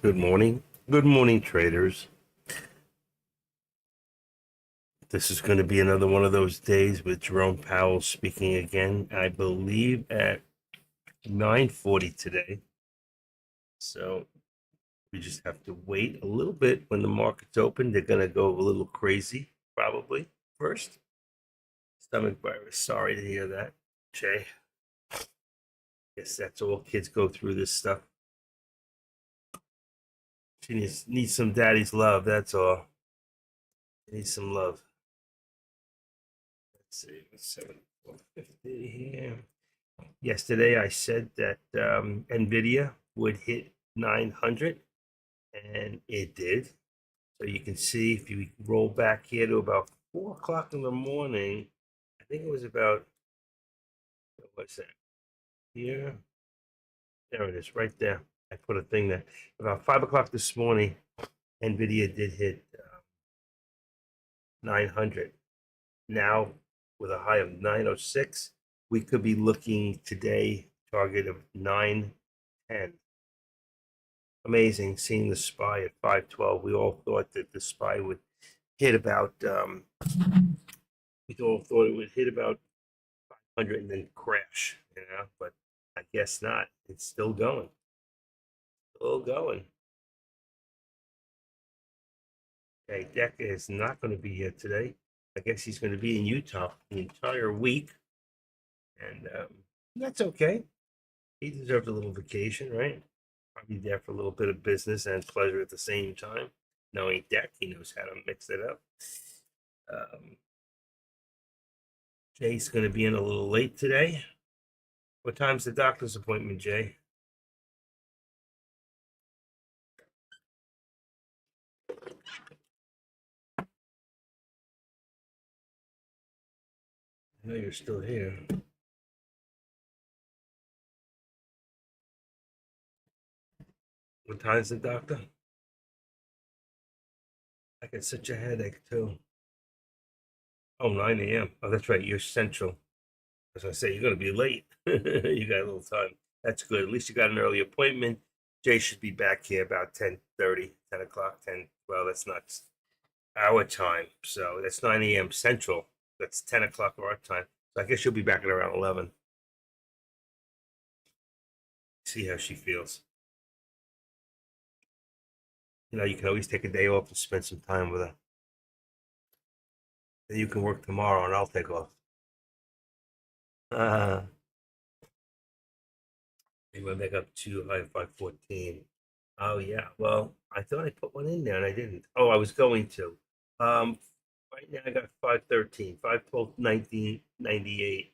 Good morning. Good morning, traders. This is going to be another one of those days with Jerome Powell speaking again, I believe at 9:40 today. So we just have to wait a little bit when the market's open. They're going to go a little crazy, probably first. Stomach virus. Sorry to hear that, Jay. Guess that's all kids go through this stuff. She needs some daddy's love. That's all. Needs some love. Let's see. 7450 here. Yesterday, I said that NVIDIA would hit 900, and it did. So you can see if you roll back here to about 4 o'clock in the morning, I think it was about, what's that? Here. There it is, right there. I put a thing there. About 5 o'clock this morning, NVIDIA did hit 900. Now, with a high of 906, we could be looking today, target of 910. Amazing seeing the SPY at 512. We all thought that the SPY would hit about, we all thought it would hit about 500 and then crash, but I guess not. It's still going, still going. Okay, Decker is not going to be here today. I guess he's going to be in Utah the entire week, and that's okay. He deserves a little vacation, right? Probably there for a little bit of business and pleasure at the same time. Knowing Deck, he knows how to mix it up. Um, Jay's going to be in a little late today. What time's the doctor's appointment, Jay? I know you're still here. What time's the doctor? I get such a headache too. Oh, 9 a.m. Oh, that's right. You're central. As I say, you're going to be late. You got a little time. That's good. At least you got an early appointment. Jay should be back here about 10:30, 10 o'clock, 10. Well, that's not our time. So that's 9 a.m. Central. That's 10 o'clock our time. So I guess she'll be back at around 11. See how she feels. You can always take a day off and spend some time with her. Then you can work tomorrow and I'll take off. Uh, maybe I'll make up to high 514. Oh, yeah. Well, I thought I put one in there and I didn't. Oh, I was going to. Um, right now I got 513, 512, 1998.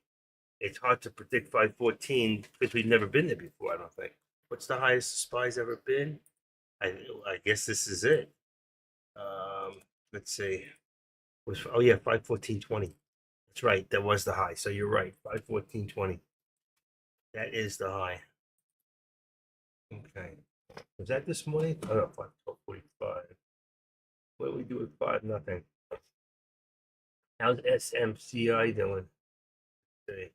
It's hard to predict 514 because we've never been there before, I don't think. What's the highest the SPY's ever been? I guess this is it. Let's see. Was Oh yeah, 514.20. That's right. That was the high. So you're right. 514.20. That is the high. Okay. Was that this morning? Oh no, 512.45. What do we do with 5-0? How's SMCI doing today?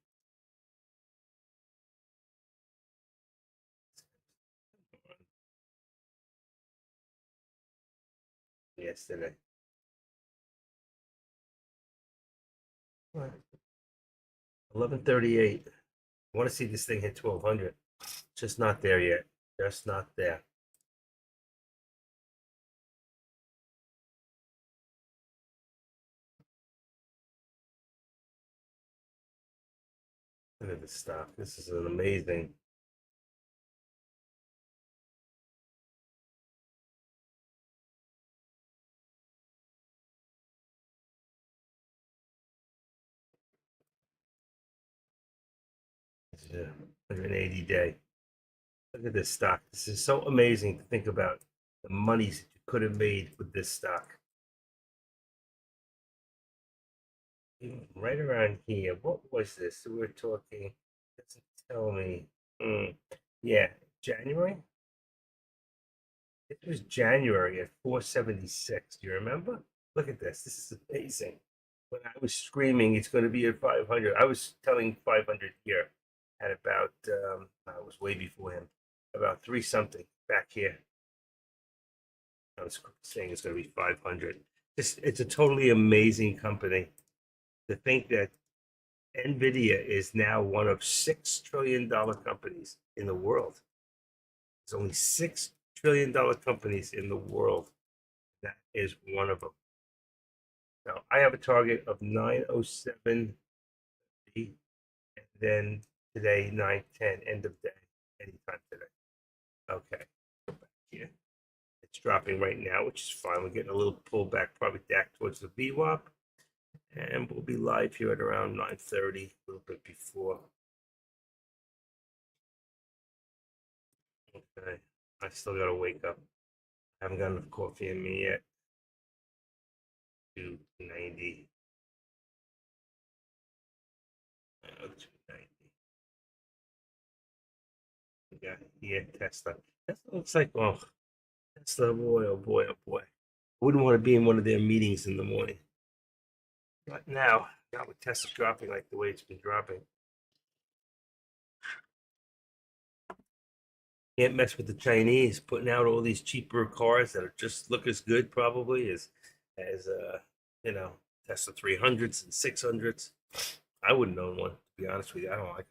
Yesterday. 11:38. I want to see this thing hit 1200. Just not there yet. Just not there. Look at this stock. This is an amazing. This is a 180 day. Look at this stock. This is so amazing to think about the monies that you could have made with this stock. Right around here. What was this? We're talking. Doesn't tell me. Mm, yeah, January. It was January at 476. Do you remember? Look at this. This is amazing. When I was screaming, it's going to be at 500. I was telling 500 here at about. I was way before him. About three something back here. I was saying it's going to be 500. It's a totally amazing company. To think that Nvidia is now one of $6 trillion companies in the world. There's only $6 trillion companies in the world. That is one of them. Now I have a target of 907, and then today 910, end of day, anytime today. Okay, go back here. It's dropping right now, which is fine. We're getting a little pullback, probably back towards the VWAP. And we'll be live here at around 9:30, a little bit before. Okay, I still gotta wake up. I haven't got enough coffee in me yet. 290. 290. We got here Tesla. Tesla looks like, oh, Tesla, boy, oh boy, oh boy. I wouldn't want to be in one of their meetings in the morning. But now, not with Tesla dropping like the way it's been dropping. Can't mess with the Chinese putting out all these cheaper cars that are just look as good probably as you know, Tesla 300s and 600s. I wouldn't own one, to be honest with you. I don't like it.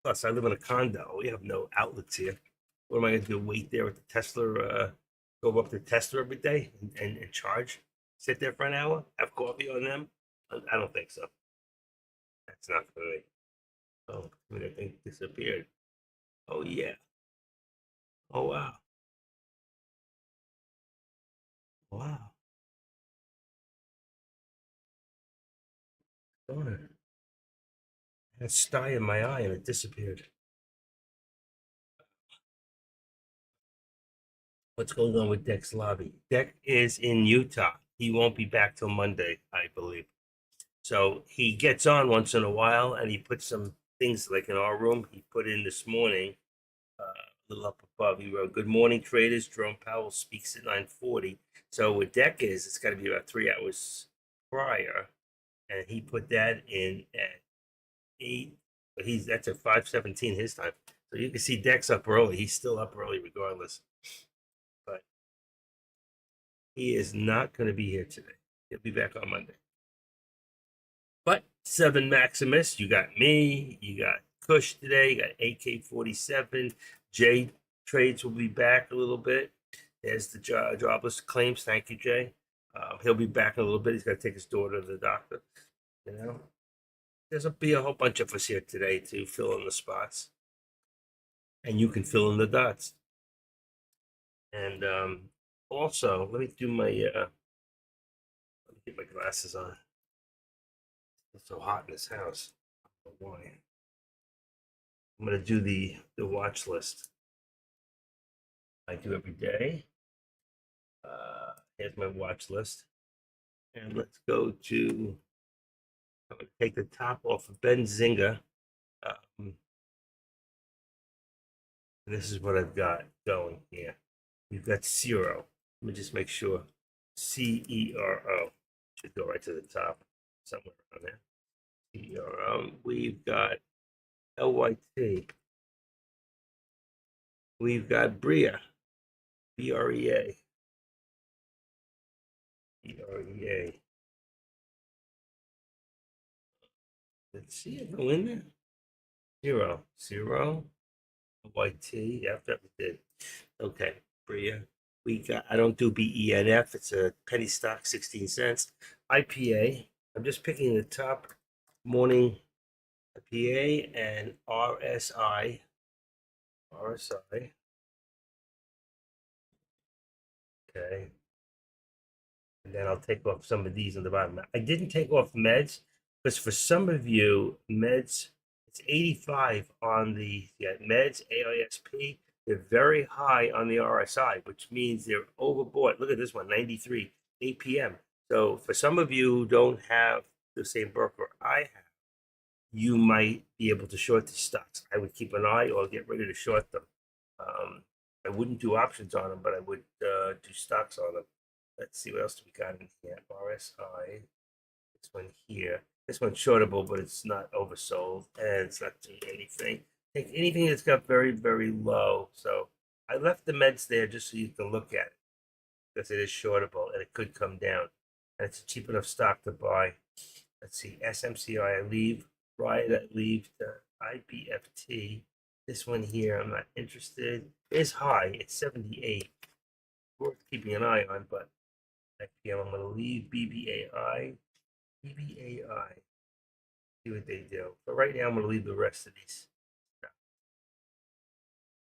Plus, I live in a condo. We have no outlets here. What am I going to do? Wait there at the Tesla, go up to Tesla every day and charge? Sit there for an hour? Have coffee on them? I don't think so. That's not for me. Oh, I mean, that thing disappeared. Oh, yeah. Oh, wow. Wow. Darn it. I had a sty in my eye and it disappeared. What's going on with Deck's lobby? Deck is in Utah. He won't be back till Monday, I believe. So he gets on once in a while and he puts some things like in our room. He put in this morning, a little up above. He wrote, "Good morning, traders. Jerome Powell speaks at 9:40." So with Deck is, it's got to be about 3 hours prior, and he put that in at 8. But that's at 5:17 his time. So you can see Deck's up early. He's still up early regardless. But he is not going to be here today. He'll be back on Monday. But Seven Maximus, you got me, you got Kush today, you got AK-47. Jay Trades will be back a little bit. There's the jobless claims. Thank you, Jay. He'll be back in a little bit. He's got to take his daughter to the doctor. You know, there's be a whole bunch of us here today to fill in the spots, and you can fill in the dots. And also, let me do my let me get my glasses on. It's so hot in this house. I don't know why. I'm gonna do the watch list. I do every day. Here's my watch list, and let's go to. I'm gonna take the top off of Benzinga. And this is what I've got going here. We've got Cero. Let me just make sure. CERO should go right to the top, somewhere around there. CERO. We've got LYT. We've got Brea. BREA. BREA. Let's see it go in there. Zero. YT. Yeah, that we did. Okay, Brea. We got. I don't do BENF. It's a penny stock, 16 cents. IPA. I'm just picking the top morning IPA and RSI. RSI. Okay. And then I'll take off some of these on the bottom. I didn't take off meds because for some of you, meds, it's 85 on the meds, AISP. They're very high on the RSI, which means they're overbought. Look at this one, 93 APM. So for some of you who don't have the same broker I have, you might be able to short the stocks. I would keep an eye or get ready to short them. I wouldn't do options on them, but I would do stocks on them. Let's see what else do we got in here. RSI. This one here. This one's shortable, but it's not oversold and it's not doing anything. Take anything that's got very, very low. So I left the meds there just so you can look at it because it is shortable and it could come down. And it's a cheap enough stock to buy. Let's see, SMCI, I leave. Riot, I leave. The IBFT. This one here, I'm not interested. It's high. It's 78. Worth keeping an eye on, but IPM, I'm going to leave. BBAI. BBAI. See what they do. But right now, I'm going to leave the rest of these.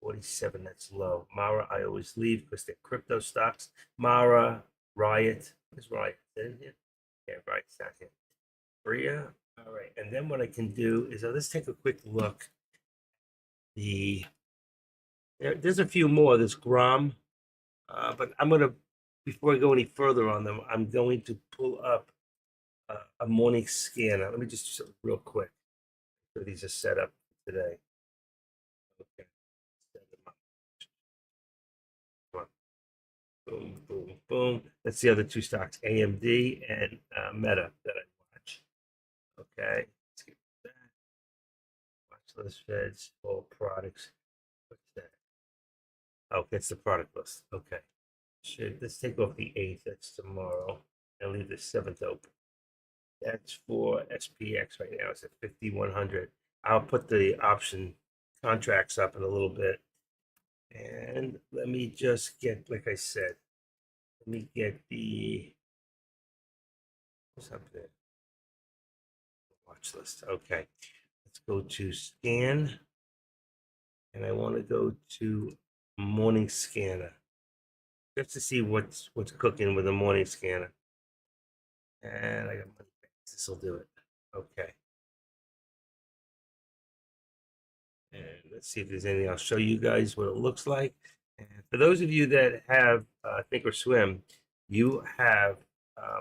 47, that's low. Mara, I always leave because they're crypto stocks. Mara, Riot. Where's Riot? Is that in here? Yeah, Riot's not here. Bria. All right. And then what I can do is let's take a quick look. There's a few more. There's Grom. But I'm going to, before I go any further on them, I'm going to pull up a morning scanner. Let me just do something real quick. So these are set up today. Okay. Set them up. Come on. Boom, boom, boom. That's the other two stocks, AMD and Meta that I watch. Okay. Let's get that. Watch list feds, all products. What's that? Oh, it's the product list. Okay. Let's take off the 8th. That's tomorrow. And leave the 7th open. That's for SPX right now. It's at 5,100. I'll put the option contracts up in a little bit. And let me just get, like I said, let me get the what's up there? Watch list. Okay. Let's go to scan. And I want to go to morning scanner. Just to see what's cooking with the morning scanner. And I got money. This will do it. Okay. And let's see if there's anything. I'll show you guys what it looks like. And for those of you that have Thinkorswim, you have a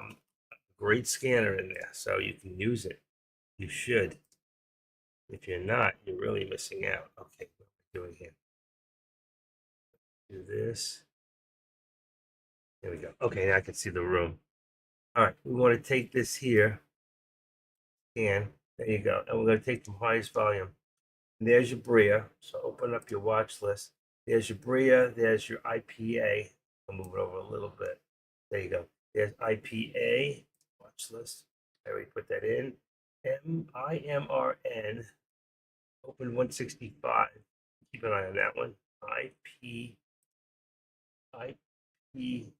great scanner in there, so you can use it. You should. If you're not, you're really missing out. Okay, what am I doing here? Do this. There we go. Okay, now I can see the room. All right, we want to take this here. And there you go. And we're going to take the highest volume. And there's your Bria. So open up your watch list. There's your Bria. There's your IPA. I'll move it over a little bit. There you go. There's IPA watch list. I already put that in. IMRN. Open 165. Keep an eye on that one. IP. Which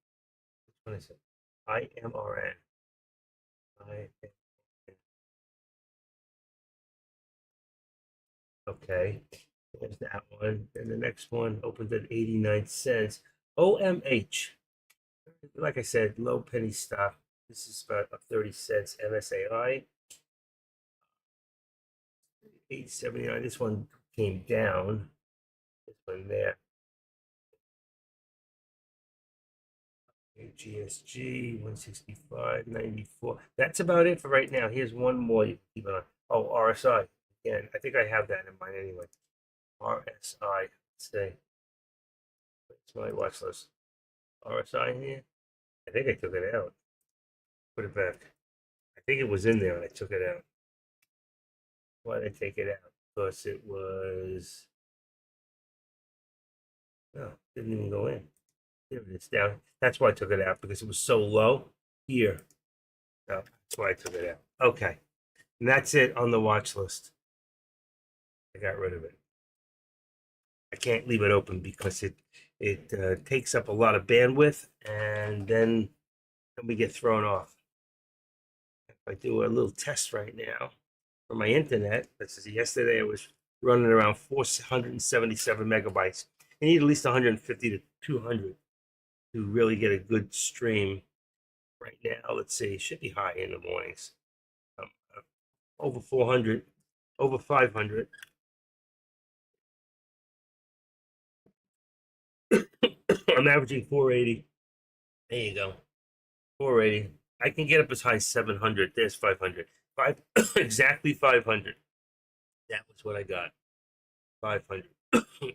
one is it? IMRN. Okay. There's that one. And the next one opens at 89 cents. OMH. Like I said, low penny stock. This is about 30 cents. MSAI. 879. This one came down. This one there. GSG 165.94. That's about it for right now. Here's one more you can keep an eye. Oh, RSI. Again, I think I have that in mind anyway. RSI. Let's see. It's my watch list. RSI here. I think I took it out. Put it back. I think it was in there and I took it out. Why did I take it out? Because it was no, didn't even go in. There it is down. That's why I took it out because it was so low here. So that's why I took it out. Okay. And that's it on the watch list. I got rid of it. I can't leave it open because it takes up a lot of bandwidth and then we get thrown off. If I do a little test right now for my internet, this is yesterday I was running around 477 megabytes. You need at least 150 to 200 to really get a good stream. Right now, let's see, it should be high in the mornings. Um, over 400, over 500. I'm averaging 480. There you go. 480. I can get up as high as 700. There's 500. Exactly 500. That was what I got. 500.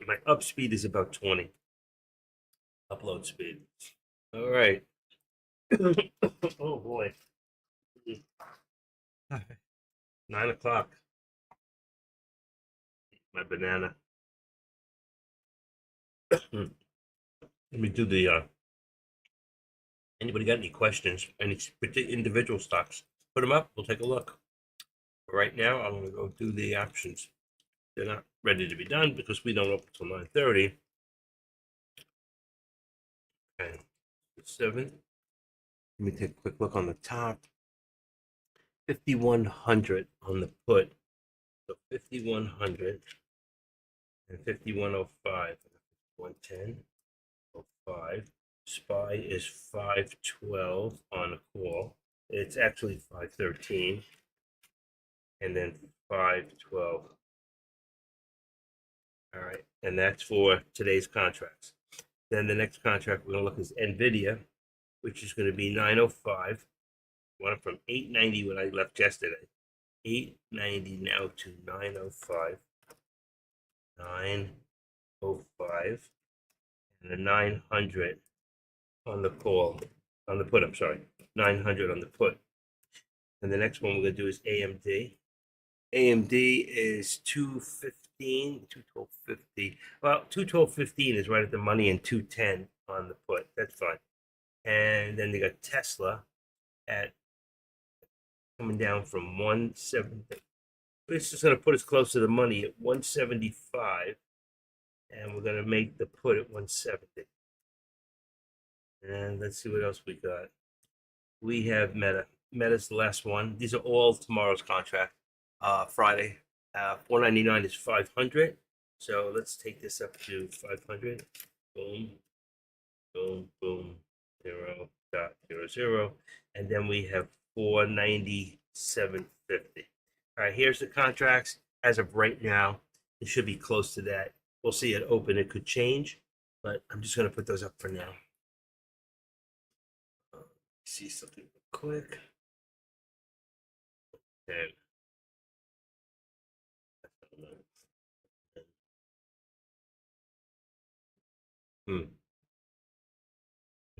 My up speed is about 20. Upload speed. All right. Oh boy. 9 o'clock. My banana. Let me do the. Anybody got any questions? Any individual stocks? Put them up. We'll take a look. Right now, I'm going to go do the options. They're not ready to be done because we don't open until 9:30. And 7. Let me take a quick look on the top. 5,100 on the put. So 5,100 and 5,105. 110.05. SPY is 512 on a call. It's actually 513. And then 512. All right. And that's for today's contracts. Then the next contract we're going to look is NVIDIA, which is going to be 905. Went from 890 when I left yesterday. 890 now to 905. 905. And a 900 on the call. On the put, I'm sorry. 900 on the put. And the next one we're going to do is AMD. AMD is 215, 212.50. Well, 212.15 is right at the money and 210 on the put. That's fine. And then they got Tesla at coming down from 170. This is going to put us close to the money at 175. And we're going to make the put at 170. And let's see what else we got. We have Meta. Meta's the last one. These are all tomorrow's contract. Friday. 499 is 500. So let's take this up to 500. Boom, boom, boom, 0.00. And then we have 497.50. All right, here's the contracts. As of right now, it should be close to that. We'll see it open. It could change, but I'm just going to put those up for now. See something real quick. And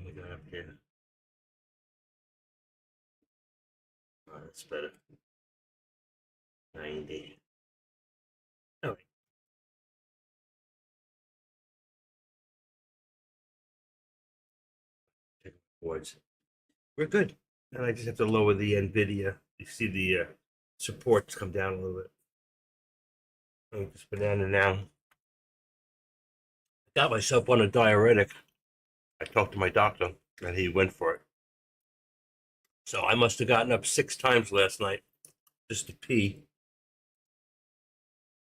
we got up here. Oh, that's better. 90. All right. Boards. We're good. And I just have to lower the NVIDIA. You see the supports come down a little bit. I'm just banana now. Got myself on a diuretic. I talked to my doctor and he went for it. So I must have gotten up 6 times last night just to pee.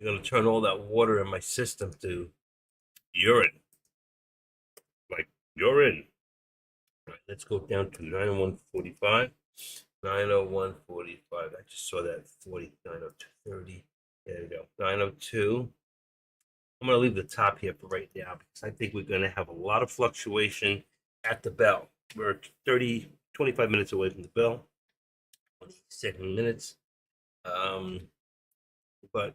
I'm going to turn all that water in my system to urine. Like urine. All right, let's go down to 901.45. 901.45. I just saw that 40, 902.30. There we go. 902. I'm going to leave the top here for right now because I think we're going to have a lot of fluctuation at the bell. We're 25 minutes away from the bell. 27 minutes. But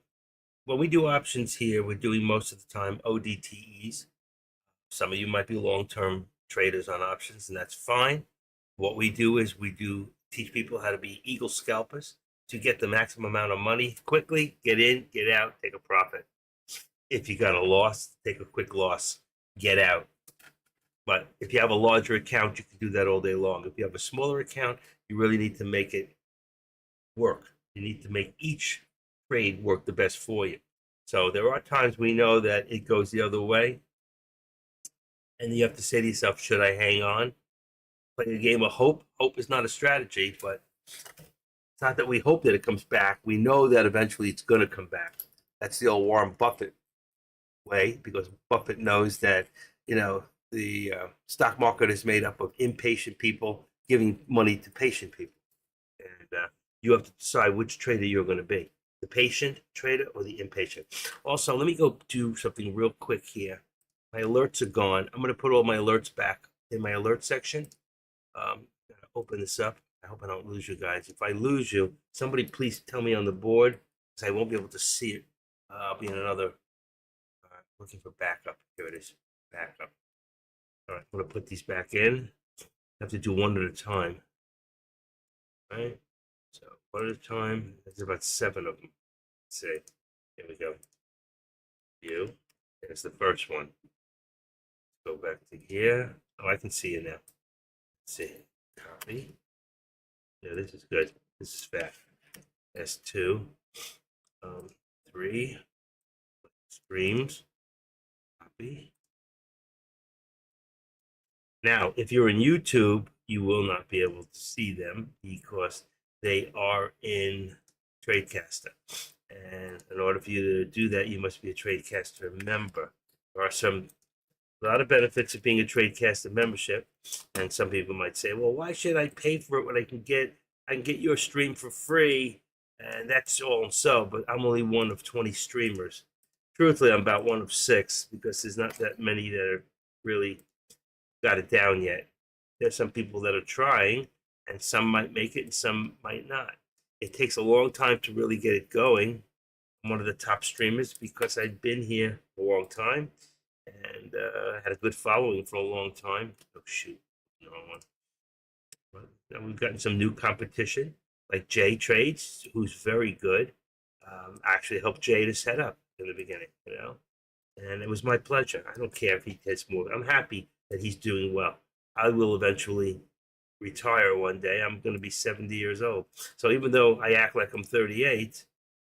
when we do options here, we're doing most of the time ODTEs. Some of you might be long-term traders on options, and that's fine. What we do is we teach people how to be eagle scalpers to get the maximum amount of money quickly, get in, get out, take a profit. If you got a loss, take a quick loss, get out. But if you have a larger account, you can do that all day long. If you have a smaller account, you really need to make it work. You need to make each trade work the best for you. So there are times we know that it goes the other way. And you have to say to yourself, should I hang on? Play a game of hope. Hope is not a strategy, but it's not that we hope that it comes back. We know that eventually it's going to come back. That's the old Warren Buffett way, because Buffett knows that, the stock market is made up of impatient people giving money to patient people. And you have to decide which trader you're going to be, the patient trader or the impatient. Also, let me go do something real quick here. My alerts are gone. I'm going to put all my alerts back in my alert section. Open this up. I hope I don't lose you guys. If I lose you, somebody please tell me on the board because I won't be able to see it. I'll be in another, looking for backup. Here it is, backup. All right, I'm going to put these back in. I have to do one at a time. All right, so one at a time. There's about 7 of them. Let's see. Here we go. View. There's the first one. Go back to here. Oh, I can see it now. Let's see. Copy. Yeah, this is good. This is fast. S2. 3. Streams. Copy. Now, if you're in YouTube, you will not be able to see them because they are in TradeCaster. And in order for you to do that, you must be a TradeCaster member. There are a lot of benefits of being a TradeCaster membership, and some people might say, "Well, why should I pay for it when I can get your stream for free?" And that's all so. But I'm only one of 20 streamers. Truthfully, I'm about one of 6 because there's not that many that are really got it down yet. There's some people that are trying, and some might make it and some might not. It takes a long time to really get it going. I'm one of the top streamers because I've been here a long time and had a good following for a long time. Oh shoot, wrong one. But now we've gotten some new competition like Jay Trades, who's very good. Actually helped Jay to set up in the beginning, and it was my pleasure. I don't care if he gets more. I'm happy that he's doing well. I will eventually retire one day. I'm going to be 70 years old. So even though I act like I'm 38,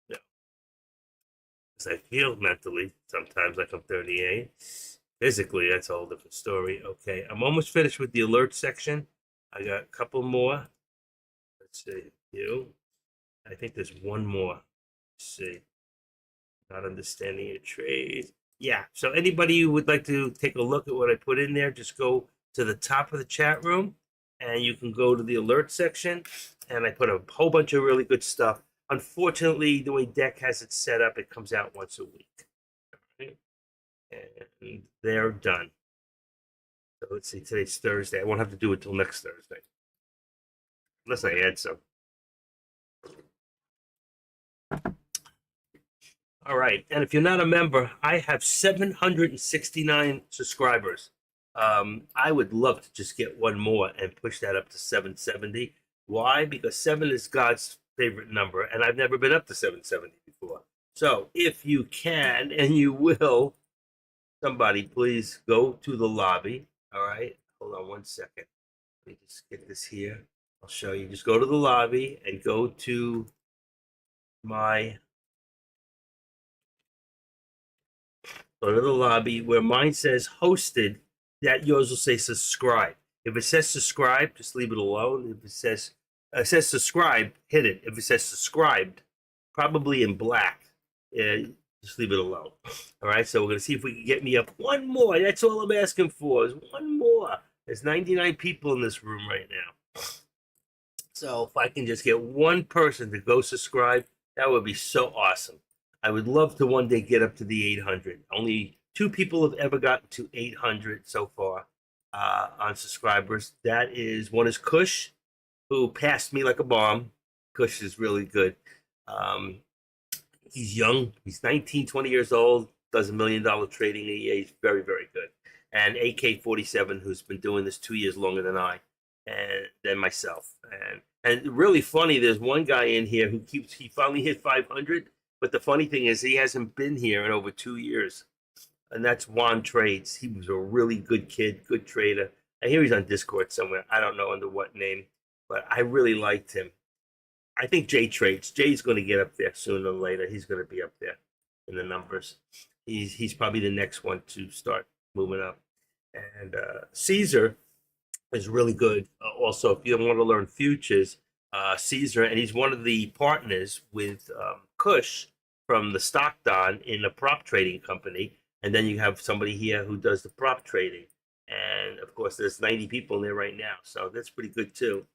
you know, because I feel mentally sometimes like I'm 38, physically that's a whole different story. Okay, I'm almost finished with the alert section. I got a couple more. Let's see. I think there's one more. Let's see. Not understanding your trade. Yeah. So anybody who would like to take a look at what I put in there, just go to the top of the chat room and you can go to the alert section. And I put a whole bunch of really good stuff. Unfortunately, the way Deck has it set up, it comes out once a week. Right? And they're done. So let's see, today's Thursday. I won't have to do it till next Thursday. Unless I add some. All right. And if you're not a member, I have 769 subscribers. I would love to just get one more and push that up to 770. Why? Because 7 is God's favorite number, and I've never been up to 770 before. So if you can and you will, somebody please go to the lobby. All right. Hold on one second. Let me just get this here. I'll show you. Just go to the lobby and go to my go to the lobby where mine says hosted, that yours will say subscribe. If it says subscribe, just leave it alone. If it says subscribe, hit it. If it says subscribed, probably in black, just leave it alone. All right, so we're gonna see if we can get me up one more. That's all I'm asking for is one more. There's 99 people in this room right now. So if I can just get one person to go subscribe, that would be so awesome. I would love to one day get up to the 800. Only 2 people have ever gotten to 800 so far on subscribers. One is Kush, who passed me like a bomb. Kush is really good. Um, he's young. He's 19, 20 years old. Does $1 million trading a year. He's very, very good. And AK-47, who's been doing this 2 years longer than I, and then myself. And really funny, there's one guy in here he finally hit 500. But the funny thing is, he hasn't been here in over 2 years, and that's Juan Trades. He was a really good kid, good trader. I hear he's on Discord somewhere. I don't know under what name, but I really liked him. I think Jay Trades. Jay's going to get up there sooner or later. He's going to be up there in the numbers. He's probably the next one to start moving up. And Caesar is really good. Also, if you want to learn futures, Caesar, and he's one of the partners with Kush from the Stock Don in a prop trading company. And then you have somebody here who does the prop trading. And of course, there's 90 people in there right now. So that's pretty good too.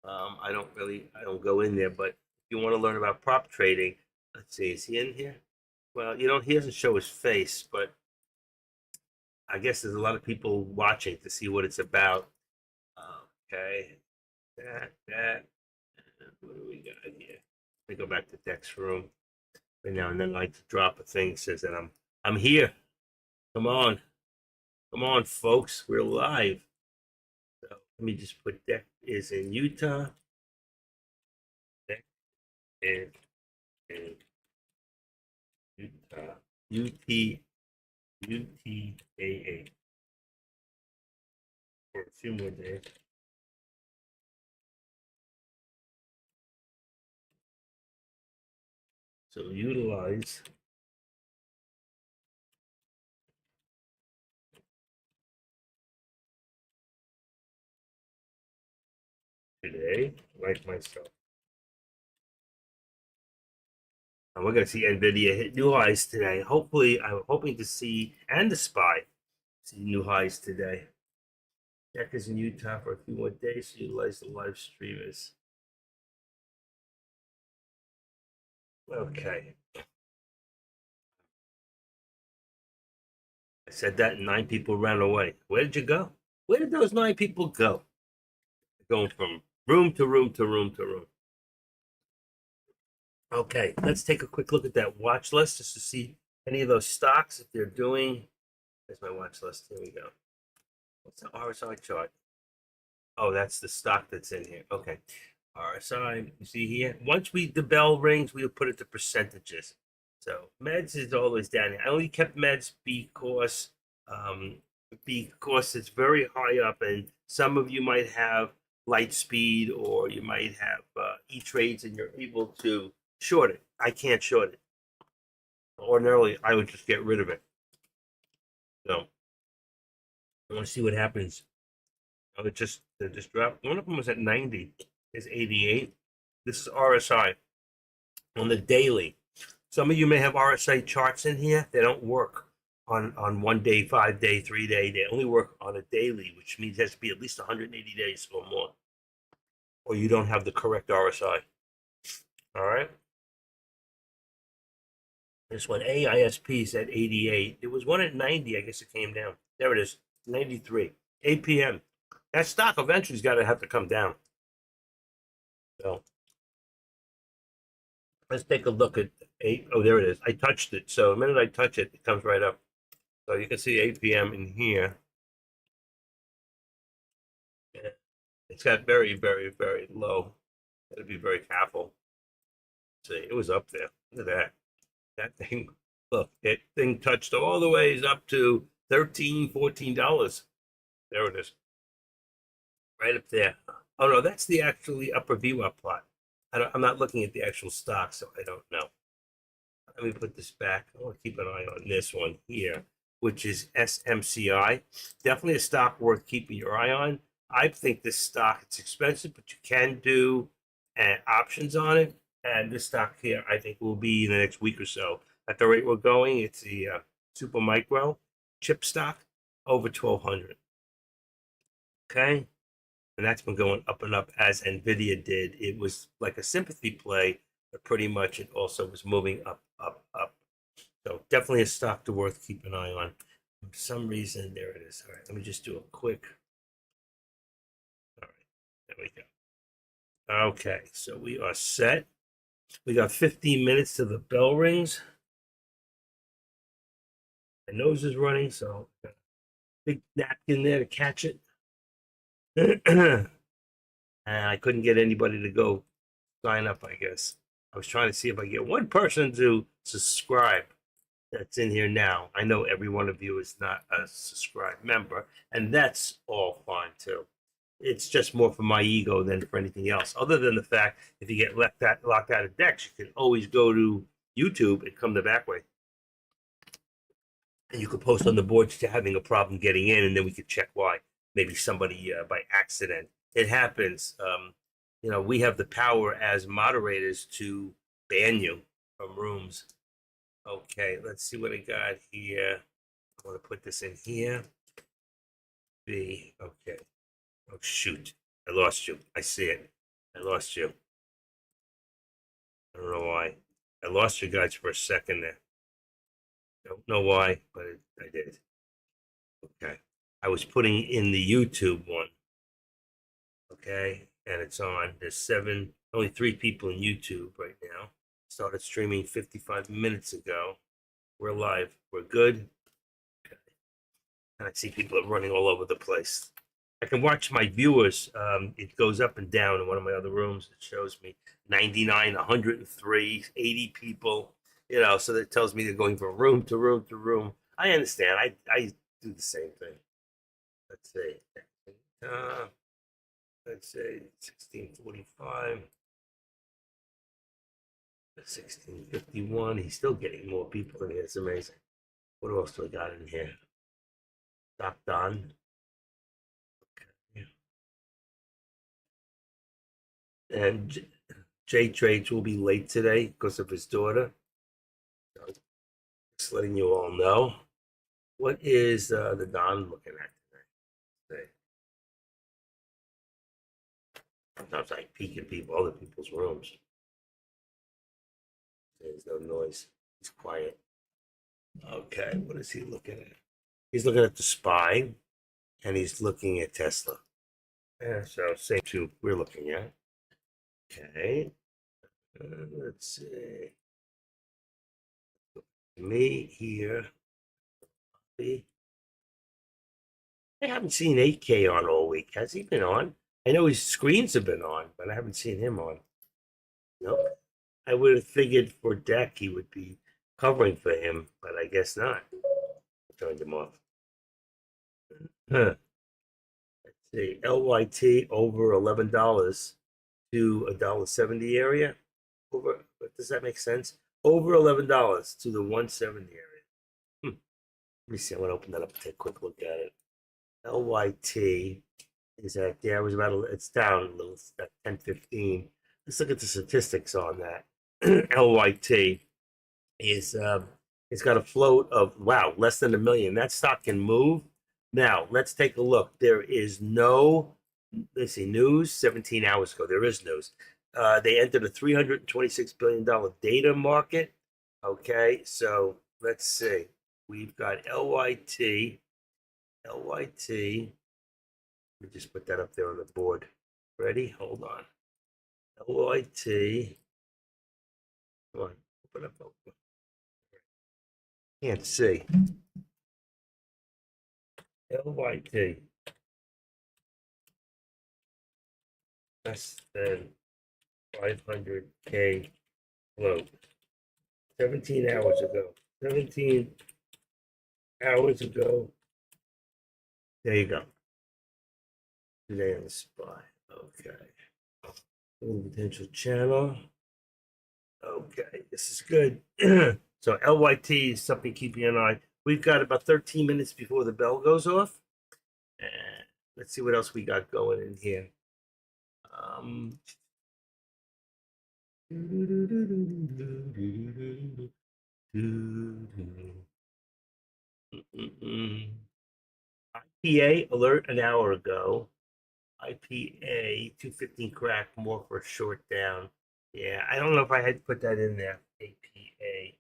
I don't go in there, but if you want to learn about prop trading, let's see, is he in here? Well, he doesn't show his face, but I guess there's a lot of people watching to see what it's about. Okay, that. What do we got here? Let me go back to Deck's room. Every now and then I like to drop a thing that says that I'm here. Come on. Come on, folks. We're live. So let me just put Deck is in Utah. Deck is in Utah. UTAA. for a few more days. So utilize today, like myself. And we're going to see NVIDIA hit new highs today. Hopefully, I'm hoping to see, and the SPY, see new highs today. Jack is in Utah for a few more days, so utilize the live streamers. Okay. I said that, and 9 people ran away. Where did you go? Where did those 9 people go? Going from room to room to room to room. Okay, let's take a quick look at that watch list just to see any of those stocks if they're doing. There's my watch list. Here we go. What's the RSI chart? Oh, that's the stock that's in here. Okay. RSI, you see here. Once the bell rings, we'll put it to percentages. So meds is always down here. I only kept meds because it's very high up, and some of you might have light speed or you might have E-Trades, and you're able to short it. I can't short it. Ordinarily, I would just get rid of it. So I want to see what happens. Oh, it just dropped. One of them was at 90. It's 88. This is RSI on the daily. Some of you may have RSI charts in here. They don't work on 1 day, 5 day, 3 day. They only work on a daily, which means it has to be at least 180 days or more, or you don't have the correct RSI. All right. This one, AISP, is at 88. There was one at 90. I guess it came down. There it is, 93. APM. That stock eventually is got to have to come down. So let's take a look at 8. Oh, there it is. I touched it. So the minute I touch it, it comes right up. So you can see APM in here. It's got very, very, very low. Got to be very careful. See, it was up there. Look at that. That thing, look, that thing touched all the ways up to $13, $14. There it is. Right up there. Oh, no, that's the actually upper VWAP plot. I'm not looking at the actual stock, so I don't know. Let me put this back. I want to keep an eye on this one here, which is SMCI. Definitely a stock worth keeping your eye on. I think this stock, it's expensive, but you can do options on it. And this stock here, I think, will be in the next week or so. At the rate we're going, it's the Super Micro chip stock over 1,200. Okay. And that's been going up and up as NVIDIA did. It was like a sympathy play, but pretty much it also was moving up, up, up. So definitely a stock to worth keep an eye on. For some reason, there it is. All right, let me just do a quick. All right, there we go. Okay, so we are set. We got 15 minutes till the bell rings. My nose is running, so big napkin there to catch it. And I couldn't get anybody to go sign up, I guess. I was trying to see if I get one person to subscribe that's in here now. I know every one of you is not a subscribed member, and that's all fine too. It's just more for my ego than for anything else. Other than the fact, if you get locked out of Dex, you can always go to YouTube and come the back way. And you could post on the boards to having a problem getting in, and then we could check why. Maybe somebody by accident. It happens. We have the power as moderators to ban you from rooms. Okay, let's see what I got here. I want to put this in here. B. Okay. Oh, shoot. I lost you. I see it. I lost you. I don't know why. I lost you guys for a second there. Don't know why, but I did. Okay. I was putting in the YouTube one. Okay. And it's on. There's only 3 people in YouTube right now. Started streaming 55 minutes ago. We're live. We're good. Okay. And I see people are running all over the place. I can watch my viewers. It goes up and down in one of my other rooms. It shows me 99, 103, 80 people. So that tells me they're going from room to room to room. I understand. I do the same thing. Let's see. let's say 1645, 1651. He's still getting more people in here. It's amazing. What else do I got in here? Doc Don. Okay. And J Trades will be late today because of his daughter. So just letting you all know. What is the Don looking at today? Sometimes I peek at other people's rooms. There's no noise. It's quiet. Okay, what is he looking at? He's looking at the SPY, and he's looking at Tesla. Yeah, so same two we're looking at. Okay, let's see. Me here. I haven't seen 8K on all week. Has he been on? I know his screens have been on, but I haven't seen him on. Nope. I would have figured for Deck he would be covering for him, but I guess not. I turned him off. Huh. Let's see. LYT over $11 to $1.70 area. Over, does that make sense? Over $11 to the 170 area. Let me see. I want to open that up and take a quick look at it. LYT is at there. Was about it's down a little. It's at 10.15. Let's look at the statistics on that. LYT is it's got a float of less than 1 million. That stock can move. Now let's take a look. There is no, let's see, news 17 hours ago. There is news. They entered a $326 billion data market. Okay, so let's see. We've got LYT. LYT. Let me just put that up there on the board. Ready? Hold on. LYT. Come on, open up. Open. Can't see. LYT. Less than 500K float. 17 hours ago. 17 hours ago. There you go. Today on the SPY. Okay. Potential channel. Okay, this is good. So LYT is something keeping an eye. We've got about 13 minutes before the bell goes off. And let's see what else we got going in here. IPA alert an hour ago. IPA 215 crack, more for a short down. Yeah, I don't know if I had put that in there. APA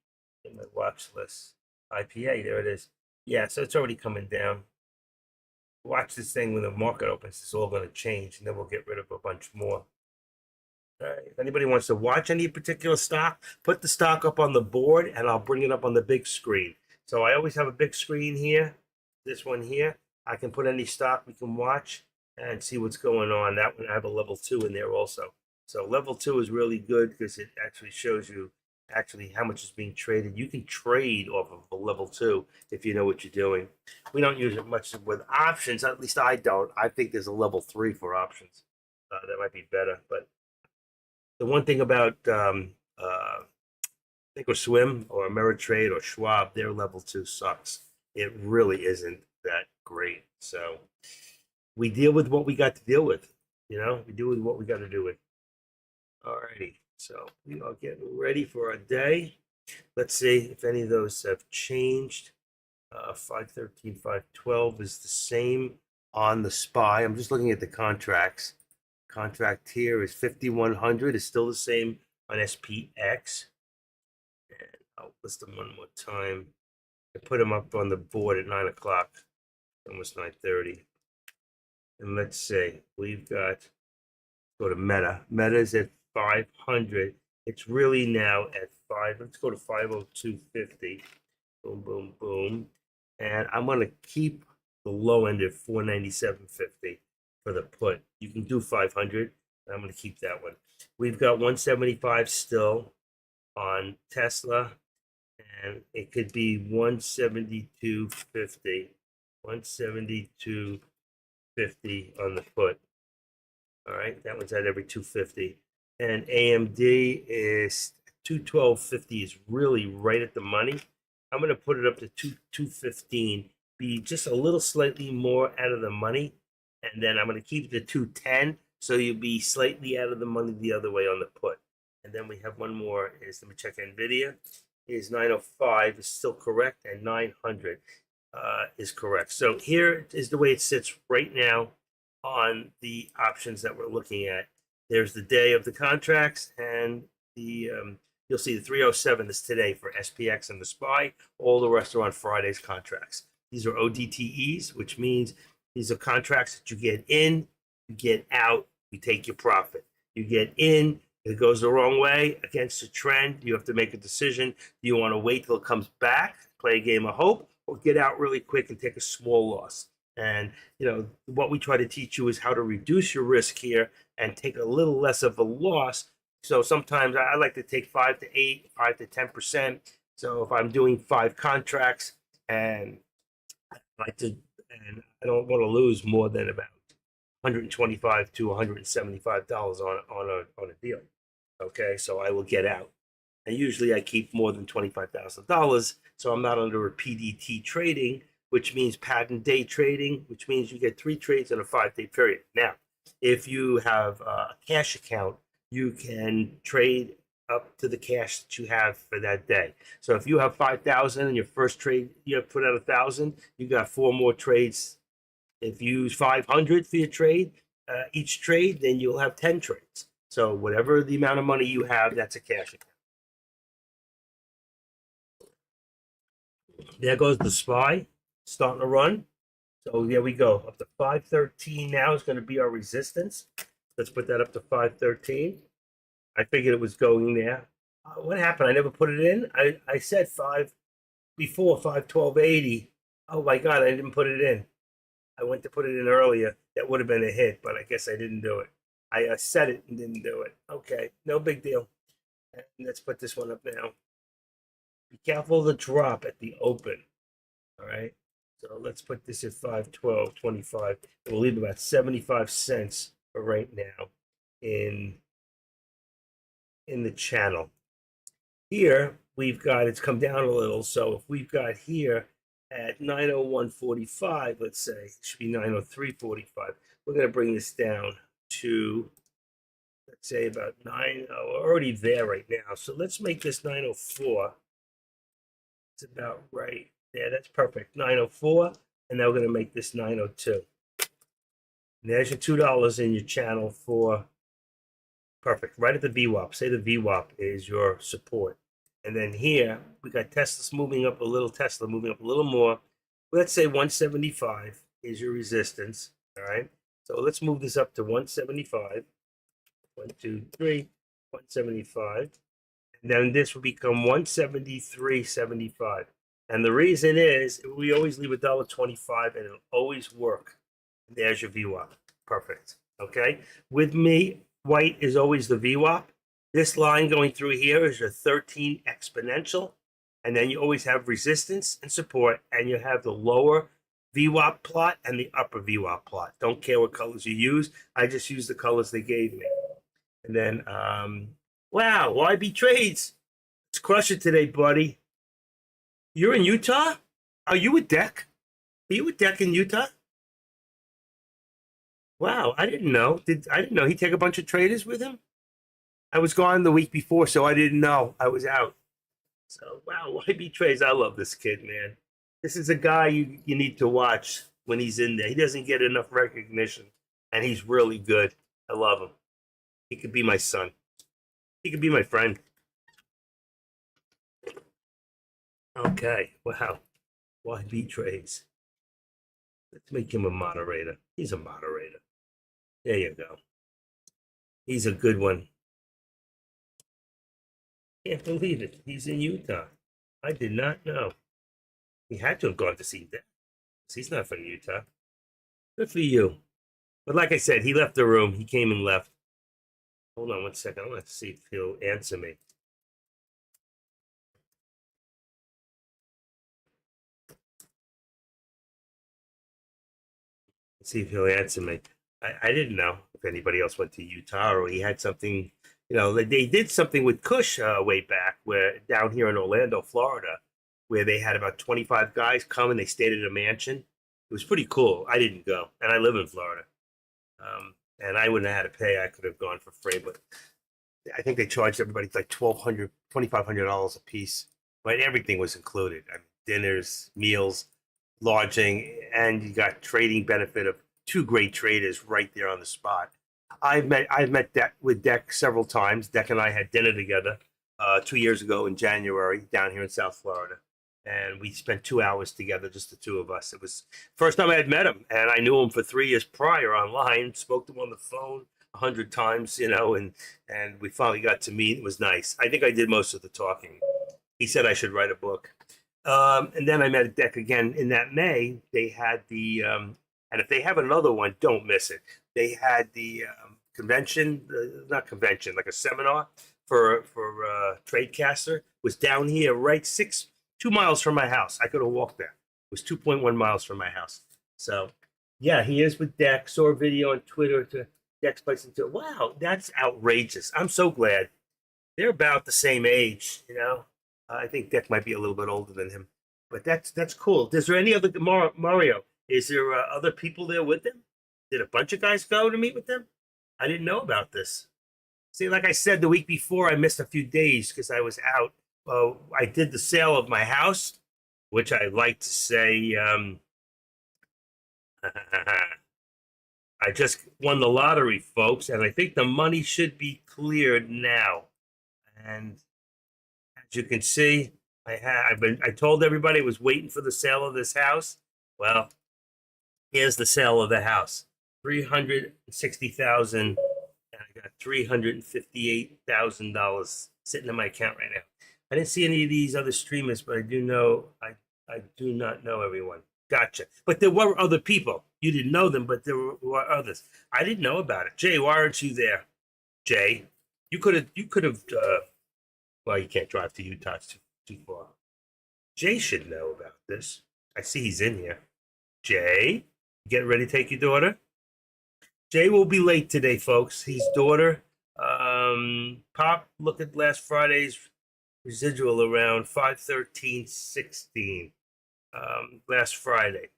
in my watch list. IPA, there it is. Yeah, so it's already coming down. Watch this thing when the market opens. It's all going to change, and then we'll get rid of a bunch more. All right. If anybody wants to watch any particular stock, put the stock up on the board, and I'll bring it up on the big screen. So I always have a big screen here. This one here. I can put any stock we can watch and see what's going on. That one I have a level 2 in there also. So level 2 is really good because it actually shows you actually how much is being traded. You can trade off of a level 2 if you know what you're doing. We don't use it much with options. At least I don't. I think there's a level 3 for options. That might be better. But the one thing about Thinkorswim or Ameritrade or Schwab, their level 2 sucks. It really isn't that great. So we deal with what we got to deal with. You know, we deal with what we got to do with. Alrighty, so we are getting ready for our day. Let's see if any of those have changed. 513, 512 is the same on the SPY. I'm just looking at the contracts. Contract here is 5100 is still the same on SPX. And I'll list them one more time. I put them up on the board at 9 o'clock, almost 9:30. And let's see, we've got, go to Meta. Meta is at 500. It's really now at 5. Let's go to 502.50. Boom, boom, boom. And I'm going to keep the low end at 497.50 for the put. You can do 500. I'm going to keep that one. We've got 175 still on Tesla, and it could be 172.50. 172. 250 on the put. All right, that one's at every 250. And AMD is 212.50 is really right at the money. I'm going to put it up to 215, be just a little slightly more out of the money. And then I'm going to keep it to 210. So you'll be slightly out of the money the other way on the put. And then we have one more is, let me check NVIDIA, is 905 is still correct, and 900 is correct. So here is the way it sits right now on the options that we're looking at. There's the day of the contracts, and the you'll see the 307 is today for SPX and the SPY. All the rest are on Friday's contracts. These are ODTEs, which means these are contracts that you get in, you get out, you take your profit. You get in, it goes the wrong way against the trend. You have to make a decision. Do you want to wait till it comes back, play a game of hope, or get out really quick and take a small loss? And what we try to teach you is how to reduce your risk here and take a little less of a loss. So sometimes I like to take 5 to 8, 5 to 10%. So if I'm doing 5 contracts and I like to, and I don't want to lose more than about $125 to $175 on a deal. Okay, so I will get out. And usually I keep more than $25,000, so I'm not under a PDT trading, which means patent day trading, which means you get 3 trades in a 5-day period. Now, if you have a cash account, you can trade up to the cash that you have for that day. So if you have 5,000 and your first trade, you have put out 1,000, you got 4 more trades. If you use 500 for your trade, each trade, then you'll have 10 trades. So whatever the amount of money you have, that's a cash account. There goes the SPY starting to run. So there we go. Up to 513 now is going to be our resistance. Let's put that up to 513. I figured it was going there. What happened? I never put it in. I said 5 before 512.80. Oh my God, I didn't put it in. I went to put it in earlier. That would have been a hit, but I guess I didn't do it. I said it and didn't do it. Okay, no big deal. And let's put this one up now. Be careful of the drop at the open. All right. So let's put this at 512.25. We'll leave about 75 cents for right now in the channel. Here we've got, it's come down a little. So if we've got here at 901.45, let's say, it should be 903.45. We're going to bring this down to, let's say, about 9. Oh, we're already there right now. So let's make this 904. It's about right there. That's perfect. 904. And now we're going to make this 902. And there's your $2 in your channel for perfect. Right at the VWAP. Say the VWAP is your support. And then here, we got Tesla's moving up a little, Tesla moving up a little more. Let's say 175 is your resistance. All right. So let's move this up to 175. 1, 2, 3, 175. And then this will become 173.75. And the reason is we always leave $1.25 and it'll always work. There's your VWAP. Perfect. Okay. With me, white is always the VWAP. This line going through here is your 13 exponential. And then you always have resistance and support. And you have the lower VWAP plot and the upper VWAP plot. Don't care what colors you use. I just use the colors they gave me. And then, wow, YB Trades. Let's crush it today, buddy. You're in Utah? Are you a deck? Are you a deck in Utah? Wow, I didn't know. I didn't know he'd take a bunch of traders with him? I was gone the week before, so I didn't know. I was out. So, wow, YB Trades. I love this kid, man. This is a guy you need to watch when he's in there. He doesn't get enough recognition, and he's really good. I love him. He could be my son. He could be my friend. Okay, wow. YB Trades. Let's make him a moderator. He's a moderator. There you go. He's a good one. Can't believe it. He's in Utah. I did not know. He had to have gone to see that. He's not from Utah. Good for you. But like I said, he left the room. He came and left. Hold on 1 second. I want to see if he'll answer me. See if he'll answer me. I didn't know if anybody else went to Utah or he had something. They did something with Kush way back, where down here in Orlando, Florida, where they had about 25 guys come and they stayed at a mansion. It was pretty cool. I didn't go, and I live in Florida, and I wouldn't have had to pay. I could have gone for free, but I think they charged everybody like $1,200, $2,500 a piece, but everything was included. I mean, dinners, meals, lodging, and you got trading benefit of two great traders right there on the spot. I've met with Deck several times. Deck and I had dinner together 2 years ago in January down here in South Florida, and we spent 2 hours together, just the two of us. It was first time I had met him, and I knew him for 3 years prior online. Spoke to him on the phone 100 times, and we finally got to meet. It was nice. I think I did most of the talking. He said I should write a book. And then I met Deck again in that May. They had and if they have another one, don't miss it. They had the convention, not convention, like a seminar for Tradecaster. Was down here, right 2 miles from my house. I could have walked there. It was 2.1 miles from my house. So, yeah, he is with Deck. Saw a video on Twitter to Deck's place and said, "Wow, that's outrageous." I'm so glad. They're about the same age. I think Deck might be a little bit older than him, but that's cool. Is there any other Mario? Is there other people there with them? Did a bunch of guys go to meet with them? I didn't know about this. See, like I said, the week before, I missed a few days because I was out. I did the sale of my house, which I like to say, I just won the lottery, folks, and I think the money should be cleared now. And as you can see, I told everybody I was waiting for the sale of this house. Well, here's the sale of the house. $360,000, and I got $358,000 sitting in my account right now. I didn't see any of these other streamers, but I do know I do not know everyone. Gotcha. But there were other people. You didn't know them, but there were others. I didn't know about it. Jay, why aren't you there? Jay, you could have. Well, you can't drive to Utah. It's too far. Jay should know about this. I see he's in here. Jay, get ready to take your daughter. Jay will be late today, folks. His daughter, Pop, look at last Friday's residual around 513.16. Last Friday.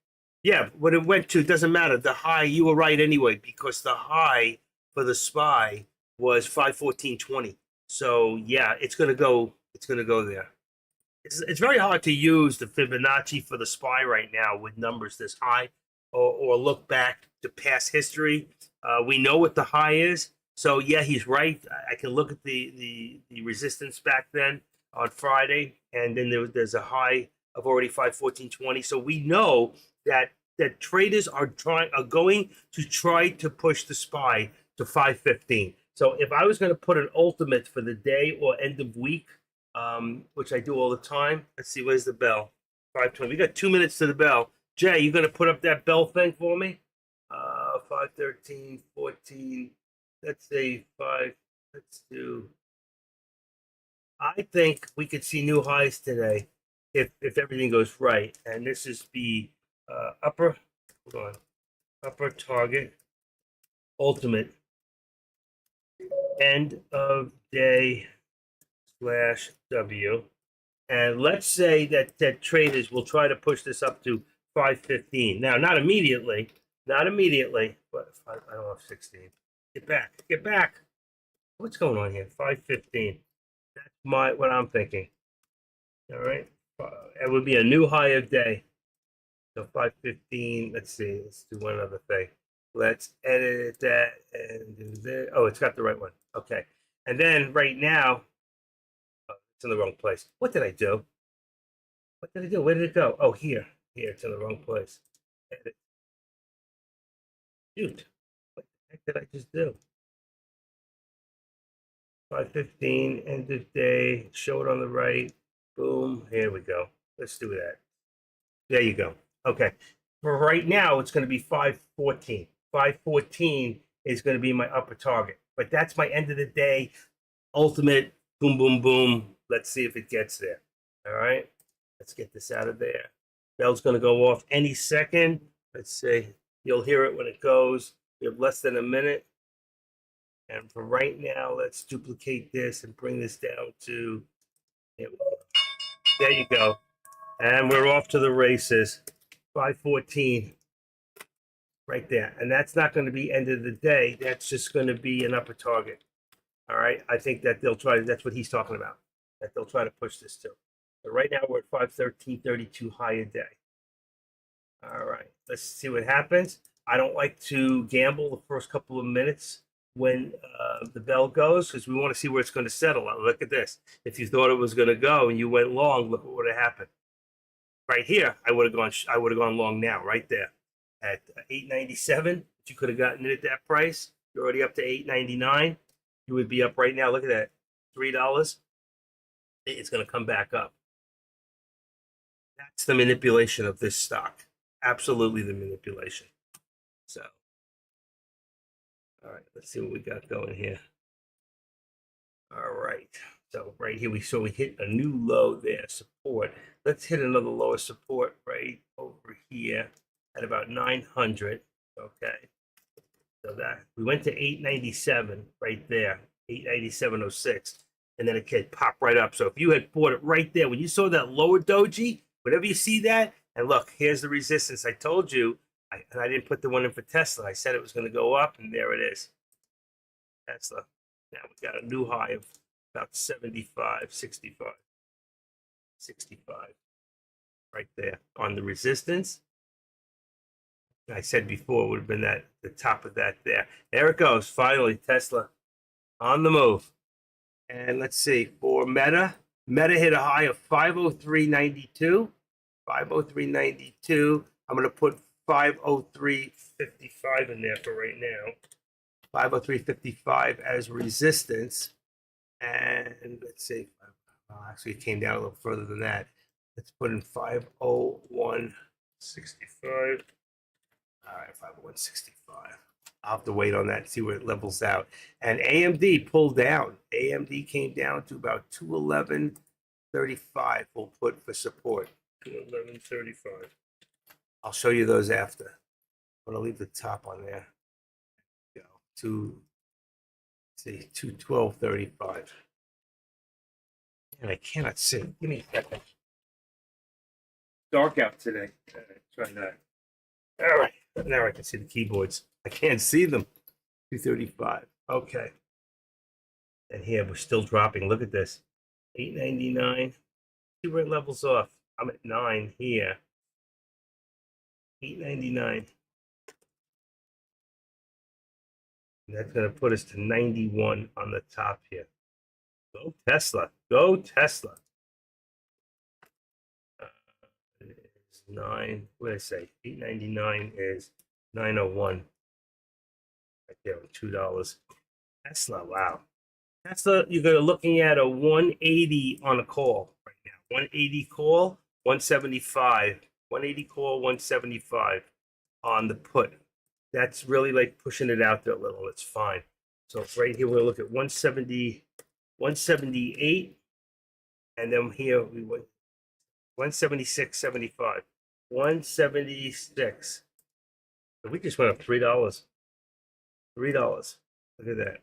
Yeah, what it went to doesn't matter. The high, you were right anyway, because the high for the SPY was 514.20. So yeah, it's gonna go there. It's very hard to use the Fibonacci for the SPY right now with numbers this high, or look back to past history. We know what the high is, so yeah, he's right. I can look at the resistance back then on Friday, and then there's a high of already 514.20. So we know that traders are going to try to push the SPY to 515. So if I was going to put an ultimate for the day or end of week, which I do all the time, let's see, where's the bell? 5:20. We got 2 minutes to the bell. Jay, you going to put up that bell thing for me? 513.14. Let's say 5. Let's do. I think we could see new highs today if everything goes right. And this is the upper target ultimate end of day /W. And let's say that traders will try to push this up to 515. Now, not immediately, but I don't have 16. Get back. What's going on here? 515. That's what I'm thinking. All right. It would be a new high of day. So 515. Let's see. Let's do one other thing. Let's edit that and do that. Oh, it's got the right one. Okay. And then right now, it's in the wrong place. What did I do? Where did it go? Oh, here. It's in the wrong place. Edit. Shoot. What the heck did I just do? 515, end of day, show it on the right. Boom. Here we go. Let's do that. There you go. Okay. For right now, it's going to be 514. 514 is going to be my upper target. But that's my end of the day ultimate. Boom, boom, boom. Let's see if it gets there. All right. Let's get this out of there. Bell's going to go off any second. Let's see. You'll hear it when it goes. We have less than a minute. And for right now, let's duplicate this and bring this down to, there you go. And we're off to the races. 514 right there. And that's not going to be end of the day. That's just going to be an upper target. All right. I think that they'll try, that's what he's talking about, that they'll try to push this to. But right now we're at 513.32 high a day. All right. Let's see what happens. I don't like to gamble the first couple of minutes when the bell goes because we want to see where it's going to settle. Look at this. If you thought it was going to go and you went long, look what would have happened. Right here, I would have gone long now, right there at 897. You could have gotten it at that price. You're already up to 899. You would be up right now. Look at that, $3. It's going to come back up. That's the manipulation of this stock. Absolutely the manipulation. So, all right, let's see what we got going here. All right. So right here, we hit a new low there, support. Let's hit another lower support right over here at about 900. Okay. So that we went to 897 right there, 897.06, and then it could pop right up. So if you had bought it right there, when you saw that lower doji, whenever you see that, and look, here's the resistance. I told you, and I didn't put the one in for Tesla. I said it was going to go up, and there it is. Tesla. Now we got a new high of about 75, 65, 65 right there on the resistance. I said before it would have been that the top of that there. There it goes. Finally, Tesla on the move. And let's see for Meta. Meta hit a high of 503.92. 503.92. I'm going to put 503.55 in there for right now. 503.55 as resistance. And let's see. Actually, it came down a little further than that. Let's put in 501.65. All right, 501.65. I'll have to wait on that, see where it levels out. And AMD pulled down. AMD came down to about 211.35. We'll put for support. 211.35. I'll show you those after. I'm gonna leave the top on there. Go to see 212.35. And I cannot see. Give me a second. Dark out today. Try that. All right. Now I can see the keyboards. I can't see them. 235. Okay. And here we're still dropping. Look at this. 899. See where it levels off. I'm at 9 here. 899. That's going to put us to 91 on the top here. Go Tesla. Go Tesla. It's 9. What did I say? 899 is 901. Right there with $2. Tesla, wow. Tesla, you're looking at a 180 on a call right now. 180 call, 175. 180 call, 175 on the put. That's really like pushing it out there a little. It's fine. So right here, we'll look at 170, 178. And then here we went 176.75. 176. So we just went up $3. $3. Look at that.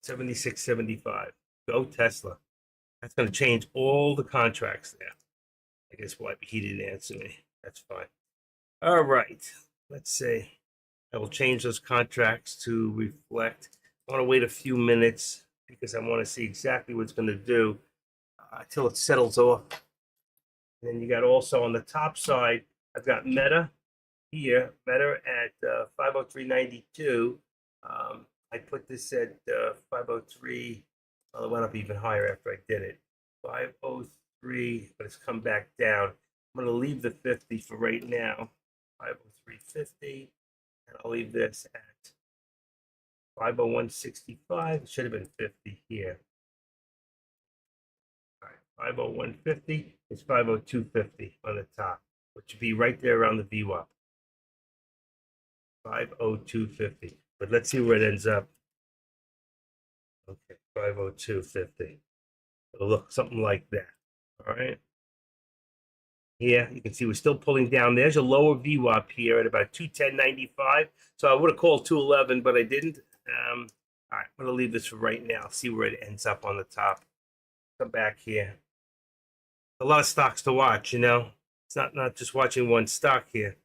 76.75. Go Tesla. That's going to change all the contracts there. I guess why he didn't answer me. That's fine. All right. Let's see. I will change those contracts to reflect. I want to wait a few minutes because I want to see exactly what it's going to do until it settles off. And then you got also on the top side, I've got Meta here, Meta at 503.92. I put this at 503. Well, it went up even higher after I did it. 503, but it's come back down. I'm going to leave the 50 for right now. 503.50. And I'll leave this at 501.65. It should have been 50 here. All right, 501.50 is 502.50 on the top, which would be right there around the VWAP. 502.50. But let's see where it ends up. Okay, 502.50. It'll look something like that. All right. Here, you can see we're still pulling down. There's a lower VWAP here at about 210.95. So I would have called 211, but I didn't. All right, I'm going to leave this for right now. See where it ends up on the top. Come back here. A lot of stocks to watch, you know. It's not just watching one stock here.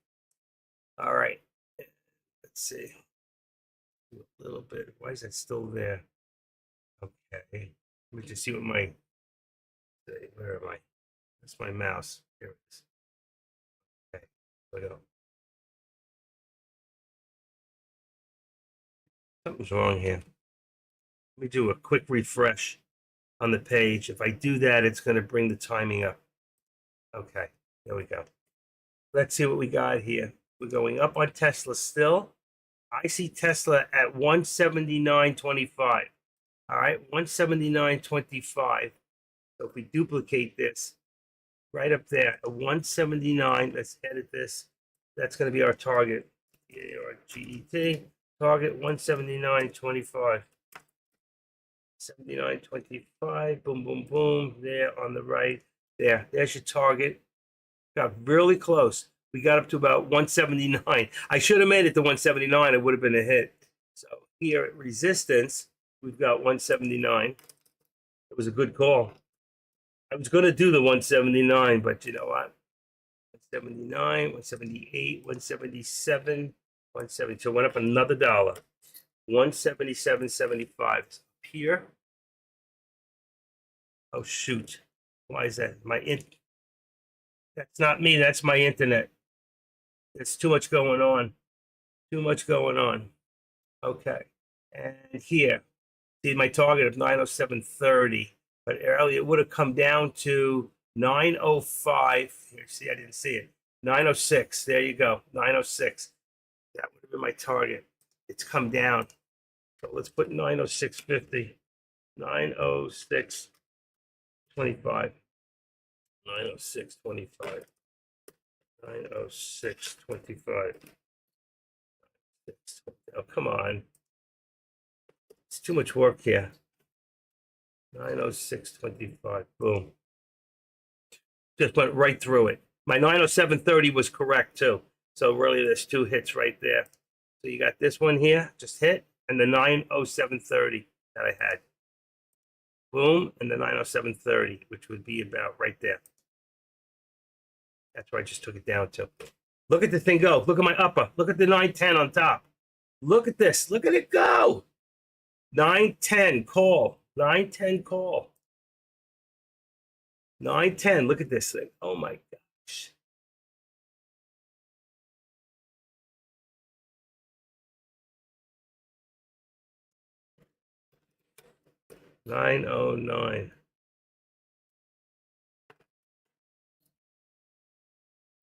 All right. Let's see. A little bit. Why is that still there? Okay. Let me just see what my. Where am I? That's my mouse. Here it is. Okay. There we go. Something's wrong here. Let me do a quick refresh on the page. If I do that, it's going to bring the timing up. Okay. There we go. Let's see what we got here. We're going up on Tesla still. I see Tesla at 179.25. All right, 179.25. So if we duplicate this right up there at 179, let's edit this. That's going to be our target. Our GET target 179.25. 79.25. Boom, boom, boom. There on the right. There's your target. Got really close. We got up to about 179. I should have made it to 179. It would have been a hit. So here at resistance, we've got 179. It was a good call. I was going to do the 179, but you know what? 179, 178, 177, 170. So it went up another dollar. 177.75. Here. Oh, shoot. Why is that? That's not me. That's my internet. There's too much going on. Too much going on. Okay. And here, see my target of 907.30. But earlier it would have come down to 905. Here, see, I didn't see it. 906. There you go. 906. That would have been my target. It's come down. So let's put 906.50. 906.25. 906.25. 906.25. Oh, come on. It's too much work here. 906.25. Boom. Just went right through it. My 907.30 was correct too. So really there's two hits right there. So you got this one here, just hit, and the 907.30 that I had. Boom, and the 907.30, which would be about right there. That's where I just took it down to. Look at the thing go. Look at my upper. Look at the 910 on top. Look at this. Look at it go. 910 call. 910 call. 910. Look at this thing. Oh my gosh. $909.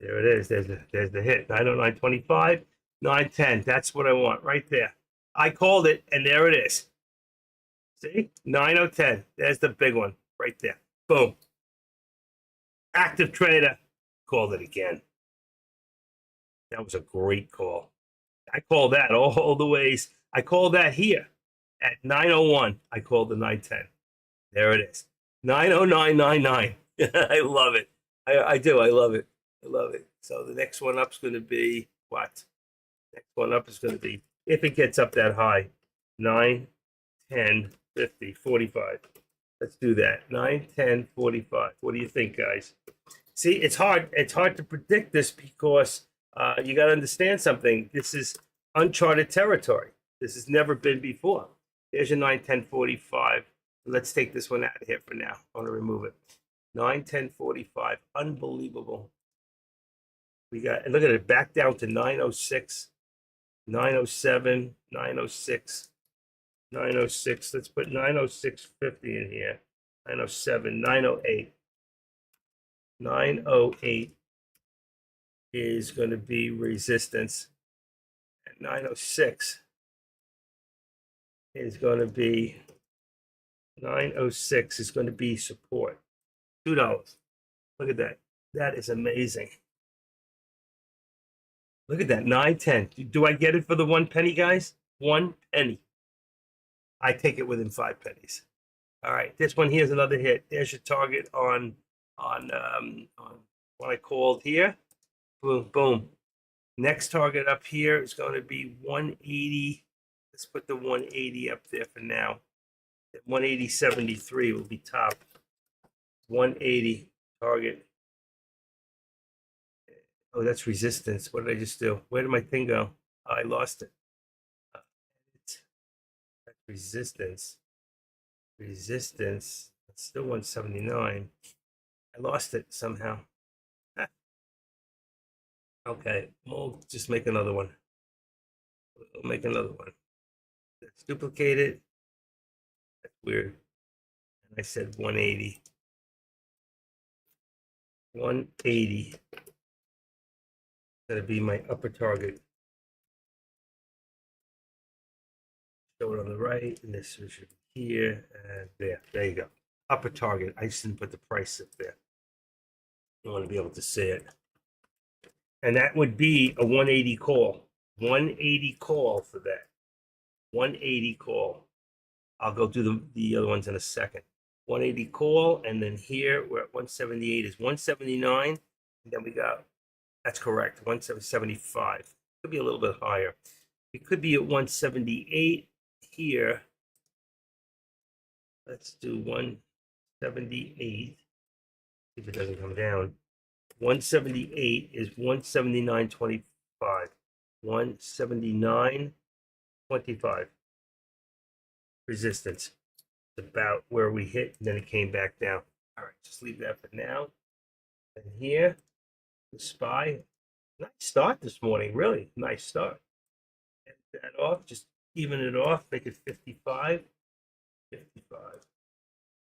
There it is. There's the hit. 909.25, 910. That's what I want right there. I called it, and there it is. See? 9010. There's the big one right there. Boom. Active trader. Called it again. That was a great call. I called that all the ways. I called that here at 901. I called the 910. There it is. 909.99. I love it. I do. I love it. I love it. So the next one up is going to be what? Next one up is going to be, if it gets up that high, 9, 10, 50, 45. Let's do that. 9, 10, 45. What do you think, guys? See, it's hard. It's hard to predict this because you got to understand something. This is uncharted territory. This has never been before. There's your 9, 10, 45. Let's take this one out of here for now. I want to remove it. 9, 10, 45. Unbelievable. We got, and look at it, back down to 906, 907, 906, 906. Let's put 906.50 in here. 907, 908. 908 is going to be resistance. And 906 is going to be, 906 is going to be support. $2. Look at that. That is amazing. Look at that, 910. Do I get it for the 1 penny, guys? 1 penny. I take it within 5 pennies. All right, this one here's another hit. There's your target on what I called here. Boom, boom. Next target up here is going to be 180. Let's put the 180 up there for now. 180.73 will be top. 180 target. Oh, that's resistance. What did I just do? Where did my thing go? Oh, I lost it. That's resistance. Resistance. It's still 179. I lost it somehow. Okay, we'll just make another one. We'll make another one. Let's duplicate it. That's weird. And I said 180. 180. That'll be my upper target. Show it on the right, and this should be here, and there. There you go. Upper target. I just didn't put the price up there. You want to be able to see it. And that would be a 180 call. 180 call for that. 180 call. I'll go do the other ones in a second. 180 call, and then here we're at 178 is 179, and then we got, that's correct, 175. Could be a little bit higher. It could be at 178 here. Let's do 178. See if it doesn't come down. 178 is 179.25. 179.25. Resistance. It's about where we hit, and then it came back down. All right, just leave that for now. And here, the SPY. Nice start this morning, really. Nice start. Get that off, just even it off, make it 55. 55.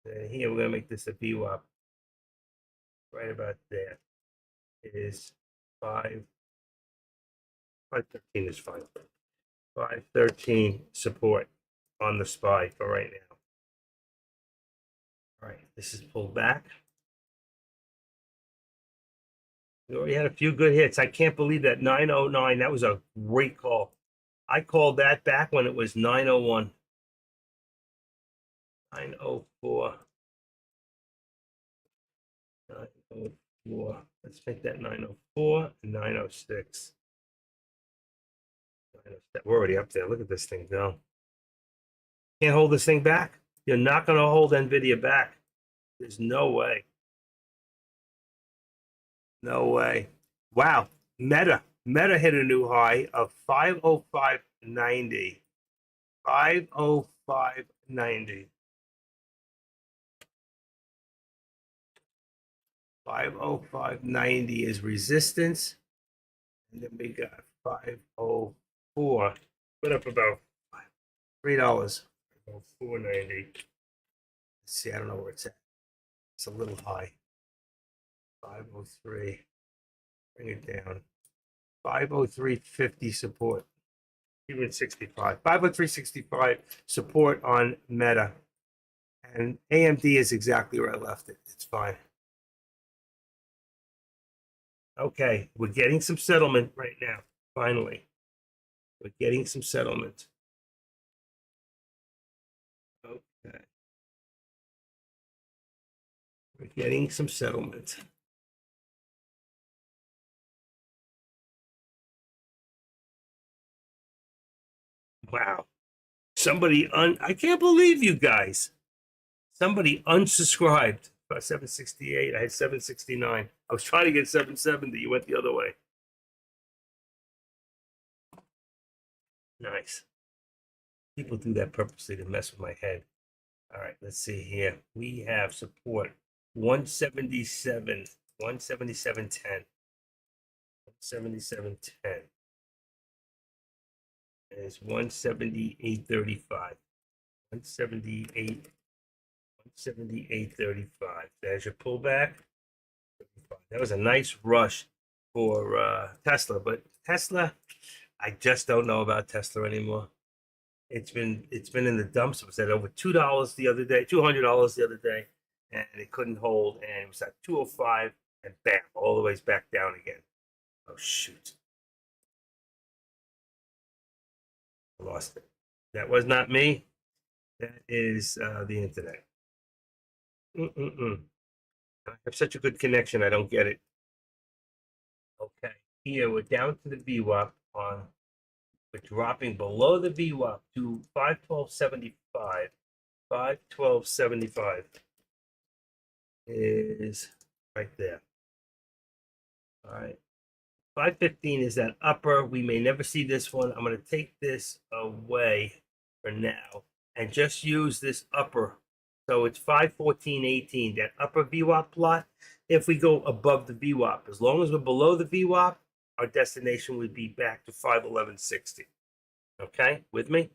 And here, we're going to make this a VWAP. Right about there. It is 513 is fine. 513 support on the SPY for right now. All right, this is pulled back. We already had a few good hits. I can't believe that 909. That was a great call. I called that back when it was 901. 904. 904. Let's make that 904 and 906. We're already up there. Look at this thing go. Can't hold this thing back. You're not going to hold NVIDIA back. There's no way. No way. Wow. Meta hit a new high of 505.90. 505.90. 505.90 is resistance. And then we got 504. Went up about $3. 490. Let's see, I don't know where it's at. It's a little high. 503. Bring it down. 503.50 support. Even 65. 503.65 support on Meta. And AMD is exactly where I left it. It's fine. Okay, we're getting some settlement right now. Finally. We're getting some settlement. Okay. We're getting some settlement. Wow. Somebody I can't believe you guys. Somebody unsubscribed about 768. I had 769. I was trying to get 770. You went the other way. Nice. People do that purposely to mess with my head. All right, let's see here. We have support 177, 177.10. 177.10 is 178.35. 178.35. There's your pullback. That was a nice rush for Tesla, but Tesla, I just don't know about Tesla anymore. It's been in the dumps. It was at over $2 the other day, $200 the other day, and it couldn't hold, and it was at 205, and bam, all the way back down again. Oh shoot! I lost it. That was not me. That is the internet. I have such a good connection. I don't get it. Okay, here we're down to the VWAP on, we're dropping below the VWAP to 512.75. 512.75 is right there. All right. 515 is that upper. We may never see this one. I'm going to take this away for now and just use this upper. So it's 514.18, that upper VWAP plot. If we go above the VWAP, as long as we're below the VWAP, our destination would be back to 511.60. Okay, with me?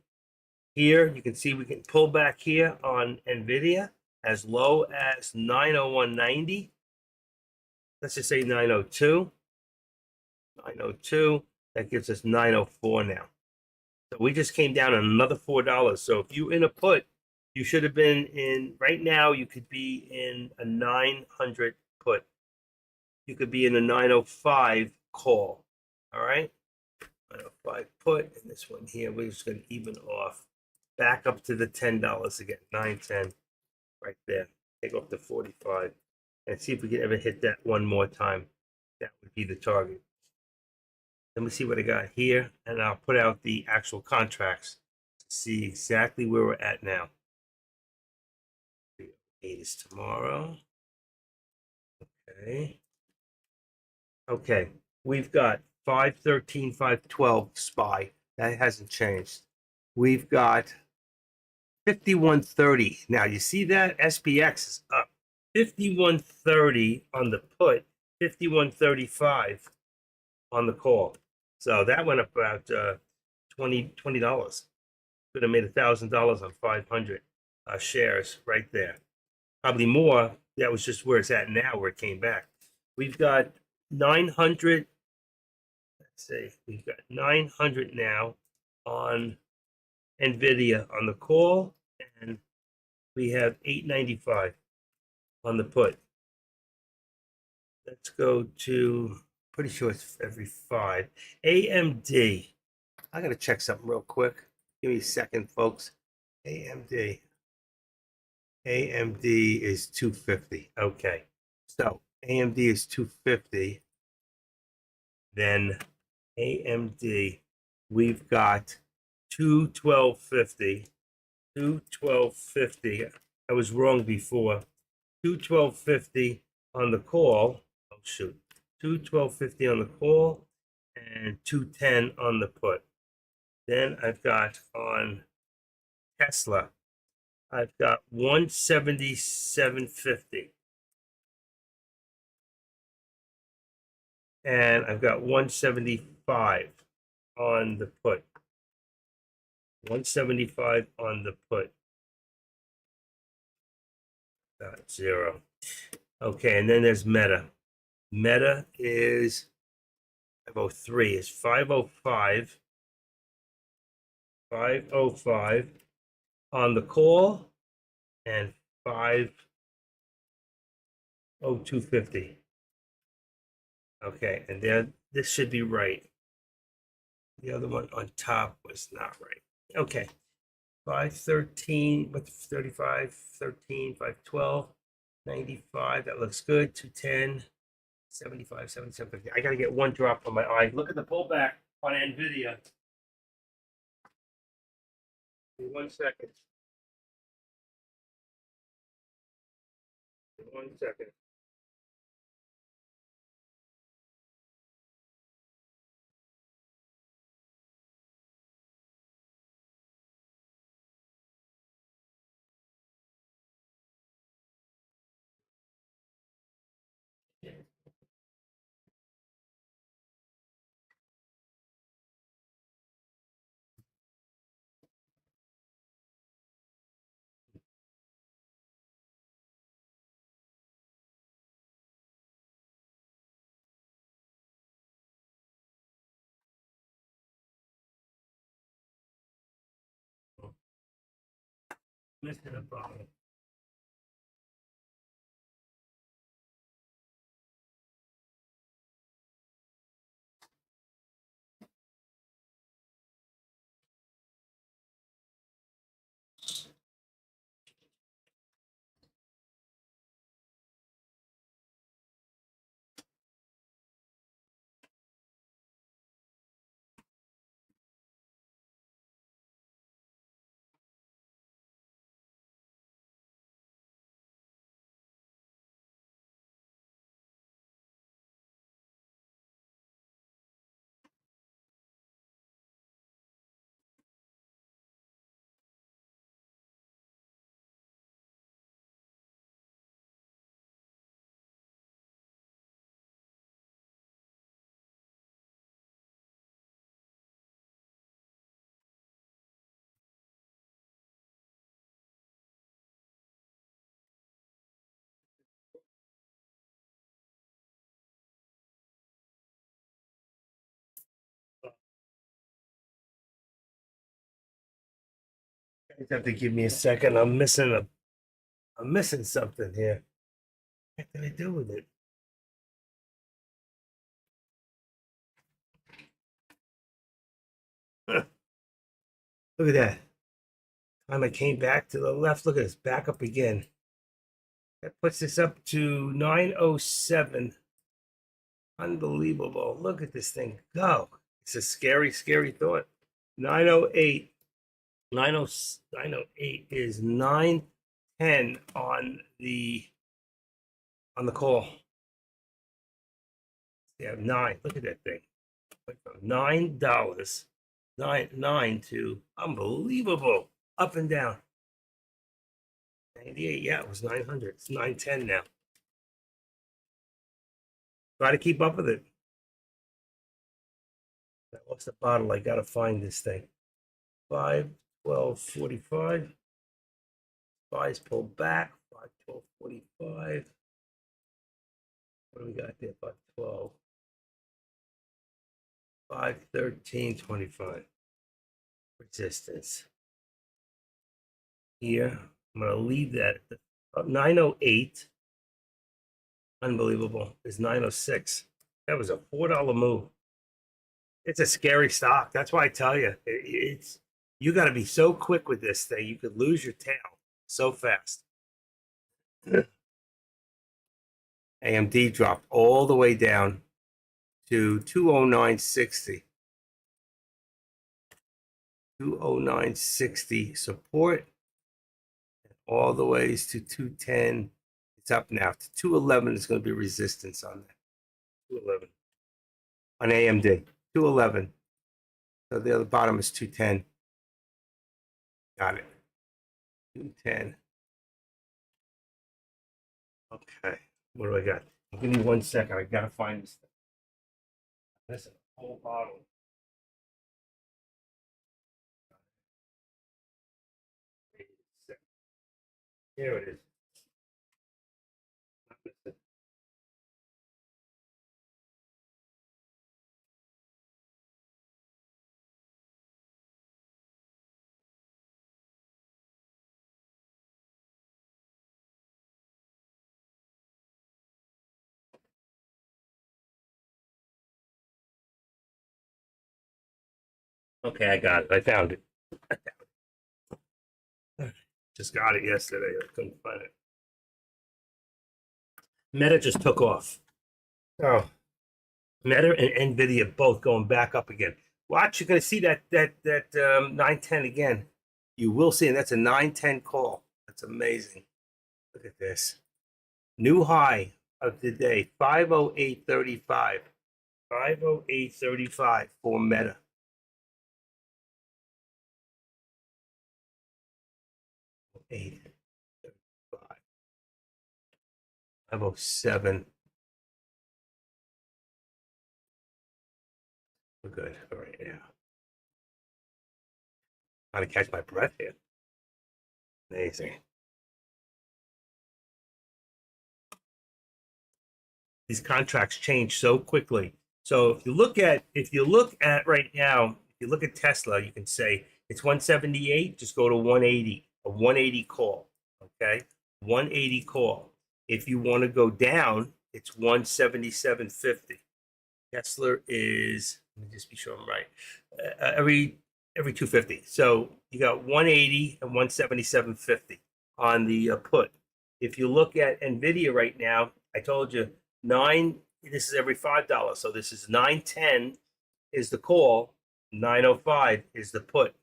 Here, you can see we can pull back here on NVIDIA as low as 901.90. Let's just say 902. 902. That gives us 904 now. So we just came down another $4. So if you in a put, you should have been in, right now, you could be in a 900 put. You could be in a 905 call. All right. 905 put. And this one here, we're just going to even off. Back up to the $10 again. 910 right there. Take off the 45 and see if we can ever hit that one more time. That would be the target. Let me see what I got here, and I'll put out the actual contracts to see exactly where we're at now. 8 is tomorrow. Okay. Okay. We've got 513, 512 SPY. That hasn't changed. We've got 5130. Now, you see that? SPX is up. 5130 on the put, 5135 on the call. So that went up about $20. Could have made $1,000 on 500 shares right there. Probably more. That was just where it's at now, where it came back. We've got 900. Let's see. We've got 900 now on NVIDIA on the call, and we have 895 on the put. Let's go to, pretty sure it's every 5. AMD. I got to check something real quick. Give me a second, folks. AMD. AMD is 250. Okay. So AMD is 250. Then AMD, we've got 212.50. 212.50. I was wrong before. 212.50 on the call. Oh, shoot. 212.50 on the call and 210 on the put. Then I've got on Tesla, I've got 177.50. And I've got 175 on the put. 175 on the put. Got 0. Okay, and then there's Meta. Meta is 503. Is 505. 505 on the call and 502.50. Okay, and then this should be right. The other one on top was not right. Okay, 513, what's 35, 13, 512, 95. That looks good. 210, 75, 77, 50. I got to get one drop on my eye. Look at the pullback on NVIDIA. Give me 1 second. Give me 1 second. Missing a bottle. You have to give me a second. I'm missing something here. What did I do with it? Look at that. Time I came back to the left. Look at this. Back up again. That puts this up to 907. Unbelievable. Look at this thing go. It's a scary, scary thought. 908. 908 is 910 on the call. Yeah, 9. Look at that thing. $9. 9 to unbelievable. Up and down. 98. Yeah, it was 900. It's 910 now. Try to keep up with it. I lost the bottle. I gotta find this thing. 5, 12, 45. Buys pulled back. 5, 12, 45. What do we got there? 5, 12. 5, 13, 25. Resistance. Here. I'm gonna leave that at the 908. Unbelievable. Is 906. That was a $4 move. It's a scary stock. That's why I tell you, it's you got to be so quick with this thing. You could lose your tail so fast. AMD dropped all the way down to 209.60. 209.60 support, all the ways to 210. It's up now to 211. Is going to be resistance on that. 211 on AMD. 211. So the other bottom is 210. Got it. 210. Okay. What do I got? Give me 1 second. I gotta find this thing. This is a whole bottle. Here it is. Okay, I got it. I found it. Just got it yesterday. I couldn't find it. Meta just took off. Oh, Meta and Nvidia both going back up again. Watch, you're going to see that 910 again. You will see, and that's a 910 call. That's amazing. Look at this. New high of the day, 508.35. 508.35 for Meta. 8.35. 507. We're good. All right, yeah. Trying to catch my breath here. Amazing. These contracts change so quickly. So if you look at right now, if you look at Tesla, you can say it's 178, just go to 180, a 180 call. Okay, 180 call. If you want to go down, it's 177.50. Tesla is, let me just be sure I'm right, every 250. So you got 180 and 177.50 on the put. If you look at Nvidia right now, I told you this is every $5. So this is 910 is the call, 905 is the put.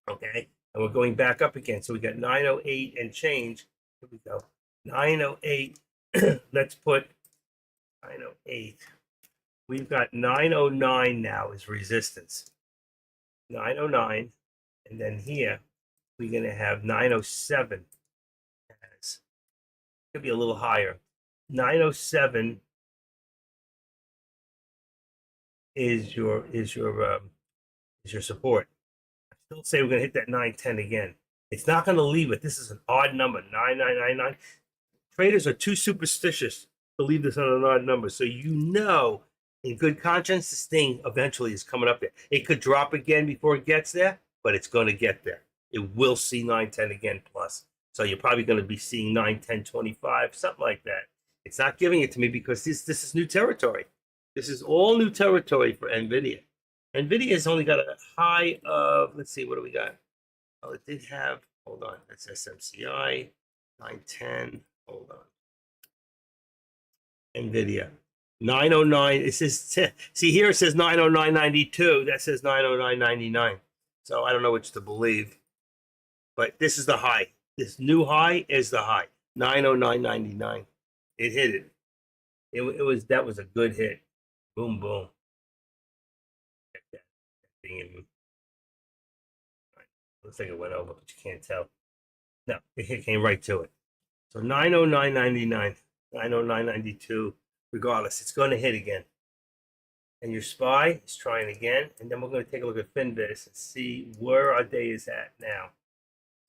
Okay, and we're going back up again. So we got 908 and change. Here we go. 908. Let's put 908. We've got 909 now is resistance. 909. And then here, we're going to have 907. It's going to be a little higher. 907 is your support. I still say we're going to hit that 910 again. It's not going to leave it. This is an odd number, 9999. Traders are too superstitious to leave this on an odd number. So you know, in good conscience, this thing eventually is coming up there. It could drop again before it gets there, but it's going to get there. it will see 910 again plus. So you're probably going to be seeing 91025, something like that. It's not giving it to me because this is new territory. This is all new territory for NVIDIA. NVIDIA has only got a high of, let's see, what do we got? Oh, it did have, hold on, that's SMCI, 910, hold on. NVIDIA, 909, it says, see here it says 909.92, that says 909.99. So I don't know which to believe, but this is the high. This new high is the high, 909.99. It hit it. It was, that was a good hit. Boom, boom. Looks like it went over, but you can't tell. No, it came right to it. So 909.99, 909.92, regardless, it's going to hit again. And your SPY is trying again. And then we're going to take a look at Finviz and see where our day is at now.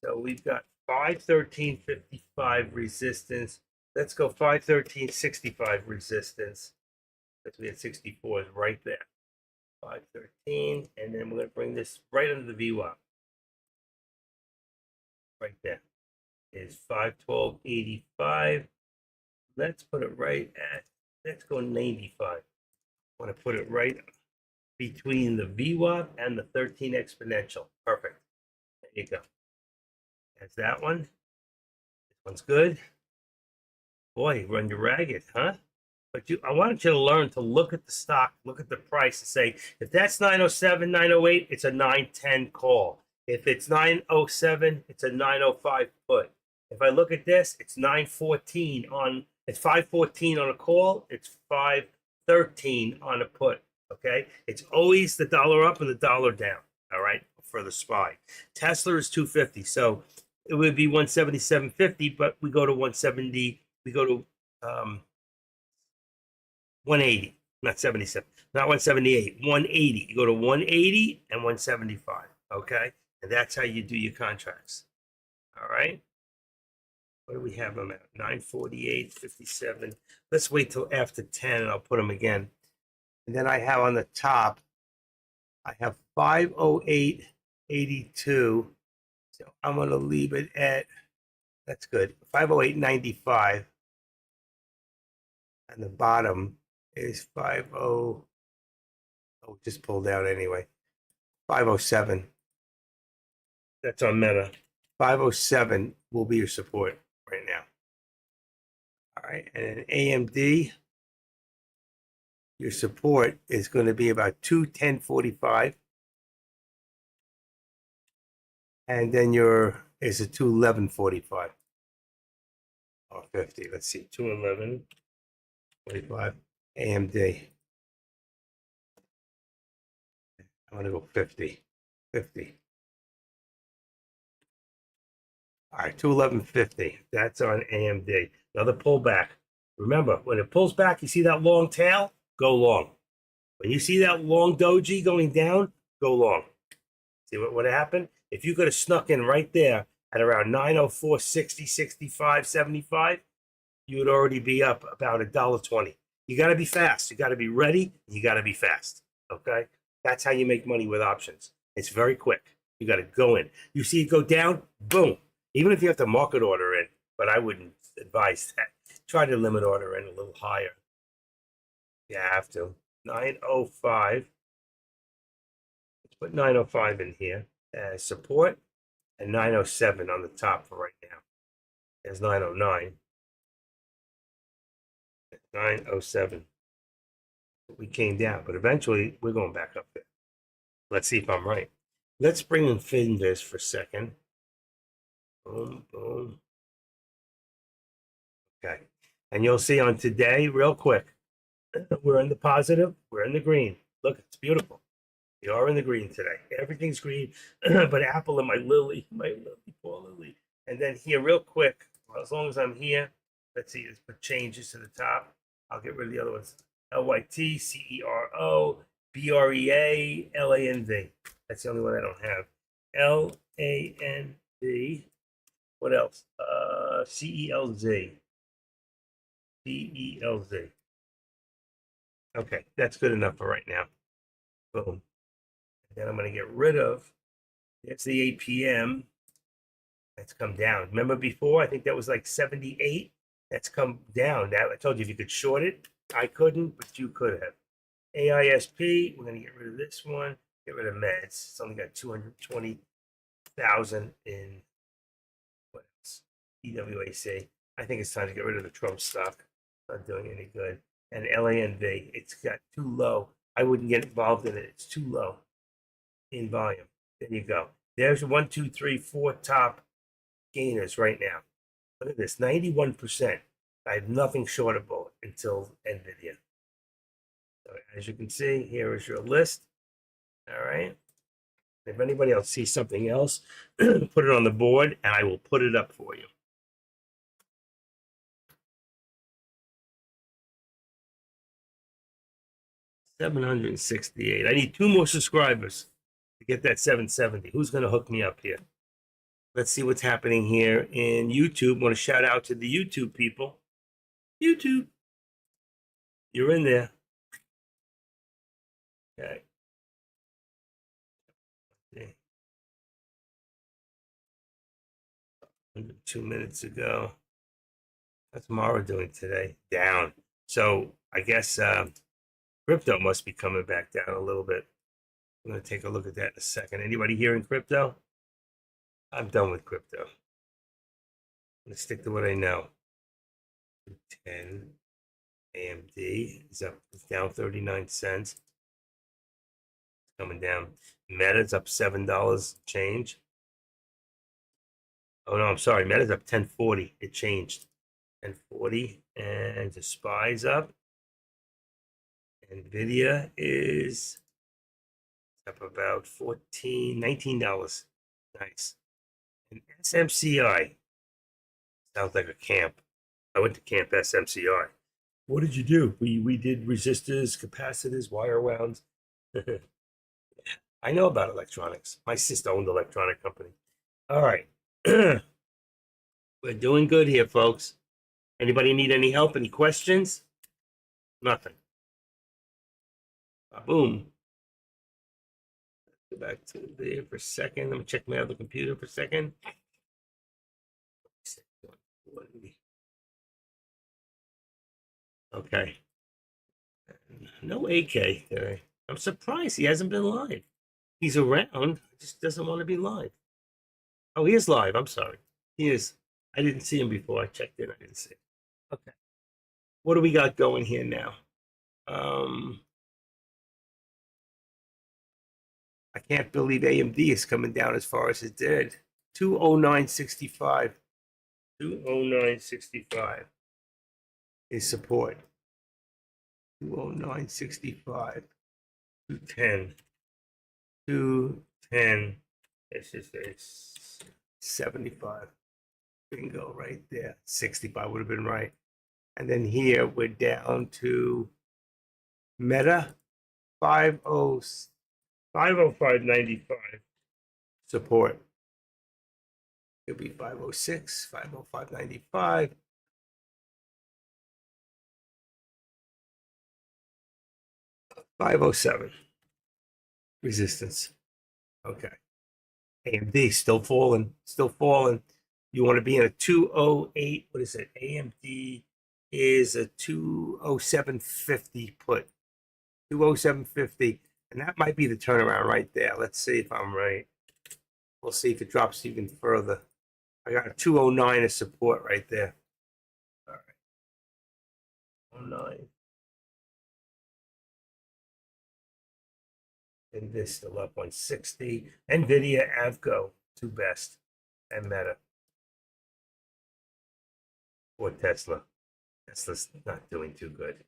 So we've got 513.55 resistance. Let's go 513.65 resistance. Because we had 64 is right there. 513. And then we're going to bring this right under the VWAP. Right there is 512.85. Let's put it right at, let's go 95. I want to put it right between the VWAP and the 13 exponential. Perfect. There you go. That's that one. This one's good. Boy, run you ragged, huh? But I wanted you to learn to look at the stock, look at the price, and say, if that's 907, 908, it's a 910 call. If it's 907, it's a 905 put. If I look at this, it's 914 on, it's 514 on a call, it's 513 on a put. Okay, it's always the dollar up and the dollar down. All right, for the SPY. Tesla is 250, so it would be 177.50, but we go to 170. We go to 180, not 77, not 178, 180. You go to 180 and 175. Okay, and that's how you do your contracts. All right. What do we have them at? 948.57. Let's wait till after 10 and I'll put them again. And then I have on the top, I have 508.82. So I'm going to leave it at, that's good, 508.95. And the bottom is 50, oh, just pulled out anyway. 507. That's on Meta. 507 will be your support right now. All right, and then AMD, your support is going to be about 210.45. And then your is a 211.45 or 50. Let's see, 211.45 AMD. I'm going to go 50. 50. All right, 211.50. That's on AMD. Another pullback. Remember, when it pulls back, you see that long tail? Go long. When you see that long doji going down, go long. See what happened? If you could have snuck in right there at around 904, 60, 65, 75, you would already be up about $1.20. You got to be fast. You got to be ready. You got to be fast. Okay? That's how you make money with options. It's very quick. You got to go in. You see it go down, boom. Even if you have to market order in, but I wouldn't advise that. Try to limit order in a little higher. You have to. 905. Let's put 905 in here as support and 907 on the top for right now. There's 909. 907. We came down, but eventually we're going back up there. Let's see if I'm right. Let's bring in Finviz for a second. Boom, boom. Okay. And you'll see on today, real quick, we're in the positive, we're in the green. Look, it's beautiful. We are in the green today. Everything's green, but Apple and my lily, poor lily. And then here, real quick, well, as long as I'm here, let's see, let's put changes to the top. I'll get rid of the other ones. LYT, CERO, BREA, LANV. That's the only one I don't have. LANV. What else? CELZ. CELZ. Okay, that's good enough for right now. Boom. And then I'm going to get rid of There's the APM. That's come down. Remember before? I think that was like 78. That's come down. Now I told you if you could short it, I couldn't, but you could have. AISP, we're gonna get rid of this one. Get rid of meds. It's only got 220,000 in what else? EWAC. I think it's time to get rid of the Trump stock. Not doing any good. And LANV, it's got too low. I wouldn't get involved in it. It's too low in volume. There you go. There's 1, 2, 3, 4 top gainers right now. Look at this, 91%. I have nothing shortable until NVIDIA. So as you can see, here is your list. All right. If anybody else sees something else, put it on the board and I will put it up for you. $768. I need 2 more subscribers to get that 770. Who's going to hook me up here? Let's see what's happening here in YouTube. I want to shout out to the YouTube people. YouTube, you're in there. Okay. 2 minutes ago. What's Mara doing today? Down. So I guess crypto must be coming back down a little bit. I'm going to take a look at that in a second. Anybody here in crypto? I'm done with crypto. I'm going to stick to what I know. 10 AMD is up. It's down 39 cents. It's coming down. Meta's up $7 change. Oh no, I'm sorry. Meta's up 1040. It changed. 1040 and the SPY's up. NVIDIA is up about $19. Nice. And SMCI sounds like a camp. I went to camp SMCI. What did you do? We did resistors, capacitors, wire wounds. I know about electronics. My sister owned an electronic company. All right. We're doing good here, folks. Anybody need any help? Any questions? Nothing. Boom. Go back to there for a second. Let me check my other computer for a second. Okay. No AK today. I'm surprised he hasn't been live. He's around, just doesn't want to be live. Oh, he is live. I'm sorry. He is. I didn't see him before. I checked in. I didn't see him. Okay. What do we got going here now? I can't believe AMD is coming down as far as it did. 209.65. 209.65 is support. 209.65. 210. 210. This is a 75. Bingo right there. 65 would have been right. And then here we're down to Meta 505.95 support. It'll be 506, 505.95. $507 resistance. Okay. AMD still falling, still falling. You want to be in a 208. What is it? AMD is a 207.50 put. 207.50. And that might be the turnaround right there. Let's see if I'm right. We'll see if it drops even further. I got a 209 as support right there. All right. 09. And this still up 160. NVIDIA, Avgo, 2 best. And Meta. Or Tesla. Tesla's not doing too good.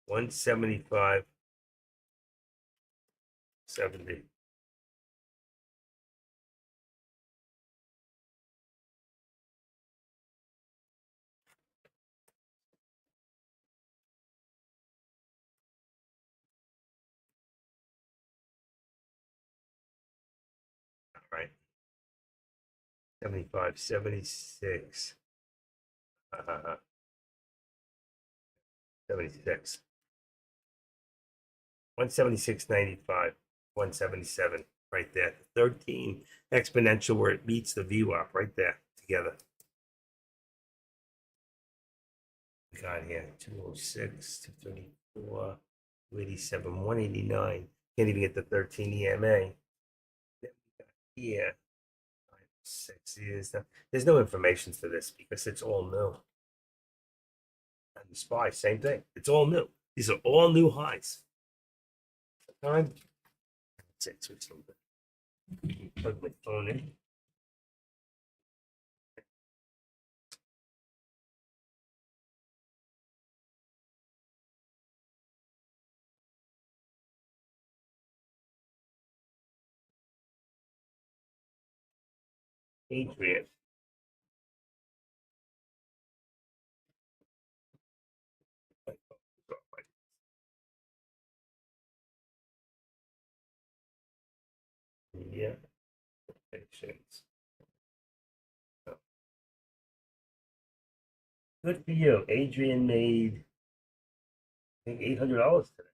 175. 70. All right. 75, 76. 76. 176.95. 177. right there. 13 exponential where it meets the VWAP right there together. We got here 206, 234, 287, 189. Can't even get the 13 EMA. Then we got here 6 years. There's no information for this because it's all new. And the SPY, same thing. It's all new. These are all new highs. Time. That's it. Switch a little bit. Plug my phone in. Adrian. Yeah. Patience. Good for you. Adrian made, I think, $800 today.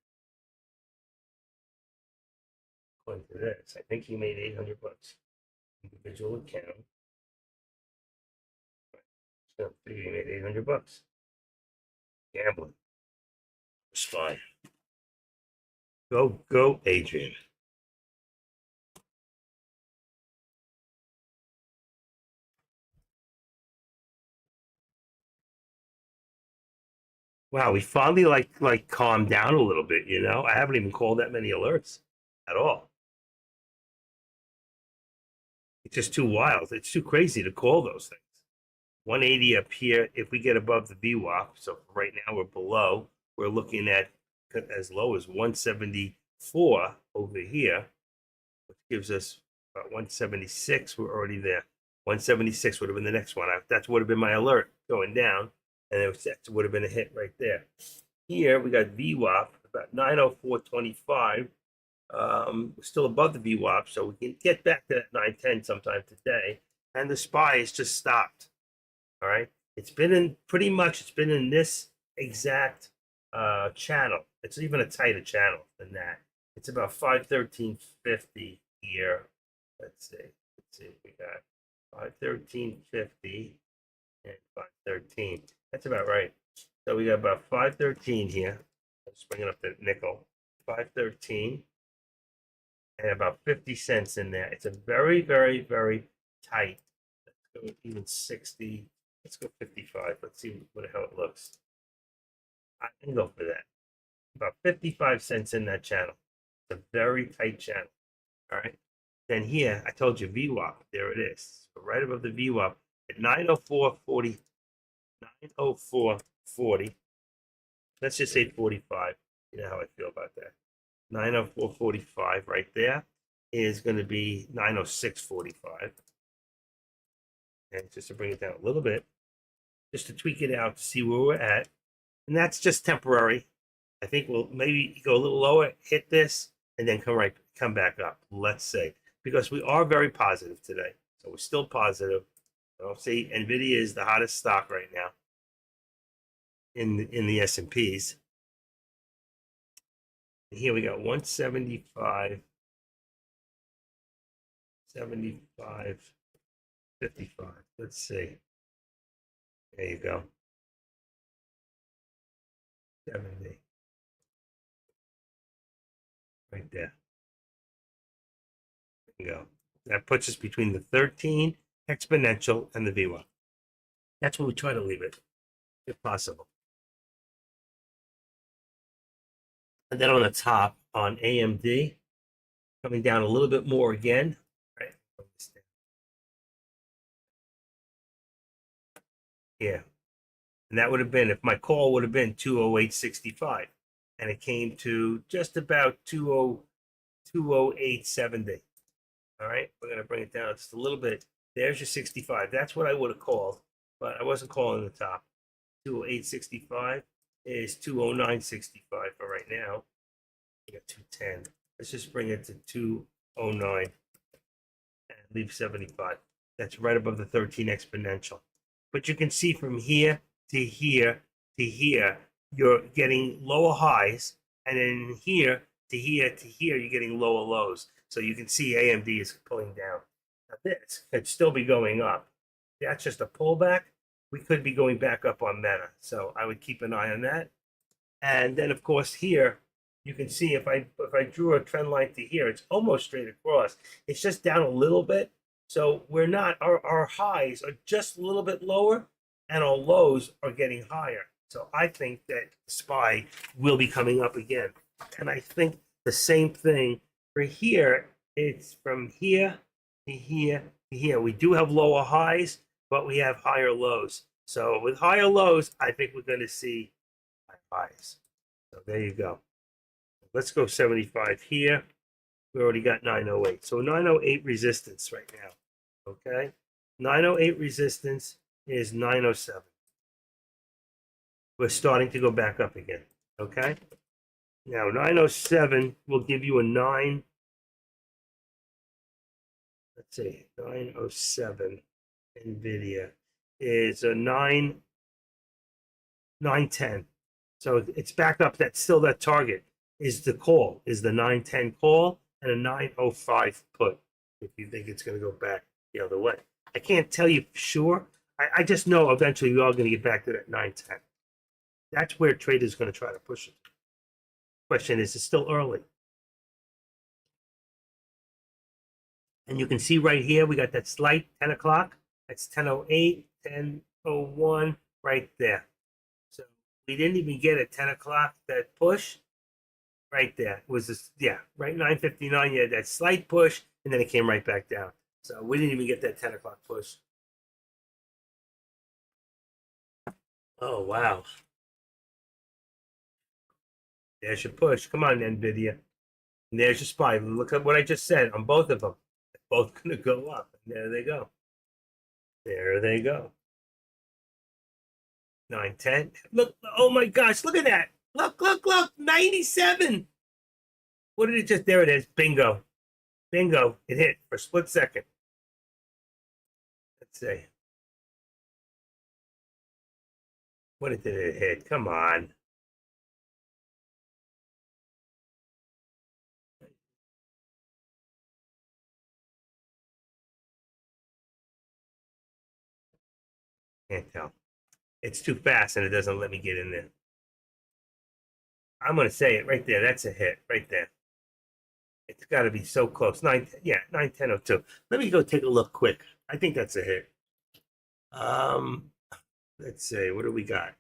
According to this, I think he made 800 bucks. Individual account. So he made 800 bucks. Gambling. Spy. Go, Adrian. Wow, we finally like calmed down a little bit, you know. I haven't even called that many alerts at all. It's just too wild. It's too crazy to call those things. 180 up here. If we get above the VWAP, so right now we're below. We're looking at as low as 174 over here, which gives us about 176. We're already there. 176 would have been the next one. That would have been my alert going down, and that would have been a hit right there. Here we got VWAP about 904.25. We're still above the VWAP, so we can get back to that 910 sometime today. And the SPY has just stopped. All right, it's been in pretty much. It's been in this exact channel. It's even a tighter channel than that. It's about 513.50 here. Let's see. We got 513.50 and 513. That's about right. So we got about 513 here. Let's bring it up to nickel. 513 and about 50 cents in there. It's a very, very, very tight. Let's go even 60. Let's go 55. Let's see how it looks. I can go for that. About 55 cents in that channel. It's a very tight channel. All right. Then here, I told you VWAP. There it is. So right above the VWAP at 904.40. 904.40. Let's just say 45. You know how I feel about that. 904.45 right there is going to be 906.45. And just to bring it down a little bit, just to tweak it out to see where we're at. And that's just temporary. I think we'll maybe go a little lower, hit this, and then come back up. Let's say, because we are very positive today, so we're still positive. I'll say Nvidia is the hottest stock right now in the S&Ps. And here we got 175, 75, 55. Let's see. There you go. 70. Right there. There you go. That puts us between the 13 exponential and the VWAP. That's where we try to leave it, if possible. And then on the top, on AMD, coming down a little bit more again. Right. Yeah. And that would have been, if my call would have been 208.65, and it came to just about 208.70. All right, we're going to bring it down just a little bit. There's your 65. That's what I would have called, but I wasn't calling the top. 208.65 is 209.65 for right now. We got 210. Let's just bring it to 209 and leave 75. That's right above the 13 exponential. But you can see from here to here to here, you're getting lower highs, and then here to here to here, you're getting lower lows. So you can see AMD is pulling down. Now this could still be going up. That's just a pullback. We could be going back up on Meta. So I would keep an eye on that. And then of course here, you can see if I drew a trend line to here, it's almost straight across. It's just down a little bit. So we're not, our highs are just a little bit lower and our lows are getting higher. So I think that SPY will be coming up again. And I think the same thing for here. It's from here to here to here. We do have lower highs, but we have higher lows. So with higher lows, I think we're going to see high highs. So there you go. Let's go 75 here. We already got 908. So 908 resistance right now. Okay. 908 resistance is 907. We're starting to go back up again. Okay. Now 907 will give you a 9. Let's see. 907 NVIDIA is a 910. So it's back up. That's still that target. Is the call, is the 910 call and a 905 put if you think it's going to go back the other way. I can't tell you for sure. I just know eventually we are going to get back to that 910. That's where traders are going to try to push it. Question is, it's still early. And you can see right here, we got that slight 10 o'clock. That's 10:08, 10:01 right there. So we didn't even get at 10 o'clock that push. Right there it was this, yeah, right 9:59. You had that slight push, and then it came right back down. So we didn't even get that 10 o'clock push. Oh wow, there's your push. Come on, Nvidia, and there's your SPY. Look at what I just said on both of them. They're both gonna go up, and there they go. There they go. 910. Look, oh my gosh, look at that. Look, 97. What did it just, there it is. Bingo. Bingo. It hit for a split second. Let's see. What did it hit? Come on. Can't tell. It's too fast and it doesn't let me get in there. I'm going to say it right there. That's a hit right there. It's got to be so close. 91002. Let me go take a look quick. I think that's a hit. Let's see. What do we got?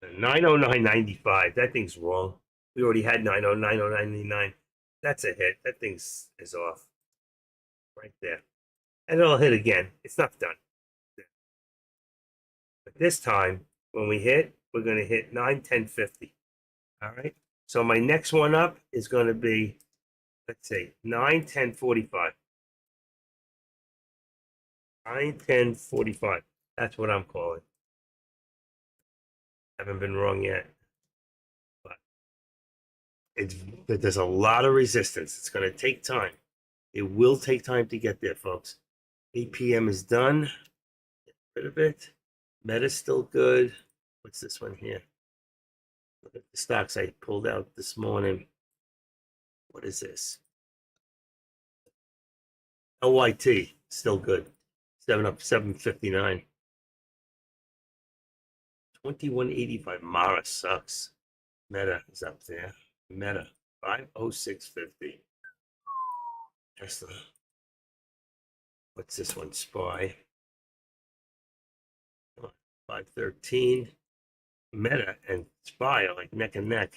909.95. That thing's wrong. We already had 909.99. That's a hit. That thing is off. Right there. And it'll hit again. It's not done. But this time, when we hit, we're going to hit 910.50. All right. So my next one up is going to be, let's see, 910.45. 910.45. That's what I'm calling. Haven't been wrong yet. But there's a lot of resistance. It's going to take time. It will take time to get there, folks. 8 p.m. is done. Get rid of it. Meta's still good. What's this one here? Look at the stocks I pulled out this morning. What is this? LYT, still good. 7 up, 759. 2185. Mara sucks. Meta is up there. Meta, 506.50. Tesla. What's this one? SPY. 513. Meta and SPY are like neck and neck.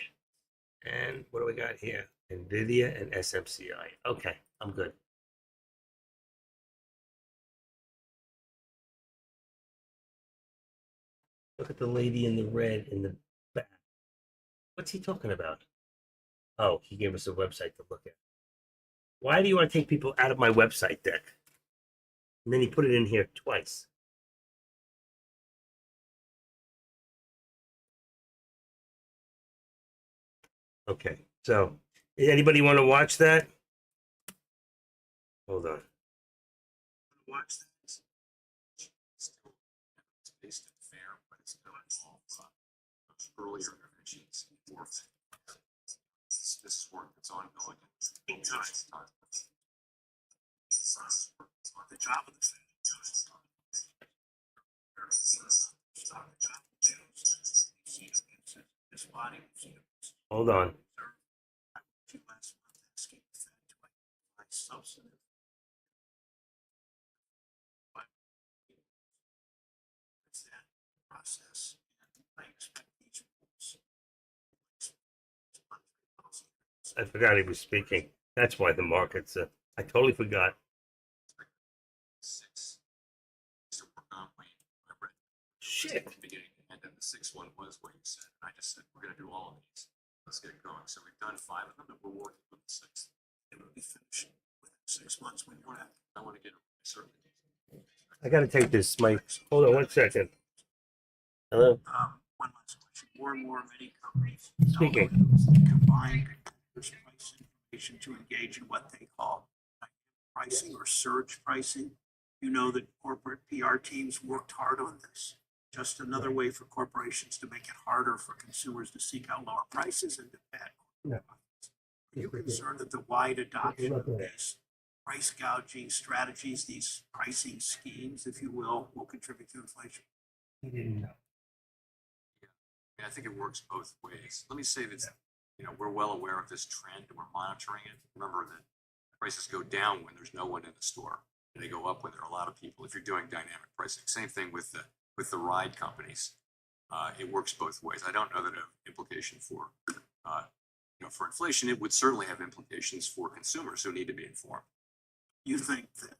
And what do we got here? NVIDIA and SMCI. Okay, I'm good. Look at the lady in the red in the back. What's he talking about? Oh, he gave us a website to look at. Why do you want to take people out of my website deck? And then he put it in here twice. Okay, so anybody want to watch that? Hold on. Watch this. Still, it's based in fair, but it's not all earlier interventions. this is work that's ongoing. It's time. The job of the Fed. This body. Hold on. Last month asking the Fed to identify substantive that process, and I expect these rules. I forgot he was speaking. That's why the markets. I totally forgot. Six. So we're on Wayne. I read Shit. at the beginning, and then the sixth one was what you said. And I just said we're going to do all of these. Let's get going. So we've done 5 of them, and we're working with the sixth. It will be finished within 6 months when you're at. I want to get certainly. I got to take this. Hold on 1 second. Hello. One last question. More and more, many companies Speaking. combine price information to engage in what they call pricing or surge pricing. You know that corporate PR teams worked hard on this. Just another way for corporations to make it harder for consumers to seek out lower prices and to add. Are you concerned that the wide adoption of these price gouging strategies, these pricing schemes, if you will contribute to inflation? He didn't know. Yeah, I think it works both ways. Let me say that, we're well aware of this trend and we're monitoring it. Remember that prices go down when there's no one in the store, and they go up when there are a lot of people. If you're doing dynamic pricing, same thing with the ride companies. It works both ways. I don't know that it have implication for for inflation. It would certainly have implications for consumers who need to be informed. You think that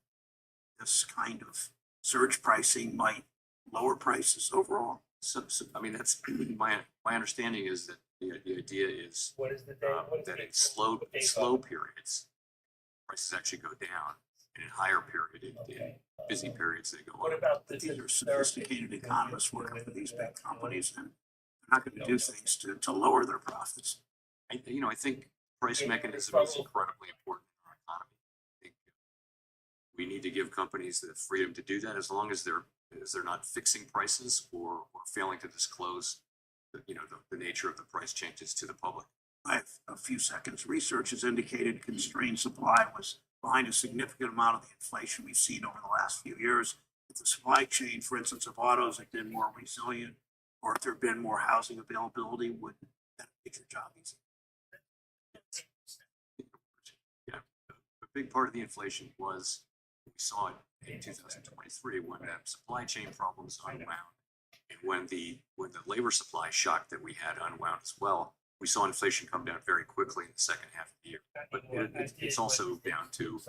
this kind of surge pricing might lower prices overall? So I mean, that's my understanding is that the idea is What is the that in slow periods, prices actually go down, and in higher period, in busy periods, they go up. What about These are sophisticated economists working for these big companies, and they're not going to do things to lower their profits. I think price mechanism is incredibly important in our economy. I think we need to give companies the freedom to do that as long as they're not fixing prices or failing to disclose the nature of the price changes to the public. I have a few seconds. Research has indicated constrained supply was behind a significant amount of the inflation we've seen over the last few years. If the supply chain, for instance, of autos had been more resilient, or if there had been more housing availability, would that make your job easier? Yeah, a big part of the inflation was we saw it in 2023 when supply chain problems unwound, and when the labor supply shock that we had unwound as well. We saw inflation come down very quickly in the second half of the year, but it's also down to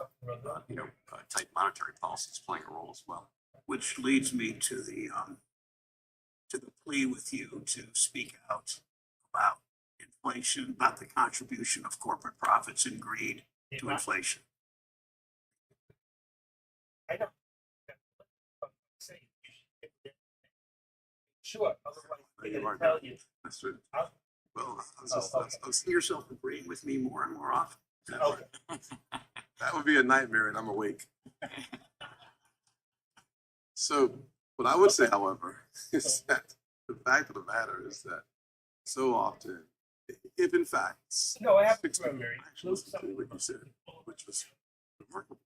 tight monetary policies playing a role as well. Which leads me to the plea with you to speak out about inflation, about the contribution of corporate profits and greed to inflation. I don't. Sure. Otherwise, they're going to tell you. That's right. Well, I was seeing yourself agreeing with me more and more often. Okay. That would be a nightmare, and I'm awake. So, what I would say, however, is that the fact of the matter is that so often, if in fact, No, I have to 60 Mary. actually listened to what you said, which was remarkable.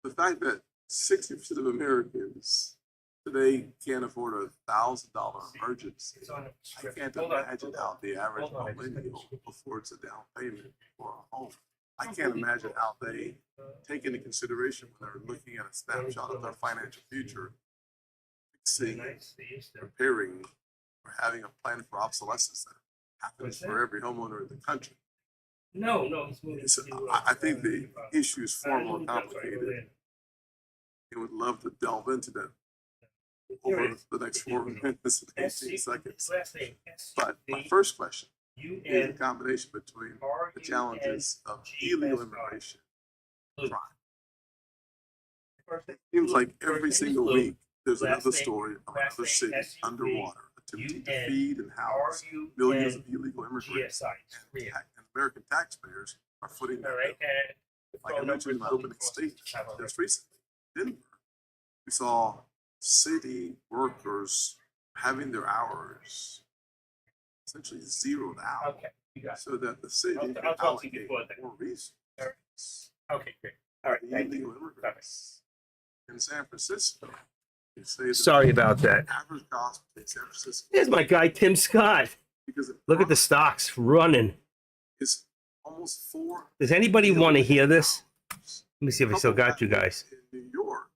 The fact that 60% of Americans today can't afford $1,000 emergency. I can't imagine how the average millennial affords a down payment for a home. I can't imagine how they take into consideration when they're looking at a snapshot of their financial future, fixing, repairing, or having a plan for obsolescence that happens for every homeowner in the country. No, he's moving. So I think the issue is far more complicated. I would love to delve into that over the next 4 minutes and 18 seconds. But my first question is a combination between the challenges of illegal immigration and crime. It seems like every single week there's another story of another city underwater attempting to feed and house millions of illegal immigrants. And American taxpayers are footing that bill. Like I mentioned in my opening statement, just recently, Denver, we saw city workers having their hours essentially zeroed out You got it. so that the city I'll can talk to you allocate before then. more resources. Okay, great. All right, thank you. Illegal immigrants in San Francisco. You say that Sorry about that. average cost in San Francisco. Here's my guy, Tim Scott. Because Look at the stocks running. It's almost $4 Does anybody want to hear this? billion. Let me see if I still got you guys. In New York,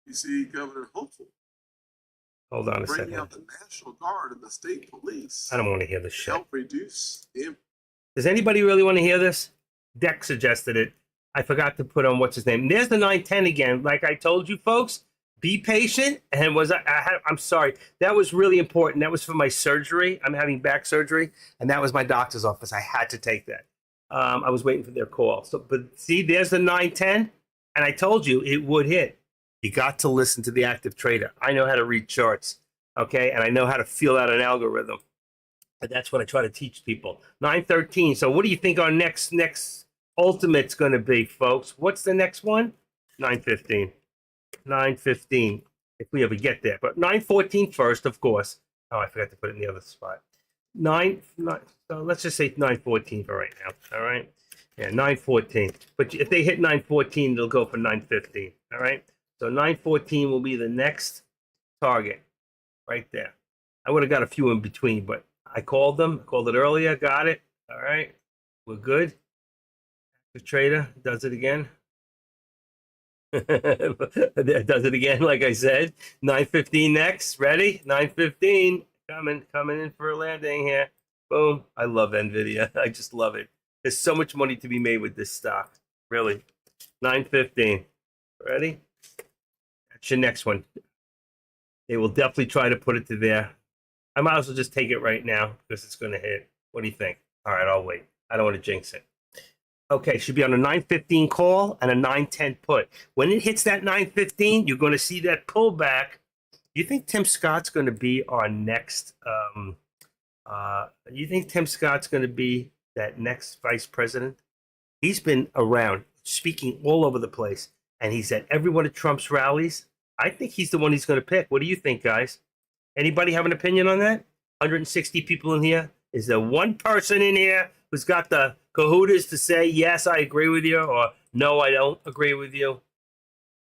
you see Governor Hochul Hold on a bringing second. out the National Guard and the state police I don't want to hear this to shit. help reduce the Does anybody really want to hear this? Deck suggested it. I forgot to put on what's his name. There's the 910 again. Like I told you folks, be patient. And I'm sorry. That was really important. That was for my surgery. I'm having back surgery, and that was my doctor's office. I had to take that. I was waiting for their call. So, but see, there's the 910, and I told you it would hit. You got to listen to the active trader. I know how to read charts, okay, and I know how to feel out an algorithm. And that's what I try to teach people. 913. So, what do you think our next ultimate's going to be, folks? What's the next one? 915. 915. If we ever get there, but 914 first, of course. Oh, I forgot to put it in the other spot. 9. So let's just say 914 for right now. All right. Yeah, 914. But if they hit 914, they'll go for 915. All right. So 914 will be the next target right there. I would have got a few in between, but I called them. I called it earlier. Got it. All right. We're good. The trader does it again. Does it again, like I said. 915 next. Ready? 915. Coming in for a landing here. Boom. I love NVIDIA. I just love it. There's so much money to be made with this stock. Really. 915. Ready? That's your next one. They will definitely try to put it to there. I might as well just take it right now because it's going to hit. What do you think? All right, I'll wait. I don't want to jinx it. Okay, should be on a 915 call and a 910 put. When it hits that 915, you're going to see that pullback. You think Tim Scott's going to be our next? You think Tim Scott's going to be that next vice president? He's been around speaking all over the place, and he's at every one of Trump's rallies. I think he's the one he's going to pick. What do you think, guys? Anybody have an opinion on that? 160 people in here. Is there one person in here who's got the cahoots to say, yes, I agree with you, or no, I don't agree with you?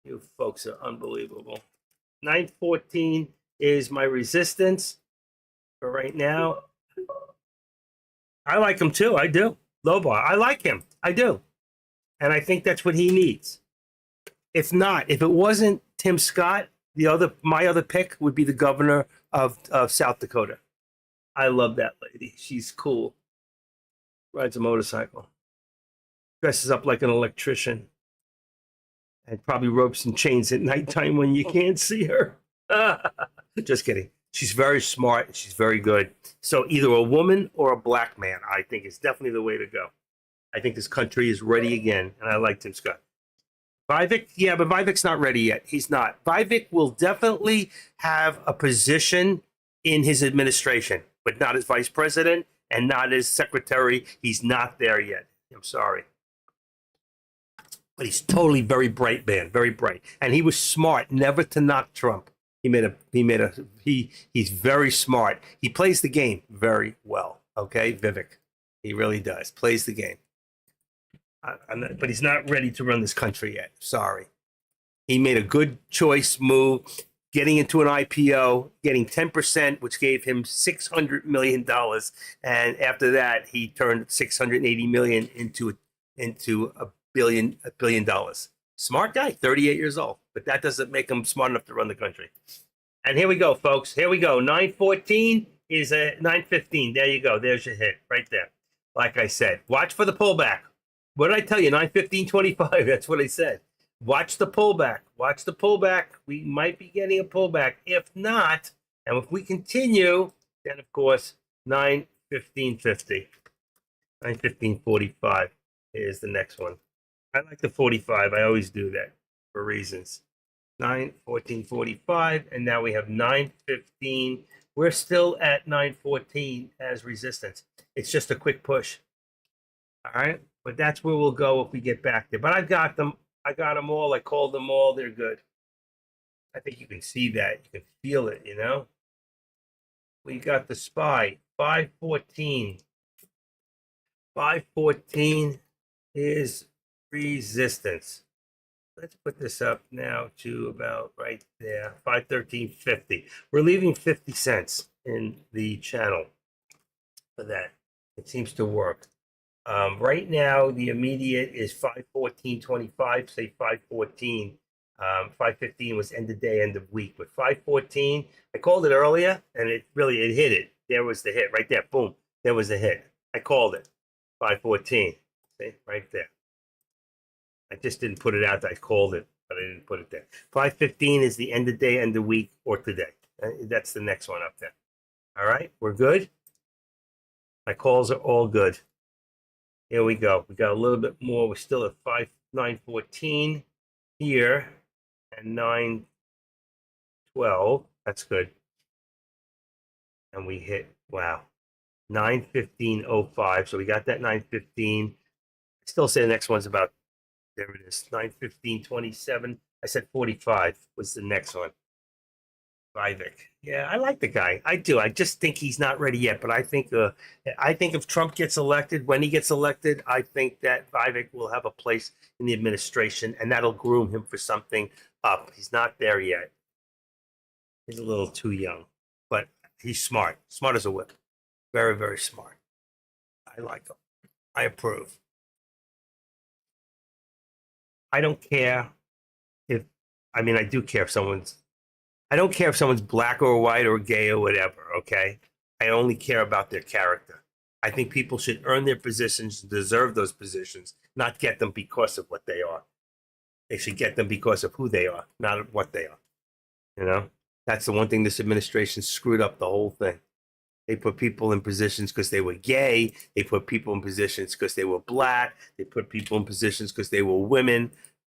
You folks are unbelievable. 914 is my resistance for right now. I like him too. I do. Low bar. I like him. I do. And I think that's what he needs. If not, if it wasn't Tim Scott, my other pick would be the governor of South Dakota. I love that lady. She's cool. Rides a motorcycle. Dresses up like an electrician. And probably ropes and chains at nighttime when you can't see her. Just kidding. She's very smart. She's very good. So either a woman or a black man, I think, is definitely the way to go. I think this country is ready again, and I like Tim Scott. Vivek, yeah, but Vivek's not ready yet. He's not. Vivek will definitely have a position in his administration, but not as vice president and not as secretary. He's not there yet. I'm sorry. But he's totally very bright man, very bright. And he was smart, never to knock Trump. He's very smart. He plays the game very well. Okay, Vivek. He really does. Plays the game. But he's not ready to run this country yet. Sorry. He made a good choice move, getting into an IPO, getting 10%, which gave him $600 million. And after that, he turned $680 million into $1 billion. Smart guy, 38 years old. But that doesn't make him smart enough to run the country. And here we go, folks. Here we go. 914 is a 915. There you go. There's your hit right there. Like I said, watch for the pullback. What did I tell you? 915.25. That's what I said. Watch the pullback. Watch the pullback. We might be getting a pullback. If not, and if we continue, then of course 915.50. 915.45 is the next one. I like the 45. I always do that for reasons. 914.45, and now we have 915. We're still at 914 as resistance. It's just a quick push. All right, but that's where we'll go if we get back there. But I've got them. I got them all. I called them all. They're good. I think you can see that. You can feel it, you know. We got the SPY 514. 514 is resistance. Let's put this up now to about right there, 513.50. We're leaving 50 cents in the channel for that. It seems to work. Right now, the immediate is 514.25, say 514. 515 was end of day, end of week. But 514, I called it earlier, and it hit it. There was the hit right there. Boom. There was the hit. I called it. 514. See, right there. I just didn't put it out. I called it, but I didn't put it there. 515 is the end of day, end of week, or today. That's the next one up there. All right, we're good. My calls are all good. Here we go. We got a little bit more. We're still at 914 here and 912. That's good. And we hit, wow, 915.05. So we got that 915. I still say the next one's about, there it is, 915.27. I said 45 was the next one. Vivek. Yeah, I like the guy. I do. I just think he's not ready yet. But I think if Trump gets elected, when he gets elected, I think that Vivek will have a place in the administration, and that'll groom him for something up. He's not there yet. He's a little too young, but he's smart. Smart as a whip. Very, very smart. I like him. I approve. I don't care if, I mean, I do care if I don't care if someone's black or white or gay or whatever, okay? I only care about their character. I think people should earn their positions, deserve those positions, not get them because of what they are. They should get them because of who they are, not what they are. You know? That's the one thing this administration screwed up the whole thing. They put people in positions because they were gay. They put people in positions because they were black. They put people in positions because they were women.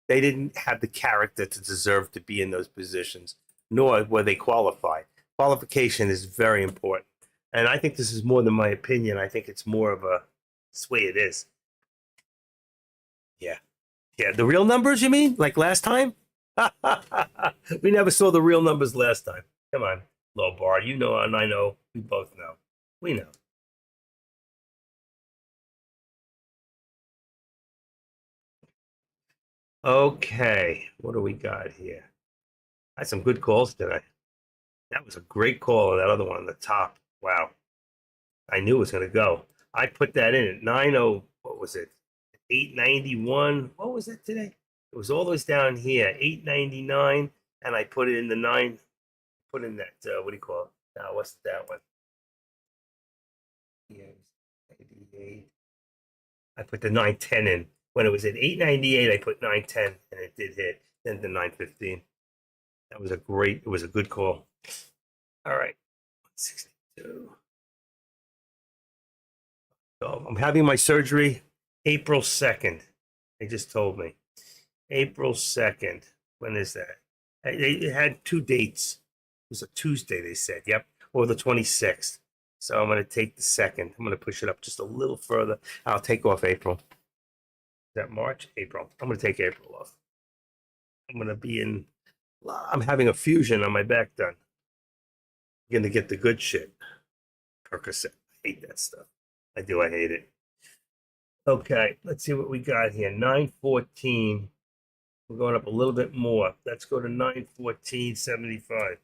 They didn't have the character to deserve to be in those positions, nor were they qualified. Qualification is very important. And I think this is more than my opinion. I think it's more of it's the way it is. Yeah. Yeah. The real numbers, you mean? Like last time? We never saw the real numbers last time. Come on, low bar. You know, and I know. We both know. We know. Okay. What do we got here? I had some good calls today. That was a great call on that other one on the top. Wow. I knew it was going to go. I put that in at 90, what was it? 891. What was it today? It was all the way down here, 899. And I put it in the put in that, what do you call it? No, what's that one? Yeah, 88. I put the 910 in. When it was at 898, I put 910 and it did hit. Then the 915. That was it was a good call. All right. 162. So I'm having my surgery April 2nd. They just told me. April 2nd. When is that? They had two dates. It was a Tuesday, they said. Yep. Or the 26th. So I'm going to take the 2nd. I'm going to push it up just a little further. I'll take off April. Is that March? April. I'm going to take April off. I'm going to be I'm having a fusion on my back done. I'm going to get the good shit. Percocet. I hate that stuff. I do. I hate it. Okay, let's see what we got here. 914. We're going up a little bit more. Let's go to 914.75.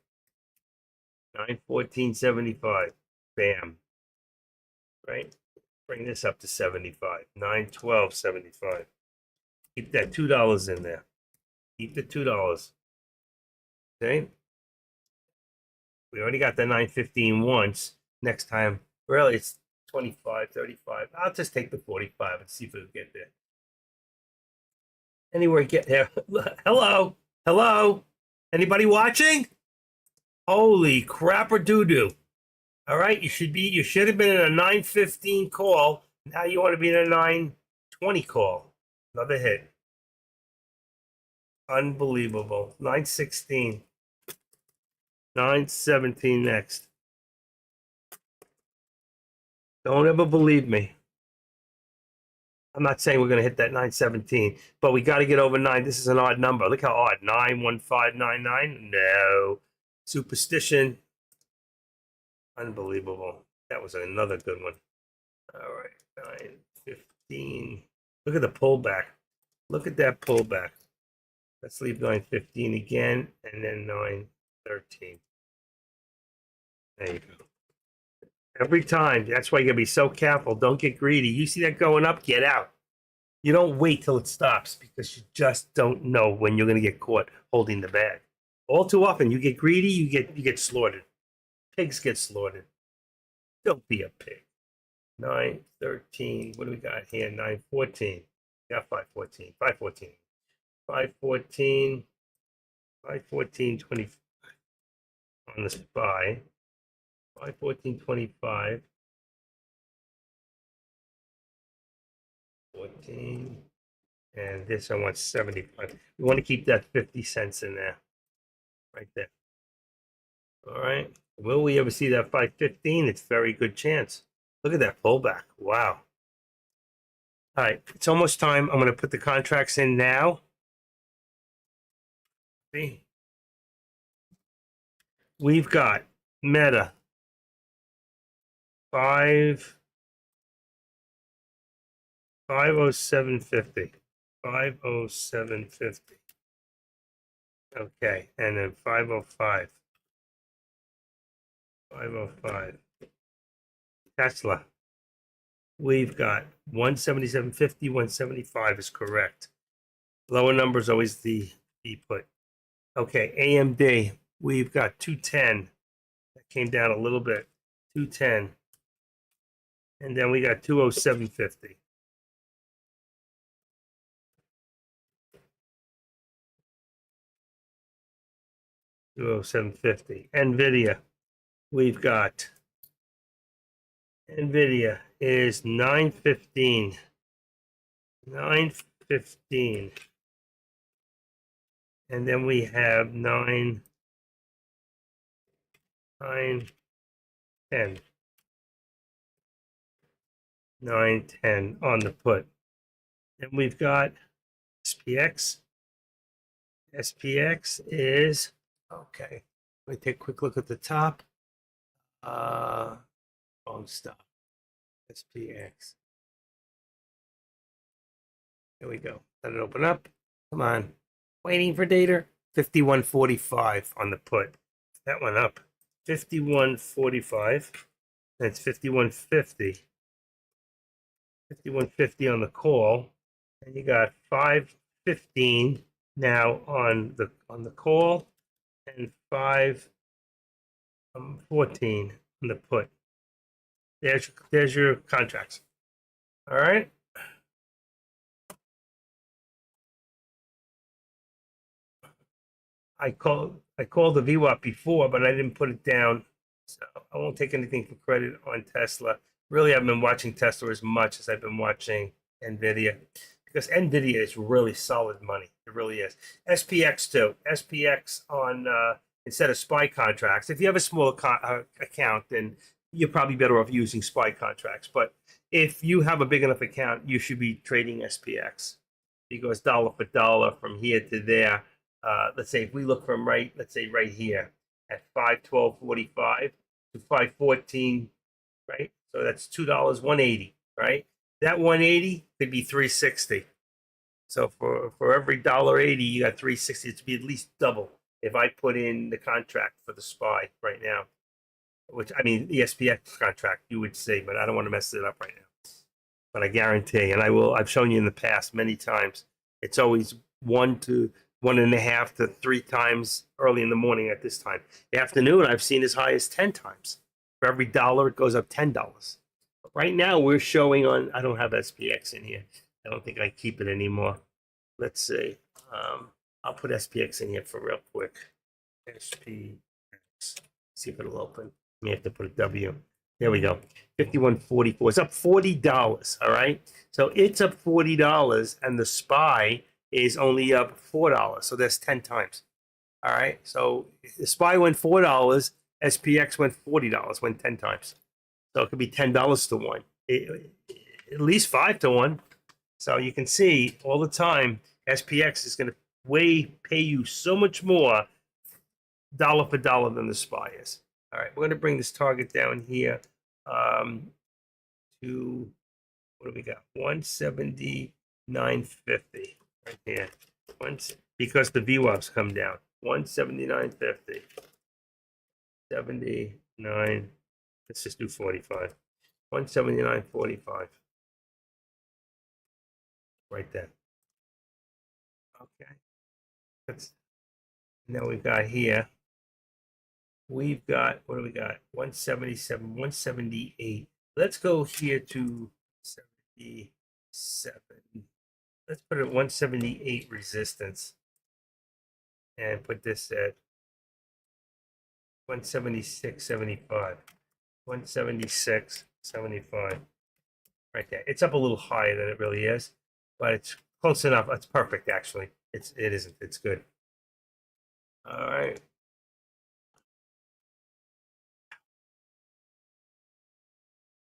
914.75. Bam. Right? Bring this up to 75. 912.75. Keep that $2 in there. Keep the $2. Okay? We already got the 915 once. Next time, really, it's 25, 35. I'll just take the 45 and see if it'll get there. Anywhere get there. Hello? Hello? Anybody watching? Holy crapper doo-doo. All right, you should have been in a 915 call. Now you want to be in a 920 call. Another hit. Unbelievable. 916. 917 next. Don't ever believe me. I'm not saying we're going to hit that 917, but we got to get over 9. This is an odd number. Look how odd. 91599. No. Superstition. Unbelievable. That was another good one. All right. 9:15. Look at the pullback. Look at that pullback. Let's leave 9:15 again, and then 9:13. There you go. Every time. That's why you gotta be so careful. Don't get greedy. You see that going up, get out. You don't wait till it stops because you just don't know when you're gonna get caught holding the bag. All too often, you get greedy, you get slaughtered. Pigs get slaughtered. Don't be a pig. 9:13. What do we got here? 9:14. Got 5:14. 5:14. 5:14. 5:14.20 on the SPY. 5:14.25. 14. And this I want 75. We want to keep that 50 cents in there. Right there. All right. Will we ever see that 5:15? It's very good chance. Look at that pullback. Wow. All right. It's almost time. I'm going to put the contracts in now. See? We've got Meta 507.50. 507.50. Okay, and then 505. 505. Tesla. We've got 177.50, 175 is correct. Lower number is always the put. Okay, AMD. We've got 210. That came down a little bit. 210. And then we got 207.50. $207.50. NVIDIA. We've got NVIDIA is 915. 915. And then we have 910. 910 on the put. And we've got SPX. SPX is okay. Let me take a quick look at the top. Stop. SPX. There we go. Let it open up. Come on. Waiting for data. 51.45 on the put. That went up. 51.45. That's 51.50. 51.50 on the call. And you got 5.15 now on the call and 5.14 on the put. There's your contracts. All right. I called the VWAP before, but I didn't put it down, so I won't take anything for credit on Tesla. Really, I've been watching Tesla as much as I've been watching NVIDIA, because NVIDIA is really solid money. It really is. SPX too. SPX on instead of SPY contracts. If you have a small account, then you're probably better off using SPY contracts. But if you have a big enough account, you should be trading SPX, because dollar for dollar from here to there. Let's say if we look from let's say right here at 512.45 to 514, right? So that's $2, 180, right? That 180 could be 360. So for every $1.80, you got 360. It's be at least double if I put in the contract for the SPY right now, which I mean the SPX contract, you would say, but I don't want to mess it up right now. But I guarantee, and I've shown you in the past many times, it's always 1 to 1.5 to 3 times early in the morning at this time. Afternoon, I've seen as high as 10 times. For every $1, it goes up $10. But right now, we're showing on, I don't have SPX in here. I don't think I keep it anymore. Let's see. I'll put SPX in here for real quick. SPX. See if it'll open. May have to put a W. There we go. 51.44. It's up $40. All right. So it's up $40, and the SPY is only up $4. So that's 10 times. All right. So the SPY went $4. SPX went $40. Went 10 times. So it could be $10 to 1. At least 5 to 1. So you can see all the time SPX is going to pay you so much more dollar for dollar than the SPY is. All right. We're going to bring this target down here to What do we got? 179.50 right here. Because the VWAPs come down. 179.50. 79. Let's just do 45. 179.45. Right there. Okay. That's now we've got here. We've got what do we got? 177, 178. Let's go here to 77. Let's put it 178 resistance. And put this at 176.75. 176.75. Right there. It's up a little higher than it really is, but it's close enough. It's perfect actually. It isn't. It's good. All right.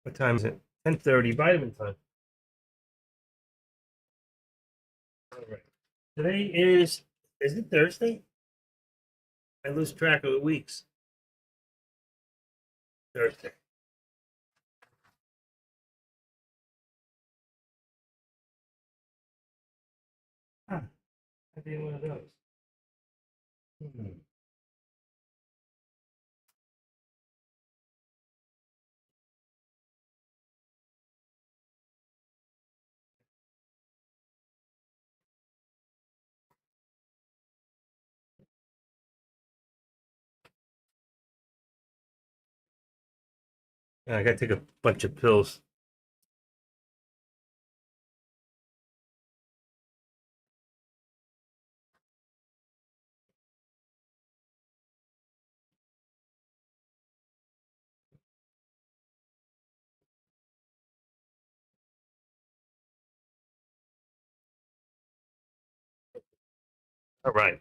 What time is it? 10:30. Vitamin time. All right. Today is it Thursday? I lose track of the weeks. Thursday. Huh. I did one of those. I gotta take a bunch of pills. All right.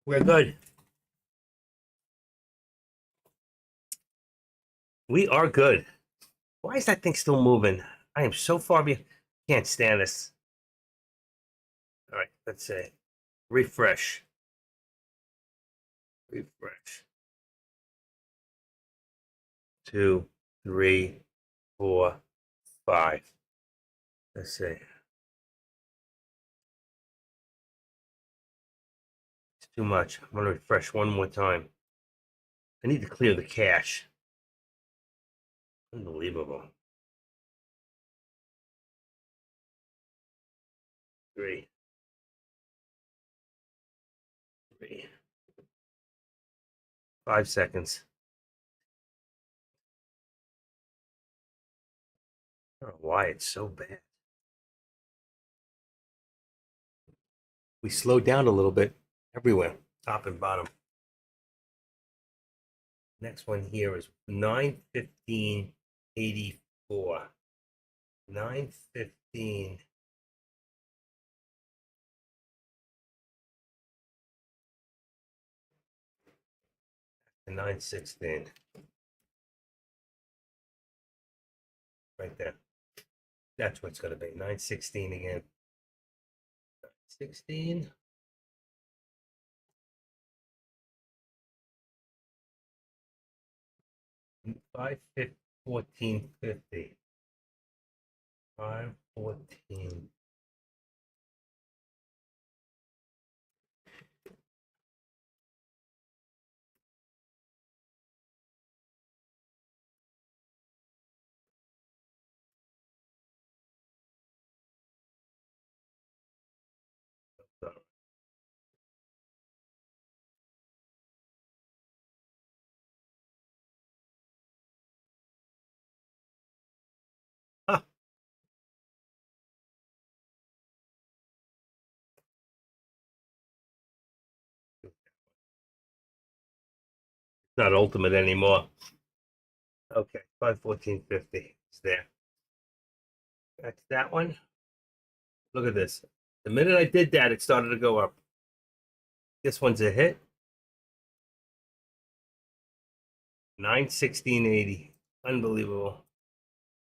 We're good. We are good. Why is that thing still moving? I am so far behind. Can't stand this. All right, let's say refresh. Refresh. 2, 3, 4, 5. Let's see. It's too much. I'm gonna refresh one more time. I need to clear the cache. Unbelievable. 3. 5 seconds. I don't know why it's so bad. We slowed down a little bit everywhere, top and bottom. Next one here is 9:15.84. 9:15. And 9:16. Right there. That's what it's going to be. 9:16 again. 16. Five 14.50. 5:14. Huh. It's not ultimate anymore. Okay, 5:14.50. It's there. That's that one. Look at this. The minute I did that, it started to go up. This one's a hit. 9:16.80. Unbelievable.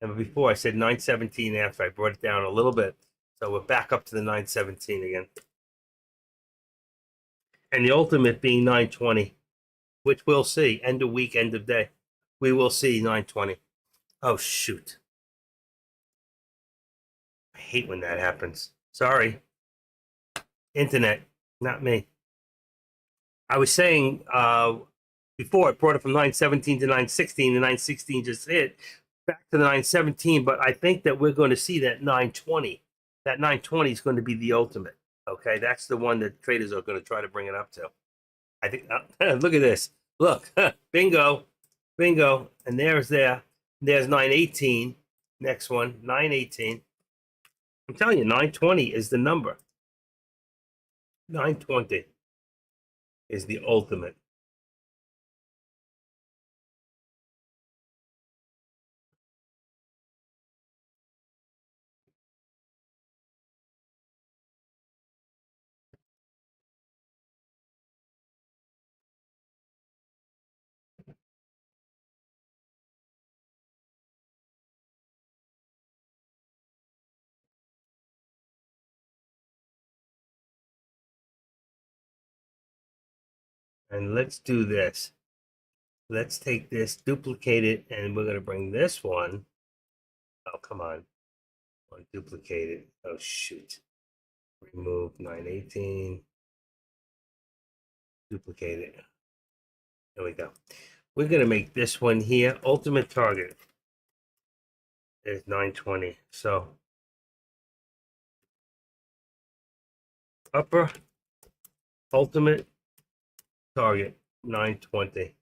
And before I said 9:17 after I brought it down a little bit. So we're back up to the 9:17 again. And the ultimate being 9:20, which we'll see. End of week, end of day. We will see 9:20. Oh, shoot. hate when that happens. Sorry. Internet, not me. I was saying before, it brought it from 917 to 916. The 916 just hit back to the 917, but I think that we're going to see that 920. That 920 is going to be the ultimate. Okay, that's the one that traders are going to try to bring it up to. I think, look at this. Look, bingo, bingo. And there's 918. Next one, 918. I'm telling you, 920 is the number. 920 is the ultimate. And let's do this. Let's take this, duplicate it, and we're going to bring this one. Oh, come on. Duplicate it. Oh, shoot. Remove 918. Duplicate it. There we go. We're going to make this one here. Ultimate target is 920. So upper ultimate target 920.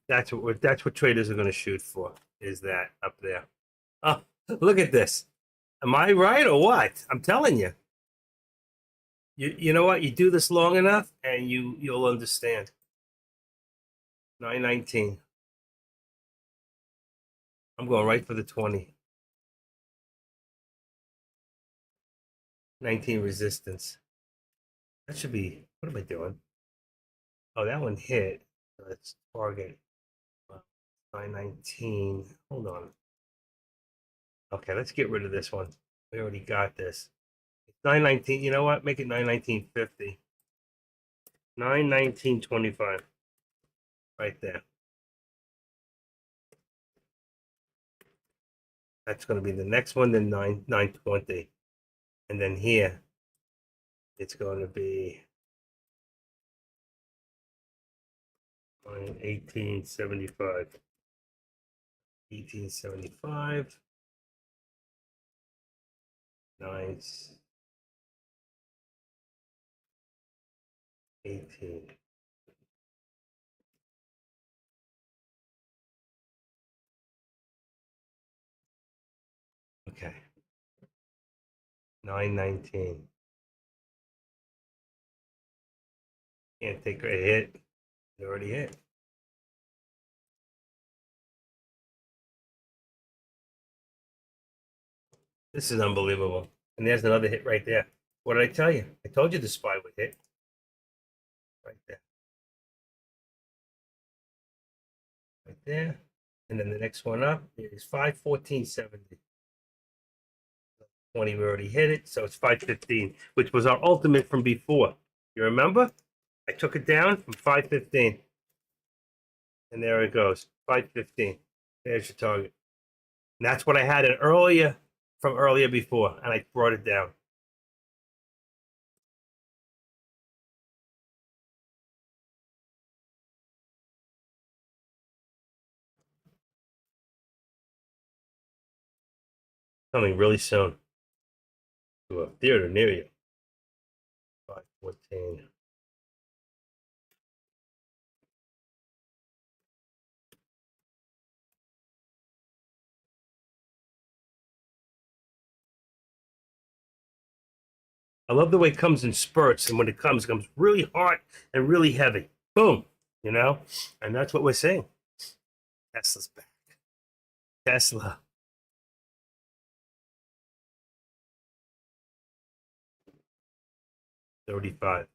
That's what traders are going to shoot for, is that up there. Oh, look at this. Am I right or what? I'm telling you. You know what? You do this long enough and you'll understand. 919. I'm going right for the 20. 19 resistance. That should be, what am I doing? Oh, that one hit. Let's target 919. Hold on. Okay, let's get rid of this one. We already got this. 919. You know what? Make it 919.50. 919.25. Right there. That's going to be the next one, then 920. And then here, it's going to be 1875. 1875. Nice. 18. Okay. 919. Can't take a hit. It already hit. This is unbelievable. And there's another hit right there. What did I tell you? I told you the SPY would hit. Right there. Right there. And then the next one up is 514.70. 20, we already hit it. So it's 515, which was our ultimate from before. You remember? I took it down from 515. And there it goes. 515. There's your target. And that's what I had it earlier from earlier before. And I brought it down. Coming really soon to a theater near you. 514. I love the way it comes in spurts, and when it comes really hard and really heavy. Boom, you know, and that's what we're seeing. Tesla's back. Tesla. $35.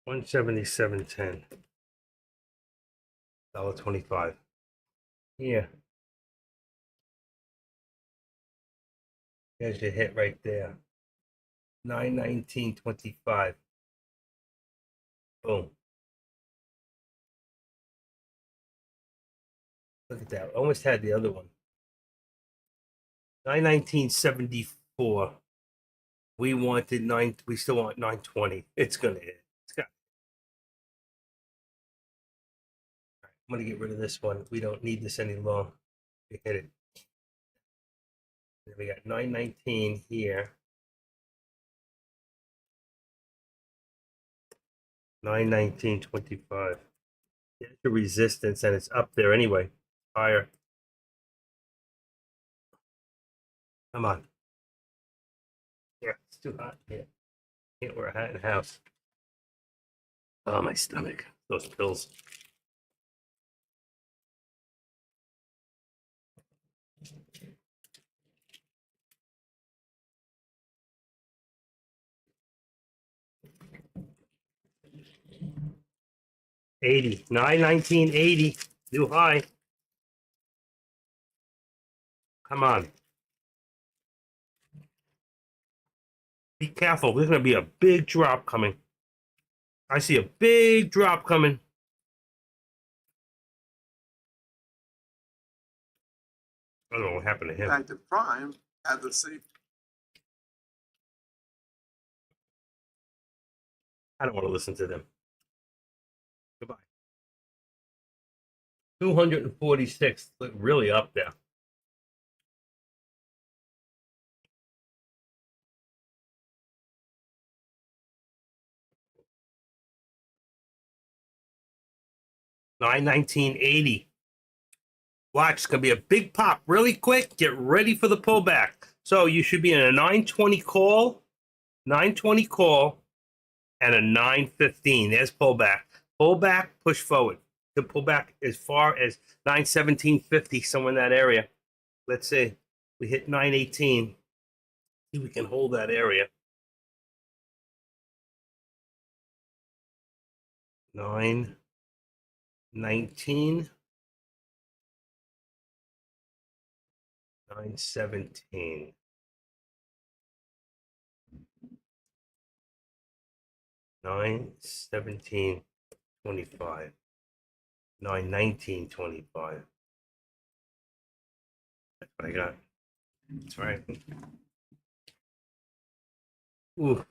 177.10. $1.25. Yeah. There's your hit right there. 919.25. Boom. Look at that. Almost had the other one. 919.74. We wanted 9. We still want 920. It's gonna hit. It's got. I'm gonna get rid of this one. We don't need this any longer. We hit it. And we got 919 here. 919.25. There's the resistance, and it's up there anyway. Higher. Come on. Yeah, it's too hot here. Can't wear a hat in the house. Oh, my stomach. Those pills. $80. 919.80. New high. Come on. Be careful. There's going to be a big drop coming. I see a big drop coming. I don't know what happened to him. Active Prime had the same. I don't want to listen to them. Goodbye. 246. Look really up there. $919.80. Watch, it's gonna be a big pop really quick. Get ready for the pullback. So you should be in a 920 call, and a 915. There's pullback. Pullback, push forward. The pullback as far as 917.50, somewhere in that area. Let's see. We hit 918. See if we can hold that area. 919. 917. $917.25. 919.25. That's what I got. That's right. Ooh.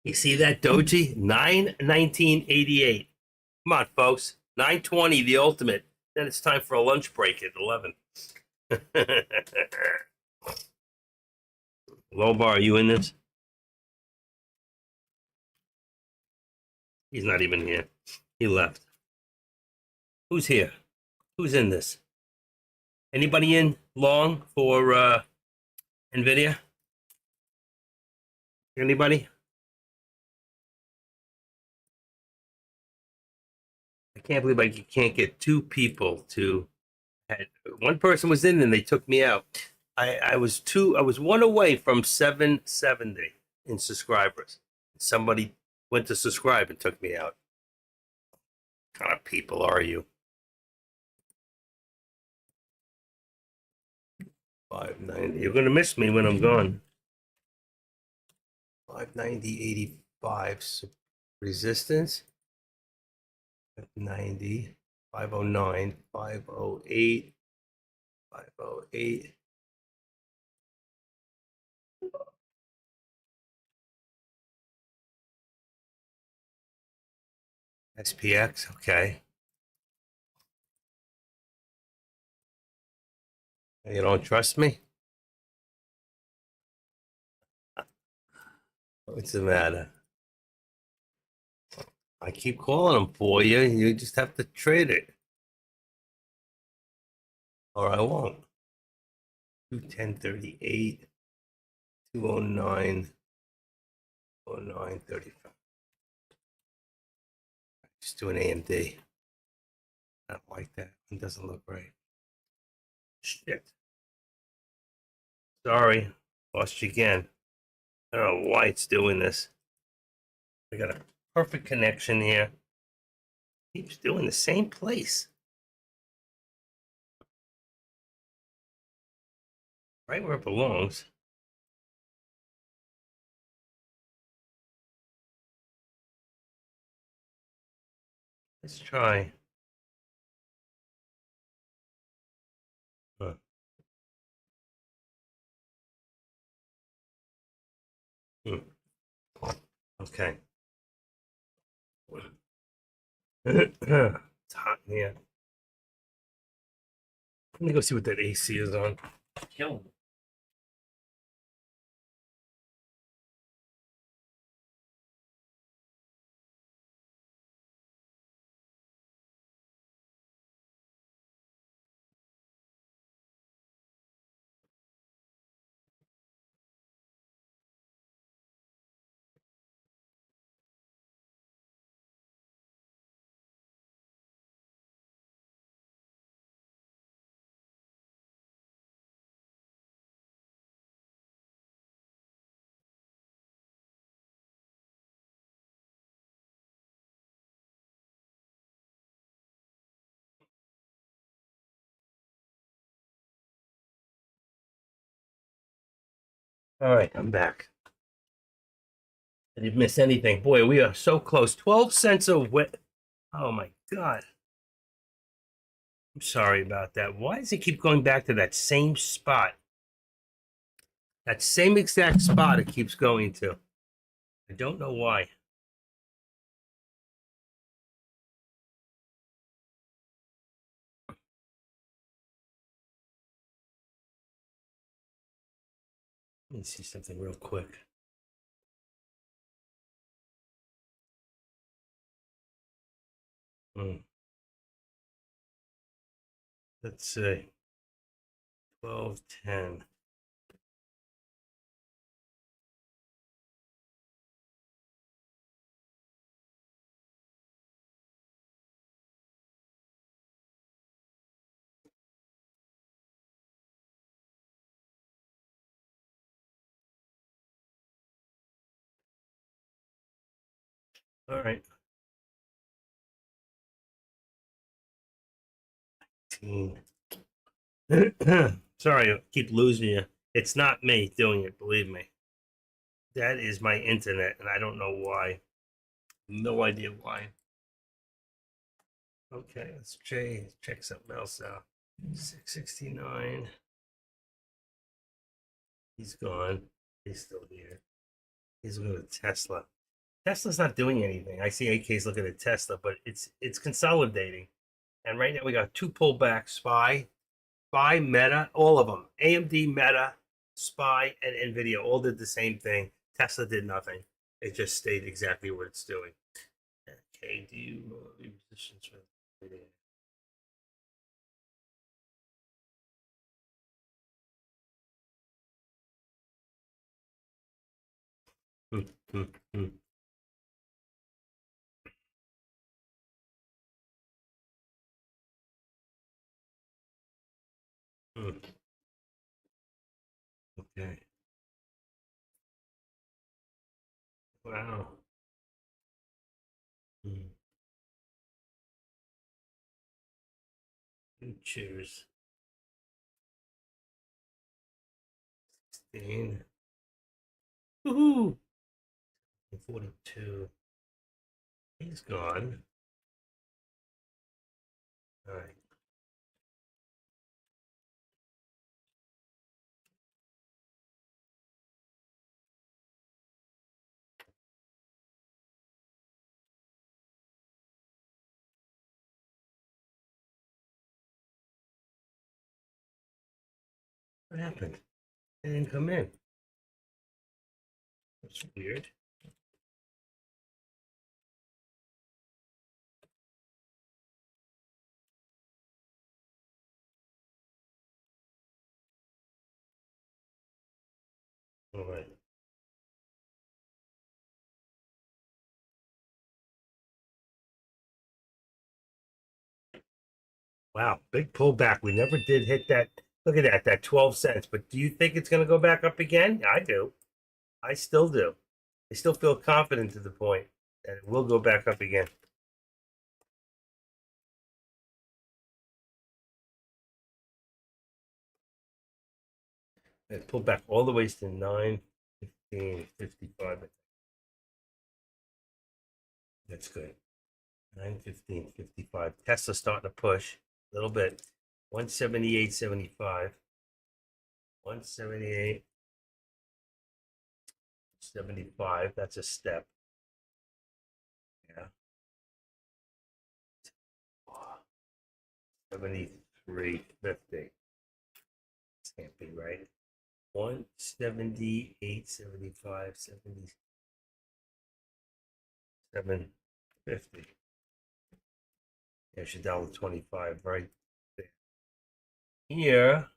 You see that doji? 919.88. Come on, folks. 920, the ultimate. Then it's time for a lunch break at 11. Lobar, are you in this? He's not even here. He left. Who's here? Who's in this? Anybody in long for NVIDIA? Anybody? I can't believe I can't get two people to. One person was in and they took me out. I was one away from 770 in subscribers. Somebody went to subscribe and took me out. What kind of people are you? 590. You're gonna miss me when I'm gone. 590.85 resistance. 590, 509, 508, 508. SPX, okay. You don't trust me? What's the matter? I keep calling them for you. You just have to trade it. Or I won't. 210.38, 209, 09.35. Just do an AMD. I don't like that. It doesn't look right. Shit. Sorry. Lost you again. I don't know why it's doing this. We got a perfect connection here. Keeps doing the same place. Right where it belongs. Let's try. Huh. Hmm. Okay. It's hot in here. Let me go see what that AC is on. Killing me. All right, I'm back. I didn't miss anything. Boy, we are so close. 12 cents a wet. Oh my God. I'm sorry about that. Why does it keep going back to that same spot? That same exact spot it keeps going to. I don't know why. Let me see something real quick. Hmm. Let's see. 12:10. All right. 18. Sorry, I keep losing you. It's not me doing it, believe me. That is my internet, and I don't know why. No idea why. Okay, let's check something else out. 669. He's gone. He's still here. He's going to Tesla. Tesla's not doing anything. I see AK's looking at Tesla, but it's consolidating. And right now we got two pullbacks: Spy, Meta, all of them. AMD, Meta, Spy, and Nvidia all did the same thing. Tesla did nothing. It just stayed exactly what it's doing. Okay, do you positions for Nvidia? Hmm, hmm, hmm, hmm. Okay. Wow. Hmm. Choose 16. Woohoo! 42. He's gone. All right. What happened? It didn't come in. That's weird. All right. Wow, big pullback. We never did hit that. Look at that, that 12 cents. But do you think it's going to go back up again? I do. I still do. I still feel confident to the point that it will go back up again. It pulled back all the way to 9:15:55. That's good. 9:15:55. Tesla starting to push a little bit. 178.75. 178.75. That's a step. Yeah. 73.50. Can't be right. 178.75. 77.50. There's your $1.25 right there. Here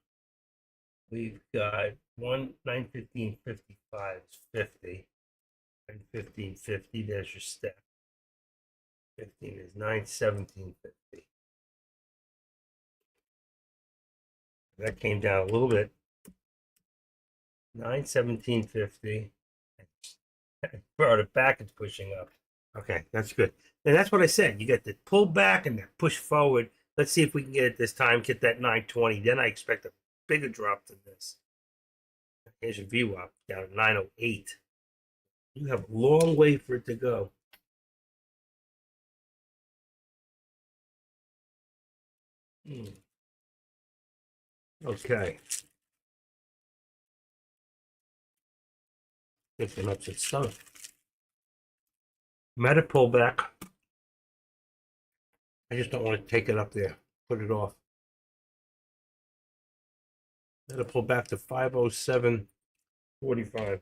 we've got 9:15:55 is 50. 9:15:50. There's your step. 15 is 9:17:50. That came down a little bit. 9:17:50. Brought it back. It's pushing up. Okay, that's good. And that's what I said. You got the pull back and the push forward. Let's see if we can get it this time. Get that 920. Then I expect a bigger drop than this. Here's your VWAP down at 908. You have a long way for it to go. Okay. Picking up some stuff. Meta pullback. I just don't want to take it up there. Put it off. Meta pull back to 507.45.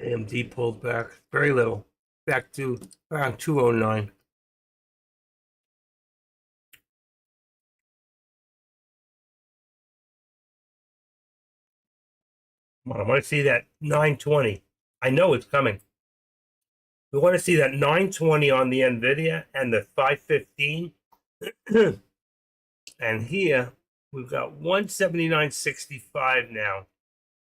AMD pulled back very little. Back to around 209. Come on, I want to see that 920. I know it's coming. We want to see that 920 on the NVIDIA and the 515. And here we've got 179.65 now.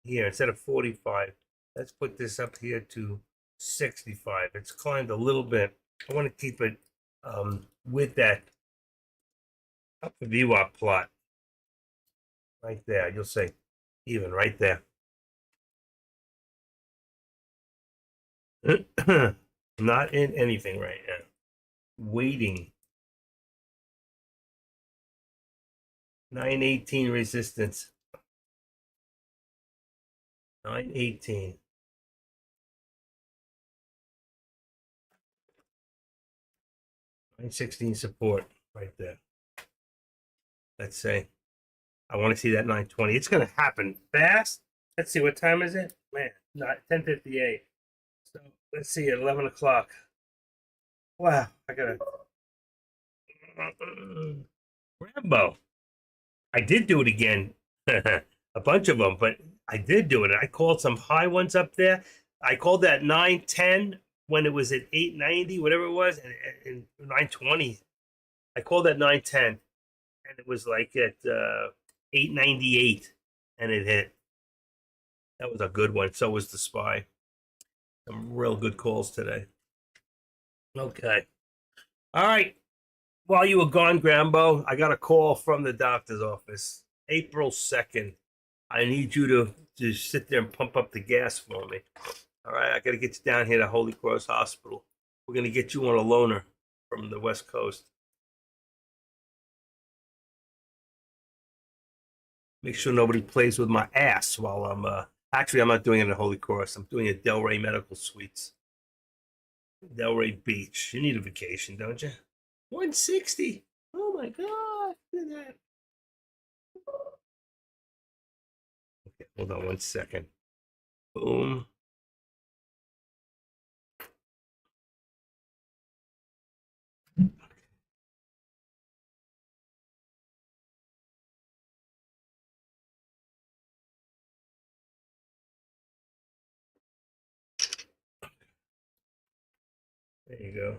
Here instead of 45. Let's put this up here to 65. It's climbed a little bit. I want to keep it with that upper VWAP plot right there. You'll see even right there. Not in anything right now. Waiting. 918 resistance. 918. 916 support right there. Let's say. I want to see that 920. It's going to happen fast. Let's see, what time is it? Man, not 10:58. So let's see, at 11 o'clock. Wow, I got to. Rambo. I did do it again. A bunch of them, but I did do it. I called some high ones up there. I called that 910 when it was at 890, whatever it was, and 920. I called that 910, and it was like at 898, and it hit. That was a good one. So was the SPY. Some real good calls today. Okay. All right. While you were gone, Grambo, I got a call from the doctor's office. April 2nd. I need you to sit there and pump up the gas for me. All right. I got to get you down here to Holy Cross Hospital. We're going to get you on a loaner from the West Coast. Make sure nobody plays with my ass while I'm actually, I'm not doing it at Holy Cross. I'm doing it at Delray Medical Suites. Delray Beach. You need a vacation, don't you? 160. Oh my God. Look at that. Okay, hold on 1 second. Boom. There you go.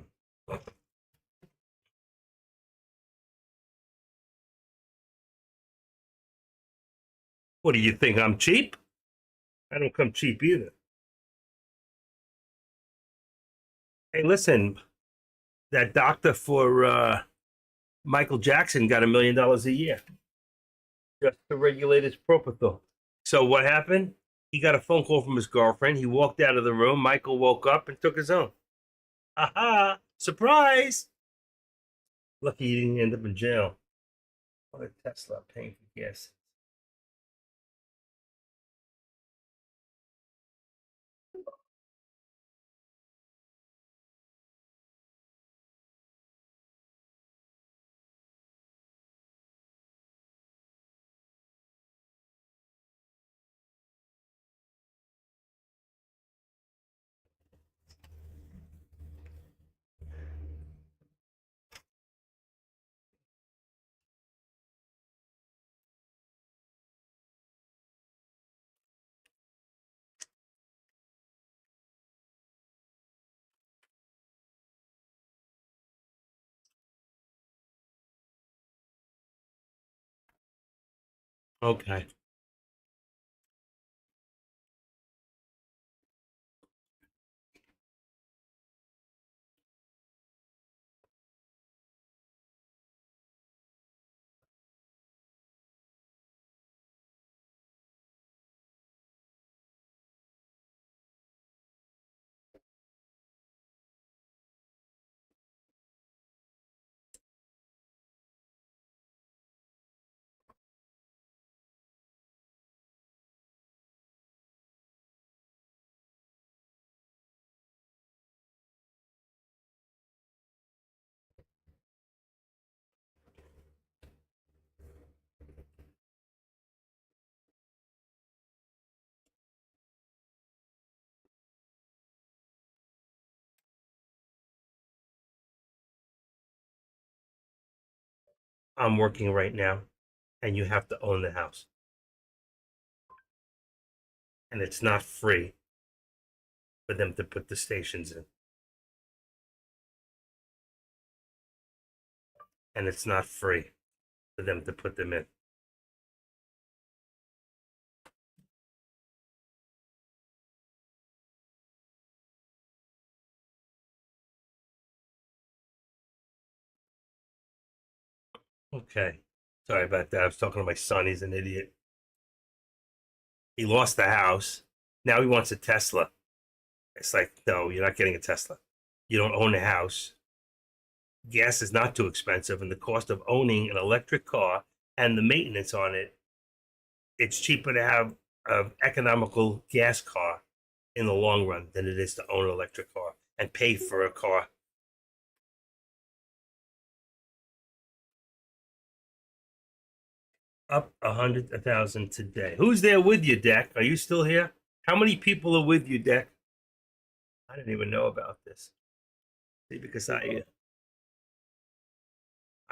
What do you think? I'm cheap? I don't come cheap either. Hey, listen, that doctor for Michael Jackson got $1 million a year just to regulate his propofol. So what happened? He got a phone call from his girlfriend. He walked out of the room. Michael woke up and took his own. Aha! Surprise! Lucky he didn't end up in jail. What a Tesla paying for gas. Okay. I'm working right now, and you have to own the house. And it's not free for them to put the stations in. And it's not free for them to put them in. Okay. Sorry about that. I was talking to my son. He's an idiot. He lost the house. Now he wants a Tesla. It's like, no, you're not getting a Tesla. You don't own a house. Gas is not too expensive, and the cost of owning an electric car and the maintenance on it, it's cheaper to have an economical gas car in the long run than it is to own an electric car and pay for a car. Up 100,000 today. Who's there with you, Deck? Are you still here? How many people are with you, Deck? I didn't even know about this. See, because I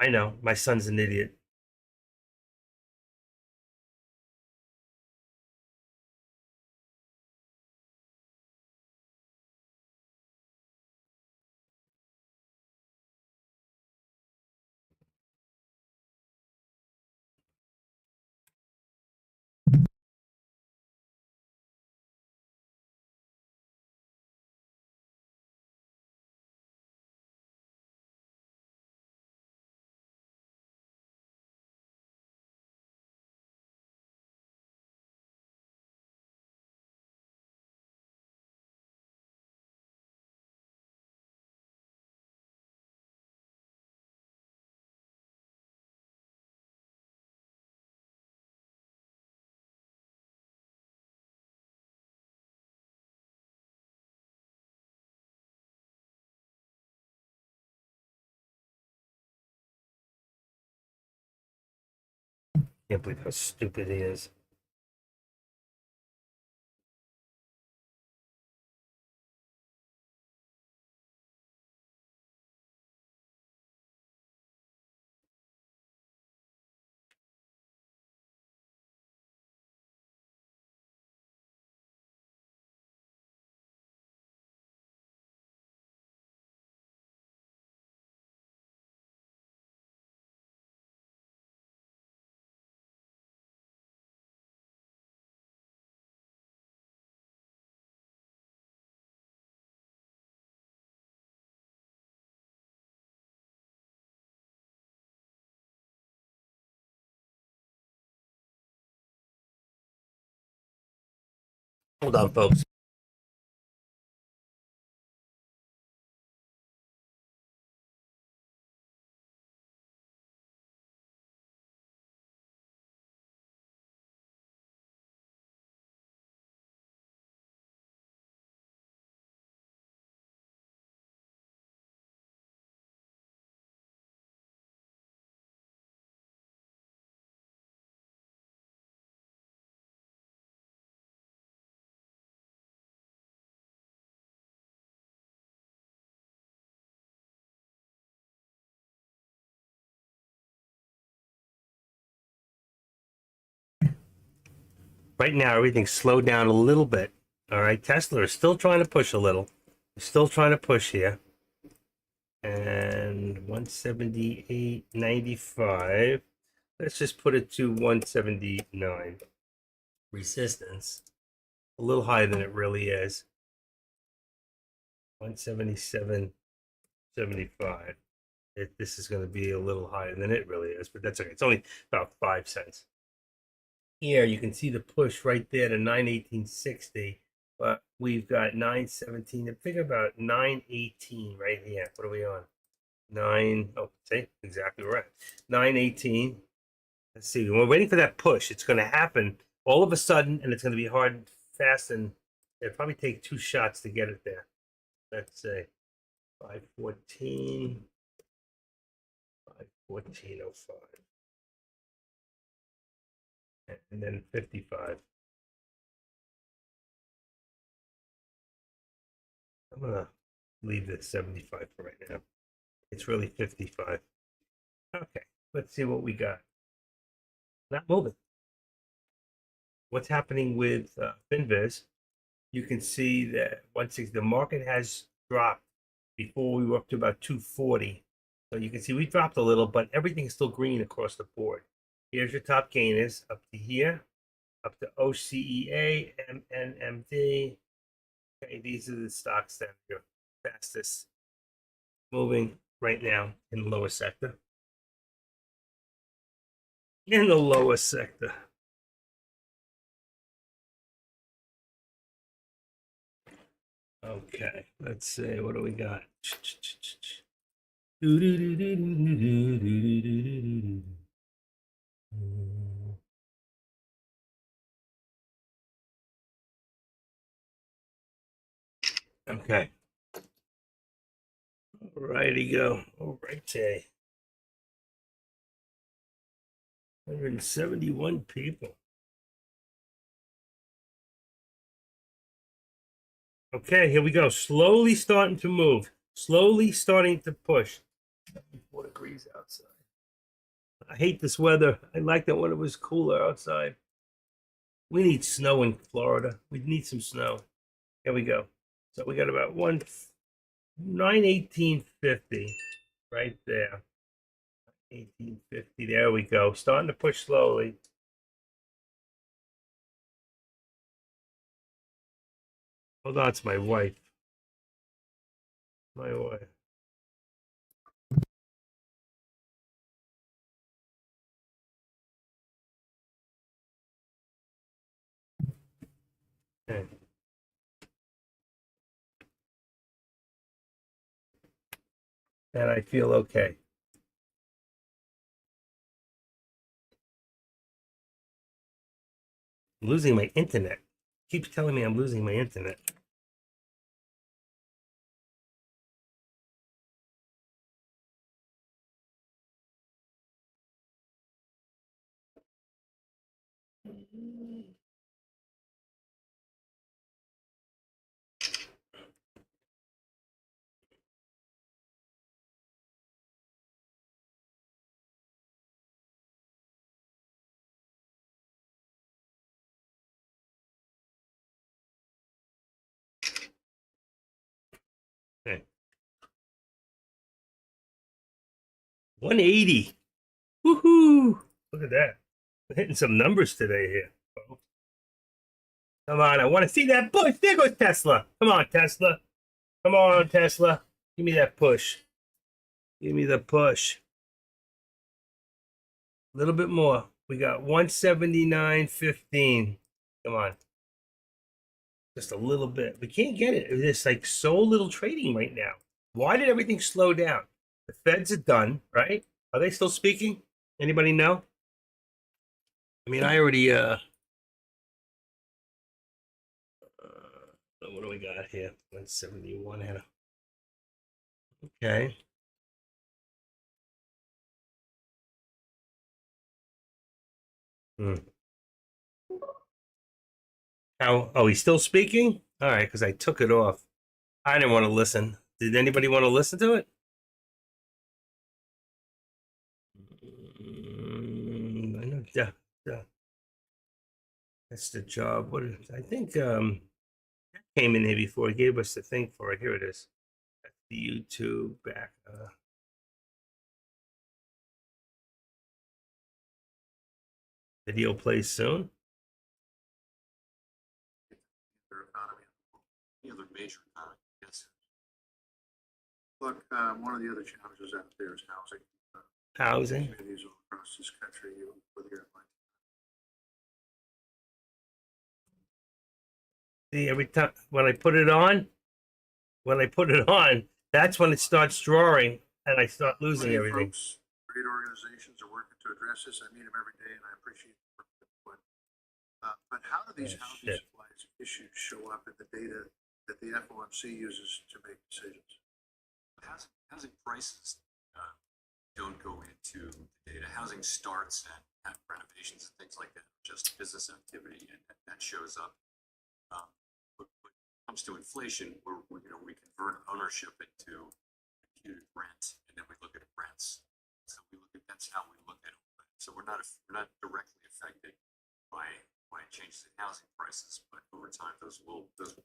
know my son's an idiot. Can't believe how stupid he is. Hold on, folks. Right now, everything's slowed down a little bit. All right, Tesla is still trying to push a little. Still trying to push here. And 178.95. Let's just put it to 179. Resistance. A little higher than it really is. 177.75. This is going to be a little higher than it really is, but that's okay. It's only about 5 cents. Here you can see the push right there to 918.60, but we've got 917. And think about 918 right here. What are we on? See, exactly right. 918. Let's see. We're waiting for that push. It's going to happen all of a sudden, and it's going to be hard and fast, and it'll probably take 2 shots to get it there. Let's say 514, 514.05. And then 55. I'm gonna leave this 75 for right now. It's really 55. Okay, let's see what we got. Not moving. What's happening with Finviz? You can see that the market has dropped. Before we were up to about 240. So you can see we dropped a little, but everything's still green across the board. Here's your top gainers up to here, up to OCEA, MNMD. Okay, these are the stocks that are fastest moving right now in the lower sector. In the lower sector. Okay, let's see. What do we got? Okay. Alrighty, go. Alrighty. 171 people. Okay, here we go. Slowly starting to move. Slowly starting to push. 74 degrees outside. I hate this weather. I liked it when it was cooler outside. We need snow in Florida. We need some snow. Here we go. So we got about 918.50 right there. 1850. There we go. Starting to push slowly. Hold on, it's my wife. My wife. Okay. And I feel okay. I'm losing my internet. Keeps telling me I'm losing my internet. Okay. 180. Woohoo! Look at that. We're hitting some numbers today here. Come on, I want to see that push. There goes Tesla. Come on, Tesla. Come on, Tesla. Give me that push. Give me the push. A little bit more. We got 179.15. Come on. Just a little bit. We can't get it. There's like so little trading right now. Why did everything slow down? The Feds are done, right? Are they still speaking? Anybody know? I mean, I already what do we got here? 171 had a okay. Hmm. How? Oh, he's still speaking? All right, because I took it off. I didn't want to listen. Did anybody want to listen to it? I know. Yeah, that's the job. What is, I think came in here before. He gave us the thing for it. Here it is. That's the YouTube back. Video plays soon. Their economy, any other major economy, yes. Look, one of the other challenges out there is housing. Housing. Communities all across this country, you live here in my See, every time when I put it on, that's when it starts drawing and I start losing Many everything. folks, great organizations are working to address this. I meet them every day and I appreciate the work they're doing. But how do these Oh, housing shit. supplies issues show up in the data that the FOMC uses to make decisions? Housing prices don't go into the data. Housing starts and renovations and things like that, just business activity, and that shows up. But when it comes to inflation, we convert ownership into imputed rent, and then we look at rents. So that's how we look at it. So we're not directly affected by changes in housing prices, but over time those.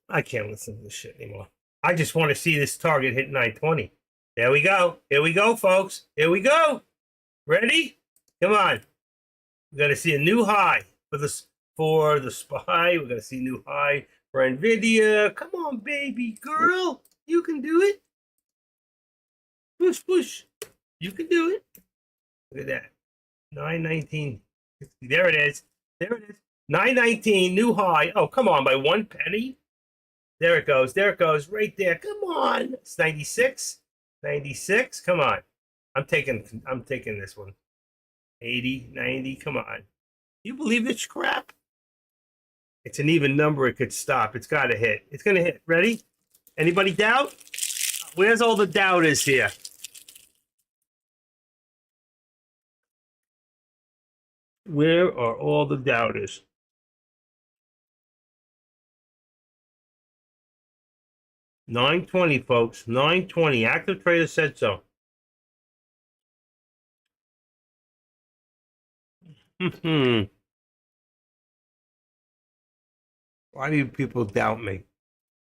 I can't listen to this shit anymore. I just want to see this target hit 920. There we go. Here we go, folks. Here we go. Ready? Come on. We got to see a new high for the SPY. We're gonna see a new high for Nvidia. Come on, baby girl. You can do it. Push, push. You can do it. Look at that. 919. There it is. There it is. 919, new high. Oh, come on, by 1 penny. There it goes. There it goes. Right there. Come on. It's 96. 96. Come on. I'm taking this one. 80, 90. Come on. You believe this crap? It's an even number. It could stop. It's got to hit. It's going to hit. Ready? Anybody doubt? Where's all the doubters here? Where are all the doubters? $9.20, folks. $9.20. Active Trader said so. Why do people doubt me?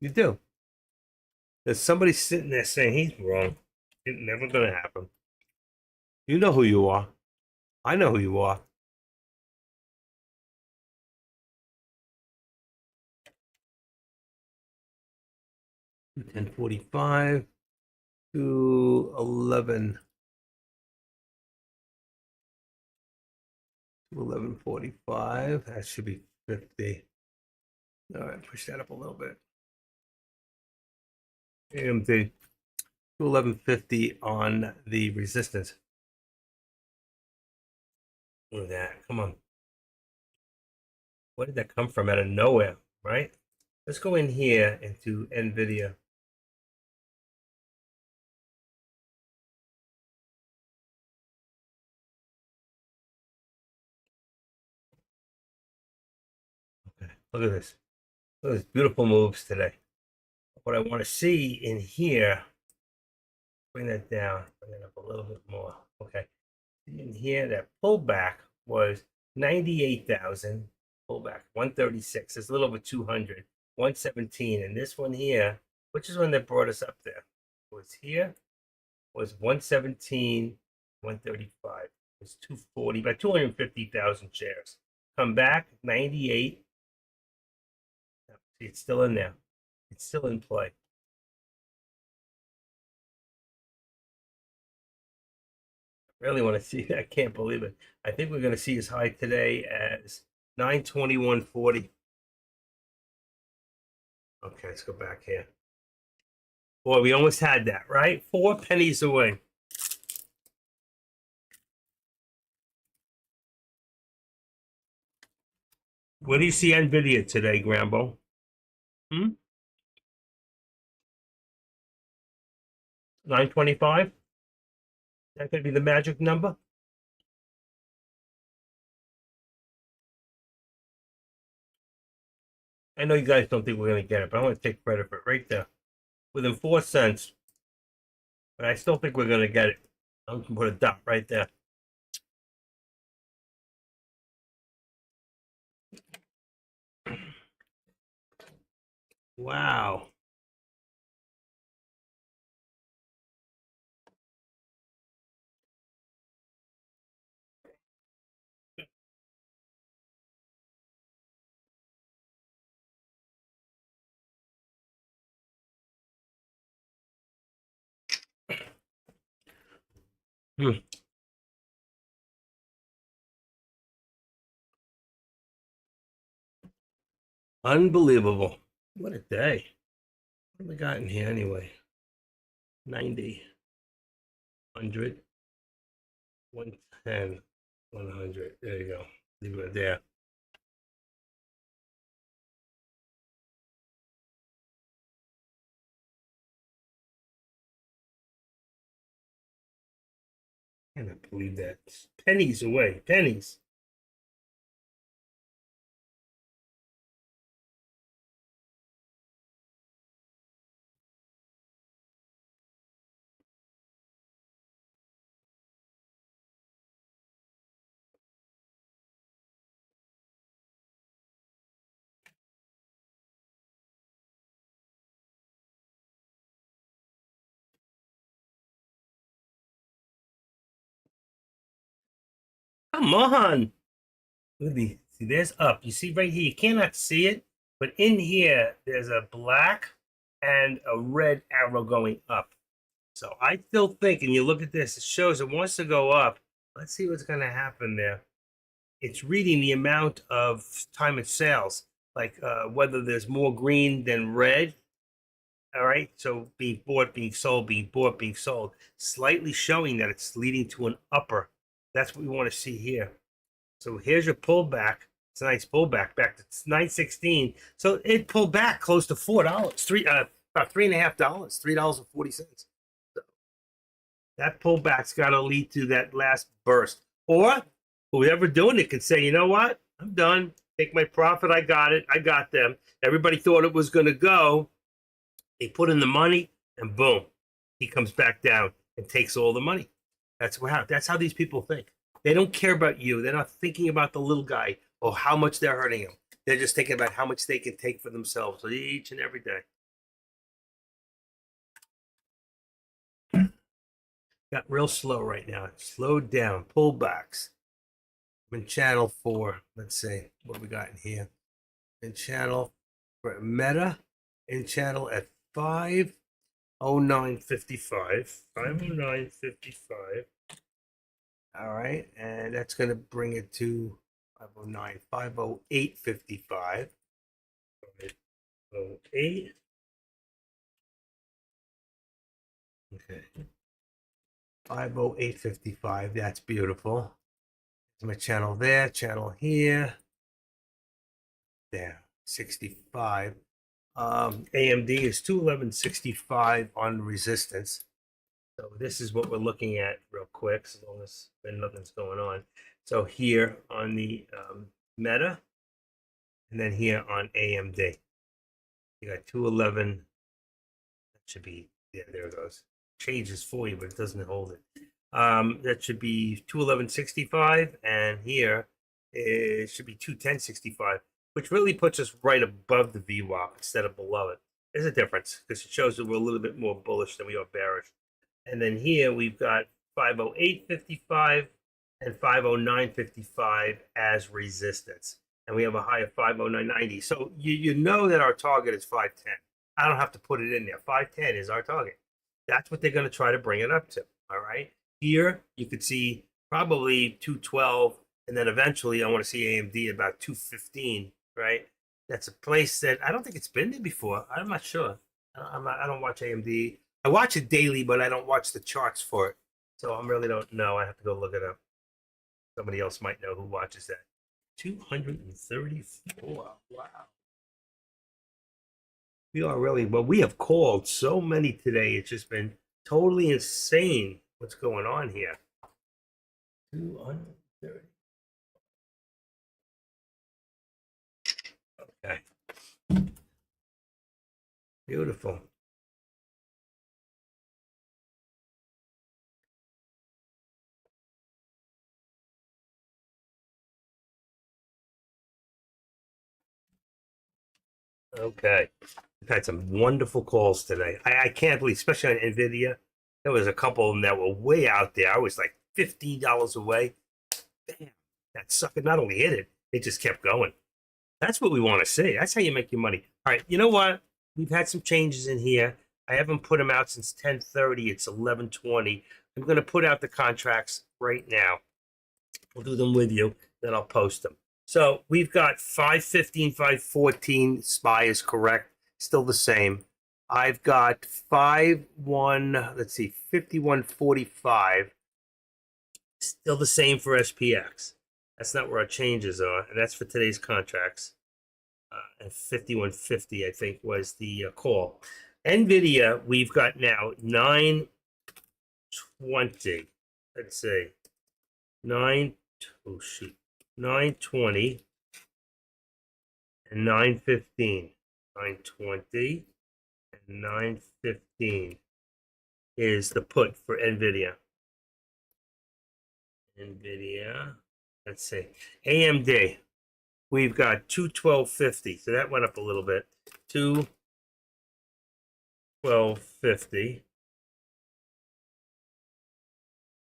You do. There's somebody sitting there saying he's wrong. It's never going to happen. You know who you are. I know who you are. From 10:45 to 11. To 11:45. That should be 50. All right, push that up a little bit. AMD to 1150 on the resistance. Look at that. Come on. Where did that come from? Out of nowhere, right? Let's go in here into NVIDIA. Okay, look at this. Look at these beautiful moves today. What I want to see in here, bring that down, bring it up a little bit more. Okay. In here, that pullback was 98,000. Pullback 136. It's a little over 200. 117. And this one here, which is one that brought us up there, was here, was 117, 135. It was 240, about 250,000 shares. Come back, 98. See, it's still in there. It's still in play. I really want to see that. I can't believe it. I think we're going to see as high today as 921.40. Okay, let's go back here. Boy, we almost had that, right? 4 pennies away. What do you see NVIDIA today, Grambo? 925? That could be the magic number? I know you guys don't think we're going to get it, but I want to take credit for it right there. Within 4 cents. But I still think we're going to get it. I'm going to put a dot right there. Wow. Hmm. Unbelievable. What a day. What have we got in here anyway? 90, 100, 110, 100. There you go. Leave it there. I cannot believe that. Pennies away. Pennies. Come on. Look at the, see, there's up. You see right here, you cannot see it, but in here, there's a black and a red arrow going up. So I still think, and you look at this, it shows it wants to go up. Let's see what's going to happen there. It's reading the amount of time it sales, like whether there's more green than red. All right, so being bought, being sold, being bought, being sold, slightly showing that it's leading to an upper. That's what we want to see here. So here's your pullback. It's a nice pullback back to 916. So it pulled back close to $4, about $3.50, $3.40. So that pullback's got to lead to that last burst. Or whoever doing it can say, you know what? I'm done. Take my profit. I got it. I got them. Everybody thought it was going to go. They put in the money, and boom, he comes back down and takes all the money. That's how these people think. They don't care about you. They're not thinking about the little guy or how much they're hurting him. They're just thinking about how much they can take for themselves each and every day. Got real slow right now. Slowed down. Pullbacks. I'm in channel 4. Let's see what we got in here. In channel for Meta. In channel at 509.55. 509.55. All right, and that's going to bring it to 509, 508.55. 508. Okay. 508.55. That's beautiful. There's my channel there, channel here. There, 65. AMD is 211.65 on resistance. So this is what we're looking at real quick, as long as nothing's going on. So here on the Meta, and then here on AMD, you got 211. That should be, yeah, there it goes. Changes for you, but it doesn't hold it. That should be 211.65, and here it should be 210.65, which really puts us right above the VWAP instead of below it. There's a difference because it shows that we're a little bit more bullish than we are bearish. And then here we've got 508.55 and 509.55 as resistance. And we have a high of 509.90. So you know that our target is 510. I don't have to put it in there. 510 is our target. That's what they're going to try to bring it up to. All right. Here you could see probably 212. And then eventually I want to see AMD about 215. Right. That's a place that I don't think it's been there before. I'm not sure. I don't watch AMD. I watch it daily, but I don't watch the charts for it. So I really don't know. I have to go look it up. Somebody else might know who watches that. 234. Wow. We are really, well, we have called so many today. It's just been totally insane what's going on here. 230. Okay. Beautiful. Okay. We've had some wonderful calls today. I can't believe, especially on NVIDIA, there was a couple of them that were way out there. I was like $15 away. Damn, that sucker not only hit it, it just kept going. That's what we want to see. That's how you make your money. All right, you know what? We've had some changes in here. I haven't put them out since 10:30. It's 11:20. I'm going to put out the contracts right now. We'll do them with you, then I'll post them. So we've got 515, 514. SPY is correct. Still the same. I've got 5145. Still the same for SPX. That's not where our changes are, and that's for today's contracts. And 5150, I think, was the call. NVIDIA, we've got now 920. Let's see. 920 and 915. 920 and 915 is the put for NVIDIA. NVIDIA. Let's see. AMD. We've got 212.50. So that went up a little bit. 212.50.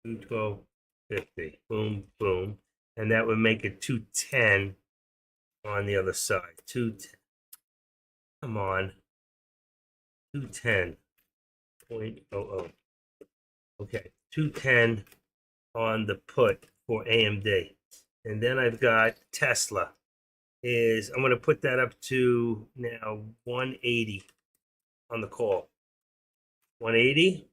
212.50. Boom, boom. And that would make it 210 on the other side. 210. Come on. 210.00. Okay. 210 on the put for AMD. And then I've got Tesla. I'm going to put that up to now 180 on the call. 180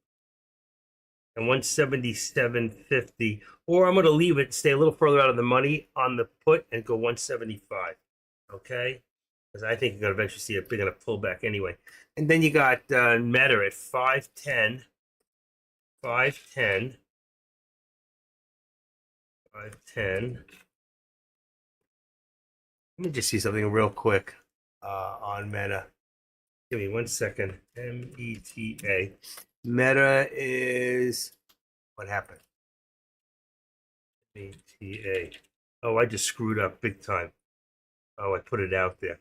and 177.50. Or I'm going to leave it, stay a little further out of the money on the put and go 175. Okay? Because I think you're going to eventually see a big enough pullback anyway. And then you got Meta at 510. 510. 510. Let me just see something real quick on Meta. Give me 1 second. META. Meta is what happened? META. Oh, I just screwed up big time. Oh, I put it out there.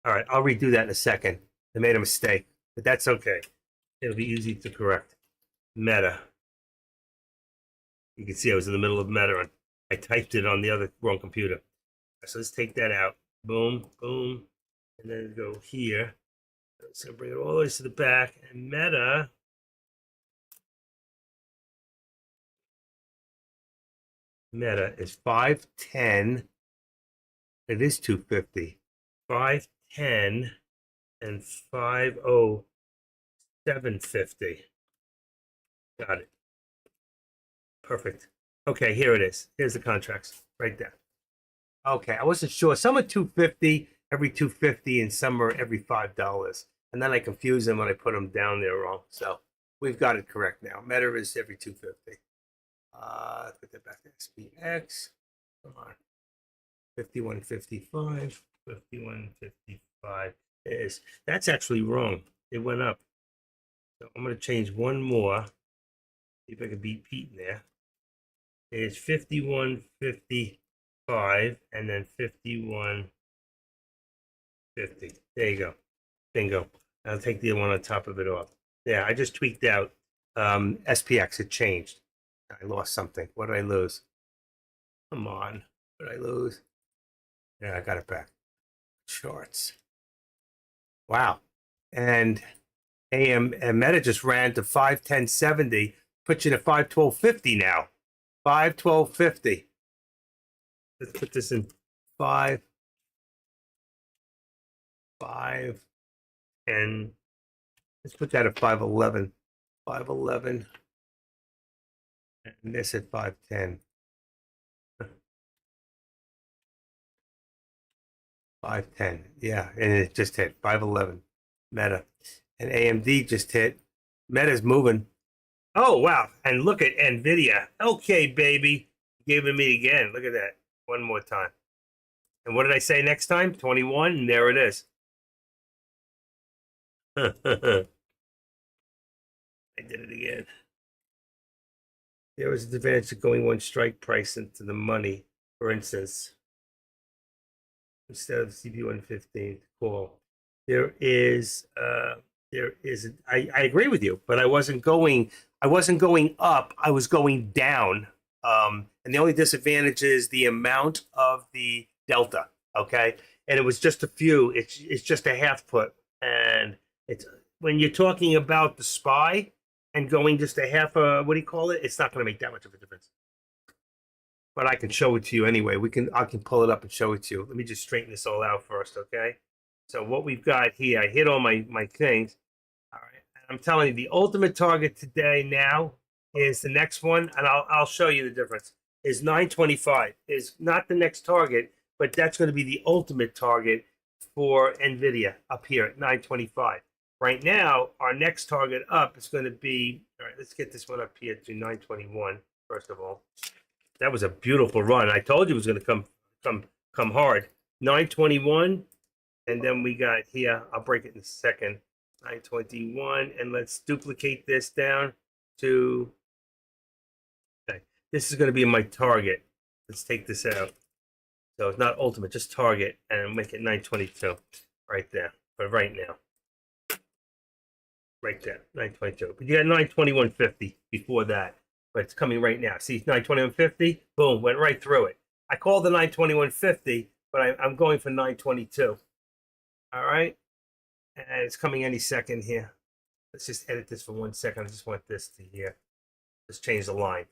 All right, I'll redo that in a second. I made a mistake, but that's okay. It'll be easy to correct. Meta. You can see I was in the middle of Meta and I typed it on the other wrong computer. So let's take that out. Boom, boom. And then go here. So bring it all the way to the back. And Meta. Meta is 510. It is 250. 510 and 507.50. Got it. Perfect. Okay, here it is. Here's the contracts right there. Okay, I wasn't sure. Some are 250, every 250, and some are every $5. And then I confuse them when I put them down there wrong. So we've got it correct now. Meta is every 250. Put that back to SPX. Come on. 5155. 5155 is. That's actually wrong. It went up. So I'm going to change one more. See if I can beat Pete in there. It's 5155 and then 5150. There you go. Bingo. I'll take the one on top of it off. Yeah, I just tweaked out SPX. It changed. I lost something. What did I lose? Come on. What did I lose? Yeah, I got it back. Charts. Wow. And Meta just ran to 510.70, puts you to 512.50 now. 512.50. Let's put this in 5. 510. Let's put that at 511. 511. And this at 510. 510. Yeah, and it just hit 511. Meta. And AMD just hit. Meta's moving. Oh, wow. And look at NVIDIA. Okay, baby. Giving me again. Look at that. One more time. And what did I say next time? 21. And there it is. I did it again. There was an advantage of going one strike price into the money, for instance, instead of CB 115 call. I agree with you, but I wasn't going up, I was going down. And the only disadvantage is the amount of the delta. Okay. And it was just a few, it's just a half put. And it's when you're talking about the SPY and going just a half what do you call it? It's not going to make that much of a difference. But I can show it to you anyway. I can pull it up and show it to you. Let me just straighten this all out first, okay? So what we've got here, I hit all my things. All right. And I'm telling you, the ultimate target today now is the next one, and I'll show you the difference. Is 925. Is not the next target, but that's going to be the ultimate target for NVIDIA up here at 925. Right now, our next target up is going to be, all right, let's get this one up here to 921, first of all. That was a beautiful run. I told you it was going to come hard. 921, and then we got here, I'll break it in a second, 921, and let's duplicate this down to, okay, this is going to be my target. Let's take this out. So it's not ultimate, just target, and make it 922 right there, but right now. Right there, 922. But you got 921.50 before that, but it's coming right now. See, 921.50, boom, went right through it. I called the 921.50, but I'm going for 922. All right, and it's coming any second here. Let's just edit this for 1 second. I just want this to here. Just change the line.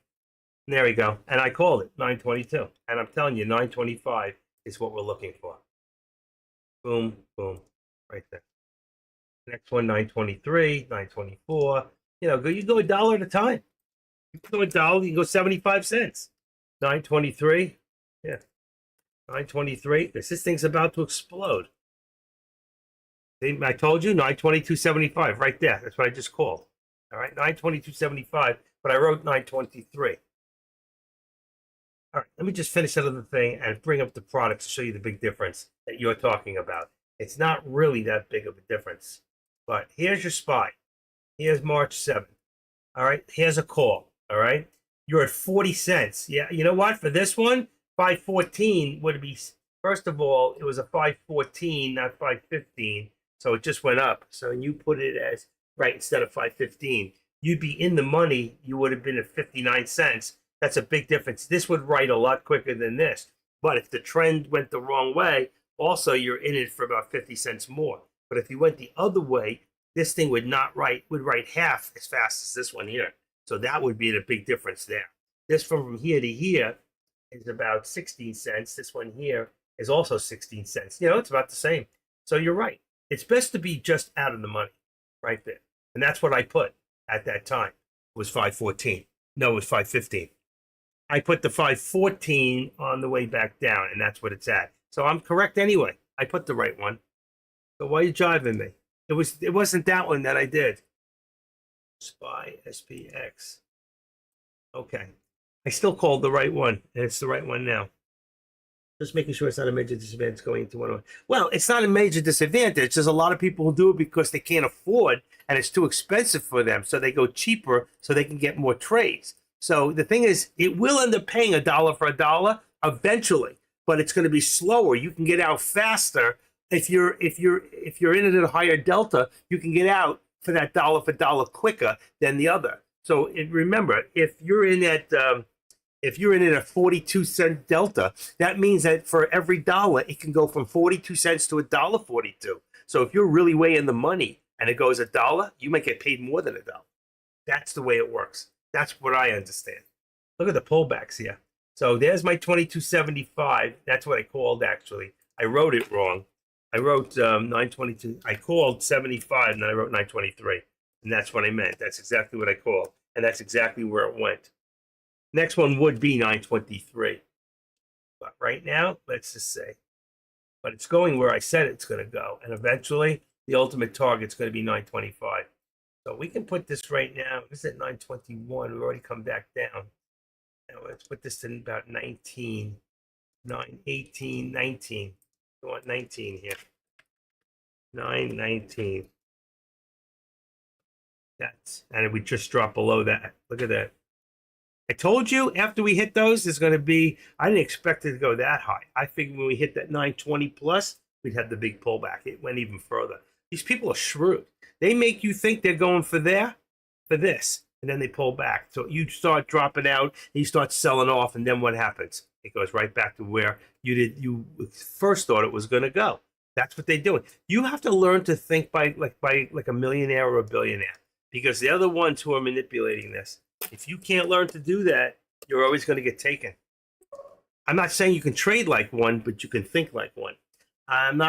And there we go. And I called it 922. And I'm telling you, 925 is what we're looking for. Boom, boom, right there. Next one, 923, 924. You know, you go $1 at a time. You go $1, you can go 75 cents. 923. Yeah. 923. This thing's about to explode. See, I told you, 922.75 right there. That's what I just called. All right, 922.75, but I wrote 923. All right, let me just finish that other thing and bring up the products to show you the big difference that you're talking about. It's not really that big of a difference. But here's your SPY. Here's March 7th. All right. Here's a call. All right. You're at 40 cents. Yeah. You know what? For this one, 514 would be, first of all, it was a 514, not 515. So it just went up. So you put it as right instead of 515. You'd be in the money. You would have been at 59 cents. That's a big difference. This would write a lot quicker than this. But if the trend went the wrong way, also you're in it for about 50 cents more. But if you went the other way, this thing would write half as fast as this one here. So that would be the big difference there. This from here to here is about 16 cents. This one here is also 16 cents. You know, it's about the same. So you're right. It's best to be just out of the money right there. And that's what I put at that time. It was 514. No, it was 515. I put the 514 on the way back down, and that's what it's at. So I'm correct anyway. I put the right one. So why are you jiving me? It wasn't that one that I did. SPY SPX. Okay. I still called the right one, and it's the right one now. Just making sure it's not a major disadvantage going into one. Well, it's not a major disadvantage. There's a lot of people who do it because they can't afford, and it's too expensive for them. So they go cheaper so they can get more trades. So the thing is, it will end up paying $1 for $1 eventually, but it's going to be slower. You can get out faster. If you're in it at a higher delta, you can get out for that $1 for $1 quicker than the other. So remember, if you're in at a 42-cent delta, that means that for every dollar, it can go from 42 cents to $1.42. So if you're really way in the money and it goes $1, you might get paid more than $1. That's the way it works. That's what I understand. Look at the pullbacks here. So there's my 22.75. That's what I called actually. I wrote it wrong. I wrote 922. I called 75 and then I wrote 923. And that's what I meant. That's exactly what I called. And that's exactly where it went. Next one would be 923. But right now, let's just say, but it's going where I said it's going to go. And eventually, the ultimate target's going to be 925. So we can put this right now. This is at 921. We've already come back down. Now let's put this in about 19, 9, 18, 19. I want 19 here. 919. That's, and we just drop below that. Look at that. I told you after we hit those, there's going to be, I didn't expect it to go that high. I figured when we hit that 920 plus, we'd have the big pullback. It went even further. These people are shrewd. They make you think they're going for this, and then they pull back. So you start dropping out, and you start selling off, and then what happens? It goes right back to where you first thought it was going to go. That's what they're doing. You have to learn to think by a millionaire or a billionaire, because the other ones who are manipulating this, if you can't learn to do that, you're always going to get taken. I'm not saying you can trade like one, but you can think like one. I'm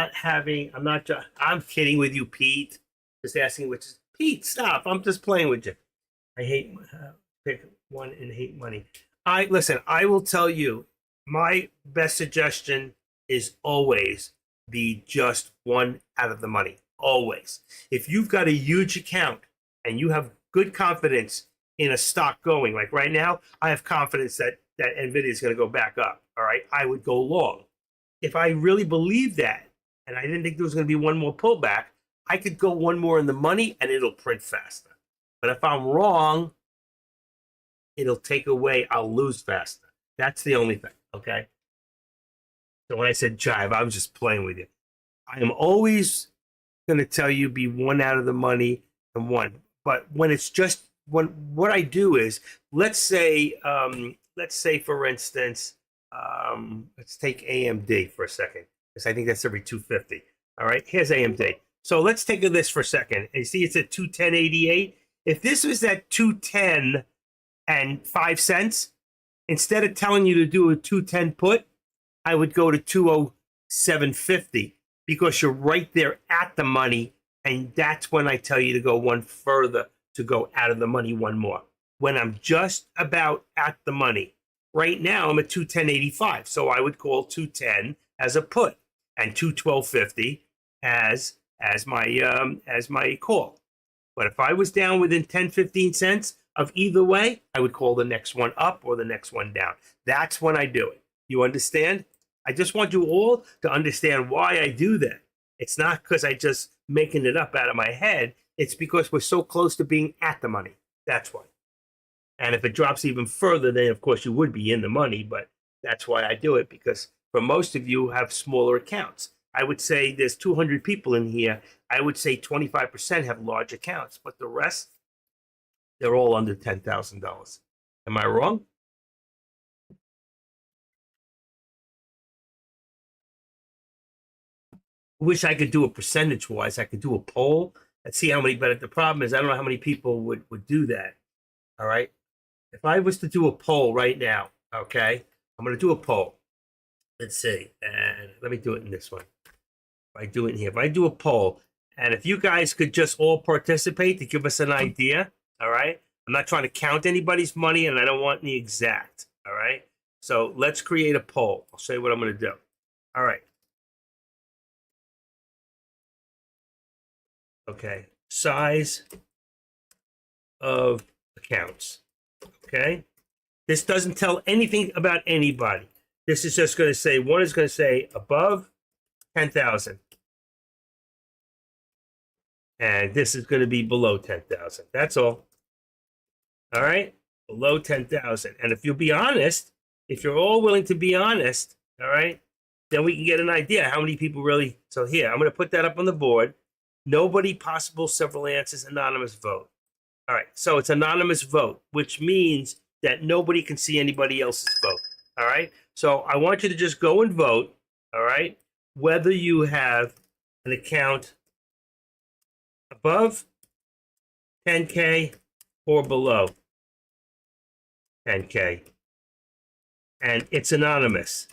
kidding with you, Pete. Just asking which is, Pete, stop. I'm just playing with you. I hate, pick one and hate money. Listen, I will tell you, my best suggestion is always be just one out of the money. Always. If you've got a huge account and you have good confidence in a stock going, like right now, I have confidence that NVIDIA is going to go back up. All right. I would go long. If I really believe that, and I didn't think there was going to be one more pullback, I could go one more in the money and it'll print faster. But if I'm wrong, it'll take away, I'll lose faster. That's the only thing. Okay. So when I said jive, I was just playing with you. I am always going to tell you be one out of the money and one. But when it's just what I do is, let's say for instance, let's take AMD for a second, because I think that's every 250. All right, here's AMD. So let's take this for a second. And see, it's at 210.88. If this was at 210 and 5 cents, instead of telling you to do a 210 put, I would go to 207.50, because you're right there at the money, and that's when I tell you to go one further, to go out of the money one more. When I'm just about at the money. Right now I'm at 210.85, so I would call 210 as a put and 212.50 as my call. But if I was down within 10-15 cents of either way, I would call the next one up or the next one down. That's when I do it. You understand? I just want you all to understand why I do that. It's not because I just making it up out of my head. It's because we're so close to being at the money. That's why. And if it drops even further, then of course you would be in the money. But that's why I do it, because for most of you who have smaller accounts, I would say there's 200 people in here. I would say 25% have large accounts, but the rest, they're all under $10,000. Am I wrong? Wish I could do a percentage wise. I could do a poll and see how many, but the problem is I don't know how many people would do that. All right. If I was to do a poll right now, okay, I'm going to do a poll. Let's see. And let me do it in this one. If I do it in here, if I do a poll, and if you guys could just all participate to give us an idea, all right? I'm not trying to count anybody's money, and I don't want any exact, all right? So let's create a poll. I'll show you what I'm going to do. All right. Okay. Size of accounts. Okay. This doesn't tell anything about anybody. This is just going to say, one is going to say above 10,000. And this is going to be below 10,000. That's all. All right. Below 10,000. And if you'll be honest, if you're all willing to be honest, all right, then we can get an idea how many people really. So here, I'm going to put that up on the board. Nobody possible, several answers, anonymous vote. All right. So it's anonymous vote, which means that nobody can see anybody else's vote. All right. So I want you to just go and vote. All right. Whether you have an account above 10K or below 10K. And it's anonymous.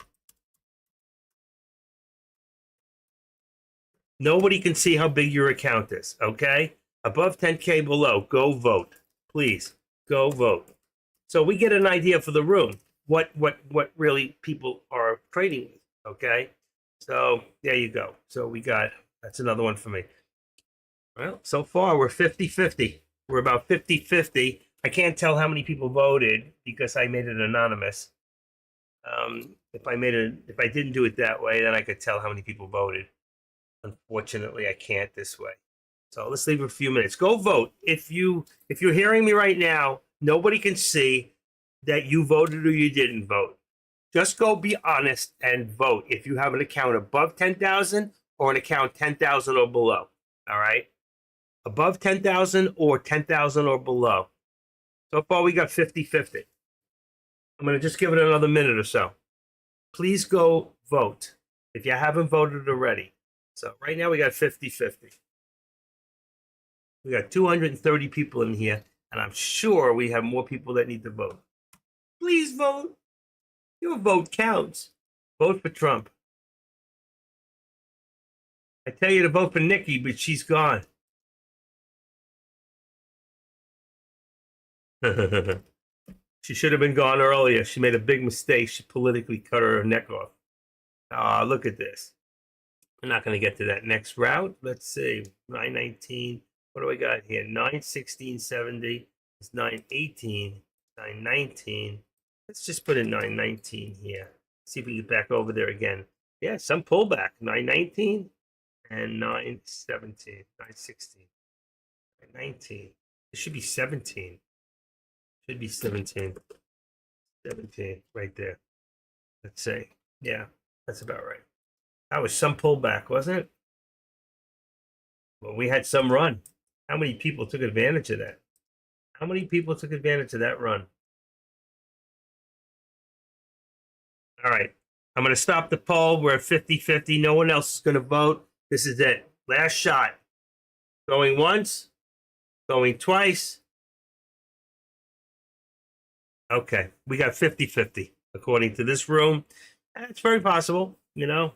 Nobody can see how big your account is, okay? Above 10K, below, go vote. Please, go vote. So we get an idea for the room, what really people are trading with, okay? So there you go. So we got, that's another one for me. Well, so far we're 50-50. We're about 50-50. I can't tell how many people voted because I made it anonymous. If I didn't do it that way, then I could tell how many people voted. Unfortunately, I can't this way. So let's leave a few minutes. Go vote. If you're hearing me right now, nobody can see that you voted or you didn't vote. Just go be honest and vote. If you have an account above 10,000 or an account 10,000 or below, all right? Above 10,000 or 10,000 or below. So far, we got 50-50. I'm going to just give it another minute or so. Please go vote if you haven't voted already. So right now we got 50-50. We got 230 people in here, and I'm sure we have more people that need to vote. Please vote. Your vote counts. Vote for Trump. I tell you to vote for Nikki, but she's gone. She should have been gone earlier. She made a big mistake. She politically cut her neck off. Ah, look at this. We're not going to get to that next route. Let's see. 919. What do I got here? 916.70 is 918. 919. Let's just put in 919 here. See if we get back over there again. Yeah, some pullback. 919 and 917. 916. 919. It should be 17. Should be 17. 17 right there. Let's see. Yeah, that's about right. That was some pullback, wasn't it? Well, we had some run. How many people took advantage of that? How many people took advantage of that run? All right. I'm going to stop the poll. We're at 50-50. No one else is going to vote. This is it. Last shot. Going once. Going twice. Okay. We got 50-50 according to this room. It's very possible, you know.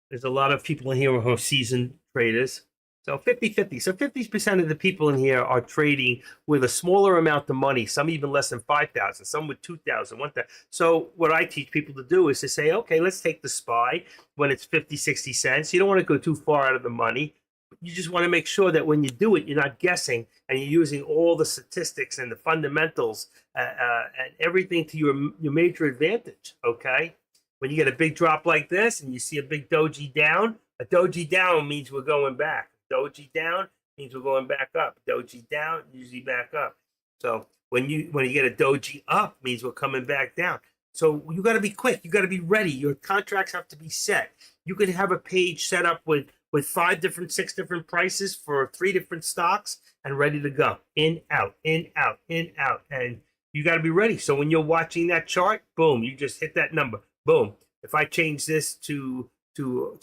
There's a lot of people in here who are seasoned traders. So 50-50. So 50% of the people in here are trading with a smaller amount of money, some even less than 5,000, some with 2,000, 1,000. So what I teach people to do is to say, okay, let's take the SPY when it's 50, 60 cents. You don't want to go too far out of the money. You just want to make sure that when you do it, you're not guessing and you're using all the statistics and the fundamentals and everything to your major advantage, okay? When you get a big drop like this and you see a big doji down, a doji down means we're going back. Doji down means we're going back up. Doji down, usually back up. So when you get a doji up, means we're coming back down. So you got to be quick. You got to be ready. Your contracts have to be set. You could have a page set up with 6 different prices for 3 different stocks and ready to go. In, out, in, out, in, out. And you got to be ready. So when you're watching that chart, boom, you just hit that number. Boom. If I change this to a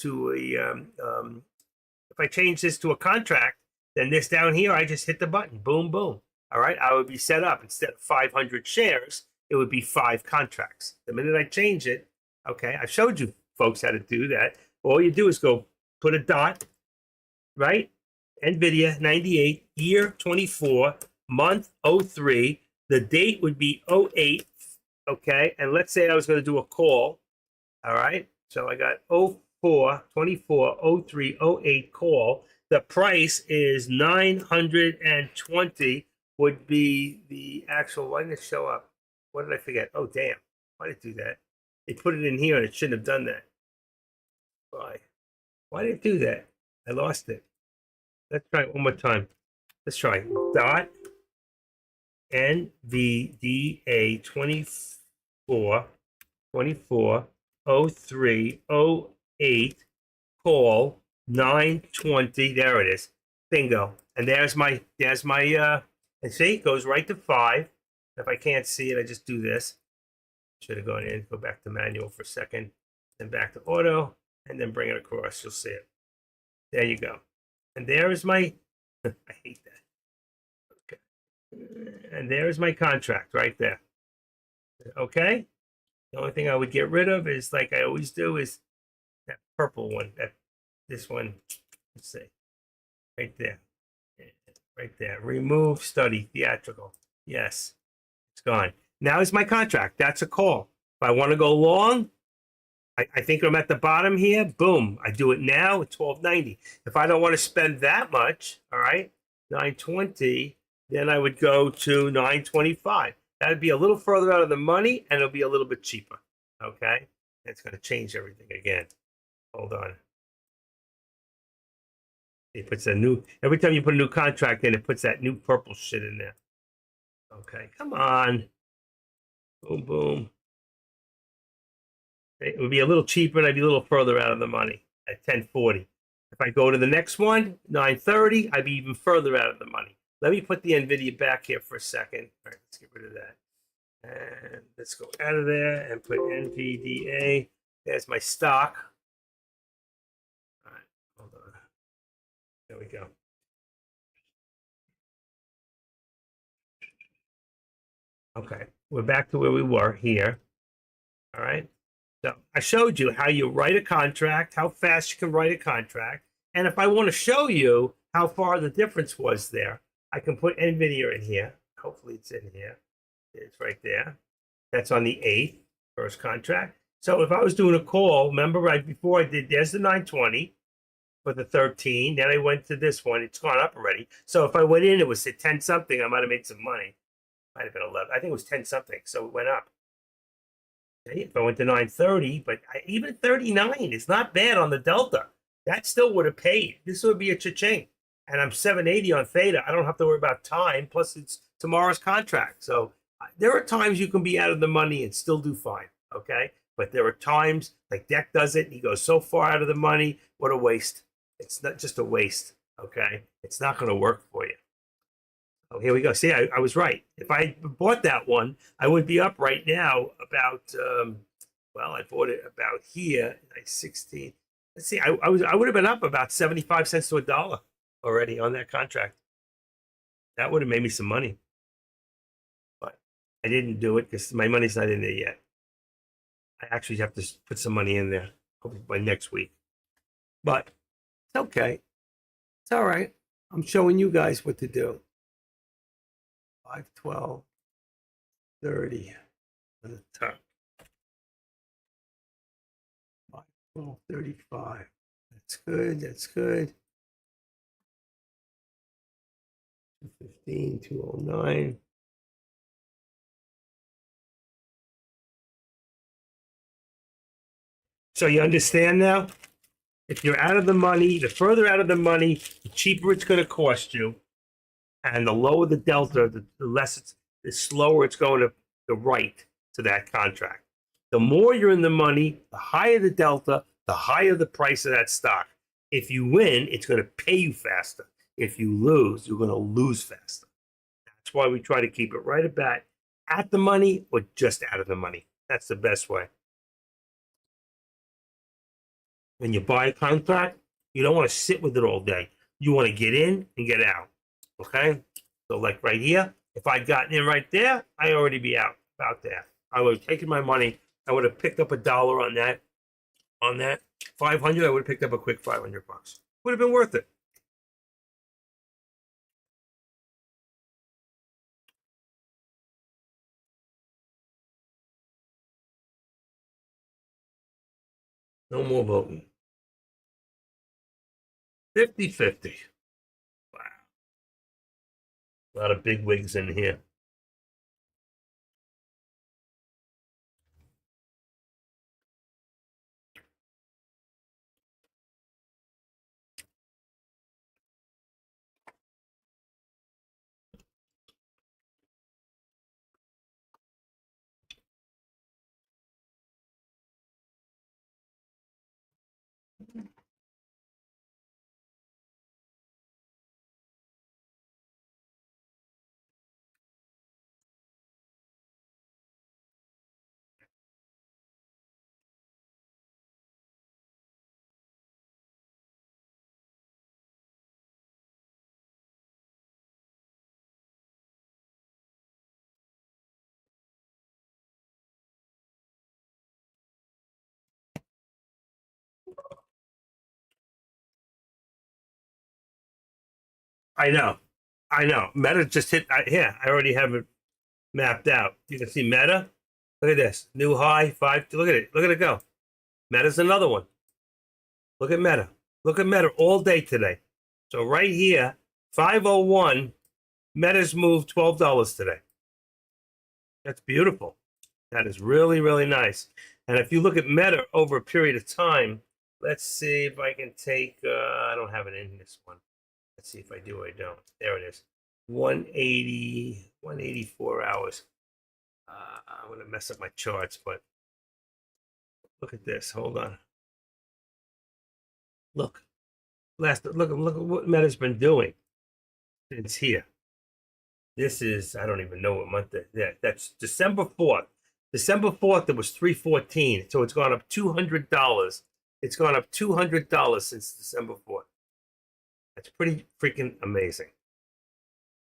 contract, then this down here, I just hit the button. Boom, boom. All right. I would be set up. Instead of 500 shares, it would be 5 contracts. The minute I change it, okay, I showed you folks how to do that. All you do is go put a dot, right? NVIDIA 98, year 24, month 03. The date would be 08, okay? And let's say I was going to do a call, all right? So I got 04, 24, 03, 08 call. The price is 920 would be the actual, why didn't it show up? What did I forget? Oh, damn. Why did it do that? They put it in here and it shouldn't have done that. Why did it do that? I lost it. Let's try it one more time. Let's try dot NVDA 24, 24, 03, 08, call 920. There it is. Bingo. And there's my and see, it goes right to 5. If I can't see it, I just do this. Should have gone in, go back to manual for a second, then back to auto, and then bring it across. You'll see it. There you go. And there is my, I hate that. Okay. And there is my contract right there. Okay. The only thing I would get rid of is, like I always do, is that purple one, that this one. Let's see. Right there. Right there. Remove study theatrical. Yes. It's gone. Now is my contract. That's a call. If I want to go long, I think I'm at the bottom here. Boom. I do it now at 12.90. If I don't want to spend that much, all right, 9.20, then I would go to 9.25. That would be a little further out of the money and it'll be a little bit cheaper. Okay. It's going to change everything again. Hold on. It puts a new, every time you put a new contract in, it puts that new purple shit in there. Okay. Come on. Boom, boom. It would be a little cheaper and I'd be a little further out of the money at 10.40. If I go to the next one, 9.30, I'd be even further out of the money. Let me put the NVIDIA back here for a second. All right, let's get rid of that. And let's go out of there and put NVDA. There's my stock. All right, hold on. There we go. Okay, we're back to where we were here. All right. So I showed you how you write a contract, how fast you can write a contract. And if I want to show you how far the difference was there, I can put NVIDIA in here. Hopefully it's in here. It's right there. That's on the 8th, first contract. So if I was doing a call, remember right before I did, there's the 920 for the 13. Then I went to this one. It's gone up already. So if I went in, it was at 10 something. I might have made some money. Might have been 11. I think it was 10 something. So it went up. Okay, if I went to 930, but even 39 is not bad on the Delta. That still would have paid. This would be a cha-ching. And I'm 780 on Theta. I don't have to worry about time. Plus, it's tomorrow's contract. So there are times you can be out of the money and still do fine. Okay. But there are times like Deck does it. And he goes so far out of the money. What a waste. It's not just a waste. Okay. It's not going to work for you. Oh, here we go. See, I was right. If I bought that one, I would be up right now about, well, I bought it about here, like 16. Let's see, I would have been up about 75 cents to $1 already on that contract. That would have made me some money. But I didn't do it because my money's not in there yet. I actually have to put some money in there hopefully by next week. But it's okay. It's all right. I'm showing you guys what to do. 5, 12, 30 on the top. 5, 12, 35. That's good. That's good. 215, 209. So you understand now? If you're out of the money, the further out of the money, the cheaper it's going to cost you. And the lower the delta, the less it's, the slower it's going to the right to that contract. The more you're in the money, the higher the delta, the higher the price of that stock. If you win, it's going to pay you faster. If you lose, you're going to lose faster. That's why we try to keep it right about at the money or just out of the money. That's the best way. When you buy a contract, you don't want to sit with it all day. You want to get in and get out. Okay, so like right here, if I'd gotten in right there, I'd already be out about there. I would have taken my money. I would have picked up $1 on that. On that 500, I would have picked up a quick 500 bucks. Would have been worth it. No more voting. 50-50. Wow. A lot of big wigs in here. I know. I know. Meta just hit. Yeah, I already have it mapped out. You can see Meta. Look at this. New high, 5. Look at it. Look at it go. Meta's another one. Look at Meta. Look at Meta all day today. So right here, 501, Meta's moved $12 today. That's beautiful. That is really, really nice. And if you look at Meta over a period of time, let's see if I can take, I don't have it in this one. Let's see if I do or I don't. There it is. 180, 184 hours. I'm going to mess up my charts, but look at this. Hold on. Look. Look at what Meta's been doing since here. This is, I don't even know what month that. Yeah, that's December 4th. December 4th, it was 314. So it's gone up $200. It's gone up $200 since December 4th. That's pretty freaking amazing.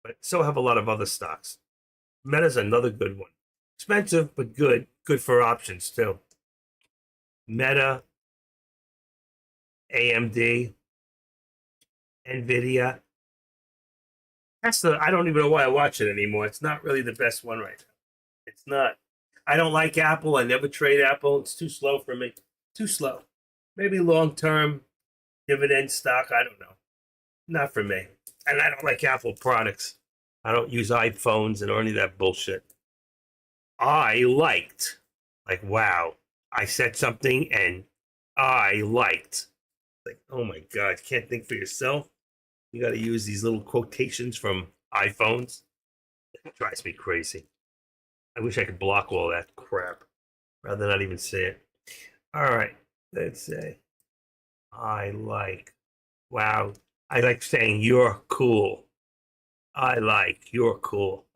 But so have a lot of other stocks. Meta's another good one. Expensive, but good. Good for options, too. Meta, AMD, NVIDIA. Tesla, I don't even know why I watch it anymore. It's not really the best one right now. It's not. I don't like Apple. I never trade Apple. It's too slow for me. Too slow. Maybe long-term dividend stock. I don't know. Not for me. And I don't like Apple products. I don't use iPhones and any of that bullshit. I liked. Like, wow. I said something and I liked. Like, oh my God. Can't think for yourself. You got to use these little quotations from iPhones. It drives me crazy. I wish I could block all that crap rather than not even say it. All right. Let's say I like. Wow. I like saying you're cool. I like you're cool.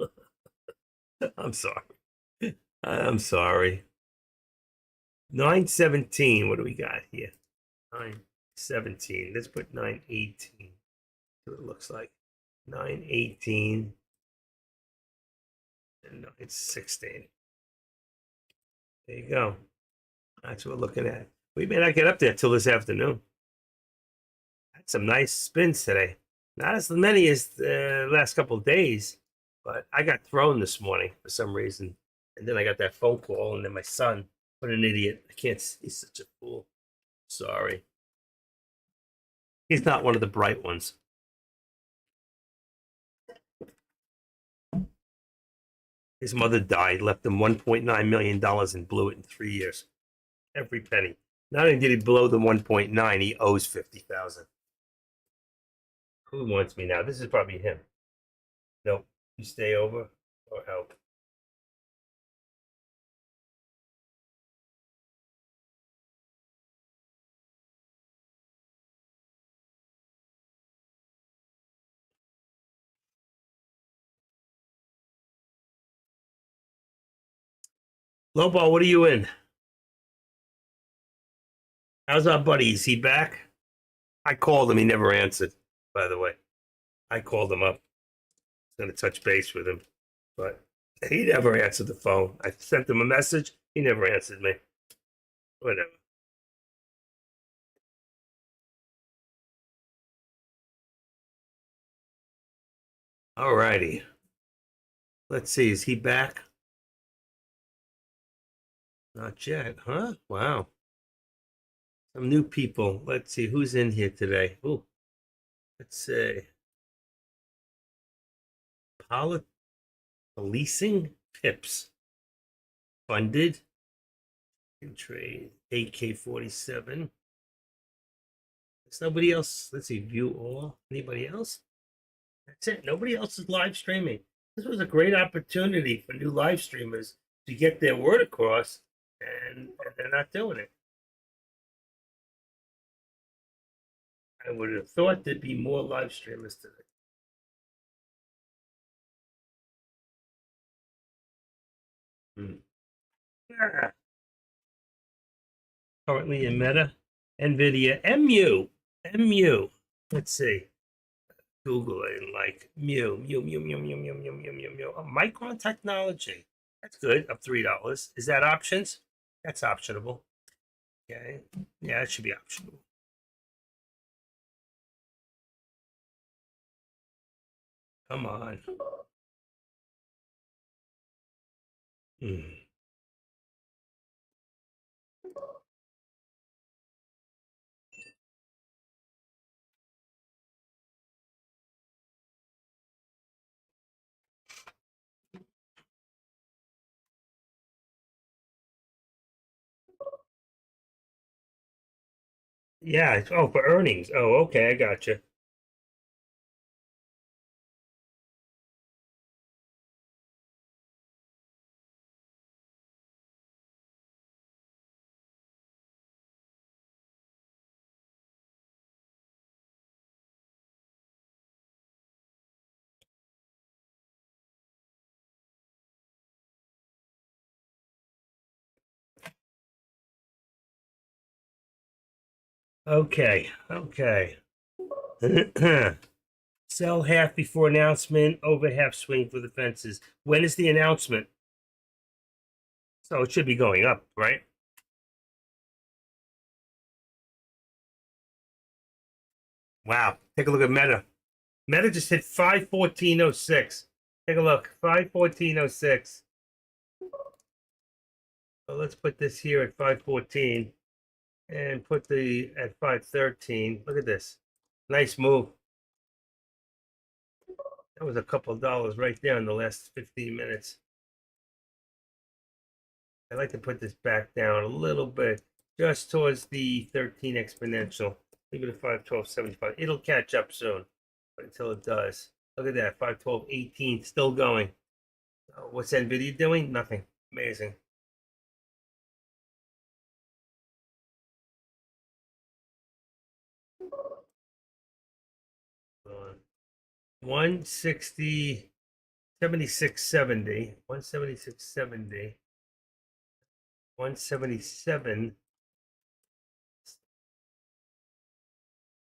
I'm sorry. I'm sorry. 917. What do we got here? 917. Let's put 918. What it looks like. 918 and 916. There you go. That's what we're looking at. We may not get up there till this afternoon. Had some nice spins today. Not as many as the last couple of days, but I got thrown this morning for some reason. And then I got that phone call, and then my son, what an idiot. I can't, he's such a fool. Sorry. He's not one of the bright ones. His mother died, left him $1.9 million and blew it in 3 years. Every penny. Not only did he blow the 1.9, he owes 50,000. Who wants me now? This is probably him. Nope. You stay over or help. Lobo, what are you in? How's our buddy? Is he back? I called him. He never answered, by the way. I called him up. I was going to touch base with him, but he never answered the phone. I sent him a message. He never answered me. Whatever. All righty. Let's see. Is he back? Not yet, huh? Wow. Some new people. Let's see who's in here today. Ooh. Let's see. Policing Pips. Funded. In trade. AK-47. There's nobody else. Let's see. View all. Anybody else? That's it. Nobody else is live streaming. This was a great opportunity for new live streamers to get their word across, and they're not doing it. I would have thought there'd be more live streamers today. Yeah. Currently in Meta, NVIDIA, MU. Let's see. Google it and like Mu. Oh, Micron Technology. That's good. Up $3. Is that options? That's optionable. Okay. Yeah, it should be optionable. Come on. Mm. Yeah. Oh, for earnings. Oh, okay. I got you. Okay. Okay. Sell half before announcement, over half swing for the fences. When is the announcement? So it should be going up, right? Wow. Take a look at Meta. Meta just hit 514.06. Take a look. 514.06. So let's put this here at 514 and put the at 513. Look at this. Nice move. That was a couple of dollars right there in the last 15 minutes. I'd like to put this back down a little bit, just towards the 13 exponential. Leave it at 512.75. It'll catch up soon, but until it does, look at that 512.18 still going. What's NVIDIA doing? Nothing. Amazing. Uh, 160, 76.70, 176.70, 177,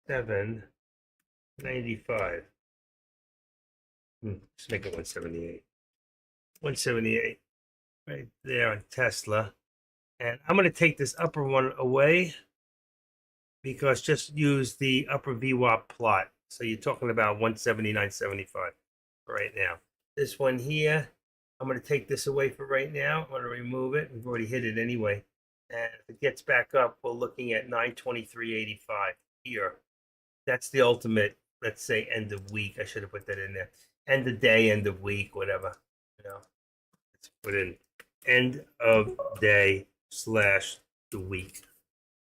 795. Let's make it 178. 178 right there on Tesla. And I'm going to take this upper one away because just use the upper VWAP plot. So you're talking about 179.75 right now. This one here, I'm going to take this away for right now. I'm going to remove it. We've already hit it anyway. And if it gets back up, we're looking at 923.85 here. That's the ultimate, let's say, end of week. I should have put that in there. End of day, end of week, whatever. You know, let's put in end of day slash the week,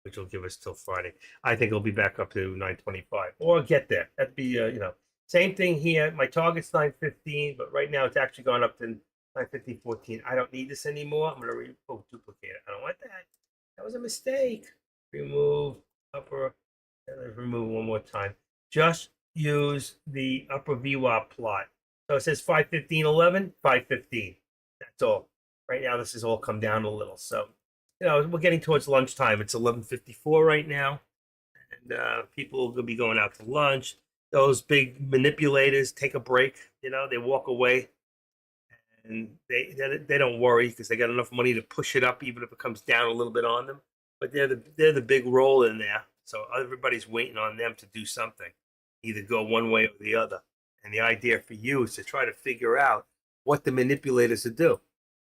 which will give us till Friday. I think it'll be back up to 925 or get there. That'd be, same thing here. My target's 915, but right now it's actually gone up to 915.14. I don't need this anymore. I'm going to duplicate it. I don't want that. That was a mistake. Remove upper, and let's remove one more time. Just use the upper VWAP plot. So it says 515.11, 515. That's all. Right now, this has all come down a little. So, we're getting towards lunchtime. It's 11:54 right now, and people will be going out to lunch. Those big manipulators take a break. They walk away, and they don't worry because they got enough money to push it up, even if it comes down a little bit on them. But they're the big role in there, so everybody's waiting on them to do something, either go one way or the other. And the idea for you is to try to figure out what the manipulators will do.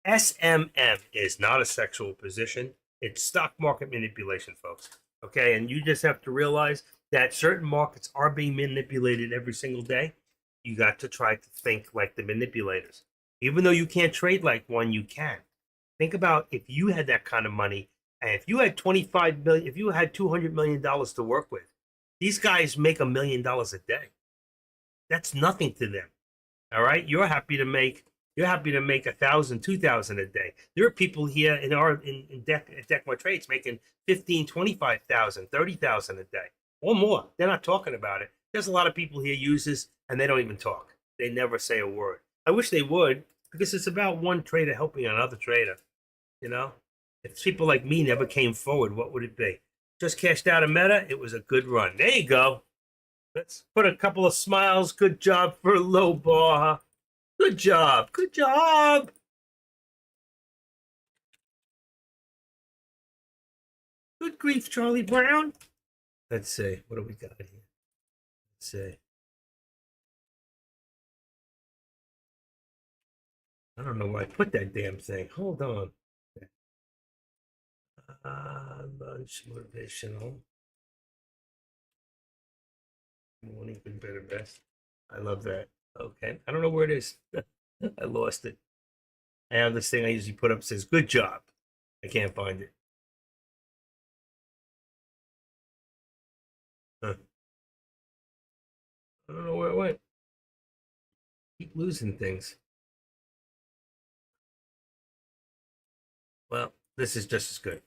SMM is not a sexual position. It's stock market manipulation, folks. Okay. And you just have to realize that certain markets are being manipulated every single day. You got to try to think like the manipulators. Even though you can't trade like one, you can. Think about if you had that kind of money and if you had 25 million, if you had $200 million to work with, these guys make $1 million a day. That's nothing to them. All right. You're happy to make 1,000, 2,000 a day. There are people here in Decma Trades making 15, 25,000, 30,000 a day or more. They're not talking about it. There's a lot of people here use this and they don't even talk. They never say a word. I wish they would because it's about one trader helping another trader. If people like me never came forward, what would it be? Just cashed out a Meta. It was a good run. There you go. Let's put a couple of smiles. Good job for low bar. Good job. Good job. Good grief, Charlie Brown. Let's see. What do we got here? Let's see. I don't know where I put that damn thing. Hold on. Lunch motivational. Morning, good, better, best. I love that. Okay. I don't know where it is. I lost it. I have this thing I usually put up says good job. I can't find it. Huh. I don't know where it went. Keep losing things. Well, this is just as good.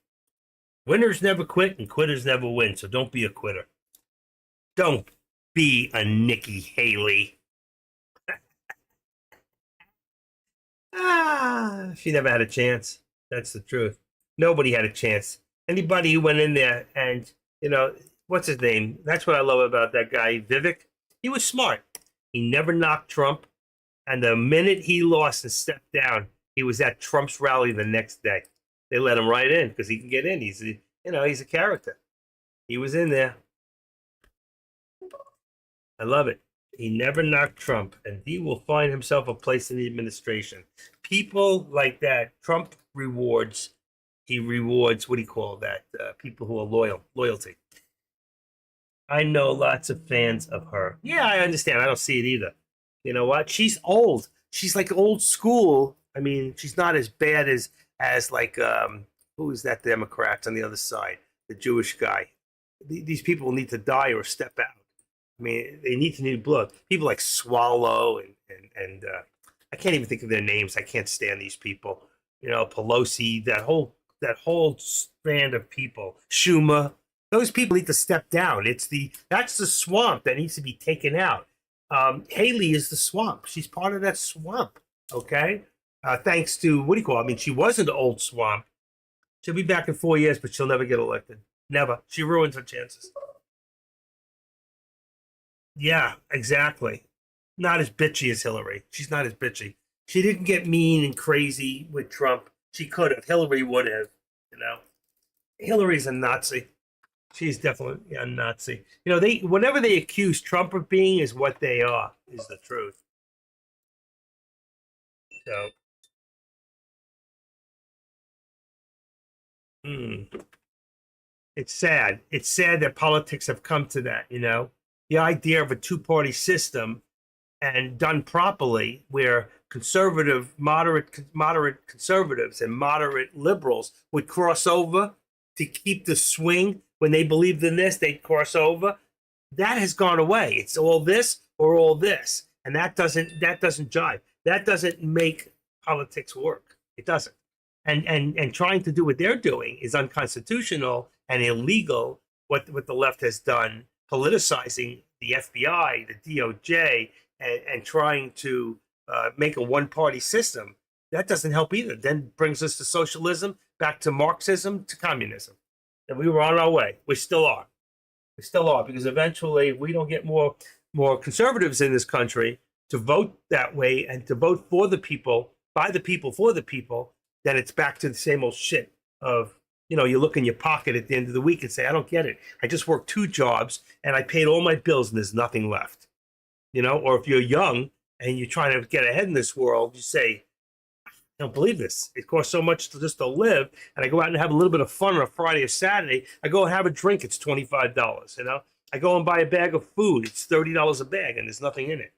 Winners never quit and quitters never win, so don't be a quitter. Don't be a Nikki Haley. She never had a chance. That's the truth. Nobody had a chance. Anybody who went in there and, what's his name? That's what I love about that guy, Vivek. He was smart. He never knocked Trump. And the minute he lost and stepped down, he was at Trump's rally the next day. They let him right in because he can get in. He's a character. He was in there. I love it. He never knocked Trump, and he will find himself a place in the administration. People like that, Trump rewards. He rewards, what do you call that? People who are loyalty. I know lots of fans of her. Yeah, I understand. I don't see it either. You know what? She's old. She's like old school. I mean, she's not as bad as like who is that Democrat on the other side? The Jewish guy. These people need to die or step out. I mean, they need to need blood. People like Swallow and I can't even think of their names. I can't stand these people. Pelosi, that whole strand of people. Schumer, those people need to step down. That's the swamp that needs to be taken out. Haley is the swamp. She's part of that swamp. Okay, thanks to what do you call it? I mean, she was an old swamp. She'll be back in 4 years, but she'll never get elected. Never. She ruins her chances. Yeah, exactly. Not as bitchy as Hillary. She's not as bitchy. She didn't get mean and crazy with Trump. She could have. Hillary would have. Hillary's a Nazi. She's definitely a Nazi. Whatever they accuse Trump of being is what they are. Is the truth. So, it's sad. It's sad that politics have come to that. The idea of a two-party system and done properly, where moderate conservatives and moderate liberals would cross over to keep the swing. When they believed in this, they'd cross over. That has gone away. It's all this or all this, and that doesn't jive. That doesn't make politics work. It doesn't. And trying to do what they're doing is unconstitutional and illegal. What the left has done, politicizing the FBI, the DOJ, and trying to make a one-party system, that doesn't help either. Then brings us to socialism, back to Marxism, to communism. And we were on our way. We still are. We still are, because eventually, if we don't get more conservatives in this country to vote that way and to vote for the people, by the people, for the people, then it's back to the same old shit of, you look in your pocket at the end of the week and say, I don't get it. I just worked 2 jobs and I paid all my bills and there's nothing left. Or if you're young and you're trying to get ahead in this world, you say, I don't believe this. It costs so much just to live. And I go out and have a little bit of fun on a Friday or Saturday. I go and have a drink. It's $25. I go and buy a bag of food. It's $30 a bag and there's nothing in it.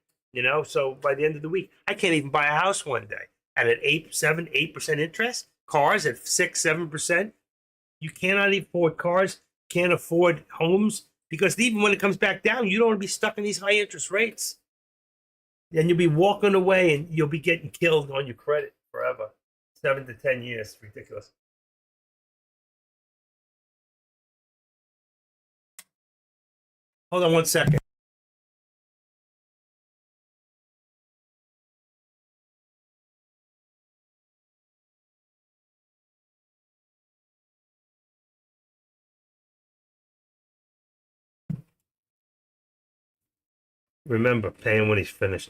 So by the end of the week, I can't even buy a house one day. And at 8% interest, cars at 6-7%, you cannot afford cars, can't afford homes, because even when it comes back down, you don't want to be stuck in these high interest rates. Then you'll be walking away and you'll be getting killed on your credit forever. 7 to 10 years. Ridiculous. Hold on one second. Remember, pay him when he's finished.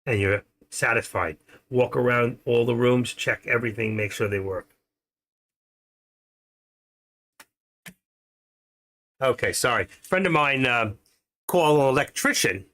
And you're satisfied. Walk around all the rooms, check everything, make sure they work. Okay, sorry. A friend of mine called an electrician,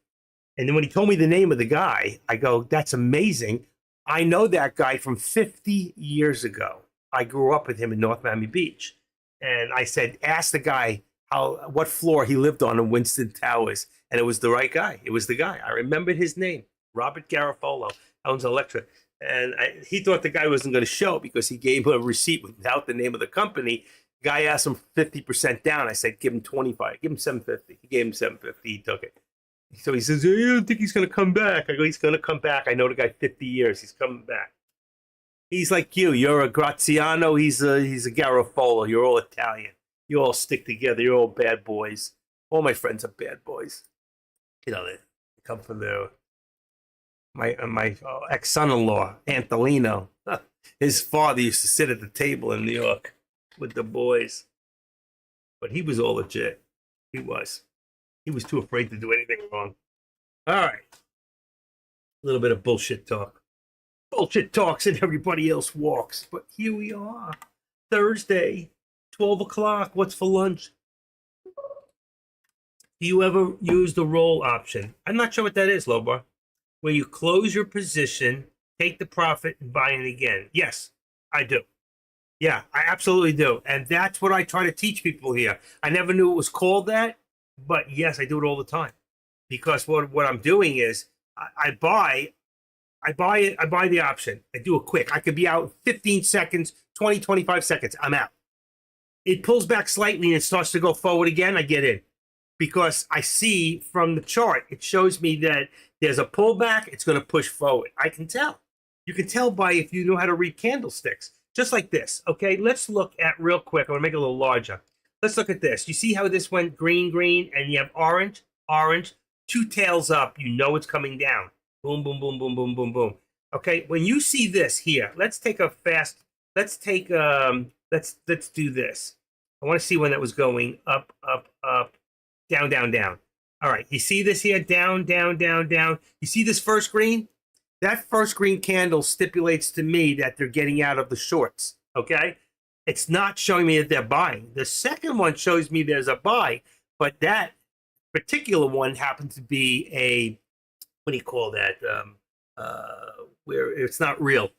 and then when he told me the name of the guy, I go, that's amazing. I know that guy from 50 years ago. I grew up with him in North Miami Beach. And I said, ask the guy what floor he lived on in Winston Towers. And it was the right guy. It was the guy. I remembered his name, Robert Garofalo, owns Electra. And he thought the guy wasn't going to show because he gave him a receipt without the name of the company. Guy asked him 50% down. I said, give him 25, give him 750. He gave him 750. He took it. So he says, I don't think he's going to come back. I go, he's going to come back. I know the guy 50 years. He's coming back. He's like you. You're a Graziano. He's a Garofalo. You're all Italian. You all stick together. You're all bad boys. All my friends are bad boys. You know, they come from there. My ex-son-in-law, Antolino, his father used to sit at the table in New York with the boys. But he was all legit. He was. He was too afraid to do anything wrong. All right. A little bit of bullshit talk. Bullshit talks and everybody else walks. But here we are. Thursday, 12 o'clock. What's for lunch? Do you ever use the roll option? I'm not sure what that is, Lobar. Where you close your position, take the profit, and buy it again. Yes, I do. Yeah, I absolutely do. And that's what I try to teach people here. I never knew it was called that, but yes, I do it all the time. Because what I'm doing is I buy the option. I do it quick. I could be out 15 seconds, 20, 25 seconds. I'm out. It pulls back slightly and it starts to go forward again. I get in. Because I see from the chart, it shows me that there's a pullback, it's going to push forward. I can tell. You can tell by if you know how to read candlesticks. Just like this, okay? Let's look at real quick. I'm going to make it a little larger. Let's look at this. You see how this went green, green, and you have orange, orange, two tails up. You know it's coming down. Boom, boom, boom, boom, boom, boom, boom. Okay, when you see this here, let's do this. I want to see when that was going up, up, up. Down, down, down. All right, you see this here? Down, down, down, down. You see this first green? That first green candle stipulates to me that they're getting out of the shorts, okay? It's not showing me that they're buying. The second one shows me there's a buy, but that particular one happens to be a, what do you call that? Where it's not real.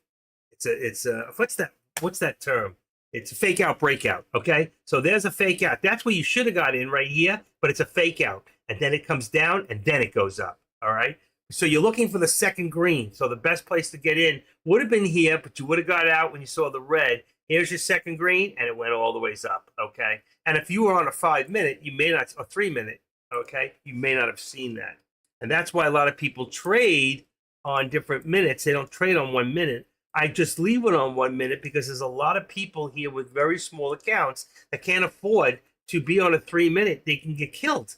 It's a, what's that term? It's a fake out breakout, okay? So there's a fake out. That's where you should have got in right here, but it's a fake out. And then it comes down and then it goes up, all right? So you're looking for the second green. So the best place to get in would have been here, but you would have got out when you saw the red. Here's your second green, and it went all the ways up, okay? And if you were on a 5-minute, you may not, or 3-minute, okay? You may not have seen that. And that's why a lot of people trade on different minutes. They don't trade on 1 minute. I just leave it on 1 minute because there's a lot of people here with very small accounts that can't afford to be on a 3-minute. They can get killed.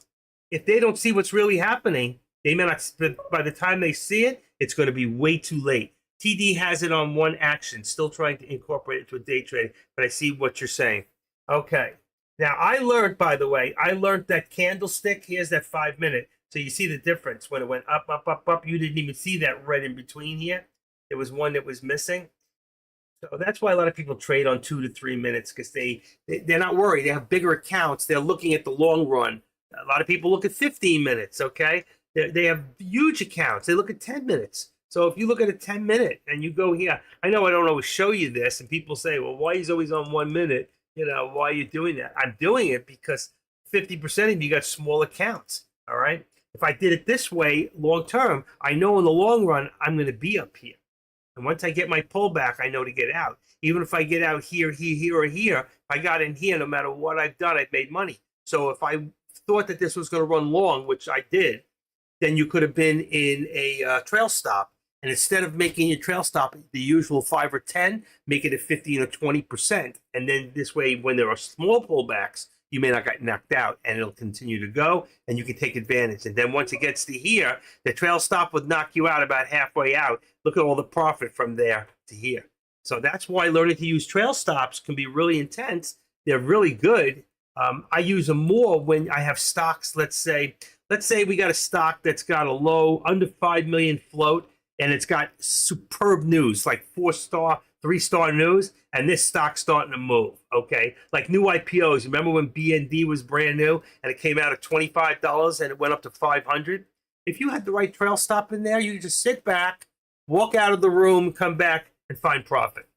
If they don't see what's really happening, they may not, by the time they see it, it's going to be way too late. TD has it on 1 action, still trying to incorporate it to a day trade, but I see what you're saying. Okay. Now, I learned, by the way, that candlestick, here's that 5-minute. So you see the difference when it went up, up, up, up. You didn't even see that red in between here. There was one that was missing. So that's why a lot of people trade on 2 to 3 minutes because they're not worried. They have bigger accounts. They're looking at the long run. A lot of people look at 15 minutes, okay? They have huge accounts. They look at 10 minutes. So if you look at a 10-minute and you go here, I know I don't always show you this, and people say, well, why is always on 1 minute? You know, why are you doing that? I'm doing it because 50% of you got small accounts, all right? If I did it this way long term, I know in the long run, I'm going to be up here. And once I get my pullback, I know to get out. Even if I get out here, or here, if I got in here, no matter what I've done, I've made money. So if I thought that this was going to run long, which I did, then you could have been in a trail stop. And instead of making your trail stop the usual 5 or 10, make it at 15 or 20%. And then this way, when there are small pullbacks, you may not get knocked out and it'll continue to go and you can take advantage. And then once it gets to here, the trail stop would knock you out about halfway out. Look at all the profit from there to here. So that's why learning to use trail stops can be really intense. They're really good. I use them more when I have stocks. Let's say we got a stock that's got a low under 5 million float and it's got superb news, like 4-star, 3-star news, and this stock's starting to move, okay? Like new IPOs. Remember when BND was brand new and it came out at $25 and it went up to $500? If you had the right trail stop in there, you could just sit back, walk out of the room, come back, and find profit.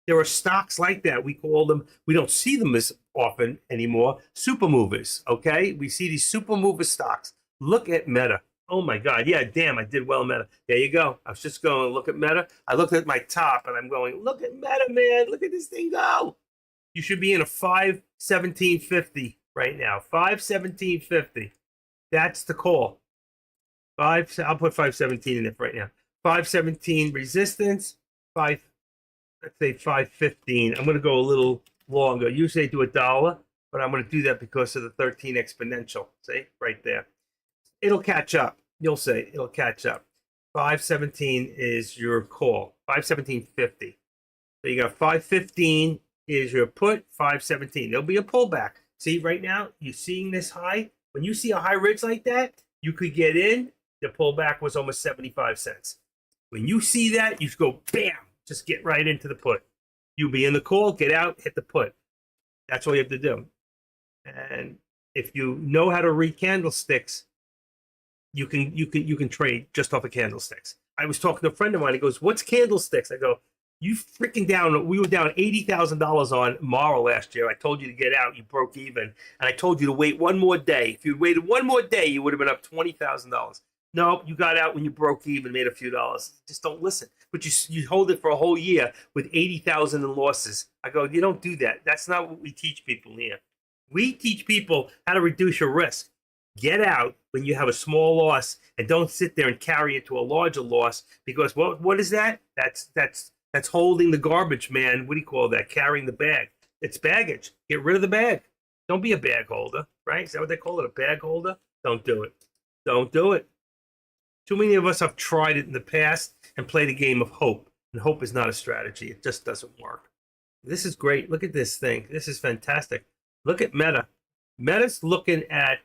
There are stocks like that. We call them, we don't see them as often anymore, super movers, okay? We see these super mover stocks. Look at Meta. Oh my God. Yeah, damn, I did well in Meta. There you go. I was just going to look at Meta. I looked at my top and I'm going, look at Meta, man. Look at this thing go. You should be in a 517.50 right now. 517.50. That's the call. I'll put 517 in it right now. 517 resistance, let's say 515. I'm going to go a little longer. Usually I do $1, but I'm going to do that because of the 13 exponential. See, right there. It'll catch up. You'll see, it'll catch up. 517 is your call. 517.50. So you got 515 is your put, 517. There'll be a pullback. See, right now, you're seeing this high. When you see a high ridge like that, you could get in. The pullback was almost 75 cents. When you see that, you go, bam, just get right into the put. You'll be in the call, get out, hit the put. That's all you have to do. And if you know how to read candlesticks, you can trade just off of candlesticks. I was talking to a friend of mine. He goes, "What's candlesticks?" I go, "You freaking down. We were down $80,000 on Mara last year. I told you to get out. You broke even, and I told you to wait one more day. If you'd waited one more day, you would have been up $20,000. No, you got out when you broke even, made a few dollars. Just don't listen. But you hold it for a whole year with 80,000 in losses. I go, you don't do that. That's not what we teach people here. We teach people how to reduce your risk. Get out when you have a small loss, and don't sit there and carry it to a larger loss. Because what is that? That's holding the garbage, man. What do you call that? Carrying the bag. It's baggage. Get rid of the bag. Don't be a bag holder, right? Is that what they call it? A bag holder? Don't do it. Don't do it. Too many of us have tried it in the past and played a game of hope. And hope is not a strategy. It just doesn't work. This is great. Look at this thing. This is fantastic. Look at Meta. Meta's looking at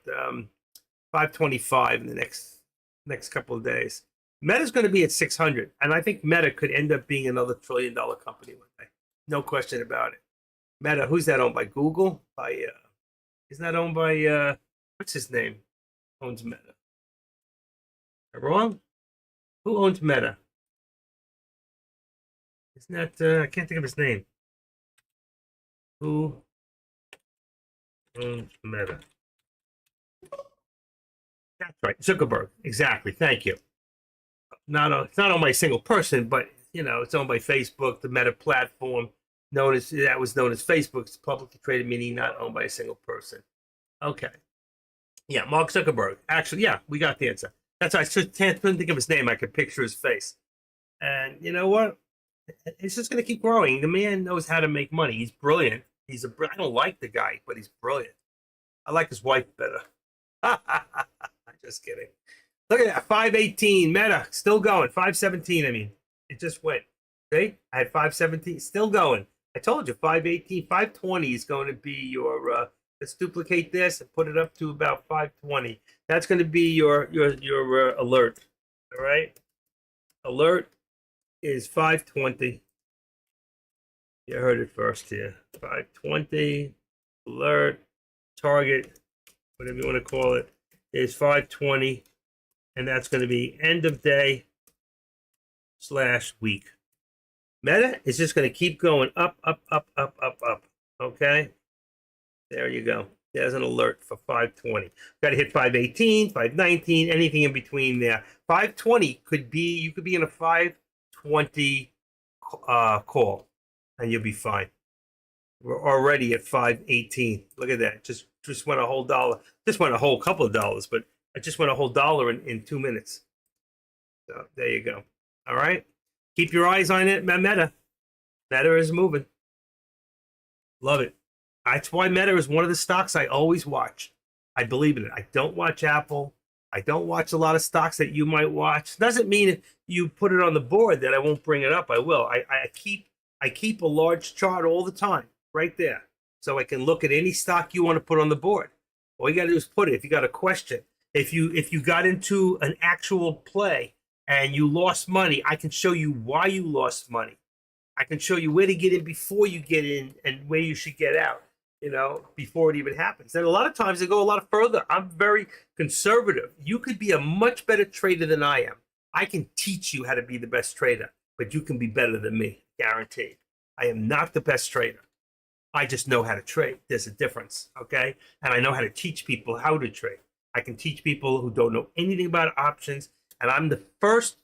525 in the next couple of days. Meta's going to be at 600, and I think Meta could end up being another $1 trillion company one day. No question about it. Meta, who's that owned by? Google? Isn't that owned by what's his name? Owns Meta. Am I wrong? Who owns Meta? Isn't that I can't think of his name. Who owns Meta? That's right, Zuckerberg. Exactly. Thank you. It's not owned by a single person, but it's owned by Facebook, the Meta platform, that was known as Facebook. It's publicly traded, meaning not owned by a single person. Okay. Yeah, Mark Zuckerberg. Actually, yeah, we got the answer. That's why I couldn't think of his name. I could picture his face. And you know what? It's just going to keep growing. The man knows how to make money. He's brilliant. I don't like the guy, but he's brilliant. I like his wife better. Just kidding. Look at that, 518 Meta, still going. 517, I mean, it just went. See, I had 517, still going. I told you, 518, 520 is going to be your. Let's duplicate this and put it up to about 520. That's going to be your alert. All right, alert is 520. You heard it first here. 520 alert target, whatever you want to call it, is 520. And that's going to be end of day / week. Meta is just going to keep going up, up, up, up, up, up. Okay? There you go. There's an alert for 520. Got to hit 518, 519, anything in between there. 520 you could be in a 520 call, and you'll be fine. We're already at 518. Look at that. Just went a whole dollar. Just went a whole couple of dollars, but I just went a whole dollar in 2 minutes. So there you go. All right. Keep your eyes on it. Meta. Meta is moving. Love it. That's why Meta is one of the stocks I always watch. I believe in it. I don't watch Apple. I don't watch a lot of stocks that you might watch. Doesn't mean if you put it on the board that I won't bring it up. I will. I keep a large chart all the time right there. So I can look at any stock you want to put on the board. All you got to do is put it. If you got a question, if you got into an actual play and you lost money, I can show you why you lost money. I can show you where to get in before you get in and where you should get out, before it even happens. And a lot of times they go a lot further. I'm very conservative. You could be a much better trader than I am. I can teach you how to be the best trader, but you can be better than me, guaranteed. I am not the best trader. I just know how to trade. There's a difference, okay? And I know how to teach people how to trade. I can teach people who don't know anything about options, and I'm the first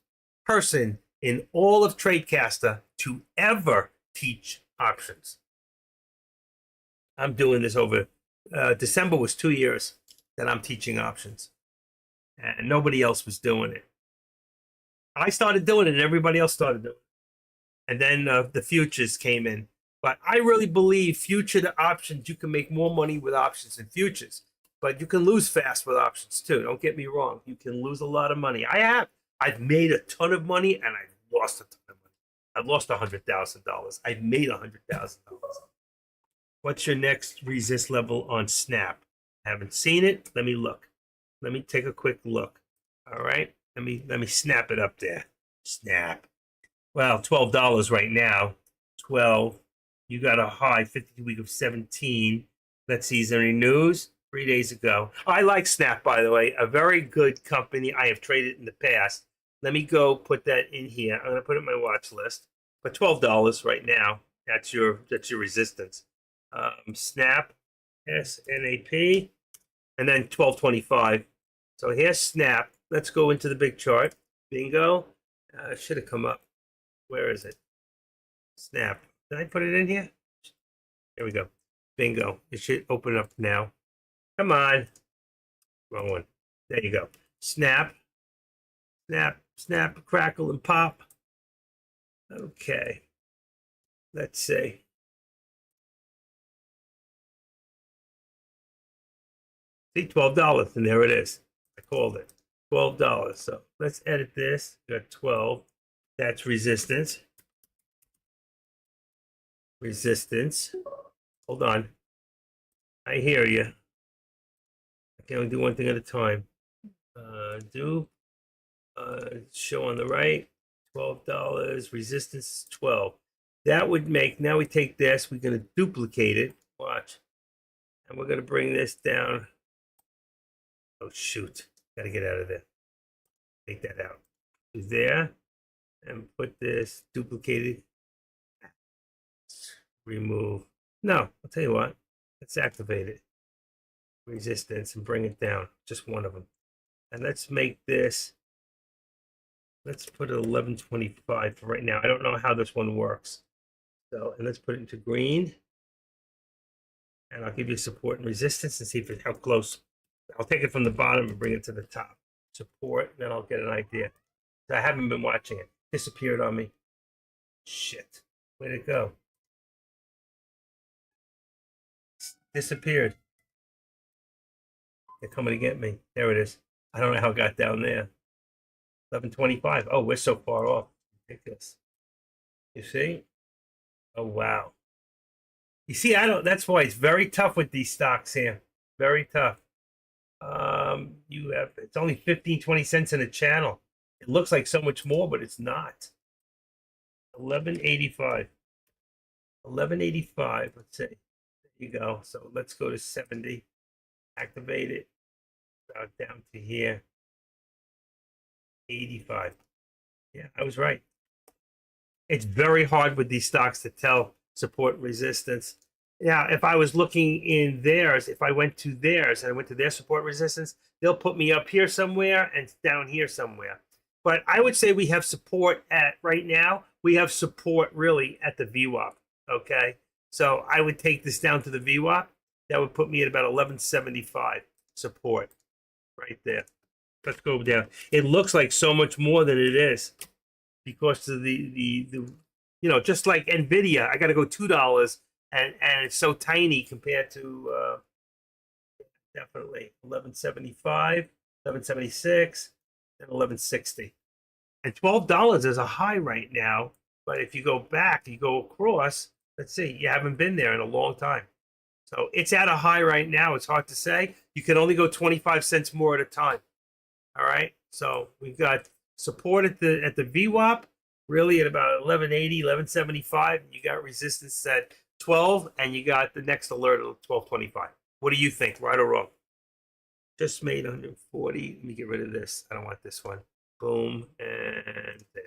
person in all of Tradecaster to ever teach options. I'm doing this over December was 2 years that I'm teaching options, and nobody else was doing it. I started doing it, and everybody else started doing it. And then the futures came in. But I really believe future to options, you can make more money with options than futures. But you can lose fast with options too. Don't get me wrong. You can lose a lot of money. I have. I've made a ton of money, and I've lost a ton of money. I've lost $100,000. I've made $100,000. What's your next resist level on Snap? Haven't seen it. Let me look. Let me take a quick look. All right. Let me snap it up there. Snap. Well, $12 right now. 12. You got a high 52-week of 17. Let's see. Is there any news? 3 days ago. I like Snap, by the way. A very good company. I have traded in the past. Let me go put that in here. I'm going to put it in my watch list. But $12 right now. That's your resistance. Snap, SNAP, and then 12.25. So here's Snap. Let's go into the big chart. Bingo. It should have come up. Where is it? Snap. Did I put it in here? Here we go. Bingo. It should open up now. Come on. Wrong one. There you go. Snap. Snap. Snap. Crackle and pop. Okay. Let's see. See, $12, and there it is. I called it. $12. So let's edit this. We got 12. That's resistance. Resistance. Hold on. I hear you. I can only do one thing at a time. Show on the right. $12. Resistance is 12. That would make, now we take this, we're going to duplicate it. Watch. And we're going to bring this down. Oh, shoot. Got to get out of there. Take that out. To there. And put this duplicated. Remove. No, I'll tell you what. Let's activate it. Resistance and bring it down. Just one of them. And let's make this. Let's put it 1125 for right now. I don't know how this one works. So, and let's put it into green. And I'll give you support and resistance and see if how close. I'll take it from the bottom and bring it to the top. Support, then I'll get an idea. I haven't been watching it. Disappeared on me. Shit. Where'd it go? Disappeared. They're coming to get me. There it is. I don't know how it got down there. 1125. Oh, we're so far off. Ridiculous. You see? Oh, wow. You see, I don't, that's why it's very tough with these stocks here. Very tough. You have, it's only 15, 20 cents in a channel. It looks like so much more, but it's not. 1185. 1185. Let's see. There you go. So let's go to 70. Activate it. Down to here. 85. Yeah, I was right. It's very hard with these stocks to tell support resistance. Yeah, if I was looking in theirs, if I went to theirs and I went to their support resistance, they'll put me up here somewhere and down here somewhere. But I would say we have support at right now. We have support really at the VWAP. Okay, so I would take this down to the VWAP. That would put me at about 1175 support right there. Let's go down. It looks like so much more than it is because of the you know, just like Nvidia, I got to go $2, and it's so tiny compared to definitely 1175, 1176, and 1160, and $12 is a high right now. But if you go back, you go across. Let's see, you haven't been there in a long time, so it's at a high right now. It's hard to say. You can only go 25 cents more at a time. All right, so we've got support at the VWAP. Really at about 1180, 1175. You got resistance at 12, and you got the next alert at 1225. What do you think, right or wrong? Just made 140. Let me get rid of this. I don't want this one. Boom, and there.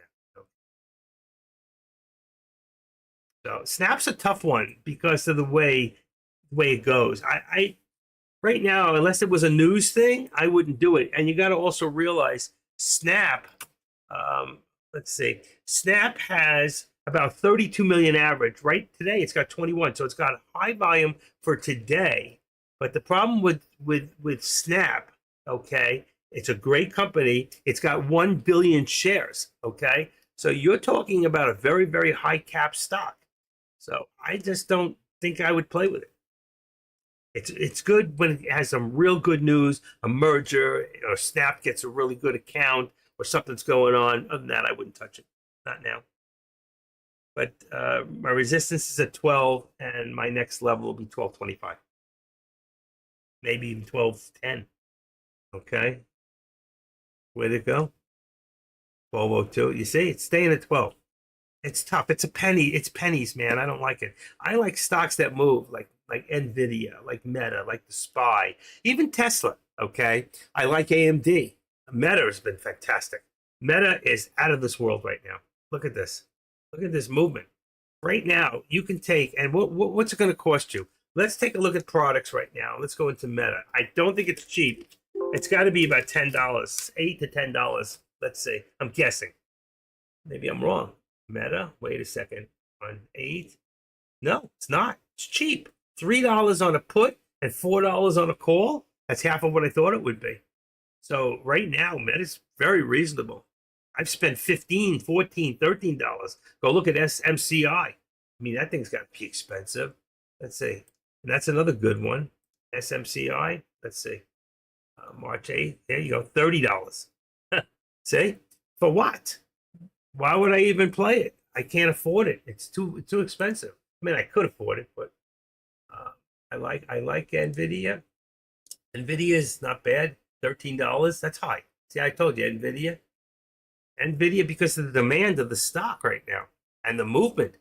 So Snap's a tough one because of the way it goes. I right now, unless it was a news thing, I wouldn't do it. And you got to also realize Snap. Let's see, Snap has about 32 million average. Right today, it's got 21, so it's got high volume for today. But the problem with Snap, okay, it's a great company. It's got 1 billion shares, okay. So you're talking about a very, very high cap stock. So I just don't think I would play with it. It's good when it has some real good news, a merger, or Snap gets a really good account, or something's going on. Other than that, I wouldn't touch it. Not now. But my resistance is at 12, and my next level will be 12.25. Maybe even 12.10. Okay. Where'd it go? 12.02. You see, it's staying at 12. It's tough. It's a penny. It's pennies, man. I don't like it. I like stocks that move, like Nvidia, like Meta, like the SPY, even Tesla. Okay. I like AMD. Meta has been fantastic. Meta is out of this world right now. Look at this. Look at this movement. Right now, you can take, and what's it going to cost you? Let's take a look at products right now. Let's go into Meta. I don't think it's cheap. It's got to be about $10, $8 to $10. Let's see. I'm guessing. Maybe I'm wrong. Meta, wait a second. On 8? No, it's not. It's cheap. $3 on a put and $4 on a call. That's half of what I thought it would be. So right now, Meta's very reasonable. I've spent $15, $14, $13. Go look at SMCI. I mean, that thing's got to be expensive. Let's see. And that's another good one. SMCI. Let's see. March 8th. There you go. $30. See? For what? Why would I even play it? I can't afford it. It's too expensive. I mean, I could afford it, but I like Nvidia. Nvidia is not bad. $13. That's high. See, I told you, Nvidia because of the demand of the stock right now and the movement.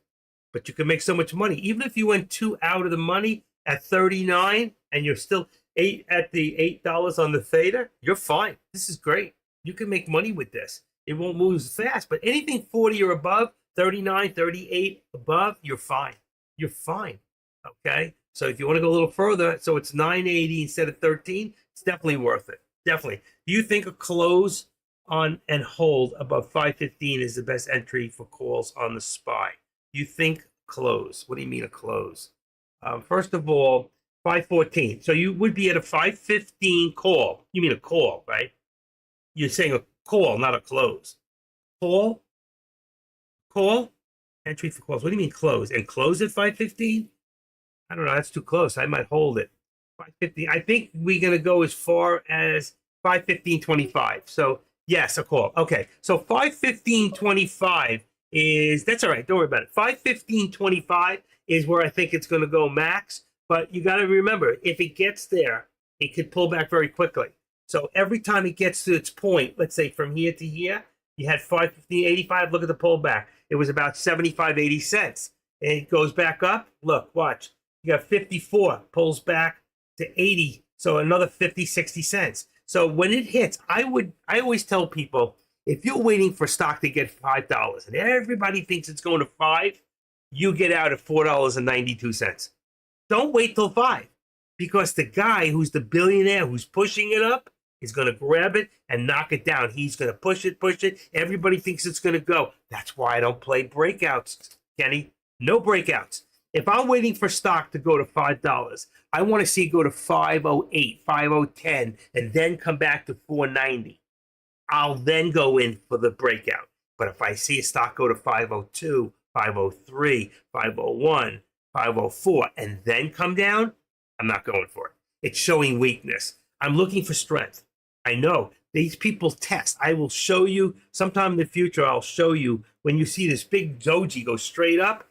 But you can make so much money. Even if you went 2 out of the money at 39 and you're still $8 on the theta, you're fine. This is great. You can make money with this. It won't move as fast, but anything 40 or above, 39, 38 above, you're fine. You're fine. Okay? So if you want to go a little further, so it's 980 instead of 13, it's definitely worth it. Definitely. Do you think a close on and hold above 515 is the best entry for calls on the SPY? You think close? What do you mean a close? First of all, 514. So you would be at a 515 call. You mean a call, right? You're saying a call, not a close. Call? Entry for calls. What do you mean close? And close at 515? I don't know. That's too close. I might hold it. 515. I think we're going to go as far as 515.25. So yes, a call. Okay. So 515.25 is, that's all right. Don't worry about it. 515.25 is where I think it's going to go max. But you got to remember, if it gets there, it could pull back very quickly. So every time it gets to its point, let's say from here to here, you had 515.85. Look at the pullback. It was about 75, 80 cents. And it goes back up. Look, watch. You got 54, pulls back to 80. So another 50, 60 cents. So when it hits, I always tell people, if you're waiting for stock to get $5 and everybody thinks it's going to 5, you get out at $4.92. Don't wait till 5, because the guy who's the billionaire who's pushing it up is going to grab it and knock it down. He's going to push it. Everybody thinks it's going to go. That's why I don't play breakouts, Kenny. No breakouts. If I'm waiting for stock to go to $5, I want to see it go to 508, 5010, and then come back to 490. I'll then go in for the breakout. But if I see a stock go to 502, 503, 501, 504, and then come down, I'm not going for it. It's showing weakness. I'm looking for strength. I know these people test. I will show you sometime in the future. I'll show you when you see this big doji go straight up.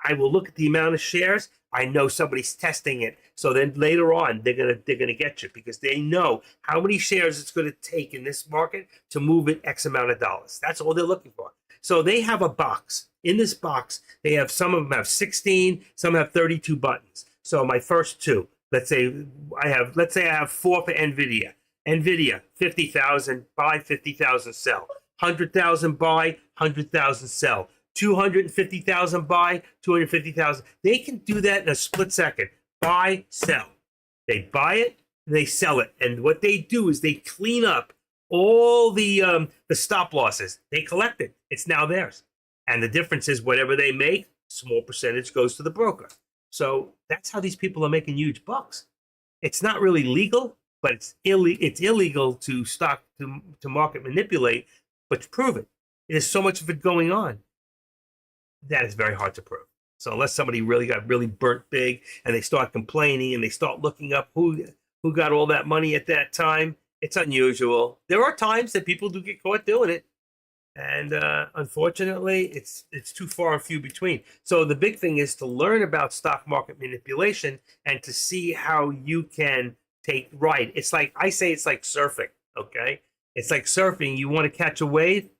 I will look at the amount of shares. I know somebody's testing it. So then later on, they're gonna get you, because they know how many shares it's going to take in this market to move it X amount of dollars. That's all they're looking for. So they have a box. In this box, they have, some of them have 16, some have 32 buttons. So my first two, let's say I have 4 for Nvidia. Nvidia, 50,000 buy, 50,000 sell. 100,000 buy, 100,000 sell. 250,000 buy, 250,000. They can do that in a split second. Buy, sell. They buy it, they sell it, and what they do is they clean up all the stop losses. They collect it. It's now theirs, and the difference is whatever they make, small percentage goes to the broker. So that's how these people are making huge bucks. It's not really legal, but it's illegal to market manipulate, but to prove it. There's so much of it going on that is very hard to prove. So unless somebody really got really burnt big and they start complaining and they start looking up who got all that money at that time, it's unusual. There are times that people do get caught doing it, and unfortunately, it's too far and few between. So the big thing is to learn about stock market manipulation and to see how you can take right. It's like I say, it's like surfing. Okay, it's like surfing. You want to catch a wave.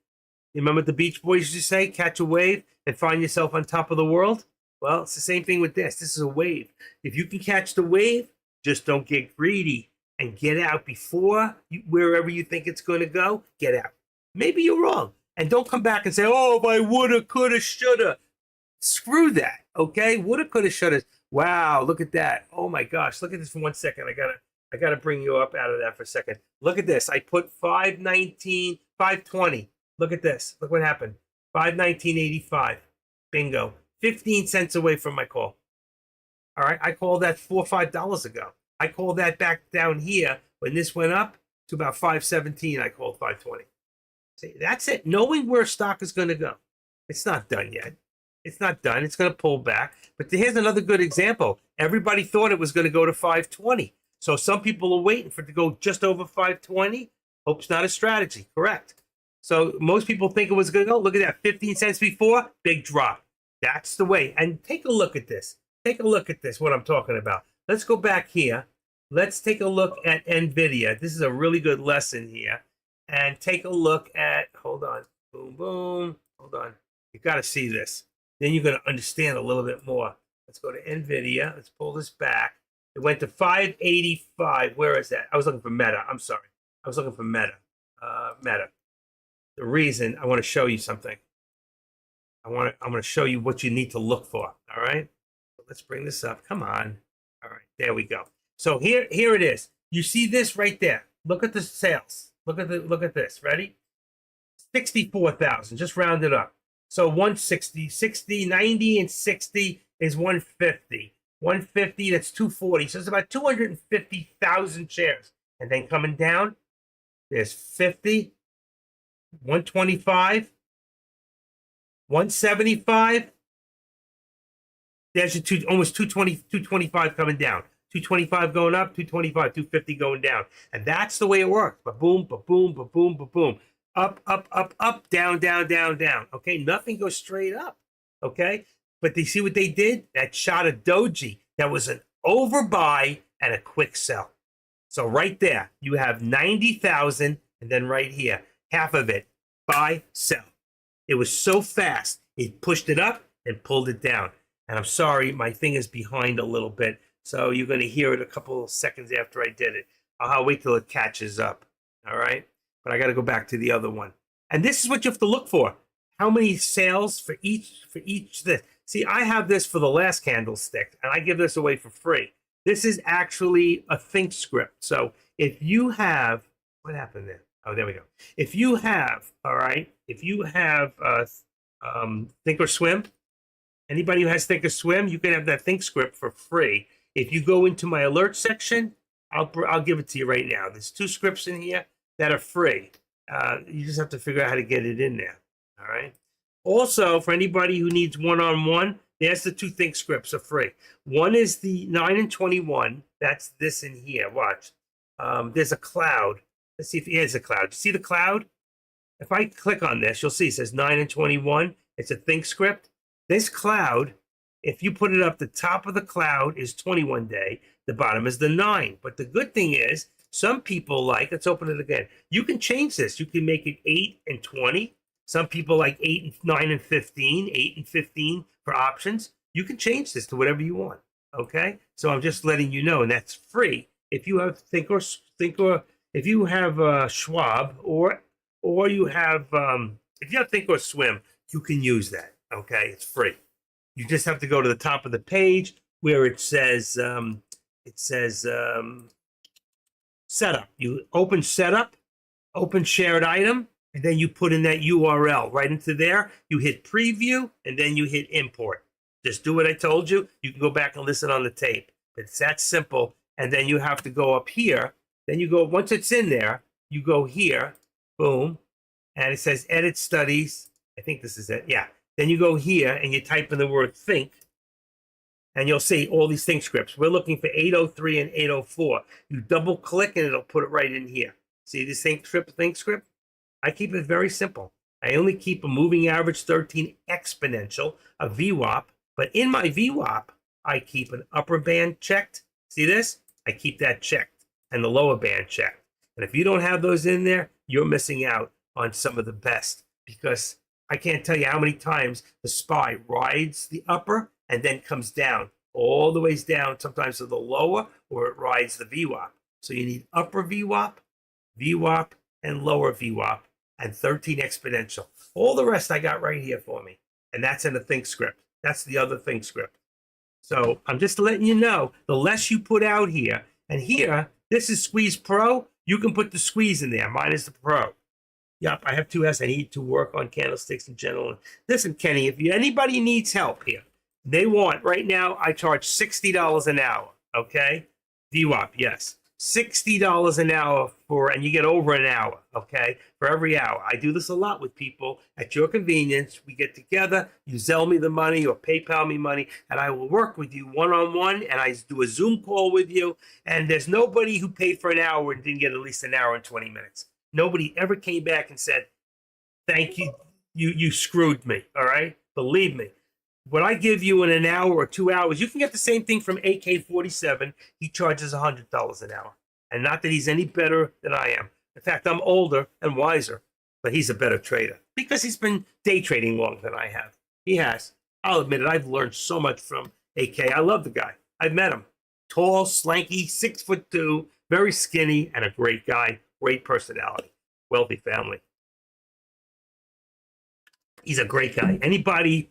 You remember what the Beach Boys used to say? Catch a wave and find yourself on top of the world. Well, it's the same thing with this. This is a wave. If you can catch the wave, just don't get greedy and get out before wherever you think it's going to go. Get out. Maybe you're wrong. And don't come back and say, oh, if I woulda, coulda, shoulda. Screw that, okay? Woulda, coulda, shoulda. Wow, look at that. Oh my gosh, look at this for 1 second. I gotta bring you up out of that for a second. Look at this. I put 519, 520. Look at this. Look what happened. 519.85. Bingo. 15 cents away from my call. All right, I called that $4 or $5 ago. I called that back down here when this went up to about 517. I called 520. See, that's it. Knowing where stock is going to go. It's not done yet. It's not done. It's going to pull back. But here's another good example. Everybody thought it was going to go to 520. So some people are waiting for it to go just over 520. Hope's not a strategy. Correct. So most people think it was going to go. Look at that. 15 cents before, big drop. That's the way. And take a look at this. Take a look at this, what I'm talking about. Let's go back here. Let's take a look at NVIDIA. This is a really good lesson here. And take a look at, hold on, boom, boom, hold on. You got to see this. Then you're going to understand a little bit more. Let's go to NVIDIA. Let's pull this back. It went to 585. Where is that? I was looking for Meta. I'm sorry. I was looking for Meta. Meta. The reason I want to show you something. I'm going to show you what you need to look for. All right. Let's bring this up. Come on. All right. There we go. So here it is. You see this right there. Look at the sales. Look at this. Ready? 64,000. Just round it up. So 160, 60, 90, and 60 is 150. 150, that's 240. So it's about 250,000 shares. And then coming down, there's 50, 125, 175. There's your almost 220, 225 coming down. 225 going up, 225, 250 going down. And that's the way it works. Ba-boom, ba-boom, ba-boom, ba-boom. Up, up, up, up, down, down, down, down. Okay, nothing goes straight up. Okay, but they see what they did? That shot a doji. That was an overbuy and a quick sell. So right there, you have 90,000, and then right here, half of it, buy, sell. It was so fast, it pushed it up and pulled it down. And I'm sorry, my thing is behind a little bit. So you're going to hear it a couple of seconds after I did it. I'll wait till it catches up. All right. But I got to go back to the other one. And this is what you have to look for. How many sales for each this? See, I have this for the last candlestick, and I give this away for free. This is actually a ThinkScript. So if you have, what happened there? Oh, there we go. If you have, all right, if you have Thinkorswim, anybody who has Thinkorswim, you can have that ThinkScript for free. If you go into my alert section, I'll give it to you right now. There's 2 scripts in here that are free. You just have to figure out how to get it in there. All right. Also, for anybody who needs one-on-one, there's the 2 ThinkScripts are free. One is the 9 and 21. That's this in here. Watch. There's a cloud. Let's see if here's a cloud. You see the cloud? If I click on this, you'll see it says 9 and 21. It's a ThinkScript. This cloud, if you put it up, the top of the cloud is 21 day. The bottom is the 9. But the good thing is, some people like, let's open it again. You can change this. You can make it 8 and 20. Some people like 8 and 9 and 15, 8 and 15 for options. You can change this to whatever you want. Okay. So I'm just letting you know, and that's free. If you have if you have Schwab or or you have, if you have Think or Swim, you can use that. Okay, it's free. You just have to go to the top of the page where it says setup. You open setup, open shared item, and then you put in that URL right into there. You hit preview, and then you hit import. Just do what I told you. You can go back and listen on the tape. It's that simple. And then you have to go up here. Then you go, once it's in there, you go here, boom, and it says edit studies. I think this is it. Yeah. Then you go here and you type in the word think, and you'll see all these think scripts. We're looking for 803 and 804. You double click and it'll put it right in here. See this think script? I keep it very simple. I only keep a moving average 13 exponential, a VWAP, but in my VWAP, I keep an upper band checked. See this? I keep that checked and the lower band checked. And if you don't have those in there, you're missing out on some of the best, because I can't tell you how many times the SPY rides the upper and then comes down all the ways down, sometimes to the lower, or it rides the VWAP. So you need upper VWAP, VWAP, and lower VWAP, and 13 exponential. All the rest I got right here for me. And that's in the think script. That's the other think script. So I'm just letting you know, the less you put out here, and here, this is Squeeze Pro. You can put the Squeeze in there. Mine is the Pro. Yep, I have 2S. I need to work on candlesticks in general. Listen, Kenny, if anybody needs help here, they want, right now, I charge $60 an hour, okay? VWAP, yes. $60 an hour for, and you get over an hour, okay, for every hour. I do this a lot with people at your convenience. We get together, you Zelle me the money or PayPal me money, and I will work with you one-on-one, and I do a Zoom call with you, and there's nobody who paid for an hour and didn't get at least an hour and 20 minutes. Nobody ever came back and said, thank you, you screwed me, all right? Believe me. What I give you in an hour or 2 hours, you can get the same thing from AK-47. He charges $100 an hour. And not that he's any better than I am. In fact, I'm older and wiser, but he's a better trader because he's been day trading longer than I have. He has. I'll admit it. I've learned so much from AK. I love the guy. I've met him. Tall, slanky, 6'2", very skinny, and a great guy. Great personality. Wealthy family. He's a great guy. Anybody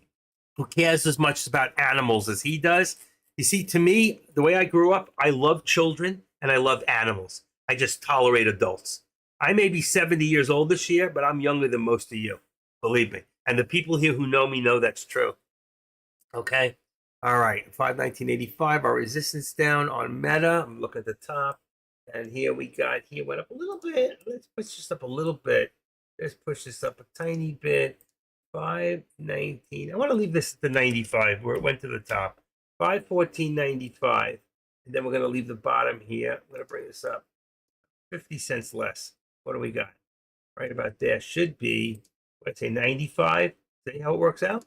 who cares as much about animals as he does. You see, to me, the way I grew up, I love children and I love animals. I just tolerate adults. I may be 70 years old this year, but I'm younger than most of you. Believe me. And the people here who know me know that's true. Okay? All right. 519.85, our resistance down on Meta. I'm looking at the top. And here we got, here went up a little bit. Let's push this up a little bit. Let's push this up a tiny bit. 519. I want to leave this at the 95 where it went to the top. 514.95. And then we're going to leave the bottom here. I'm going to bring this up 50 cents less. What do we got? Right about there should be, let's say 95. See how it works out?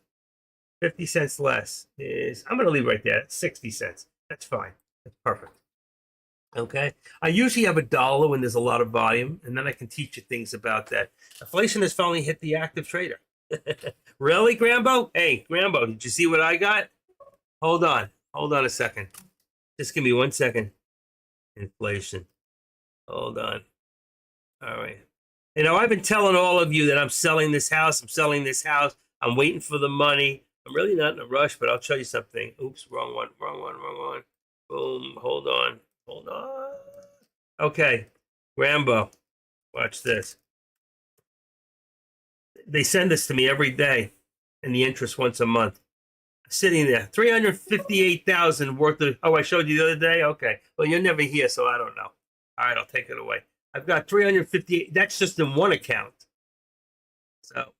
50 cents less is, I'm going to leave right there. That's 60 cents. That's fine. That's perfect. Okay. I usually have $1 when there's a lot of volume, and then I can teach you things about that. Inflation has finally hit the active trader. Really, Grambo? Hey, Grambo, did you see what I got? Hold on a second. Just give me 1 second. Inflation. Hold on. All right. You know, I've been telling all of you that I'm selling this house. I'm waiting for the money. I'm really not in a rush, but I'll show you something. Oops, wrong one. Boom, hold on. Okay, Grambo, watch this. They send this to me every day, and the interest once a month. Sitting there, 358,000 worth of. Oh, I showed you the other day. Okay, well you're never here, so I don't know. All right, I'll take it away. I've got 358. That's just in one account. So,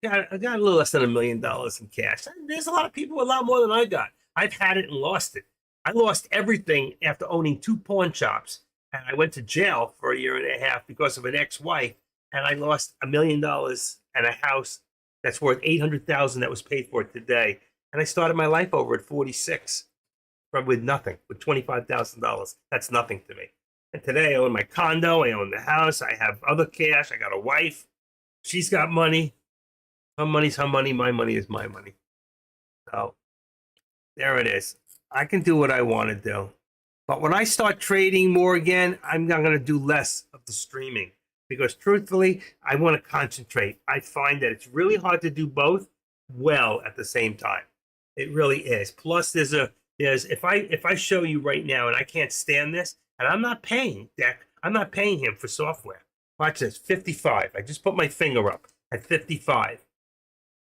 I got a little less than $1 million in cash. There's a lot of people with a lot more than I got. I've had it and lost it. I lost everything after owning 2 pawn shops, and I went to jail for 1.5 years because of an ex-wife, and I lost $1 million and a house that's worth $800,000 that was paid for today. And I started my life over at 46 with nothing, with $25,000. That's nothing to me. And today I own my condo, I own the house, I have other cash, I got a wife, she's got money. Her money's her money, my money is my money. So there it is. I can do what I want to do. But when I start trading more again, I'm not going to do less of the streaming. because truthfully, I want to concentrate. I find that it's really hard to do both well at the same time. It really is. Plus, there's if I show you right now and I can't stand this, and I'm not paying Deck, I'm not paying him for software. Watch this, 55. I just put my finger up at 55,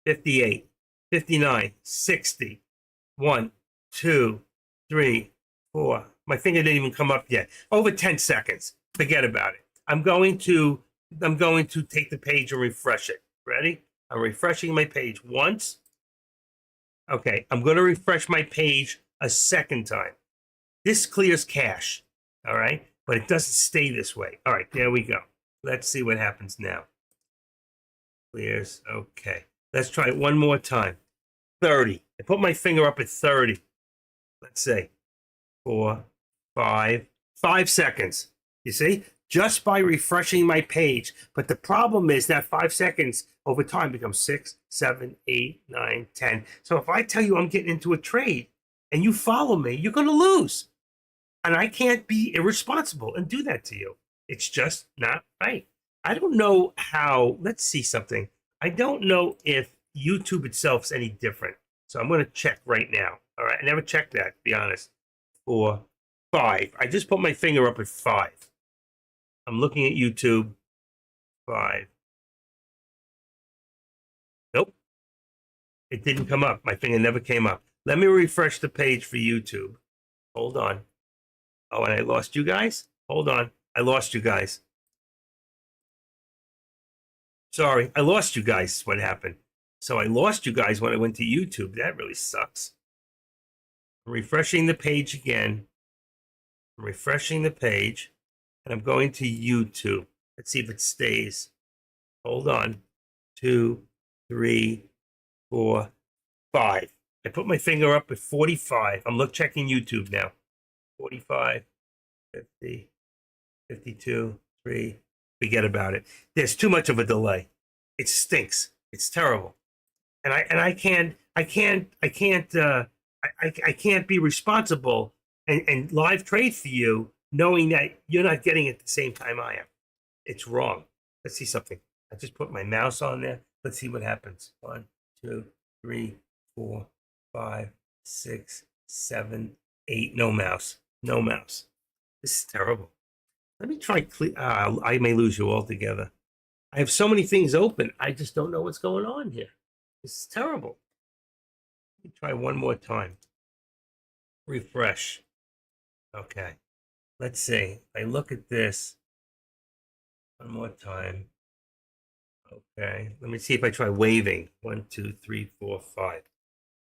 58, 59, 60. 1, 2, 3, 4. My finger didn't even come up yet. Over 10 seconds. Forget about it. I'm going to take the page and refresh it. Ready? I'm refreshing my page once. Okay, I'm going to refresh my page a second time. This clears cache, all right? But it doesn't stay this way. All right, there we go. Let's see what happens now. Clears, okay. Let's try it one more time. 30. I put my finger up at 30. Let's say 4, 5 seconds. You see? Just by refreshing my page. But the problem is that 5 seconds over time becomes 6, 7, 8, 9, 10. So if I tell you I'm getting into a trade and you follow me, you're going to lose. And I can't be irresponsible and do that to you. It's just not right. I don't know how. Let's see something. I don't know if YouTube itself is any different. So I'm going to check right now. All right. I never checked that, to be honest. 4, 5. I just put my finger up at 5. I'm looking at YouTube. 5. Nope. It didn't come up. My finger never came up. Let me refresh the page for YouTube. Hold on. Oh, and I lost you guys? Hold on. I lost you guys. Sorry. I lost you guys. What happened? So I lost you guys when I went to YouTube. That really sucks. I'm refreshing the page again. I'm refreshing the page. And I'm going to YouTube. Let's see if it stays. Hold on. 2, 3, 4, 5. I put my finger up at 45. I'm checking YouTube now. 45, 50, 52, 3. Forget about it. There's too much of a delay. It stinks. It's terrible. And I can't be responsible and live trade for you knowing that you're not getting it at the same time I am. It's wrong. Let's see something. I just put my mouse on there. Let's see what happens. 1, 2, 3, 4, 5, 6, 7, 8. No mouse. No mouse. This is terrible. Let me try. I may lose you altogether. I have so many things open. I just don't know what's going on here. This is terrible. Let me try one more time. Refresh. Okay. Let's see. I look at this one more time. Okay. Let me see if I try waving. 1, 2, 3, 4, 5.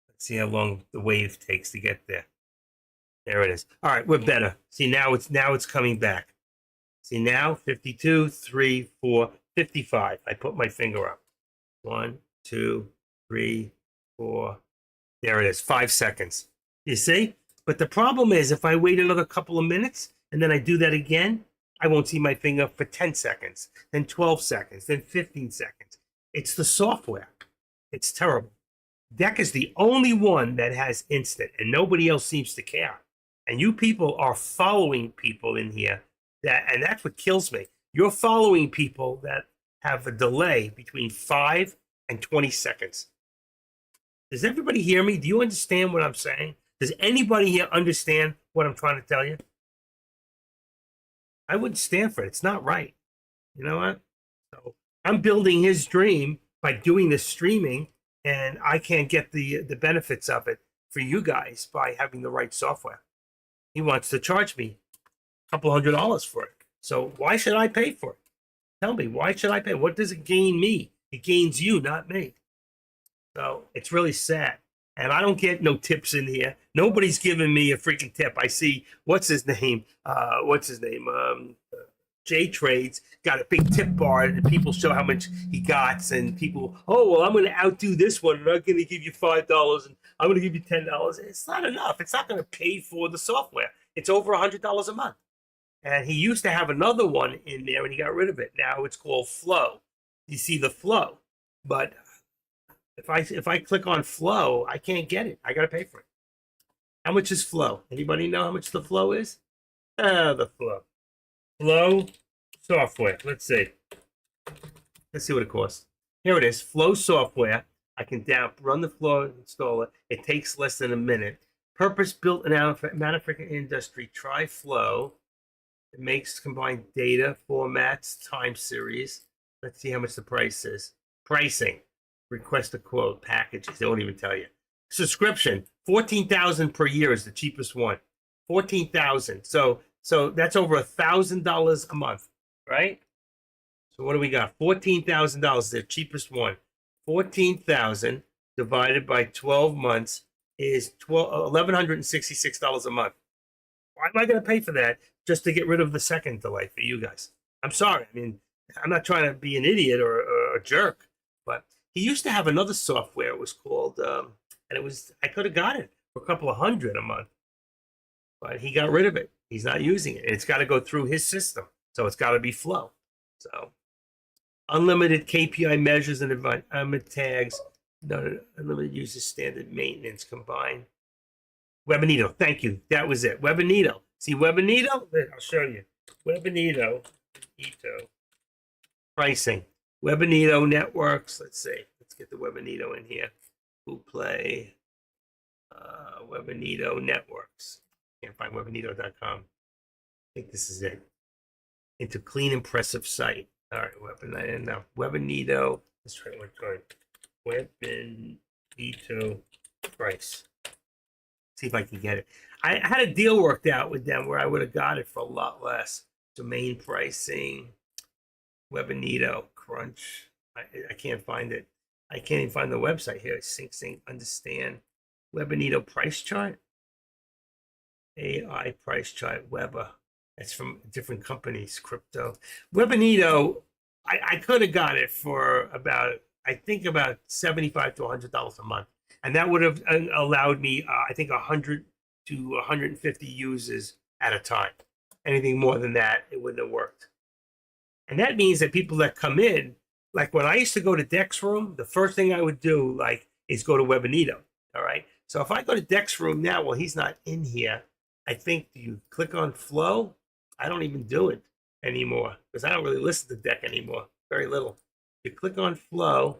Let's see how long the wave takes to get there. There it is. All right, we're better. See, now it's coming back. See now, 52, 3, 4, 55. I put my finger up. 1, 2, 3, 4. There it is. 5 seconds. You see? But the problem is, if I wait another couple of minutes and then I do that again, I won't see my finger for 10 seconds, then 12 seconds, then 15 seconds. It's the software. It's terrible. Deck is the only one that has instant, and nobody else seems to care. And you people are following people in here and that's what kills me. You're following people that have a delay between 5 and 20 seconds. Does everybody hear me? Do you understand what I'm saying? Does anybody here understand what I'm trying to tell you? I wouldn't stand for it. It's not right. You know what? So I'm building his dream by doing the streaming, and I can't get the benefits of it for you guys by having the right software. He wants to charge me a couple $100 for it. So why should I pay for it? Tell me, why should I pay? What does it gain me? It gains you, not me. So it's really sad. And I don't get no tips in here. Nobody's giving me a freaking tip. I see, what's his name? J Trades got a big tip bar, and people show how much he got, and people, oh, well, I'm going to outdo this one, and I'm going to give you $5, and I'm going to give you $10. It's not enough. It's not going to pay for the software. It's over $100 a month. And he used to have another one in there, and he got rid of it. Now it's called Flow. You see the Flow, but if I click on Flow, I can't get it. I got to pay for it. How much is Flow? Anybody know how much the Flow is? The Flow. Flow software. Let's see. Let's see what it costs. Here it is. Flow software. I can run the Flow installer. It takes less than a minute. Purpose-built in manufacturing industry. Try Flow. It makes combined data formats, time series. Let's see how much the price is. Pricing. Request a quote. Packages. They won't even tell you. Subscription. 14,000 per year is the cheapest one. 14,000. So that's over $1,000 a month, right? So what do we got? $14,000, the cheapest one. 14,000 divided by 12 months is $1,166 a month. Why am I going to pay for that just to get rid of the second delay for you guys? I'm sorry. I mean, I'm not trying to be an idiot or a jerk, but he used to have another software. It was called, and it was, I could have got it for a couple of $100 a month, but he got rid of it. He's not using it. It's got to go through his system. So it's got to be Flow. So unlimited KPI measures and environment tags. No, unlimited user standard maintenance combined. Webinito, thank you. That was it. Webinito. See Webinito? I'll show you. Webinito. Pricing. Webinito networks. Let's see. Let's get the Webinito in here. Who play? Webinito networks. Can't find webinito.com. I think this is it. Into clean, impressive site. All right, Webinito. Let's try one time. Webinito price. See if I can get it. I had a deal worked out with them where I would have got it for a lot less. Domain pricing. Webinito Crunch. I can't find it. I can't even find the website here. Sync, understand. Webinito price chart. AI price chart. Weber. That's from different companies. Crypto. Webinito. I could have got it for about $75 to $100 a month, and that would have allowed me, I think, 100 to 150 users at a time. Anything more than that, it wouldn't have worked. And that means that people that come in, like when I used to go to Dex Room, the first thing I would do is go to Webinito. All right. So if I go to Dex Room now, well, he's not in here. I think you click on Flow. I don't even do it anymore because I don't really listen to Deck anymore. Very little. You click on Flow.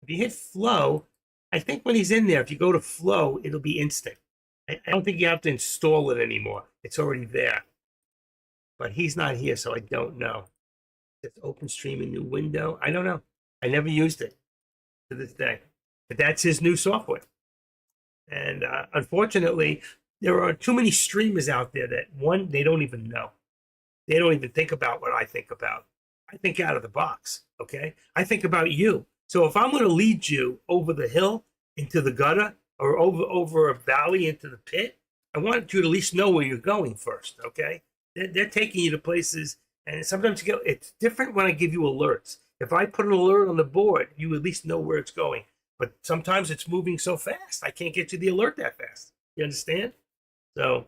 If you hit Flow, I think when he's in there, if you go to Flow, it'll be instant. I don't think you have to install it anymore. It's already there. But he's not here, so I don't know. It's open stream a new window. I don't know. I never used it to this day. But that's his new software. And unfortunately, there are too many streamers out there that, one, they don't even know. They don't even think about what I think about. I think out of the box, okay? I think about you. So if I'm going to lead you over the hill into the gutter or over a valley into the pit, I want you to at least know where you're going first, okay? They're taking you to places, and sometimes it's different when I give you alerts. If I put an alert on the board, you at least know where it's going. But sometimes it's moving so fast, I can't get you the alert that fast. You understand? So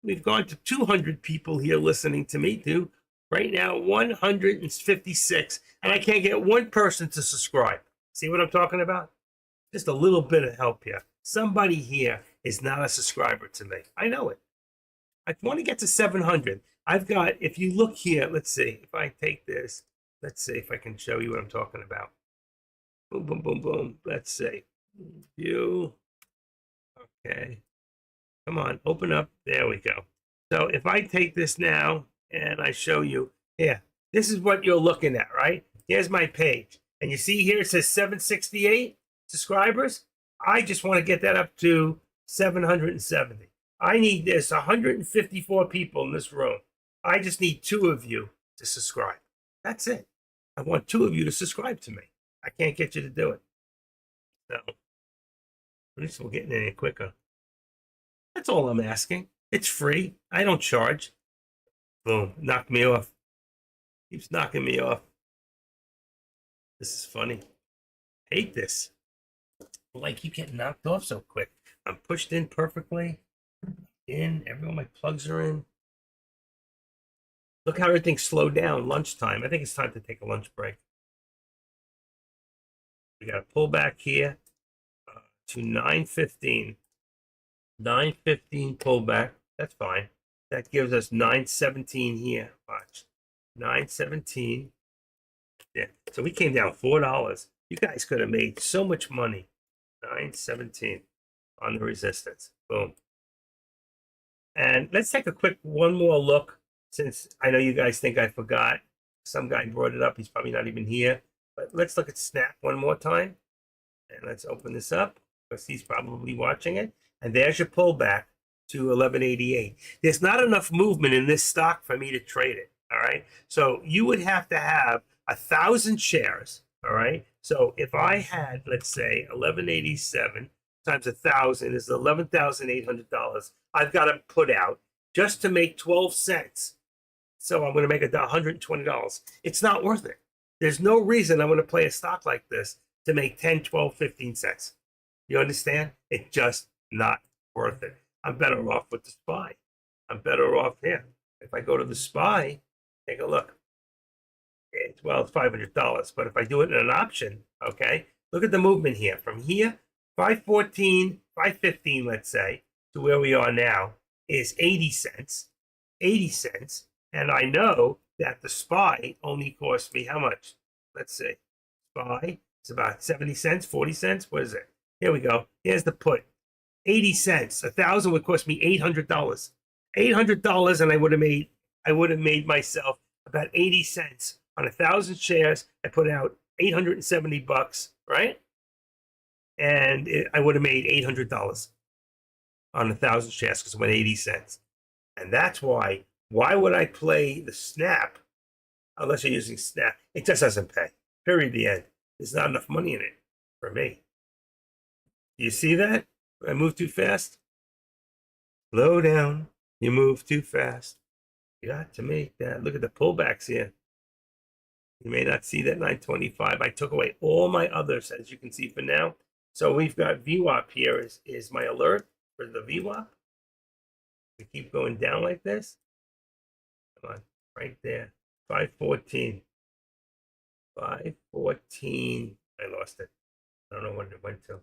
we've gone to 200 people here listening to me, too. Right now, 156, and I can't get one person to subscribe. See what I'm talking about? Just a little bit of help here. Somebody here is not a subscriber to me. I know it. I want to get to 700. I've got, if you look here, let's see, if I take this, let's see if I can show you what I'm talking about. Boom, boom, boom, boom. Let's see. View. Okay. Come on, open up. There we go. So if I take this now and I show you, here, this is what you're looking at, right? Here's my page. And you see here it says 768 subscribers. I just want to get that up to 770. I need this 154 people in this room. I just need 2 of you to subscribe. That's it. I want 2 of you to subscribe to me. I can't get you to do it. So at least we're getting in here quicker. That's all I'm asking. It's free. I don't charge. Boom. Knocked me off. Keeps knocking me off. This is funny. Hate this. I keep getting knocked off so quick. I'm pushed in perfectly. Everyone, my plugs are in. Look how everything's slowed down. Lunchtime. I think it's time to take a lunch break. We got to pull back here to 9:15. 9:15 pullback. That's fine. That gives us 917 here. Watch. 917. Yeah. So we came down $4. You guys could have made so much money. 917 on the resistance. Boom. And let's take a quick one more look, since I know you guys think I forgot. Some guy brought it up. He's probably not even here. But let's look at Snap one more time. And let's open this up because he's probably watching it. And there's your pullback to 1188. There's not enough movement in this stock for me to trade it. All right. So you would have to have 1,000 shares. All right. So if I had, let's say, 1187 times 1,000 is $11,800. I've got to put out just to make 12 cents. So I'm going to make $120. It's not worth it. There's no reason I'm going to play a stock like this to make 10, 12, 15 cents. You understand? It's just not worth it. I'm better off with the SPY. I'm better off here. If I go to the SPY, take a look. It's $500. But if I do it in an option, okay, look at the movement here. From here, 514, 515, let's say, to where we are now is 80 cents. 80 cents. And I know that the SPY only cost me how much? Let's see. SPY is about 70 cents, 40 cents. What is it? Here we go. Here's the put. 80 cents. 1,000 would cost me $800. $800, and I would have made myself about 80 cents on 1,000 shares. I put out $870, right? And I would have made $800 on 1,000 shares because it went 80 cents. And that's why would I play the Snap unless you're using Snap? It just doesn't pay. Period. The end. There's not enough money in it for me. Do you see that? I move too fast? Slow down. You move too fast. You got to make that. Look at the pullbacks here. You may not see that 925. I took away all my others, as you can see for now. So we've got VWAP here is my alert for the VWAP. We keep going down like this. Come on, right there. 514. 514. I lost it. I don't know what it went to.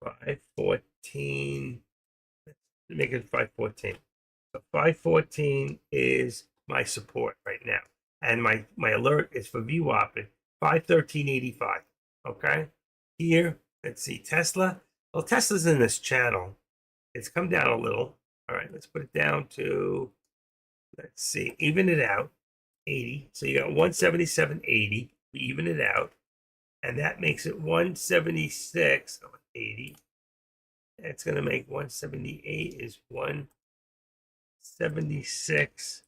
514. Let's make it 514. So 514 is my support right now. And my alert is for VWAP at 513.85. Okay. Here, let's see, Tesla. Well, Tesla's in this channel. It's come down a little. All right, let's put it down to, let's see, even it out, 80. So you got 177.80. We even it out. And that makes it 176.80. It's going to make 178 is 176.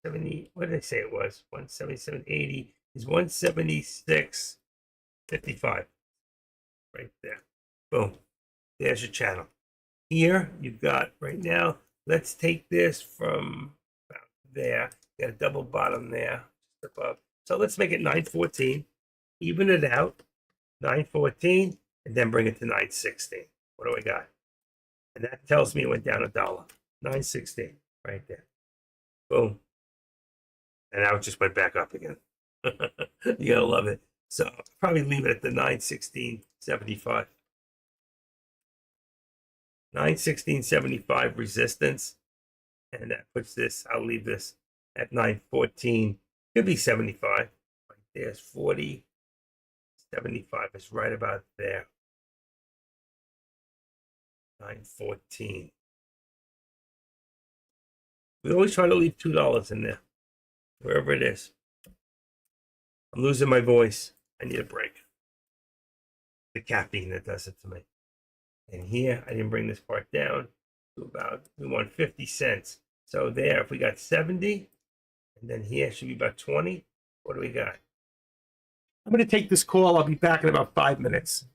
70, what did I say it was? 177.80 is 176.55. Right there. Boom. There's your channel. Here you've got right now, let's take this from about there. Got a double bottom there, just above. So let's make it 914. Even it out. 914, and then bring it to 916. What do we got? And that tells me it went down $1. 916, right there. Boom. And now it just went back up again. You gotta love it. So I'll probably leave it at the 916.75. 916.75 resistance. And that puts this, I'll leave this at 914. Could be 75. Right there's 40. 75 is right about there. 914. We always try to leave $2 in there, wherever it is. I'm losing my voice. I need a break. The caffeine that does it to me. And here, I didn't bring this part down to about, we want 50 cents. So there, if we got 70, and then here should be about 20. What do we got? I'm going to take this call. I'll be back in about 5 minutes.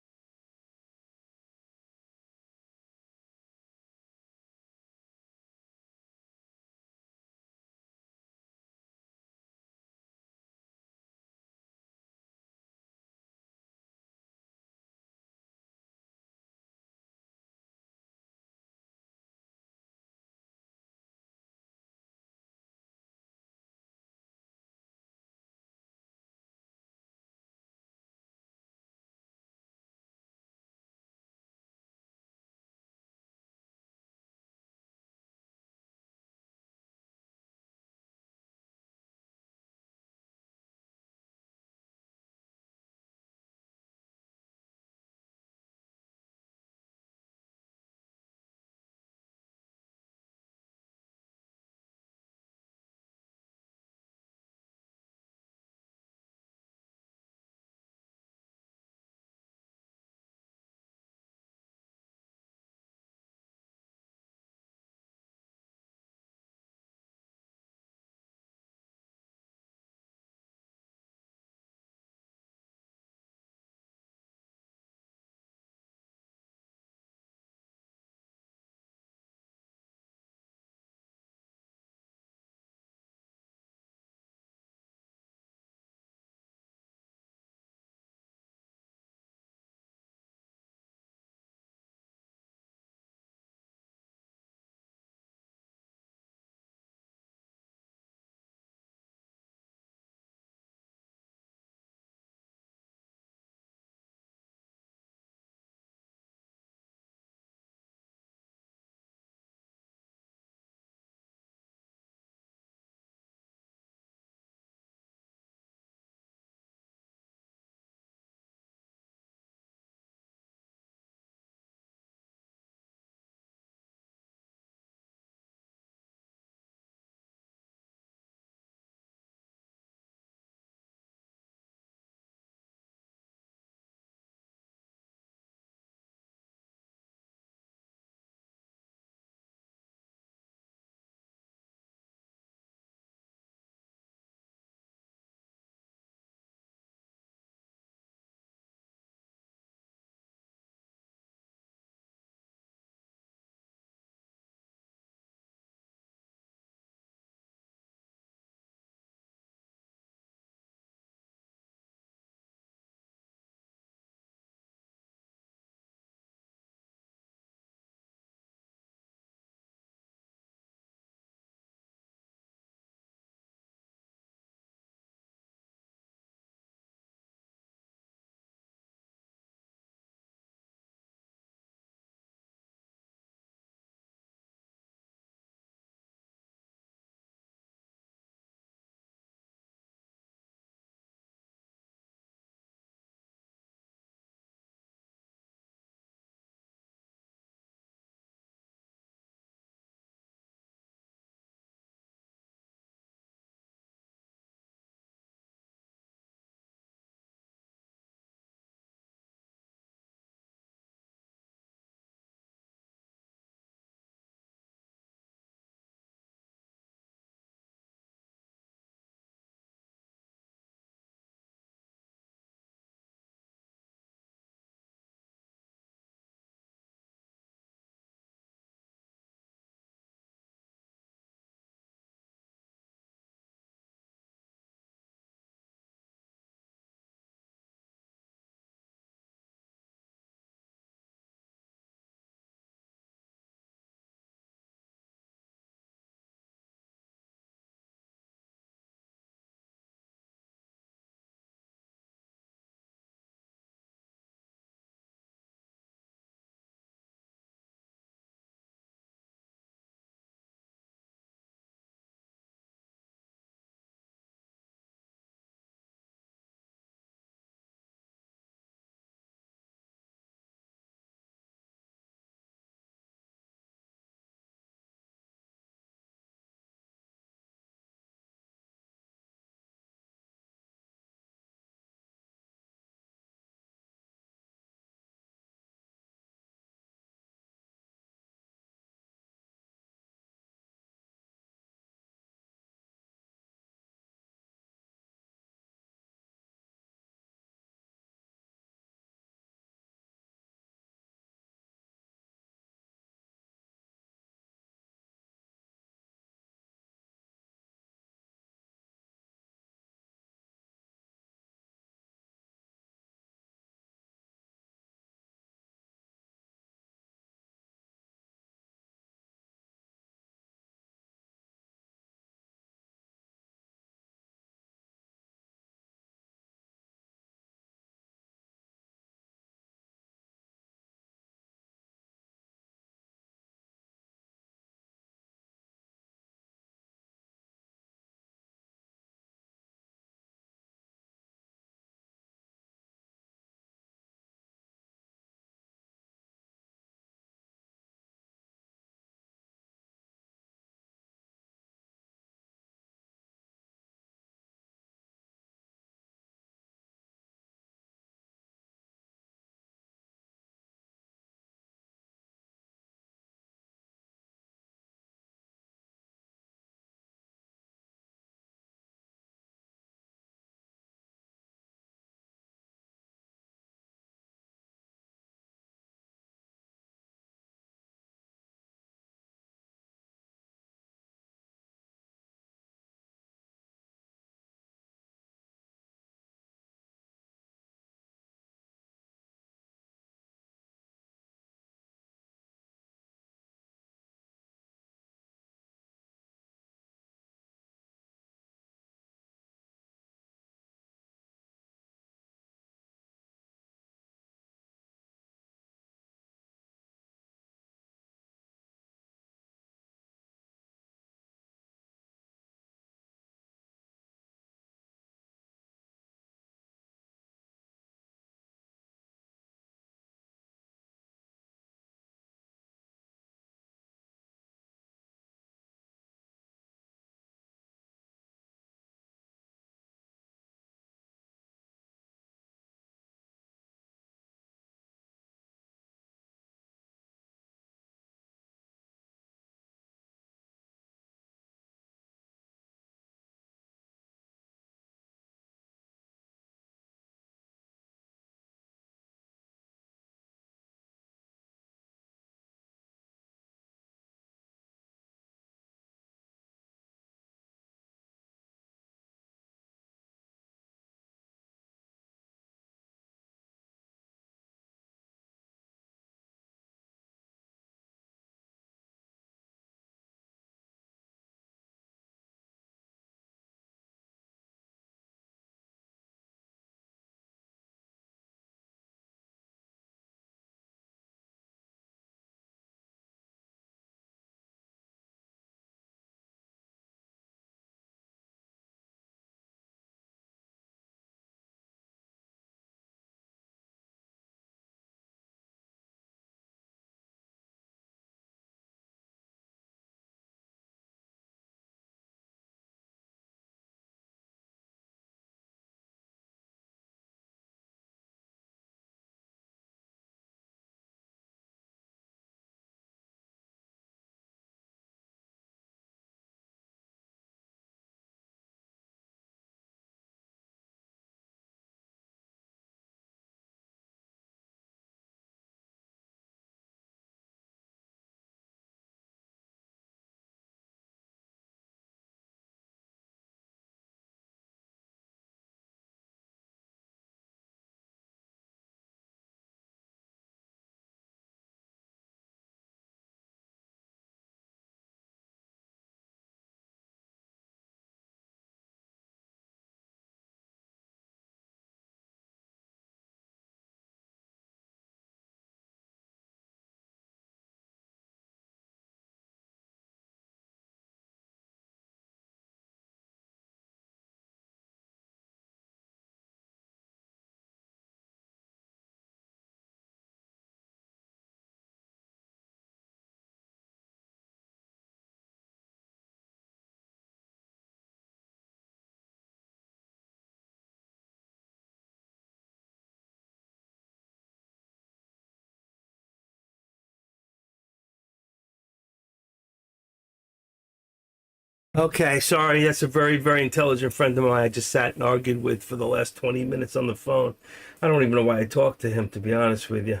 Okay, sorry. That's a very, very intelligent friend of mine I just sat and argued with for the last 20 minutes on the phone. I don't even know why I talked to him, to be honest with you.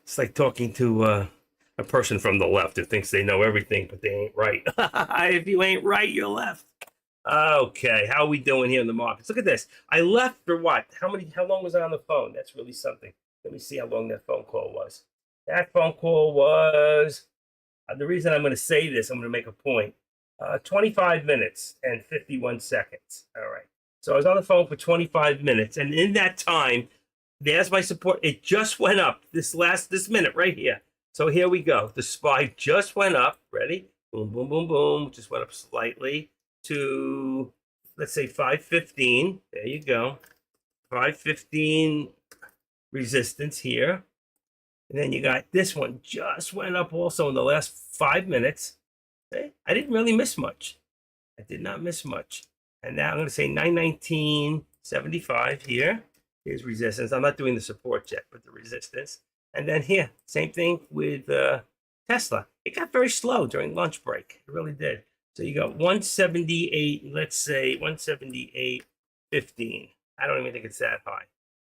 It's like talking to a person from the left who thinks they know everything, but they ain't right. If you ain't right, you're left. Okay, how are we doing here in the markets? Look at this. I left for what? How long was I on the phone? That's really something. Let me see how long that phone call was. That phone call was, the reason I'm going to say this, I'm going to make a point. 25 minutes and 51 seconds. All right. So I was on the phone for 25 minutes, and in that time, there's my support. It just went up this minute right here. So here we go. The SPY just went up. Ready? Boom, boom, boom, boom. Just went up slightly to, let's say, 515. There you go. 515 resistance here. And then you got this one just went up also in the last 5 minutes. Okay? I didn't really miss much. I did not miss much. And now I'm going to say 919.75 here. Here's resistance. I'm not doing the support yet, but the resistance. And then here, same thing with Tesla. It got very slow during lunch break. It really did. So you got 178, let's say 178.15. I don't even think it's that high.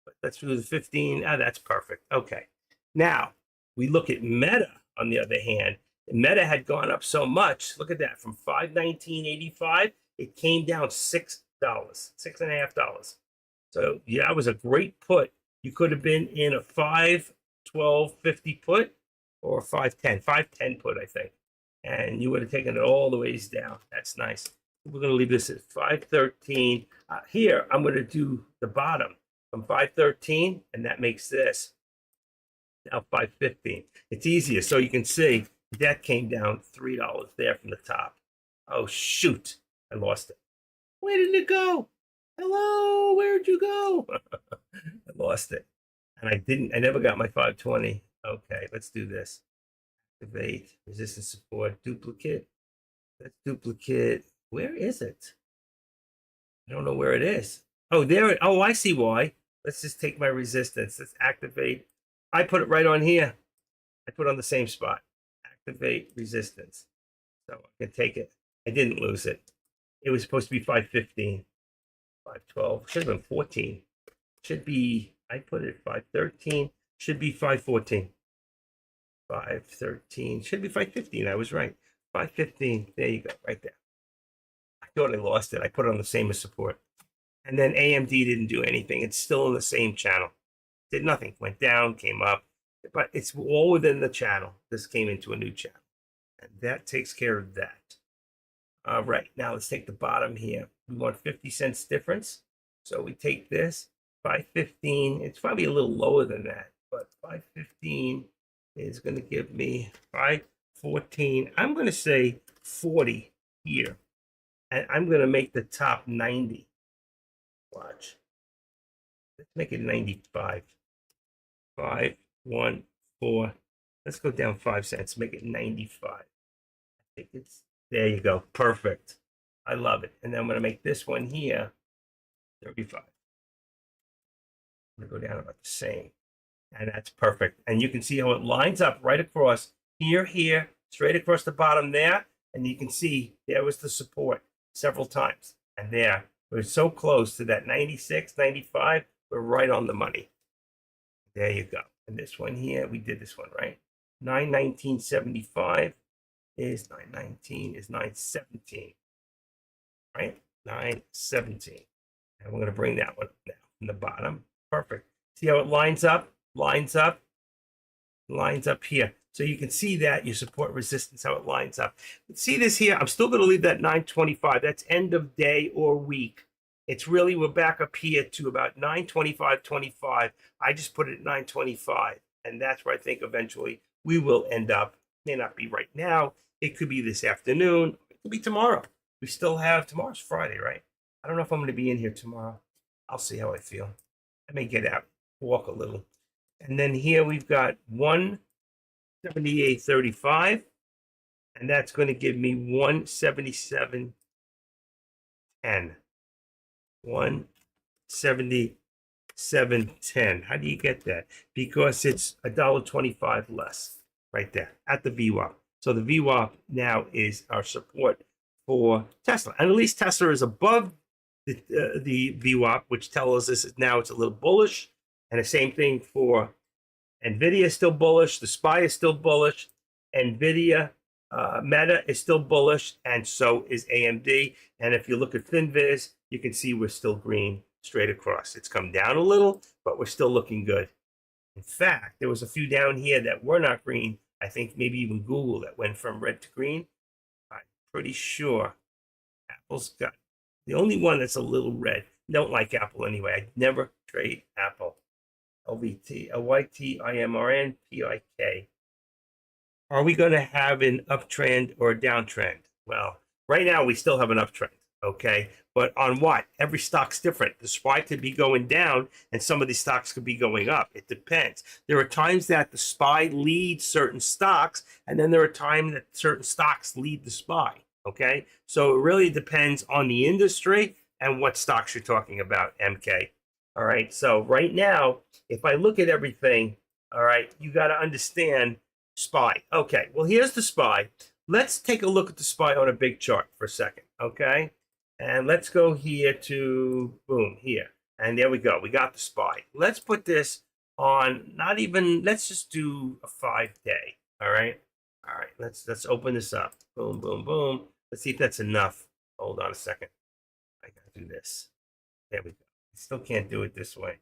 But let's do the 15. Ah, that's perfect. Okay. Now, we look at Meta, on the other hand. Meta had gone up so much. Look at that. From $519.85, it came down $6, $6.50. So, yeah, it was a great put. You could have been in a 512.50 put or a 510 put, I think. And you would have taken it all the ways down. That's nice. We're going to leave this at 513. Here, I'm going to do the bottom from 513, and that makes this. Now 515. It's easier. So you can see that came down $3 there from the top. Oh, shoot. I lost it. Where did it go? Hello, where'd you go? I lost it. And I never got my 520. Okay, let's do this. Activate, resistance support, duplicate. Let's duplicate. Where is it? I don't know where it is. Oh, there. Oh, I see why. Let's just take my resistance. Let's activate. I put it right on here. I put it on the same spot. Activate resistance. So I can take it. I didn't lose it. It was supposed to be 515. 512. Should have been 14. Should be, I put it 513. Should be 514. 513. Should be 515. I was right. 515. There you go. Right there. I thought I lost it. I put it on the same as support. And then AMD didn't do anything. It's still in the same channel. Did nothing. Went down, came up. But it's all within the channel. This came into a new channel. And that takes care of that. All right. Now let's take the bottom here. We want 50 cents difference. So we take this. 515. It's probably a little lower than that. But 515 is going to give me 514. I'm going to say 40 here. And I'm going to make the top 90. Watch. Let's make it 95. 514. Let's go down 5 cents. Make it 95. I think it's, there you go. Perfect. I love it. And then I'm going to make this one here 35. I'm going to go down about the same. And that's perfect. And you can see how it lines up right across here, straight across the bottom there. And you can see there was the support several times. And there, we're so close to that 96, 95. We're right on the money. There you go. And this one here, we did this one, right? 919.75 is 919 is 917. Right? 917. And we're going to bring that one up now from the bottom. Perfect. See how it lines up? Lines up here. So you can see that your support resistance, how it lines up. But see this here? I'm still going to leave that 925. That's end of day or week. It's really, we're back up here to about 925.25. I just put it at 925. And that's where I think eventually we will end up. May not be right now. It could be this afternoon. It could be tomorrow. We still have, tomorrow's Friday, right? I don't know if I'm going to be in here tomorrow. I'll see how I feel. I may get out, walk a little. And then here we've got 178.35. And that's going to give me 177.10. 177.10. How do you get that? Because it's $1.25 less right there at the VWAP. So the VWAP now is our support for Tesla. And at least Tesla is above the VWAP, which tells us now it's a little bullish. And the same thing for NVIDIA is still bullish. The SPY is still bullish. NVIDIA, Meta is still bullish, and so is AMD. And if you look at FinViz, you can see we're still green straight across. It's come down a little, but we're still looking good. In fact, there was a few down here that were not green. I think maybe even Google that went from red to green. I'm pretty sure Apple's got the only one that's a little red. Don't like Apple anyway. I never trade Apple. LVT, LYTIMRN, PIK. Are we going to have an uptrend or a downtrend? Well, right now we still have an uptrend, okay? But on what? Every stock's different. The SPY could be going down and some of these stocks could be going up. It depends. There are times that the SPY leads certain stocks, and then there are times that certain stocks lead the SPY, okay? So it really depends on the industry and what stocks you're talking about, MK. All right, so right now, if I look at everything, all right, you got to understand SPY. Okay, well, here's the SPY. Let's take a look at the SPY on a big chart for a second, okay? And let's go here to, boom, here. And there we go. We got the SPY. Let's put this on, not even, let's just do a 5-day, all right? All right, let's open this up. Boom, boom, boom. Let's see if that's enough. Hold on a second. I got to do this. There we go. I still can't do it this way.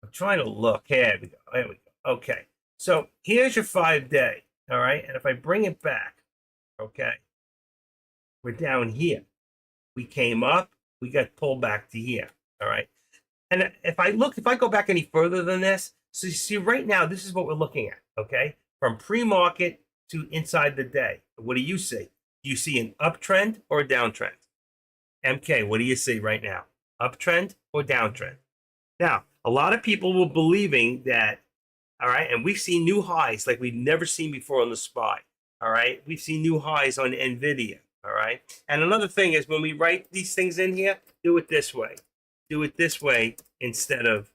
I'm trying to look. Here we go. There we go. Okay. So here's your 5-day. All right. And if I bring it back, okay, we're down here. We came up. We got pulled back to here. All right. And if I go back any further than this, so you see right now, this is what we're looking at. Okay. From pre-market to inside the day. What do you see? Do you see an uptrend or a downtrend? MK, what do you see right now? Uptrend or downtrend? Now, a lot of people were believing that, all right, and we've seen new highs like we've never seen before on the SPY, all right? We've seen new highs on NVIDIA, all right? And another thing is when we write these things in here, do it this way. Do it this way instead of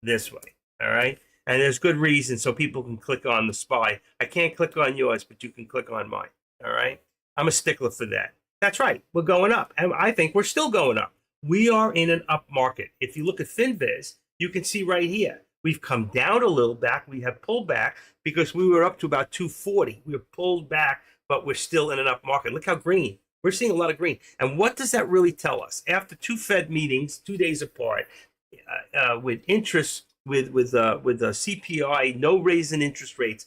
this way, all right? And there's good reason so people can click on the SPY. I can't click on yours, but you can click on mine, all right? I'm a stickler for that. That's right, we're going up, and I think we're still going up. We are in an up market. If you look at FinViz, you can see right here, we've come down a little back. We have pulled back because we were up to about 240. We were pulled back, but we're still in an up market. Look how green. We're seeing a lot of green. And what does that really tell us? After two Fed meetings, 2 days apart, with interest, with CPI, no raise in interest rates,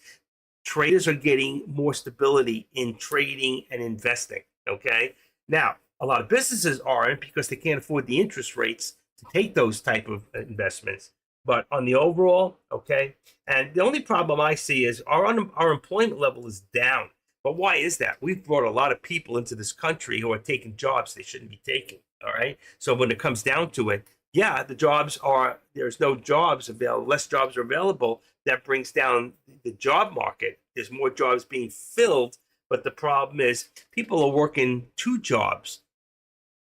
traders are getting more stability in trading and investing, okay? Now, a lot of businesses aren't because they can't afford the interest rates to take those type of investments. But on the overall, okay, and the only problem I see is our employment level is down. But why is that? We've brought a lot of people into this country who are taking jobs they shouldn't be taking, all right? So when it comes down to it, yeah, there's no jobs available, less jobs are available. That brings down the job market. There's more jobs being filled, but the problem is people are working 2 jobs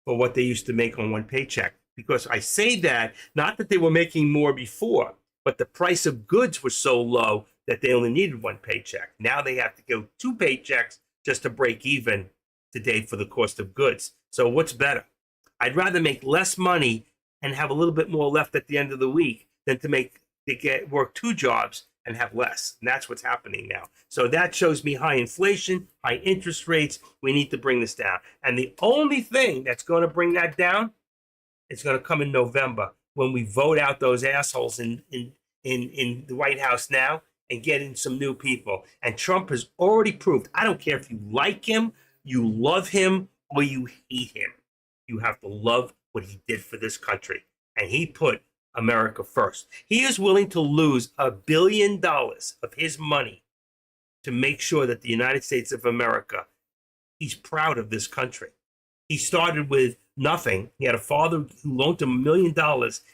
for what they used to make on 1 paycheck. Because I say that, not that they were making more before, but the price of goods was so low that they only needed 1 paycheck. Now they have to go 2 paychecks just to break even today for the cost of goods. So what's better? I'd rather make less money and have a little bit more left at the end of the week than to work 2 jobs and have less. And that's what's happening now. So that shows me high inflation, high interest rates. We need to bring this down. And the only thing that's going to bring that down, it's going to come in November when we vote out those assholes in the White House now and get in some new people. And Trump has already proved, I don't care if you like him, you love him, or you hate him. You have to love what he did for this country. And he put America first. He is willing to lose $1 billion of his money to make sure that the United States of America, he's proud of this country. He started with nothing. He had a father who loaned him $1 million,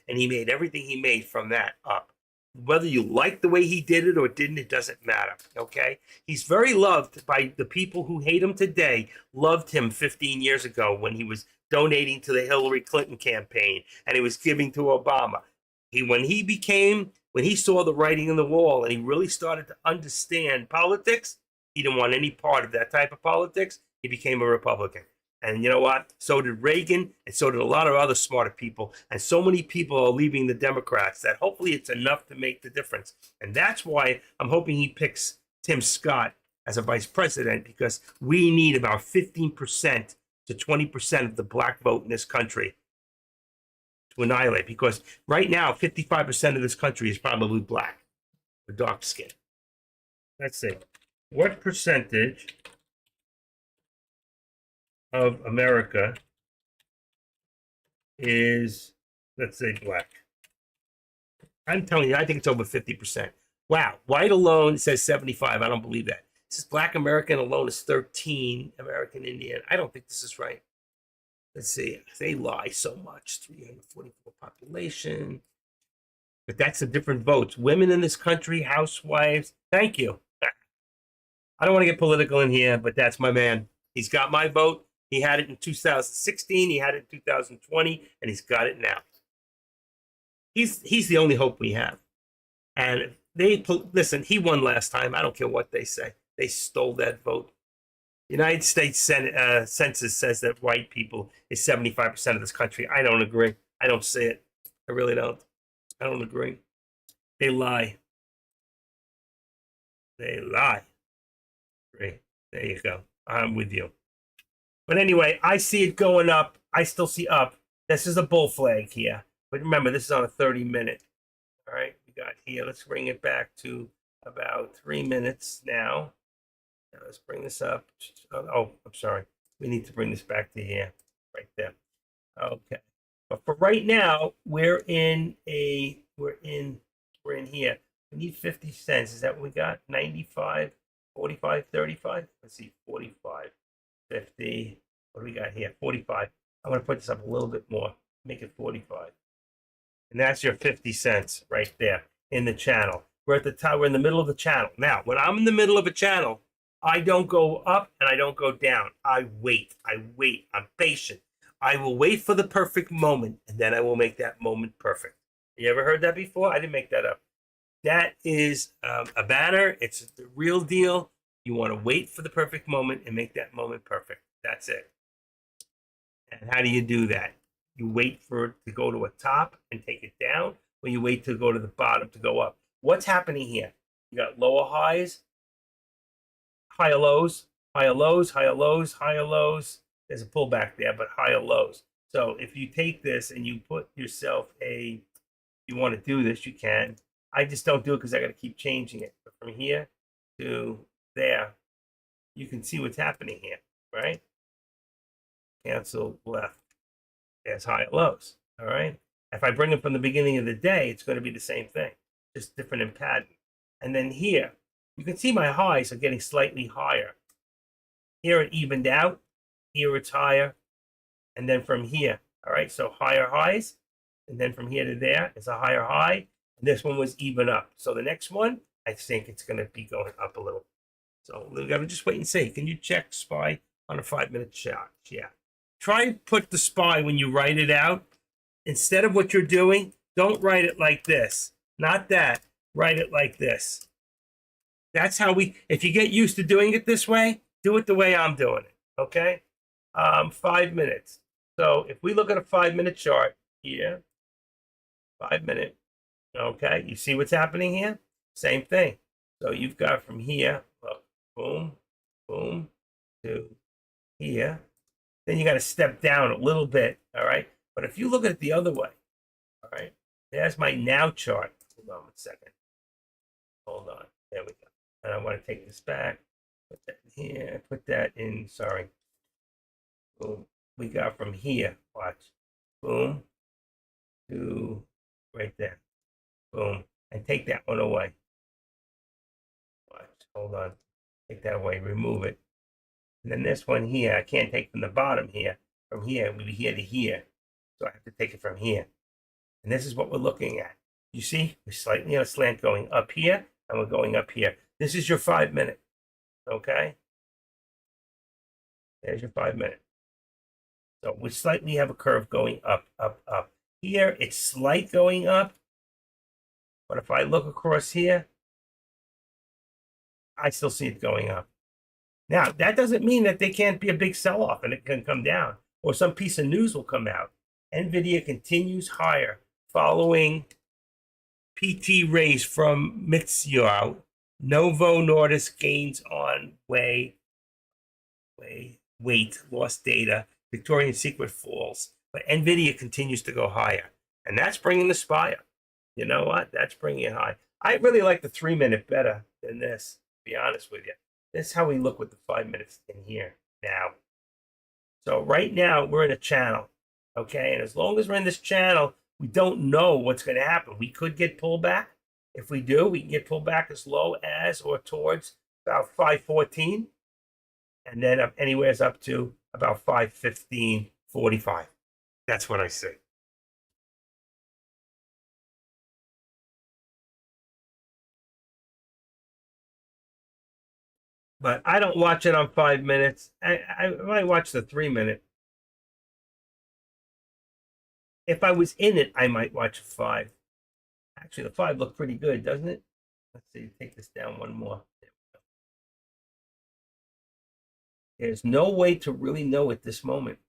and he made everything he made from that up. Whether you like the way he did it or didn't, it doesn't matter, okay? He's very loved by the people who hate him today, loved him 15 years ago when he was donating to the Hillary Clinton campaign and he was giving to Obama. When he saw the writing on the wall and he really started to understand politics, he didn't want any part of that type of politics. He became a Republican. And you know what? So did Reagan, and so did a lot of other smarter people. And so many people are leaving the Democrats that hopefully it's enough to make the difference. And that's why I'm hoping he picks Tim Scott as a vice president, because we need about 15% to 20% of the black vote in this country to annihilate. Because right now, 55% of this country is probably black or dark skin. Let's see. What percentage of America is, let's say, black? I'm telling you, I think it's over 50%. Wow. White alone says 75. I don't believe that. It says black American alone is 13. American Indian. I don't think this is right. Let's see. They lie so much. 344 population. But that's the different votes. Women in this country, housewives. Thank you. I don't want to get political in here, but that's my man. He's got my vote. He had it in 2016. He had it in 2020, and he's got it now. He's the only hope we have. And listen. He won last time. I don't care what they say. They stole that vote. United States Census says that white people is 75% of this country. I don't agree. I don't see it. I really don't. I don't agree. They lie. They lie. There you go. I'm with you. But anyway, I see it going up. I still see up. This is a bull flag here. But remember, this is on a 30-minute. All right, we got here. Let's bring it back to about 3 minutes now. Now let's bring this up. Oh, I'm sorry. We need to bring this back to here. Right there. Okay. But for right now, we're in here. We need 50 cents. Is that what we got? 95. 45, 35. Let's see, 45, 50. What do we got here? 45. I'm going to put this up a little bit more. Make it 45. And that's your 50 cents right there in the channel. We're at the top. We're in the middle of the channel. Now, when I'm in the middle of a channel, I don't go up and I don't go down. I wait. I'm patient. I will wait for the perfect moment, and then I will make that moment perfect. You ever heard that before? I didn't make that up. That is a banner. It's the real deal. You want to wait for the perfect moment and make that moment perfect. That's it. And how do you do that? You wait for it to go to a top and take it down, or you wait to go to the bottom to go up. What's happening here? You got lower highs, higher lows, higher lows, higher lows, higher lows. There's a pullback there, but higher lows. So if you take this and you put yourself you want to do this, you can. I just don't do it because I got to keep changing it. But from here to there, you can see what's happening here, right? Cancel left. There's higher lows, all right? If I bring it from the beginning of the day, it's going to be the same thing, just different in pattern. And then here, you can see my highs are getting slightly higher. Here it evened out. Here it's higher. And then from here, all right? So higher highs. And then from here to there is a higher high. And this one was even up. So the next one, I think it's going to be going up a little. So we got to just wait and see. Can you check SPY on a 5-minute chart? Yeah. Try and put the SPY when you write it out. Instead of what you're doing, don't write it like this. Not that. Write it like this. That's how if you get used to doing it this way, do it the way I'm doing it. Okay? 5 minutes. So if we look at a 5-minute chart here, 5 minute. Okay, you see what's happening here? Same thing. So you've got from here, look, boom, boom, to here. Then you got to step down a little bit, all right? But if you look at it the other way, all right, there's my now chart. Hold on 1 second. Hold on. There we go. And I want to take this back, put that in here, put that in, sorry. Boom. We got from here, watch, boom, to right there. Boom. And take that one away. Watch. Hold on. Take that away. Remove it. And then this one here, I can't take from the bottom here. From here, we here to here. So I have to take it from here. And this is what we're looking at. You see? We're slightly on a slant going up here, and we're going up here. This is your 5 minute. Okay? There's your 5 minute. So we slightly have a curve going up, up, up. Here, it's slight going up. But if I look across here, I still see it going up. Now, that doesn't mean that they can't be a big sell-off and it can come down, or some piece of news will come out. NVIDIA continues higher following PT raise from Mitsui. Novo Nordisk gains on weight, lost data. Victorian Secret falls, but NVIDIA continues to go higher, and that's bringing the SPY up. You know what? That's bringing it high. I really like the 3-minute better than this, to be honest with you. This is how we look with the 5 minutes in here now. So right now we're in a channel, okay? And as long as we're in this channel, we don't know what's going to happen. We could get pulled back. If we do, we can get pulled back as low as or towards about 514, and then anywhere up to about 515.45. That's what I see. But I don't watch it on 5 minutes. I might watch the 3-minute. If I was in it, I might watch a 5. Actually, the 5 looked pretty good, doesn't it? Let's see, take this down one more. There's no way to really know at this moment.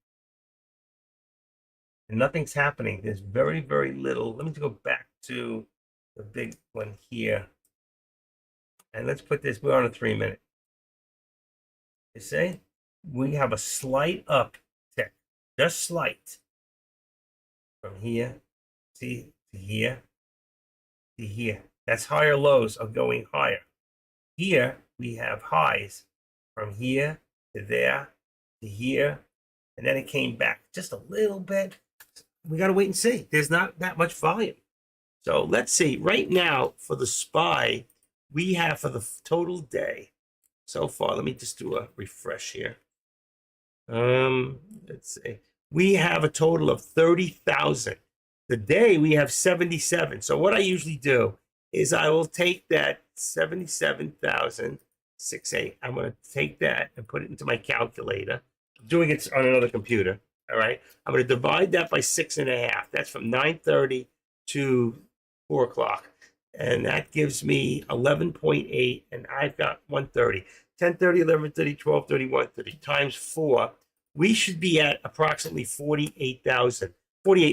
And nothing's happening. There's very, very little. Let me go back to the big one here. And let's put this, we're on a 3-minute. You see, we have a slight uptick, just slight. From here, see, to here, to here. That's higher lows are going higher. Here, we have highs from here to there to here. And then it came back just a little bit. We got to wait and see. There's not that much volume. So let's see. Right now, for the SPY, we have for the total day so far, let me just do a refresh here. Let's see. We have a total of 30,000. The day we have 77. So what I usually do is I will take that 77,068. I'm going to take that and put it into my calculator. I'm doing it on another computer. All right. I'm going to divide that by 6.5. That's from 9:30 to 4 o'clock. And that gives me 11.8. And I've got 130. 10:30, 11:30, 12:30, 1:30 times 4. We should be at approximately 48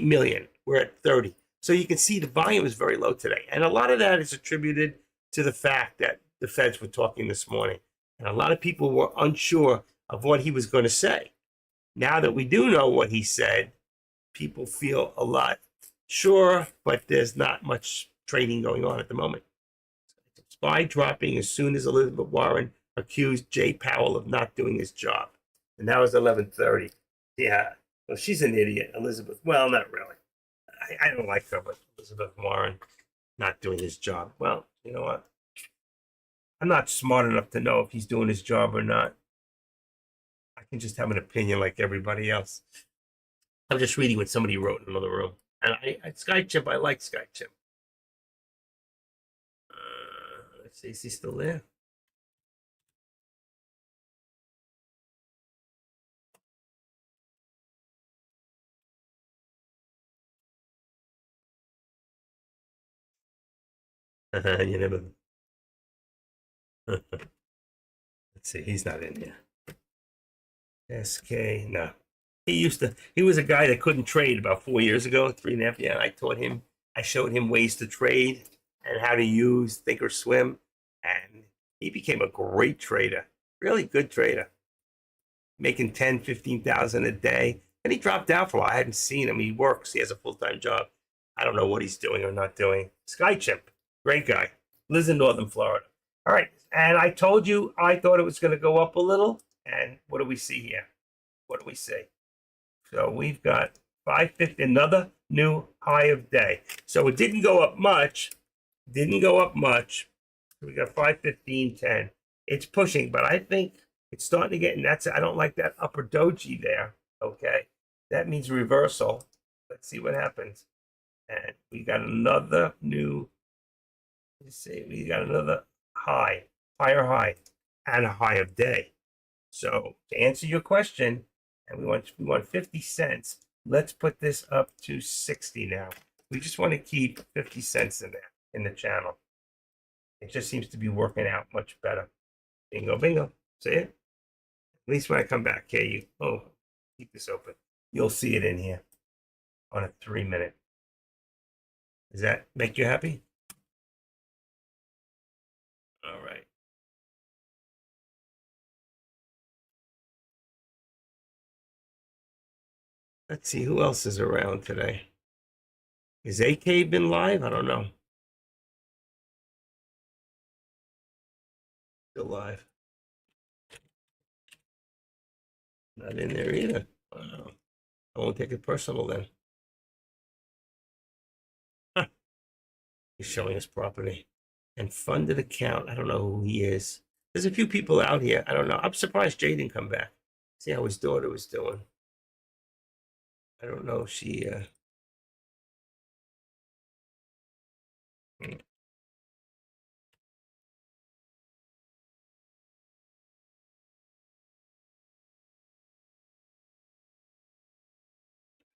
million. We're at 30. So you can see the volume is very low today. And a lot of that is attributed to the fact that the Feds were talking this morning. And a lot of people were unsure of what he was going to say. Now that we do know what he said, people feel a lot sure, but there's not much trading going on at the moment. SPY dropping as soon as Elizabeth Warren accused Jay Powell of not doing his job. And that was 11:30. Yeah, well, she's an idiot, Elizabeth. Well, not really. I don't like her, but Elizabeth Warren not doing his job. Well, you know what? I'm not smart enough to know if he's doing his job or not. I can just have an opinion like everybody else. I'm just reading what somebody wrote in another room. And SkyChip, I like SkyChip. Let's see, is he still there? You never. Let's see, he's not in here. SK, no. He was a guy that couldn't trade about 4 years ago, 3.5 years. I showed him ways to trade and how to use Thinkorswim. And he became a great trader, really good trader, making 10, 15,000 a day. And he dropped out for a while. I hadn't seen him. He works. He has a full-time job. I don't know what he's doing or not doing. SkyChip, great guy. Lives in Northern Florida. All right. And I told you I thought it was going to go up a little. And what do we see here? What do we see? So we've got 550, another new high of day. So it didn't go up much. We got 515.10. It's pushing, but I think it's starting to get, and I don't like that upper doji there. Okay. That means reversal. Let's see what happens. And we got another new, let's see, we got another higher high, and a high of day. So to answer your question, and we want 50 cents. Let's put this up to 60 now. We just want to keep 50 cents in there in the channel. It just seems to be working out much better. Bingo, bingo. See it? least when I come back here, keep this open. You'll see it in here on a 3-minute. Does that make you happy? All right. Let's see who else is around today. Is AK been live? I don't know. Still live. Not in there either. Wow. I won't take it personal then. Huh. He's showing us property and funded account. I don't know who he is. There's a few people out here. I don't know. I'm surprised Jay didn't come back. See how his daughter was doing. I don't know if she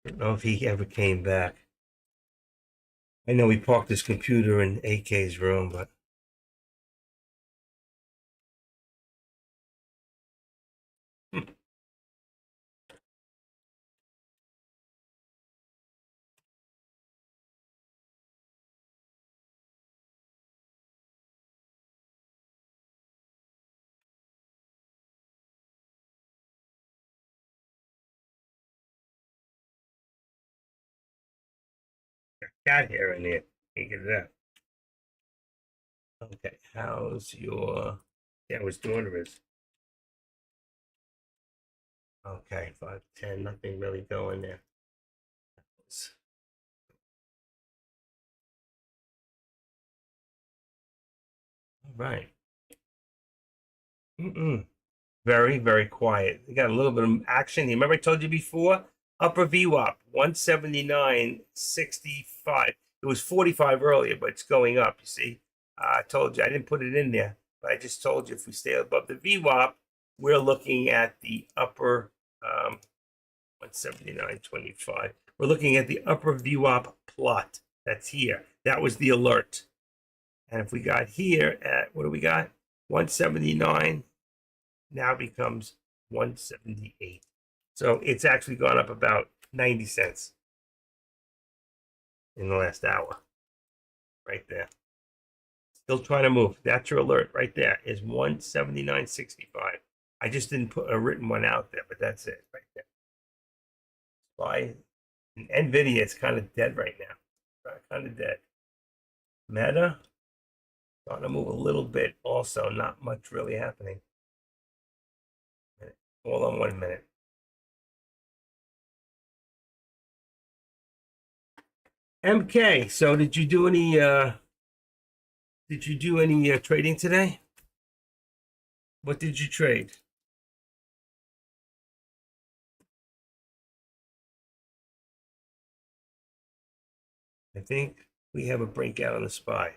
I don't know if he ever came back. I know he parked his computer in AK's room, but cat hair in there. Can't get it out. Okay, how's your? Yeah, his daughter is. Okay, 5'10", nothing really going there. All right. Very, very quiet. You got a little bit of action. You remember I told you before? Upper VWAP, 179.65. It was 45 earlier, but it's going up, you see. I told you, I didn't put it in there, but I just told you if we stay above the VWAP, we're looking at the upper 179.25. We're looking at the upper VWAP plot. That's here. That was the alert. And if we got here at, what do we got? 179 now becomes 178. So it's actually gone up about 90 cents in the last hour. Right there. Still trying to move. That's your alert right there is 179.65. I just didn't put a written one out there, but that's it right there. Why? NVIDIA is kind of dead right now. Kind of dead. Meta starting to move a little bit also. Not much really happening. Hold on 1 minute. MK, so did you do any trading today? What did you trade? I think we have a breakout on the SPY.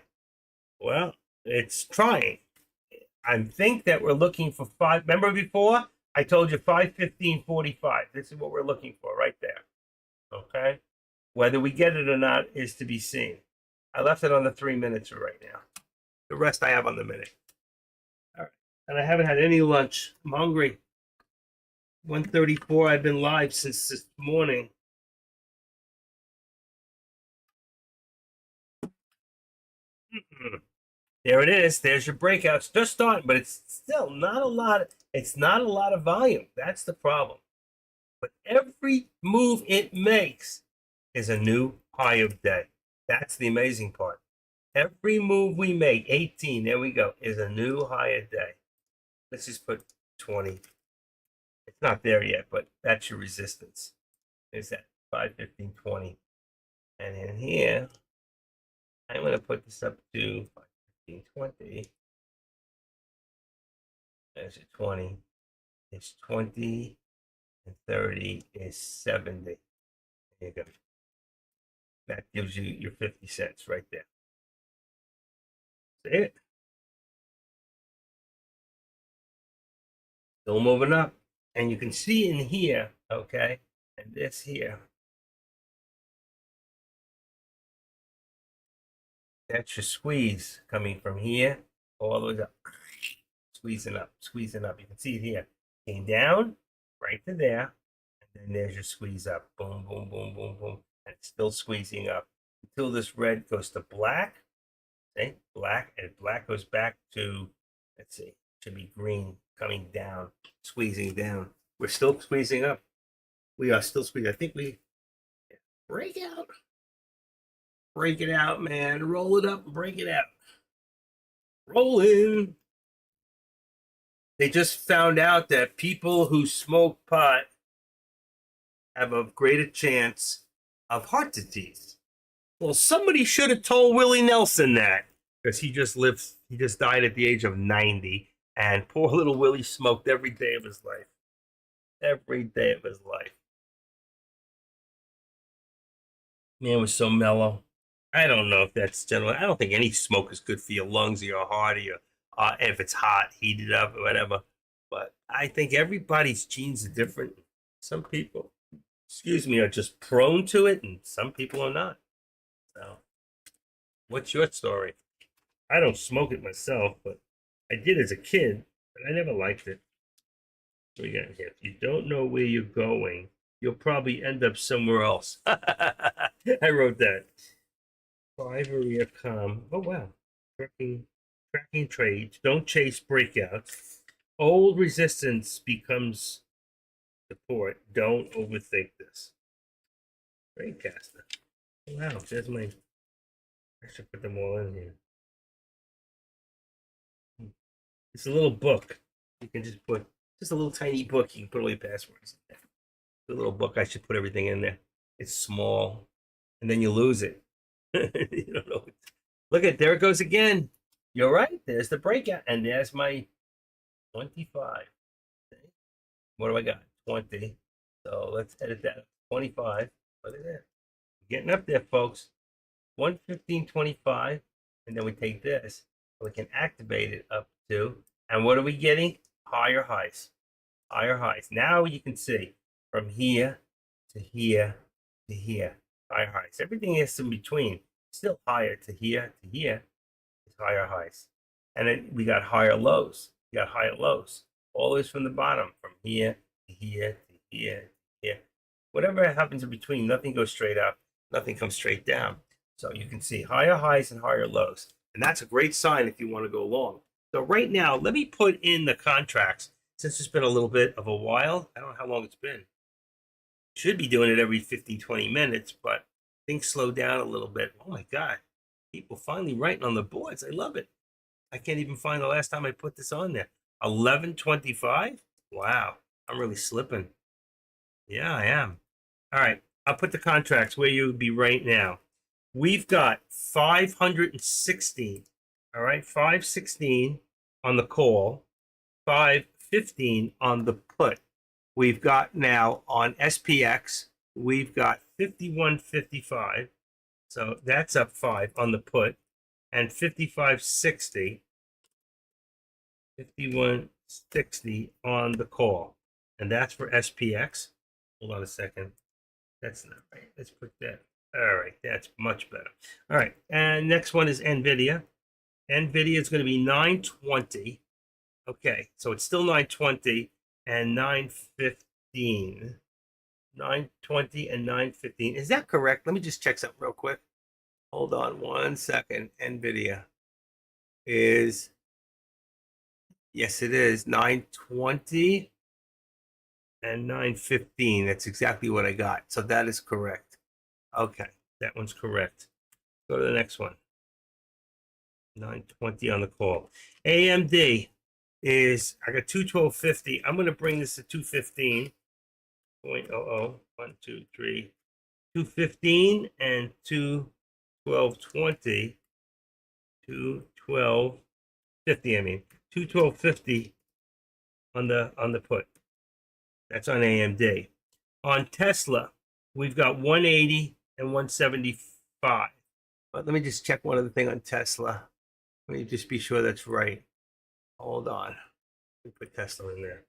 Well, it's trying. I think that we're looking for 5. Remember before? I told you 515.45. This is what we're looking for right there. Okay? Whether we get it or not is to be seen. I left it on the 3 minutes right now. The rest I have on the minute. All right. And I haven't had any lunch. I'm hungry. 1:34. I've been live since this morning. There it is. There's your breakout. It's just starting, but it's still not a lot. It's not a lot of volume. That's the problem. But every move it makes is a new high of day. That's the amazing part. Every move we make, 18, there we go, is a new high of day. Let's just put 20. It's not there yet, but that's your resistance. There's that 515.20. And in here, I'm going to put this up to 515.20. There's a 20. It's 20 and 30 is 70. There you go. That gives you your 50 cents right there. See it? Still moving up. And you can see in here, okay, and this here. That's your squeeze coming from here all the way up. Squeezing up, squeezing up. You can see it here. Came down right to there, and then there's your squeeze up. Boom, boom, boom, boom, boom. And it's still squeezing up until this red goes to black. See, black, and black goes back to, let's see, should be green coming down, squeezing down. We're still squeezing up. We are still squeezing. I think we break out. Break it out, man. Roll it up and break it out. Roll in. They just found out that people who smoke pot have a greater chance of heart disease. Well, somebody should have told Willie Nelson that, because he just died at the age of 90, and poor little Willie smoked every day of his life. Every day of his life. Man was so mellow. I don't know if that's general. I don't think any smoke is good for your lungs or your heart or your, if it's hot, heated up or whatever. But I think everybody's genes are different. Some people, are just prone to it, and some people are not. So, what's your story? I don't smoke it myself, but I did as a kid, but I never liked it. What do we got here? If you don't know where you're going, you'll probably end up somewhere else. I wrote that. Five-area calm. Oh, wow. Tracking trades. Don't chase breakouts. Old resistance becomes support. Don't overthink this. Tradecaster. Wow, there's my. I should put them all in here. It's a little book. You can just put just a little tiny book. You can put all your passwords in there. The little book. I should put everything in there. It's small, and then you lose it. You don't know. Look at there it goes again. You're right. There's the breakout, and there's my 25. What do I got? 20. So let's edit that. 25. Look at that. Getting up there, folks. 115.25, and then we take this. We can activate it up to, and what are we getting? Higher highs. Higher highs. Now you can see from here to here to here. Higher highs. Everything is in between. Still higher to here is higher highs. And then we got higher lows. We got higher lows. Always from the bottom, from here to here to here to here. Whatever happens in between, nothing goes straight up, nothing comes straight down. So you can see higher highs and higher lows. And that's a great sign if you want to go long. So right now, let me put in the contracts. Since it's been a little bit of a while, I don't know how long it's been. Should be doing it every 15, 20 minutes, but things slow down a little bit. Oh my God. People finally writing on the boards. I love it. I can't even find the last time I put this on there. 11:25? Wow. I'm really slipping. Yeah, I am. All right. I'll put the contracts where you would be right now. We've got 516. All right. 516 on the call, 515 on the put. We've got now on SPX, we've got 51.55. So that's up 5 on the put, and 55.60, 51.60 on the call. And that's for SPX. Hold on a second. That's not right. Let's put that. All right. That's much better. All right. And next one is NVIDIA. NVIDIA is going to be 920. Okay. So it's still 920 and 915. 920 and 915. Is that correct? Let me just check something real quick. Hold on one second. NVIDIA is, yes, it is 920 and 915. That's exactly what I got. So that is correct. Okay, that one's correct. Go to the next one. 920 on the call. AMD is, I got 212.50. I'm going to bring this to 215. 0.00, 1, 2, 3, 215 and 212.20, 212.50. I mean 212.50 on the put. That's on AMD. On Tesla, we've got 180 and 175. But let me just check one other thing on Tesla. Let me just be sure that's right. Hold on. Let me put Tesla in there.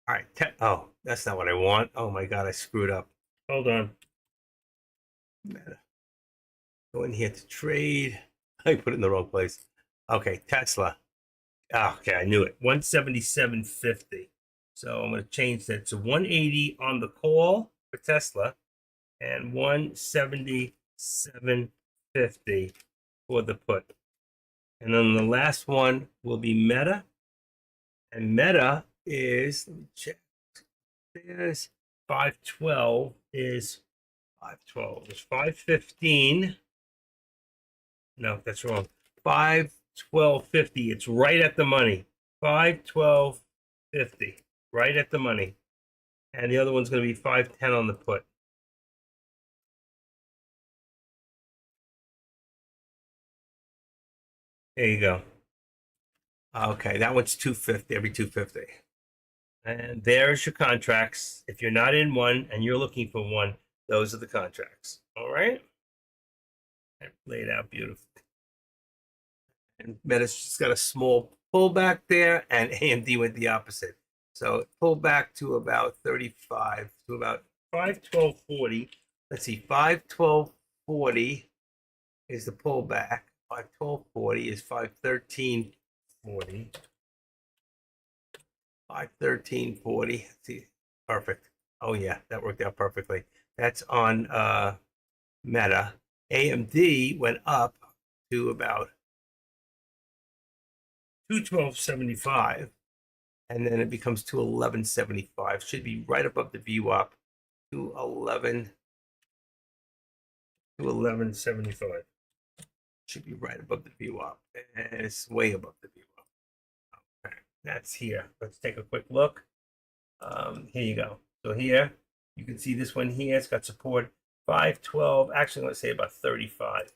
All right. Oh, that's not what I want. Oh my God, I screwed up. Hold on. Go in here to trade. I put it in the wrong place. Okay, Tesla. Okay, I knew it. 177.50. So I'm going to change that to 180 on the call for Tesla and 177.50 for the put. And then the last one will be Meta. And Meta is, let me check. There's 512 is 512. There's 515. No, that's wrong. 512.50. It's right at the money. 512.50. Right at the money. And the other one's going to be 510 on the put. There you go. Okay, that one's 250 every 250. And there's your contracts. If you're not in one and you're looking for one, those are the contracts. All right. And laid out beautifully. And Meta's just got a small pullback there, and AMD went the opposite. So it pulled back to about 35, to about 512.40. Let's see, 512.40 is the pullback. 512.40 is 513.40. 513.40. See, perfect. Oh yeah, that worked out perfectly. That's on Meta. AMD went up to about 212.75, and then it becomes 211.75. Should be right above the VWAP. 211.75. Should be right above the VWAP. And it's way above the VWAP. Okay, that's here. Let's take a quick look. Here you go. So here, you can see this one here. It's got support 512. Actually, I'm going to say about 35.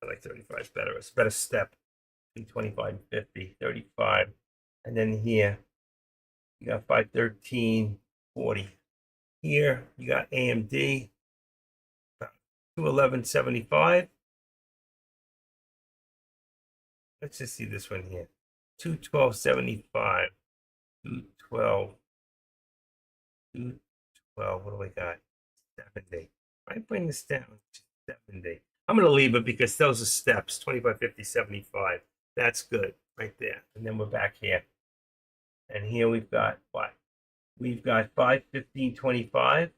I like 35 is better. It's a better step. 25 and 50, 35. And then here, you got 513.40. Here, you got AMD, 211.75. Let's just see this one here. 212.75. 212. 212. What do we got? 70. I bring this down to 70. I'm going to leave it because those are steps. 25, 50, 75. That's good right there. And then we're back here. And here we've got what? We've got 515.25.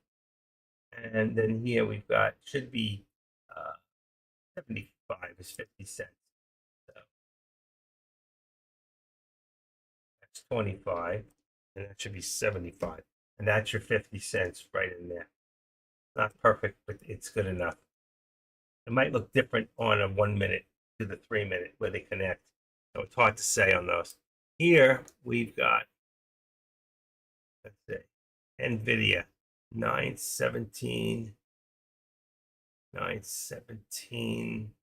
And then here we've got, should be 75 is 50 cents. So that's 25. And that should be 75. And that's your 50 cents right in there. Not perfect, but it's good enough. It might look different on a 1 minute to the 3 minute where they connect. So it's hard to say on those. Here we've got, let's see, NVIDIA 917, 917,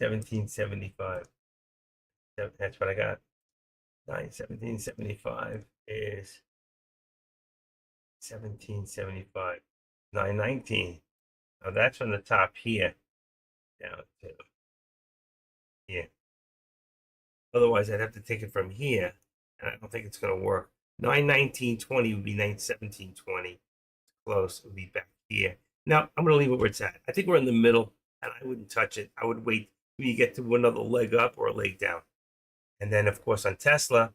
917.75. That's what I got. 917.75 is 17.75. 919. Now that's from the top here down to here. Otherwise, I'd have to take it from here, and I don't think it's going to work. 919.20 would be 917.20. Close. It would be back here. Now, I'm going to leave it where it's at. I think we're in the middle, and I wouldn't touch it. I would wait till you get to another leg up or a leg down. And then, of course, on Tesla,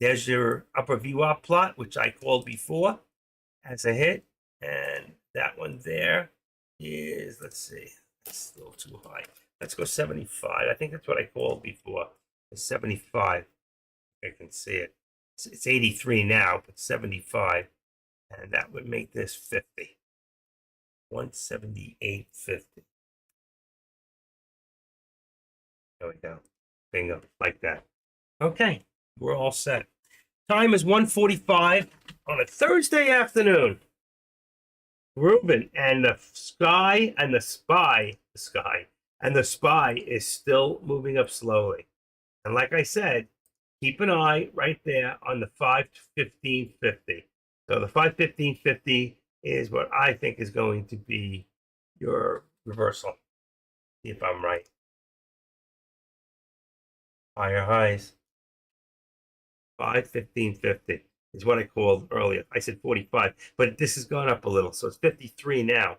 there's your upper VWAP plot, which I called before as a hit. And that one there is, let's see, it's a little too high. Let's go 75. I think that's what I called before. It's 75. I can see it. It's 83 now, but 75. And that would make this 50. 178.50. There we go. Bingo. Like that. Okay. We're all set. Time is 1:45 on a Thursday afternoon. Ruben and the SPY is still moving up slowly. And like I said, keep an eye right there on the 515.50. So the 515.50 is what I think is going to be your reversal. See if I'm right. Higher highs. 515.50 is what I called earlier. I said 45, but this has gone up a little. So it's 53 now.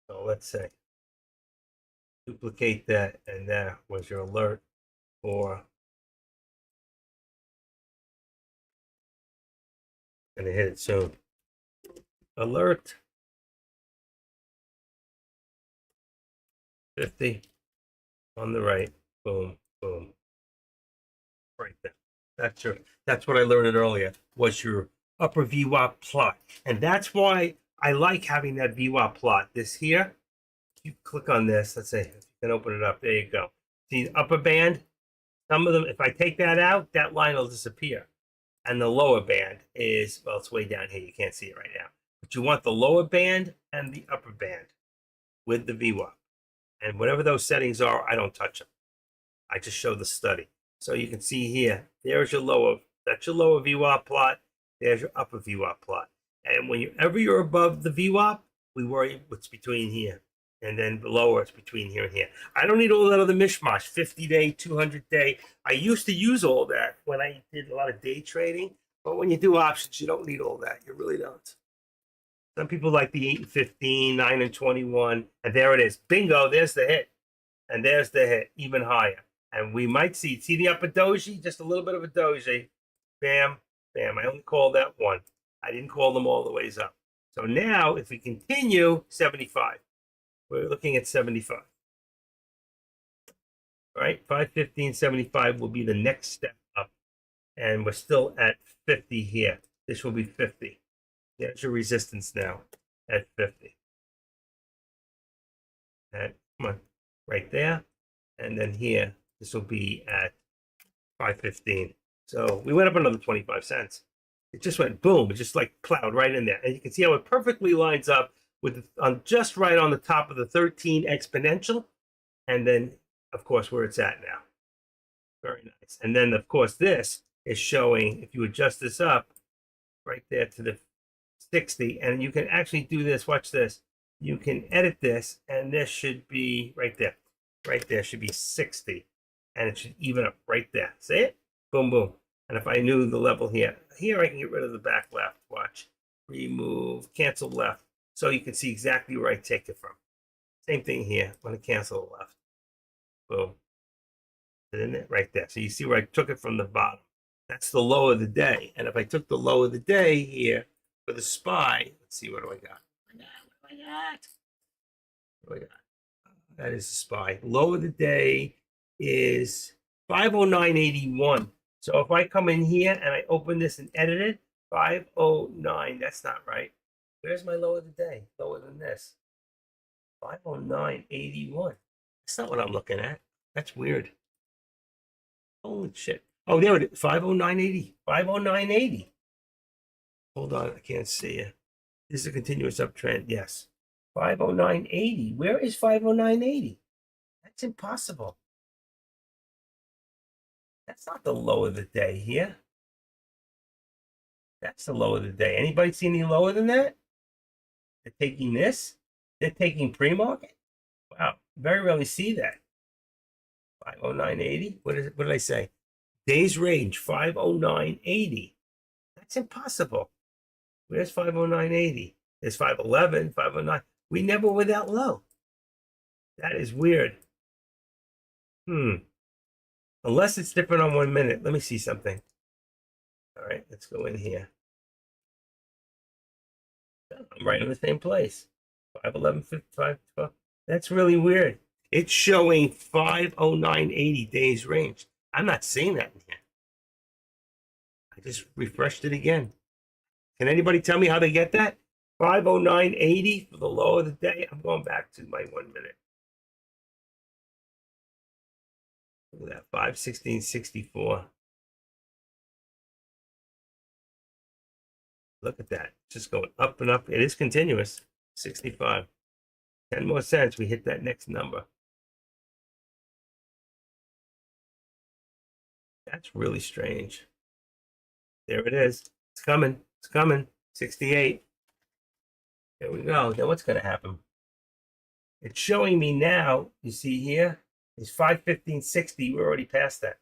So let's say duplicate that, and that was your alert for. Gonna hit it soon. Alert 50 on the right. Boom, boom. Right there. That's what I learned earlier, was your upper VWAP plot. And that's why I like having that VWAP plot. This here, you click on this, let's say, if you can open it up, there you go. See the upper band? Some of them, if I take that out, that line will disappear. And the lower band is, well, it's way down here. You can't see it right now. But you want the lower band and the upper band with the VWAP. And whatever those settings are, I don't touch them. I just show the study. So you can see here, there's your lower, that's your lower VWAP plot. There's your upper VWAP plot. And whenever you're above the VWAP, we worry what's between here. And then below it's between here and here. I don't need all that other mishmash, 50 day, 200 day. I used to use all that when I did a lot of day trading. But when you do options, you don't need all that. You really don't. Some people like the 8 and 15, 9 and 21. And there it is. Bingo, there's the hit. And there's the hit, even higher. And we might see the upper doji, just a little bit of a doji. Bam, bam. I only called that one. I didn't call them all the ways up. So now, if we continue, 75. We're looking at 75. All right, 515, 75 will be the next step up. And we're still at 50 here. This will be 50. There's your resistance now at 50. And come on, right there. And then here, this will be at 515. So we went up another 25 cents. It just went boom. It just like plowed right in there. And you can see how it perfectly lines up with just right on the top of the 13 exponential. And then, of course, where it's at now. Very nice. And then, of course, this is showing, if you adjust this up right there to the 60, and you can actually do this. Watch this. You can edit this, and this should be right there. Right there should be 60. And it should even up right there. See it? Boom, boom. And if I knew the level here, I can get rid of the back left. Watch. Remove, cancel left. So you can see exactly where I take it from. Same thing here. I'm going to cancel the left. Boom. Isn't it? Right there. So you see where I took it from the bottom. That's the low of the day. And if I took the low of the day here for the SPY, let's see, what do I got? What do I got? That is the SPY. Low of the day is 509.81. So if I come in here and I open this and edit it, 509, that's not right. Where's my low of the day? Lower than this. 509.81. That's not what I'm looking at. That's weird. Holy shit. Oh, there it is. 509.80. 509.80. Hold on, I can't see it. This is a continuous uptrend. Yes. 509.80. Where is 509.80? That's impossible. That's not the low of the day here. That's the low of the day. Anybody see any lower than that? They're taking this? They're taking pre-market? Wow. Very rarely see that. 509.80. What did I say? Days range 509.80. That's impossible. Where's 509.80? There's 511, 509. We never were that low. That is weird. Unless it's different on 1 minute. Let me see something. All right, let's go in here. I'm right in the same place. 511, 55, 12. That's really weird. It's showing 509.80 days range. I'm not seeing that in here. I just refreshed it again. Can anybody tell me how they get that? 509.80 for the low of the day. I'm going back to my 1 minute. Look at that, 516.64. Look at that. Just going up and up. It is continuous. 65. 10 more cents. We hit that next number. That's really strange. There it is. It's coming. It's coming. 68. There we go. Then what's going to happen? It's showing me now, you see here, is 515.60. We're already past that.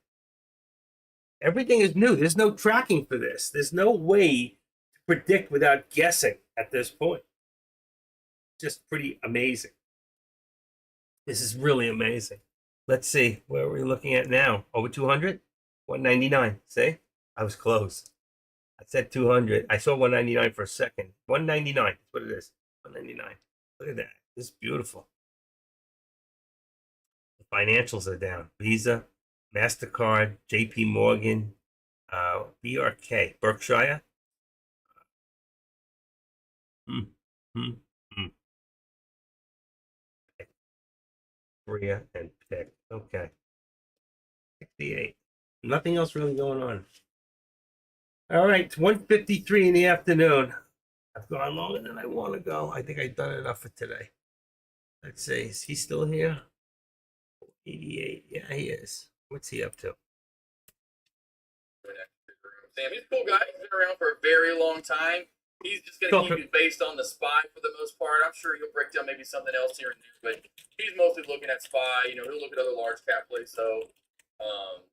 Everything is new. There's no tracking for this. There's no way to predict without guessing at this point. Just pretty amazing. This is really amazing. Let's see, where are we looking at now? Over 200? 199. See? I was close. I said 200. I saw 199 for a second. 199. That's what it is. 199. Look at that. This is beautiful. The financials are down. Visa, MasterCard, JP Morgan, BRK, Berkshire. Korea and pick. Okay. 68. Nothing else really going on. All right, it's 1:53 in the afternoon. I've gone longer than I want to go. I think I've done enough for today. Let's see. Is he still here? 88. Yeah, he is. What's he up to? Sam, he's a cool guy. He's been around for a very long time. He's just going to keep it based on the SPY for the most part. I'm sure he'll break down maybe something else here and there, but he's mostly looking at SPY. You know, he'll look at other large cap plays. So,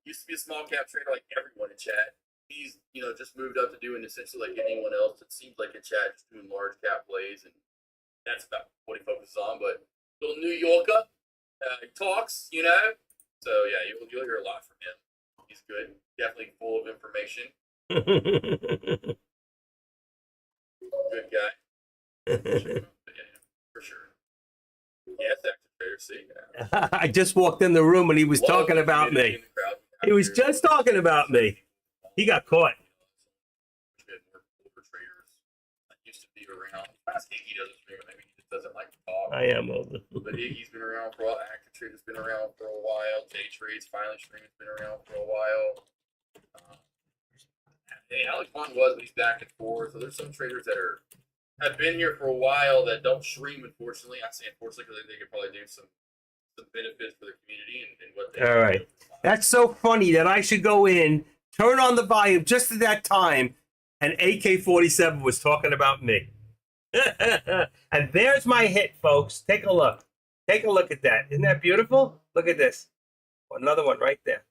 used to be a small cap trader like everyone in chat. He's, you know, just moved up to doing essentially like anyone else. It seems like in chat, just doing large cap plays, and that's about what he focuses on. But little New Yorker, he talks, you know. So yeah, you'll hear a lot from him. He's good, definitely full of information. Good guy. Yeah, for sure. Yeah, it's active trader. See, I just walked in the room and he was talking about me. He was just talking about me. He got caught. Traders used to be around. He doesn't. Maybe he just doesn't like to talk. I am older. But Iggy's been around for a while. Active Trader's been around for a while. Day Trades finally streaming's been around for a while. Hey, Alex Bond was, but he's back and forth. So there's some traders that have been here for a while that don't stream, unfortunately. I say unfortunately because they could probably do some benefits for the community and what they. All right. That's so funny that I should go in, turn on the volume just at that time, and AK-47 was talking about me. And there's my hit, folks. Take a look. Take a look at that. Isn't that beautiful? Look at this. Another one right there.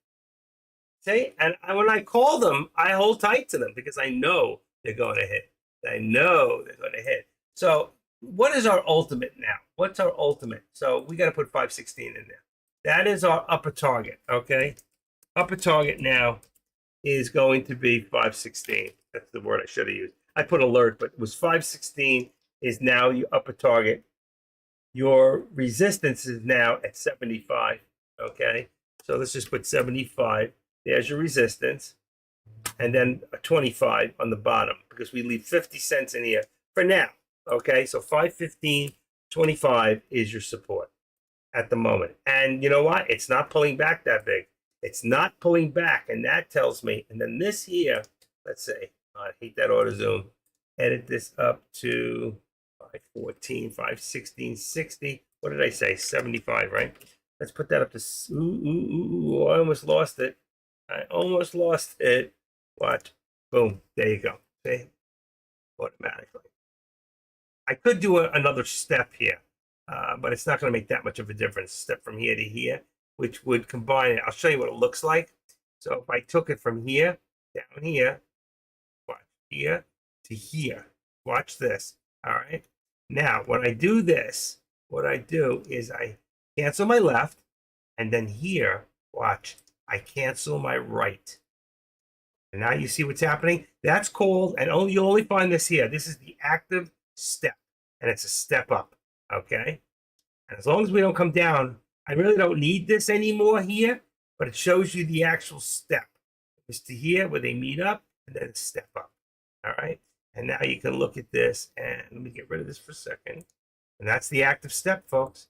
See? And when I call them, I hold tight to them because I know they're going to hit. I know they're going to hit. So what is our ultimate now? What's our ultimate? So we got to put 516 in there. That is our upper target, okay? Upper target now is going to be 516. That's the word I should have used. I put alert, but it was 516 is now your upper target. Your resistance is now at 75, okay? So let's just put 75. There's your resistance. And then a 25 on the bottom because we leave 50 cents in here for now, okay? So 515, 25 is your support at the moment. And you know what? It's not pulling back that big. It's not pulling back, and that tells me. And then this here, let's say, I hate that auto zoom. Edit this up to 514, 516, 60. What did I say? 75, right? Let's put that up to. I almost lost it. I almost lost it. Watch. Boom. There you go. See? Automatically. I could do another step here, but it's not going to make that much of a difference. Step from here to here, which would combine it. I'll show you what it looks like. So if I took it from here, down here, watch, here to here. Watch this. All right. Now, when I do this, what I do is I cancel my left, and then here, watch, I cancel my right. And now you see what's happening? That's called, and you'll only find this here. This is the active step, and it's a step up, okay? And as long as we don't come down, I really don't need this anymore here, but it shows you the actual step. It's to here where they meet up, and then step up, all right? And now you can look at this, and let me get rid of this for a second. And that's the active step, folks.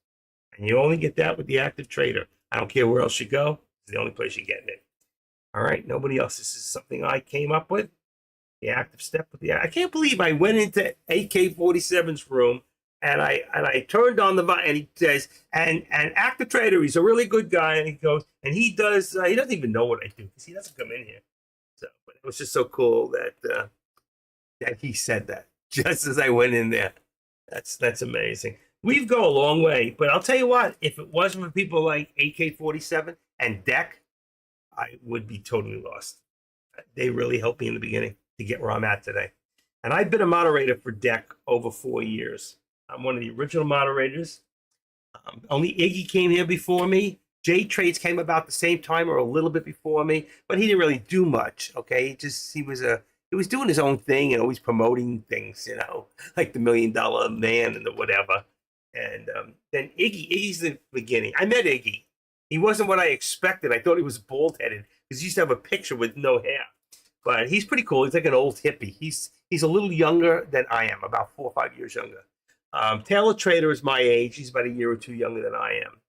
And you only get that with the active trader. I don't care where else you go. It's the only place you're getting it. All right, nobody else. This is something I came up with. The active step with the. I can't believe I went into AK-47's room and I turned on the and he says and active trader. He's a really good guy, and he goes and he does. He doesn't even know what I do because he doesn't come in here. So, but it was just so cool that that he said that just as I went in there. That's amazing. We've go a long way, but I'll tell you what. If it wasn't for people like AK-47 and Deck, I would be totally lost. They really helped me in the beginning to get where I'm at today. And I've been a moderator for Deck over 4 years. I'm one of the original moderators. Only Iggy came here before me. J Trades came about the same time or a little bit before me, but he didn't really do much. Okay, he was doing his own thing and always promoting things, like the $1 Million Man and the whatever. And then Iggy's the beginning. I met Iggy. He wasn't what I expected. I thought he was bald headed because he used to have a picture with no hair. But he's pretty cool. He's like an old hippie. He's a little younger than I am, about 4 or 5 years younger. Taylor Trader is my age. He's about a year or two younger than I am.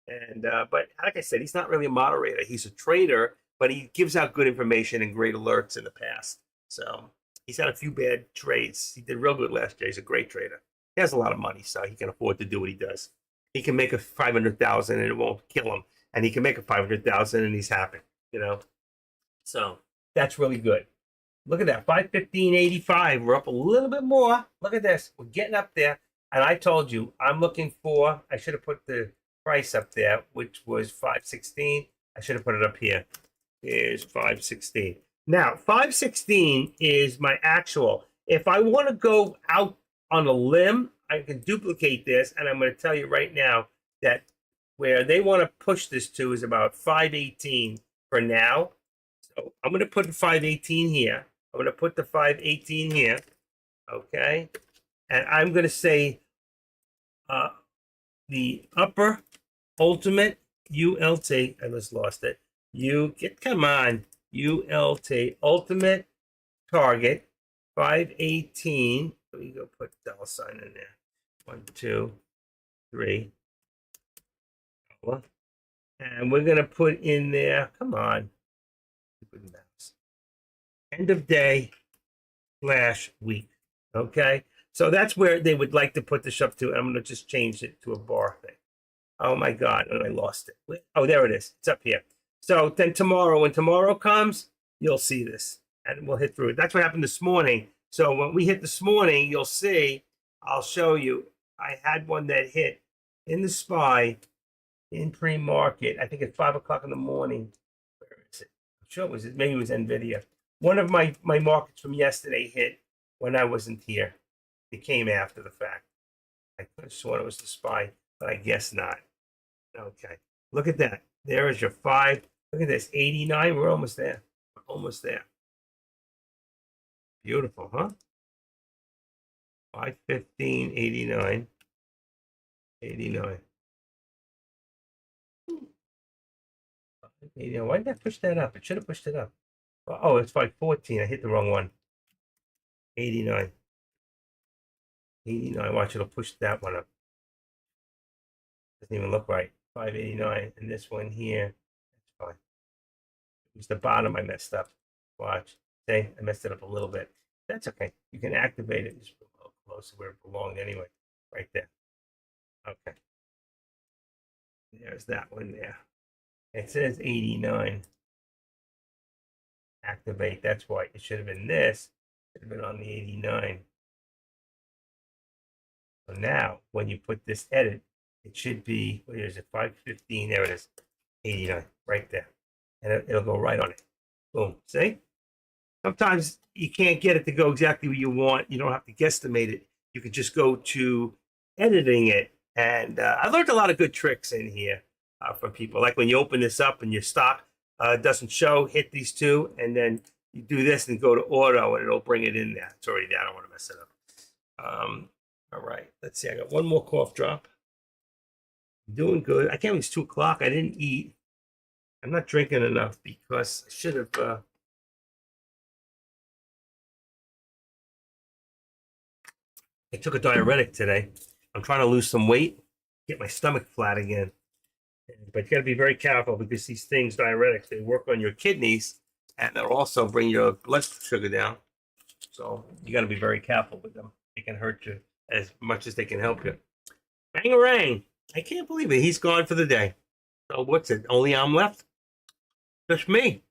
And but like I said, he's not really a moderator. He's a trader, but he gives out good information and great alerts in the past. So he's had a few bad trades. He did real good last year. He's a great trader. He has a lot of money, so he can afford to do what he does. He can make a 500,000 and it won't kill him, and he can make a 500,000 and he's happy. So that's really good. Look at that, 515.85. We're up a little bit more. Look at this. We're getting up there. And I told you, I'm looking for, I should have put the price up there, which was 516. I should have put it up here. Here's 516. Now, 516 is my actual. If I want to go out on a limb, I can duplicate this. And I'm going to tell you right now that where they want to push this to is about 518 for now. So I'm going to put the 518 here. I'm going to put the 518 here. Okay. And I'm going to say the upper ultimate ULT. I just lost it. Come on. ULT ultimate target 518. Let me go put $sign in there. 1, 2, 3. And we're going to put in there. Come on. End of day / week. Okay. So that's where they would like to put this up to. I'm going to just change it to a bar thing. Oh my God. And I lost it. Oh, there it is. It's up here. So then tomorrow, when tomorrow comes, you'll see this and we'll hit through it. That's what happened this morning. So when we hit this morning, you'll see, I'll show you. I had one that hit in the SPY in pre-market. I think at 5 o'clock in the morning. Where is it? I'm sure it was, maybe it was NVIDIA. One of my markets from yesterday hit when I wasn't here. It came after the fact. I could have sworn it was the SPY, but I guess not. Okay. Look at that. There is your 5. Look at this. 89. We're almost there. We're almost there. Beautiful, huh? 515, 89. 89. 89. Why did I push that up? It should have pushed it up. Oh, it's 514. I hit the wrong one. 89. 89. Watch, it'll push that one up. Doesn't even look right. 589. And this one here, that's fine. It was the bottom I messed up. Watch. See, I messed it up a little bit. That's okay. You can activate it just a little close to where it belonged anyway. Right there. Okay. There's that one there. It says 89. Activate. That's why it should have been this. It should have been on the 89. So now, when you put this edit, it should be, where is it? 515. There it is. 89. Right there. And it'll go right on it. Boom. See? Sometimes you can't get it to go exactly where you want. You don't have to guesstimate it. You can just go to editing it. And I learned a lot of good tricks in here from people. Like when you open this up and your stock doesn't show, hit these two, and then you do this and go to auto, and it'll bring it in there. It's already there. I don't want to mess it up. All right. Let's see. I got one more cough drop. I'm doing good. I can't believe it's 2 o'clock. I didn't eat. I'm not drinking enough because I should have. I took a diuretic today. I'm trying to lose some weight, get my stomach flat again. But you got to be very careful because these things, diuretics, they work on your kidneys and they'll also bring your blood sugar down. So you got to be very careful with them. They can hurt you as much as they can help you. Bangarang. I can't believe it. He's gone for the day. So what's it? Only I'm left? Just me.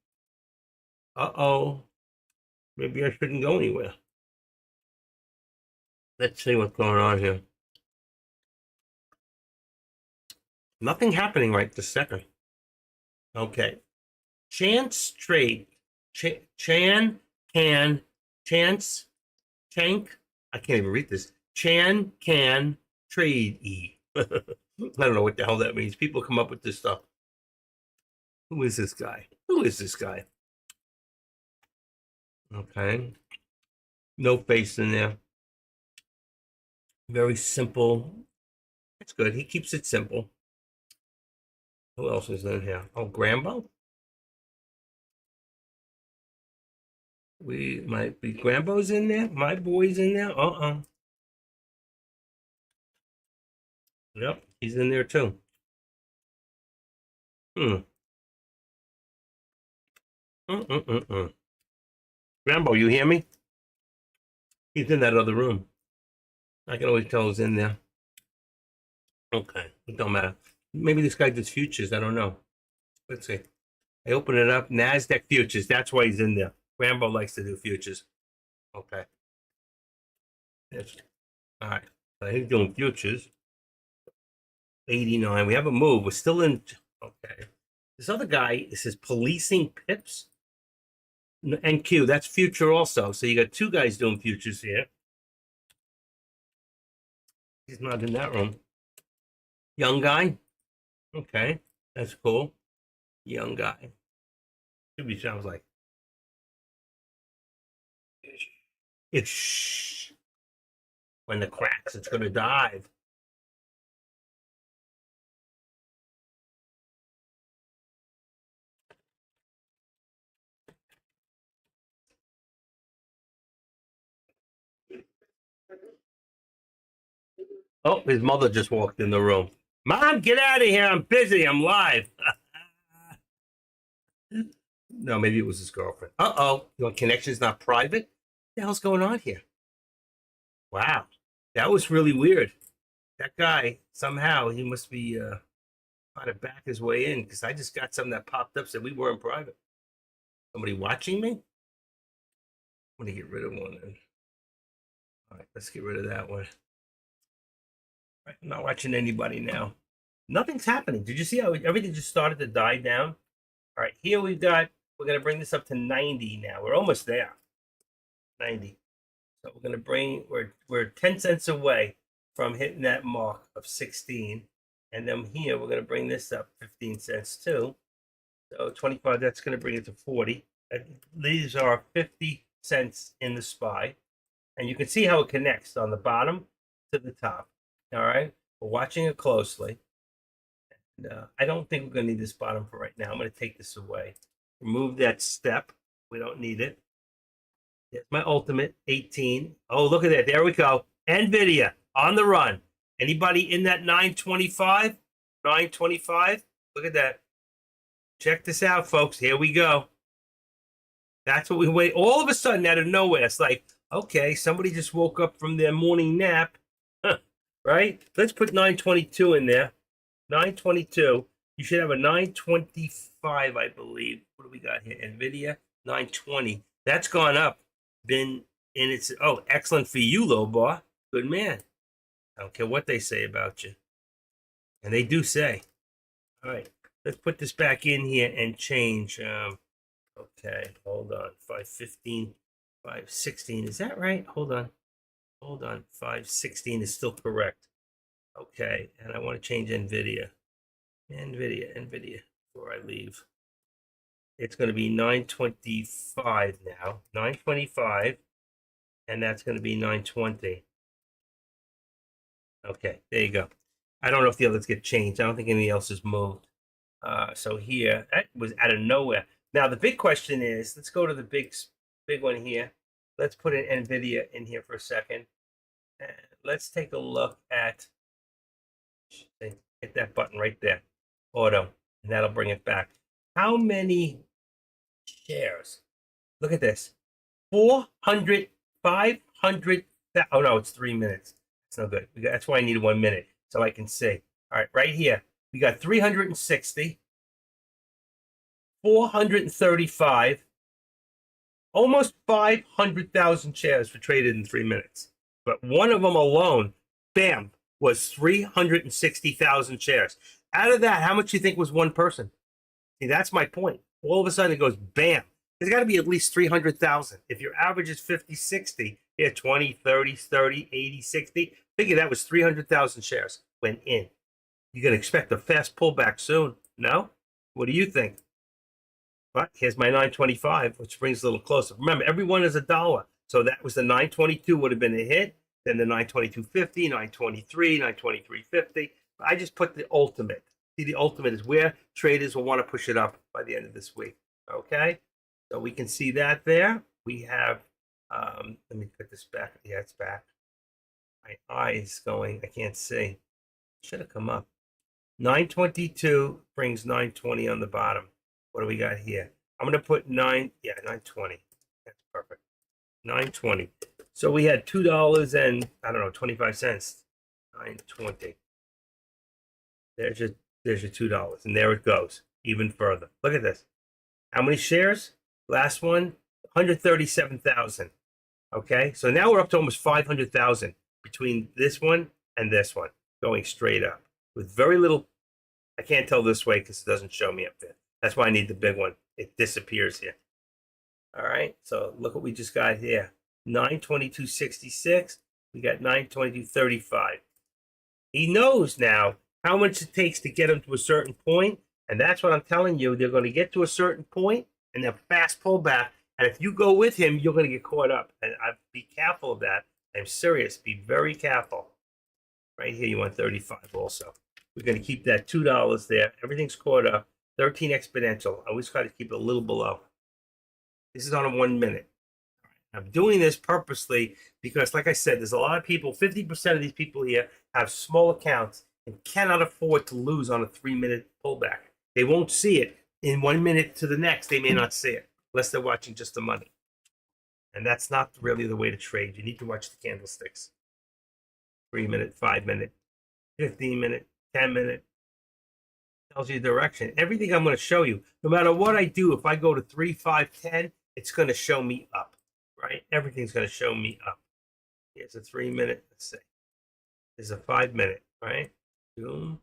Uh-oh. Maybe I shouldn't go anywhere. Let's see what's going on here. Nothing happening right this second. Okay. Chance trade. Chank. I can't even read this. Chan can trade E. I don't know what the hell that means. People come up with this stuff. Who is this guy? Who is this guy? Okay. No face in there. Very simple. That's good. He keeps it simple. Who else is in here? Oh, Grambo? We might be Grambo's in there. My boy's in there. Yep, he's in there too. Grambo, you hear me? He's in that other room. I can always tell he's in there. Okay, it don't matter. Maybe this guy does futures. I don't know. Let's see. I open it up. NASDAQ futures. That's why he's in there. Rambo likes to do futures. Okay. Yes. All right. So he's doing futures. 89. We haven't moved. We're still in. Okay. This other guy, this is policing pips. NQ. That's future also. So you got two guys doing futures here. He's not in that room. Young guy. Okay. That's cool. Young guy. Should be sounds like. It's when the cracks, it's going to dive. Oh, his mother just walked in the room. Mom, get out of here. I'm busy. I'm live. No, maybe it was his girlfriend. Uh-oh. Your connection's not private? What the hell's going on here? Wow. That was really weird. That guy, somehow, he must be trying to back his way in because I just got something that popped up said we were in private. Somebody watching me? I'm going to get rid of one then. All right, let's get rid of that one. All right, I'm not watching anybody now. Nothing's happening. Did you see how everything just started to die down? All right, here we're going to bring this up to 90 now. We're almost there. 90. So we're going to bring, we're 10 cents away from hitting that mark of 16. And then here, we're going to bring this up 15 cents too. So 25, that's going to bring it to 40. These are 50 cents in the SPY. And you can see how it connects on the bottom to the top. All right. We're watching it closely. And, I don't think we're going to need this bottom for right now. I'm going to take this away. Remove that step. We don't need it. There's my ultimate 18. Oh, look at that. There we go. NVIDIA on the run. Anybody in that 925? 925? Look at that. Check this out, folks. Here we go. That's what we wait. All of a sudden, out of nowhere, it's like, okay, somebody just woke up from their morning nap. Huh, right? Let's put 922 in there. 922. You should have a 925, I believe. What do we got here? NVIDIA 920. That's gone up. Been in its, oh, excellent for you, low bar. Good man. I don't care what they say about you. And they do say. All right, let's put this back in here and change. Okay, hold on. 515, 516. Is that right? Hold on. 516 is still correct. Okay, and I want to change NVIDIA. NVIDIA, before I leave. It's going to be 925 now. 925. And that's going to be 920. Okay, there you go. I don't know if the others get changed. I don't think anything else has moved. So here, that was out of nowhere. Now, the big question is, let's go to the big one here. Let's put an NVIDIA in here for a second. And let's take a look at, hit that button right there, auto, and that'll bring it back. How many shares? Look at this. 400, 500, oh no, it's 3 minutes. It's no good. That's why I needed 1 minute so I can see. All right, right here. We got 360, 435, almost 500,000 shares were traded in 3 minutes. But one of them alone, bam, was 360,000 shares. Out of that, how much do you think was one person? See, that's my point. All of a sudden it goes bam. There's got to be at least 300,000. If your average is 50, 60, yeah, 20, 30, 30, 80, 60, figure that was 300,000 shares went in. You can expect a fast pullback soon. No? What do you think? But here's my 925, which brings a little closer. Remember, every one is $1. So that was the 922 would have been a hit. Then the 922.50, 923, 923.50. I just put the ultimate. See, the ultimate is where traders will want to push it up by the end of this week. Okay? So we can see that there. We have, let me put this back. Yeah, it's back. My eye is going, I can't see. Should have come up. 922 brings 920 on the bottom. What do we got here? I'm going to put 920. That's perfect. 920. So we had $2 and, I don't know, 25 cents. 920. There's your $2. And there it goes. Even further. Look at this. How many shares? Last one, 137,000. Okay, so now we're up to almost 500,000 between this one and this one, going straight up with very little. I can't tell this way because it doesn't show me up there. That's why I need the big one. It disappears here. All right, so look what we just got here. 922.66. We got 922.35. He knows now how much it takes to get him to a certain point, and that's what I'm telling you. They're going to get to a certain point, and they'll fast pull back. And if you go with him, you're going to get caught up. And I'd be careful of that. I'm serious. Be very careful. Right here, you want 35 also. We're going to keep that $2 there. Everything's caught up. 13 exponential. I always try to keep it a little below. This is on a 1 minute. I'm doing this purposely because, like I said, there's a lot of people, 50% of these people here have small accounts and cannot afford to lose on a 3-minute pullback. They won't see it. In 1 minute to the next, they may not see it unless they're watching just the money. And that's not really the way to trade. You need to watch the candlesticks. 3-minute, 5-minute, 15-minute, 10-minute. Tells you direction. Everything I'm going to show you, no matter what I do, if I go to 3, 5, 10, it's going to show me up, right? Everything's going to show me up. Here's a 3-minute. Let's see. There's a 5-minute, right? Boom.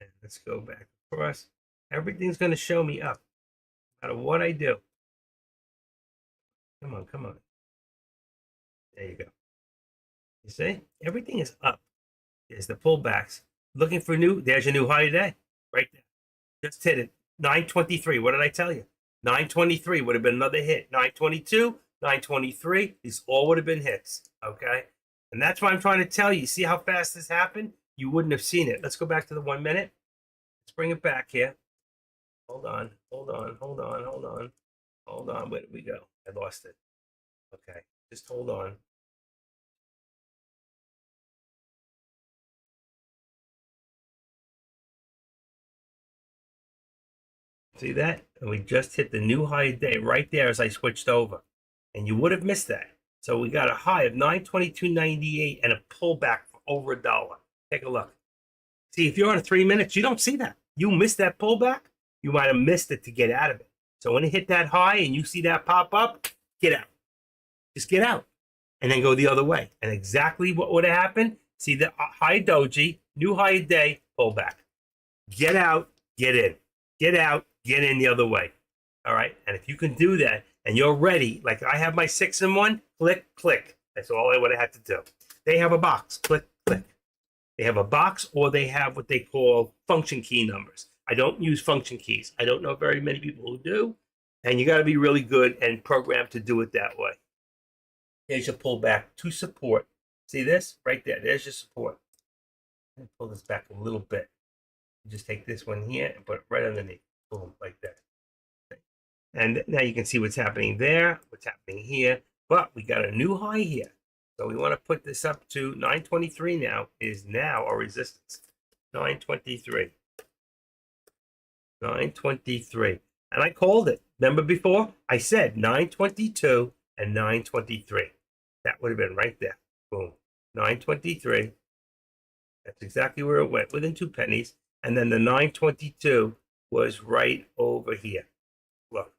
And let's go back across. Everything's going to show me up, no matter what I do. Come on, come on. There you go. You see? Everything is up. There's the pullbacks. Looking for new. There's your new high today. Right there. Just hit it. 923. What did I tell you? 923 would have been another hit. 922, 923. These all would have been hits. Okay? And that's why I'm trying to tell you. See how fast this happened? You wouldn't have seen it. Let's go back to the 1 minute. Let's bring it back here. Hold on. Hold on. Hold on. Hold on. Hold on. Where did we go? I lost it. Okay. Just hold on. See that? And we just hit the new high day right there as I switched over. And you would have missed that. So we got a high of 922.98 and a pullback for over $1. Take a look. See, if you're on 3 minutes, you don't see that. You missed that pullback. You might have missed it to get out of it. So when it hit that high and you see that pop up, get out. Just get out. And then go the other way. And exactly what would have happened? See the high doji, new high day, pullback. Get out, get in. Get out, get in the other way. All right. And if you can do that and you're ready, like I have my 6-in-1, click, click. That's all I would have had to do. They have a box, click, click. They have a box or they have what they call function key numbers. I don't use function keys. I don't know very many people who do. And you got to be really good and programmed to do it that way. Here's your pullback to support. See this right there? There's your support. Let me pull this back a little bit. Just take this one here and put it right underneath. Boom, like that. And now you can see what's happening there, what's happening here. But we got a new high here. So we want to put this up to 923 now, is now our resistance. 923. 923. And I called it. Remember before? I said 922 and 923. That would have been right there. Boom. 923. That's exactly where it went, within 2 pennies. And then the 922 was right over here. Look.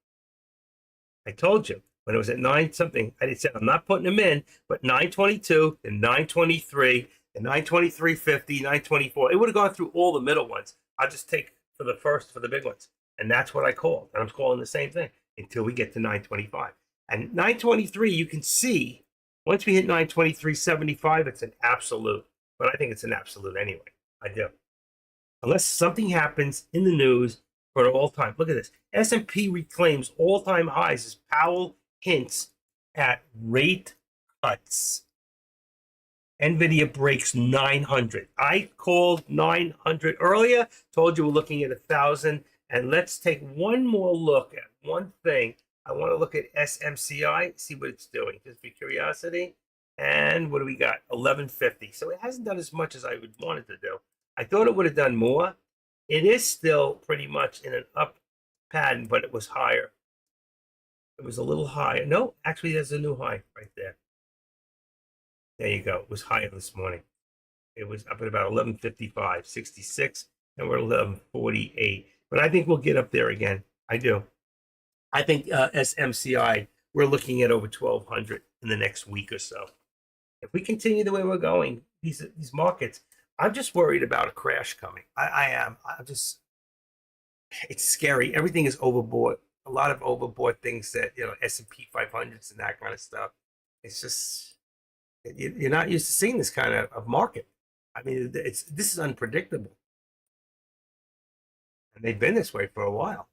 I told you. When it was at 9 something, I said I'm not putting them in, but 922 and 923 and 923.50, 924. It would have gone through all the middle ones. I'll just take for the big ones. And that's what I called. And I'm calling the same thing until we get to 925. And 923, you can see, once we hit 923.75, it's an absolute. But I think it's an absolute anyway. I do. unless something happens in the news for an all-time. Look at this. S&P reclaims all-time highs as Powell hints at rate cuts. NVIDIA breaks 900. I called 900 earlier, told you we're looking at 1,000. And let's take one more look at one thing. I want to look at SMCI, see what it's doing, just for curiosity. And what do we got? 1150. So it hasn't done as much as I would want it to do. I thought it would have done more. It is still pretty much in an up pattern, but it was higher. It was a little higher. No, actually, there's a new high right there. There you go. It was higher this morning. It was up at about 1155, 66, and we're 1148. But I think we'll get up there again. I do. I think SMCI, we're looking at over 1,200 in the next week or so. If we continue the way we're going, these markets, I'm just worried about a crash coming. I am. I'm just, it's scary. Everything is overbought. A lot of overbought things that, S&P 500s and that kind of stuff. It's just, you're not used to seeing this kind of market. I mean, this is unpredictable. And they've been this way for a while.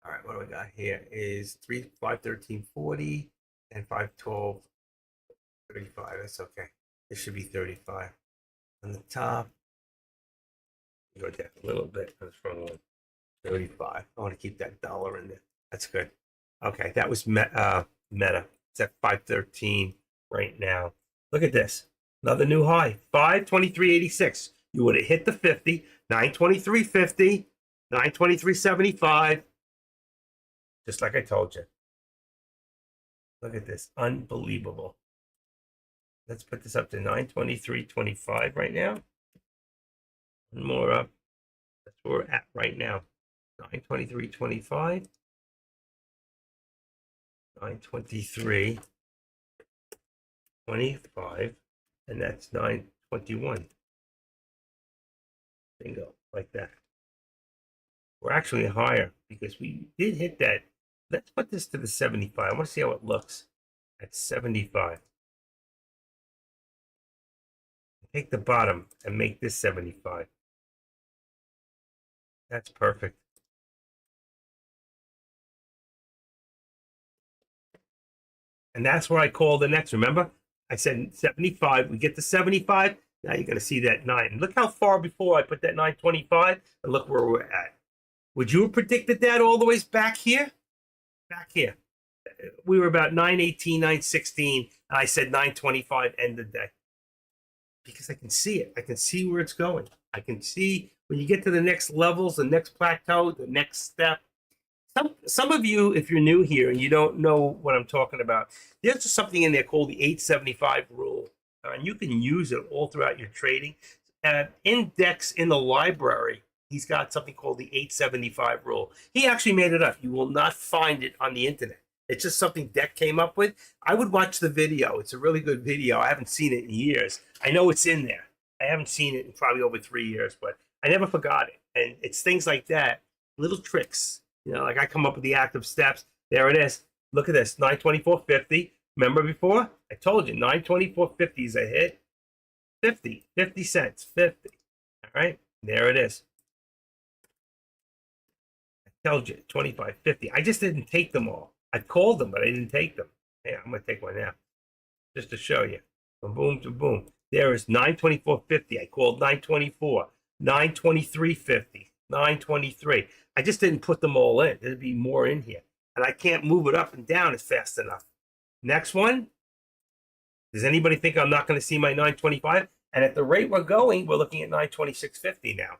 All right, what do we got here? Is 513.40 and 512.35. That's okay. It should be 35. On the top, go down a little bit on the front one. 35. I want to keep that dollar in there. That's good. Okay, that was Meta. It's at 513 right now. Look at this. Another new high. 523.86. You would have hit the 50. 923.50. 923.75. Just like I told you. Look at this. Unbelievable. Let's put this up to 923.25 right now. One more up. That's where we're at right now. 923.25. 923.25. And that's 921. Bingo. Like that. We're actually higher because we did hit that. Let's put this to the 75. I want to see how it looks at 75. Take the bottom and make this 75. That's perfect. And that's where I called the next. Remember, I said 75. We get to 75. Now you're going to see that 9. Look how far before I put that 925, and look where we're at. Would you have predicted that all the way back here? Back here. We were about 918, 916, and I said 925 end of day. Because I can see it. I can see where it's going. I can see when you get to the next levels, the next plateau, the next step. Some of you, if you're new here and you don't know what I'm talking about, there's just something in there called the 875 rule. And you can use it all throughout your trading. Index in the library, he's got something called the 875 rule. He actually made it up. You will not find it on the internet. It's just something Deck came up with. I would watch the video. It's a really good video. I haven't seen it in years. I know it's in there. I haven't seen it in probably over 3 years, but I never forgot it. And it's things like that, little tricks. Like I come up with the active steps. There it is. Look at this, 924.50. Remember before? I told you, 924.50 is a hit. 50 cents, 50. All right, there it is. I told you, 25.50. I just didn't take them all. I called them, but I didn't take them. Yeah, I'm going to take one now, just to show you. From boom to boom. There is 924.50. I called 924, 923.50, 923. I just didn't put them all in. There'd be more in here. And I can't move it up and down as fast enough. Next one. Does anybody think I'm not going to see my 925? And at the rate we're going, we're looking at 926.50 now.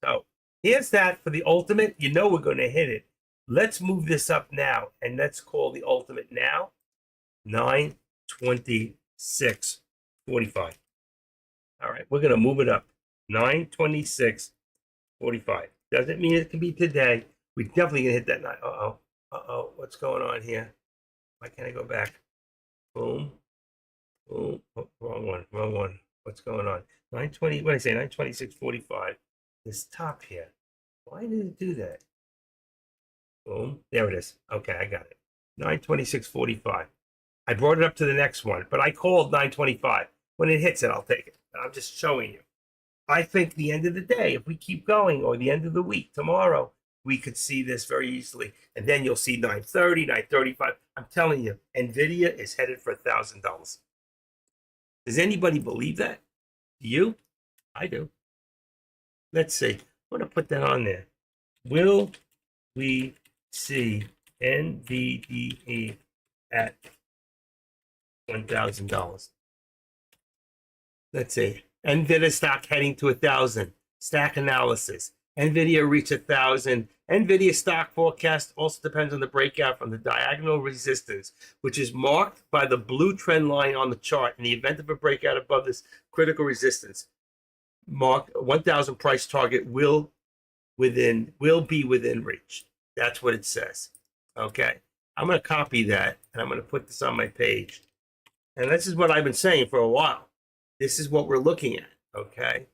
So here's that for the ultimate. You know we're going to hit it. Let's move this up now. And let's call the ultimate now 926.45. All right, we're going to move it up. 926.45. Doesn't mean it can be today. We're definitely going to hit that night. Uh-oh. What's going on here? Why can't I go back? Boom. Boom. Oh, wrong one. What's going on? 920, what did I say? 926.45. This top here. Why did it do that? Boom. There it is. Okay, I got it. 926.45. I brought it up to the next one, but I called 925. When it hits it, I'll take it. I'm just showing you. I think the end of the day, if we keep going, or the end of the week, tomorrow, we could see this very easily. And then you'll see 930, 935. I'm telling you, NVIDIA is headed for $1,000. Does anybody believe that? Do you? I do. Let's see. I'm going to put that on there. Will we see NVDA at $1,000? Let's see. NVIDIA stock heading to 1,000. Stack analysis. NVIDIA reach 1,000. NVIDIA stock forecast also depends on the breakout from the diagonal resistance, which is marked by the blue trend line on the chart. In the event of a breakout above this critical resistance, mark 1,000 price target will be within reach. That's what it says. Okay. I'm going to copy that and I'm going to put this on my page. And this is what I've been saying for a while. This is what we're looking at. Okay.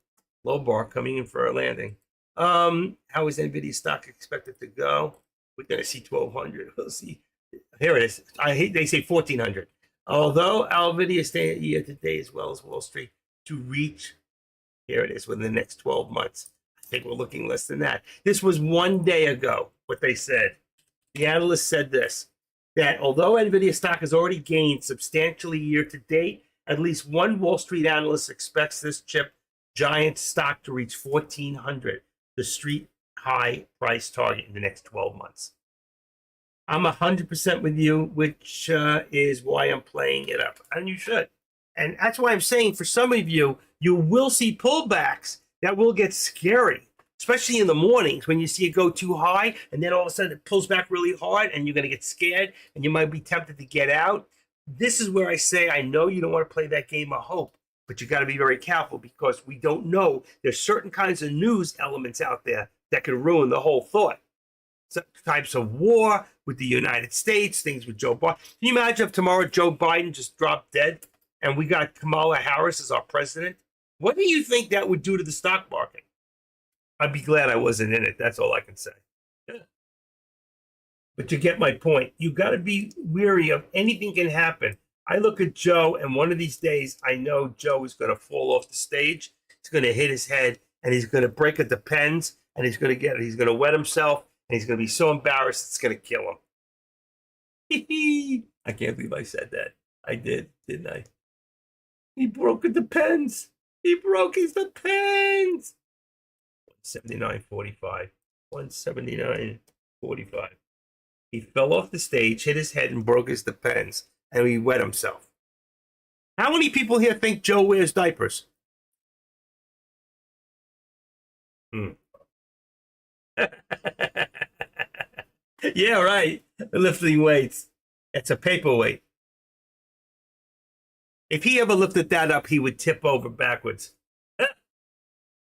Low bar coming in for a landing. How is NVIDIA stock expected to go? We're going to see 1,200. We'll see. Here it is. They say 1,400. Although NVIDIA staying year to day as well as Wall Street to reach, here it is, within the next 12 months. I think we're looking less than that. This was one day ago, what they said. The analyst said this, that although NVIDIA stock has already gained substantially year to date, at least one Wall Street analyst expects this chip giant stock to reach 1,400, the street high price target in the next 12 months. I'm 100% with you, which is why I'm playing it up. And you should. And that's why I'm saying for some of you, you will see pullbacks that will get scary, especially in the mornings when you see it go too high and then all of a sudden it pulls back really hard and you're going to get scared and you might be tempted to get out. This is where I say, I know you don't want to play that game of hope, but you got to be very careful because we don't know. There's certain kinds of news elements out there that could ruin the whole thought. Some types of war with the United States, things with Joe Biden. Can you imagine if tomorrow Joe Biden just dropped dead and we got Kamala Harris as our president? What do you think that would do to the stock market? I'd be glad I wasn't in it. That's all I can say. Yeah. But you get my point. You got to be weary of anything can happen. I look at Joe, and one of these days, I know Joe is going to fall off the stage. He's going to hit his head, and he's going to break at the pens, and he's going to wet himself, and he's going to be so embarrassed it's going to kill him. I can't believe I said that. I did, didn't I? He broke at the pens. He broke his pens. 179.45. 179.45. He fell off the stage, hit his head, and broke his depends, and he wet himself. How many people here think Joe wears diapers? Yeah, right. Lifting weights. It's a paperweight. If he ever lifted that up, he would tip over backwards.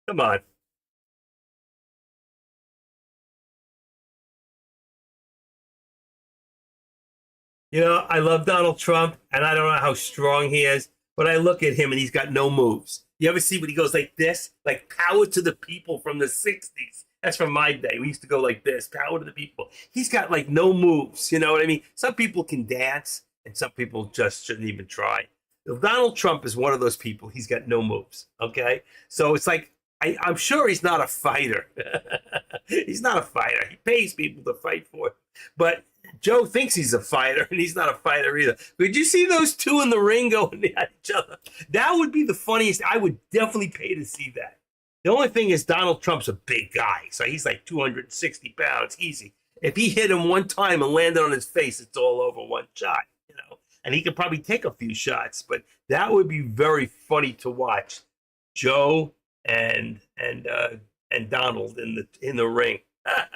Come on. You know, I love Donald Trump, and I don't know how strong he is, but I look at him and he's got no moves. You ever see when he goes like this? Like power to the people from the 60s. That's from my day. We used to go like this, power to the people. He's got like no moves. You know what I mean? Some people can dance and some people just shouldn't even try. Donald Trump is one of those people. He's got no moves. Okay. So it's like, I'm sure he's not a fighter. He's not a fighter. He pays people to fight for it. But Joe thinks he's a fighter, and he's not a fighter either. Did you see those two in the ring going at each other? That would be the funniest. I would definitely pay to see that. The only thing is Donald Trump's a big guy, so he's like 260 pounds, easy. If he hit him one time and landed on his face, it's all over one shot, you know. And he could probably take a few shots, but that would be very funny to watch. Joe and Donald in the ring. I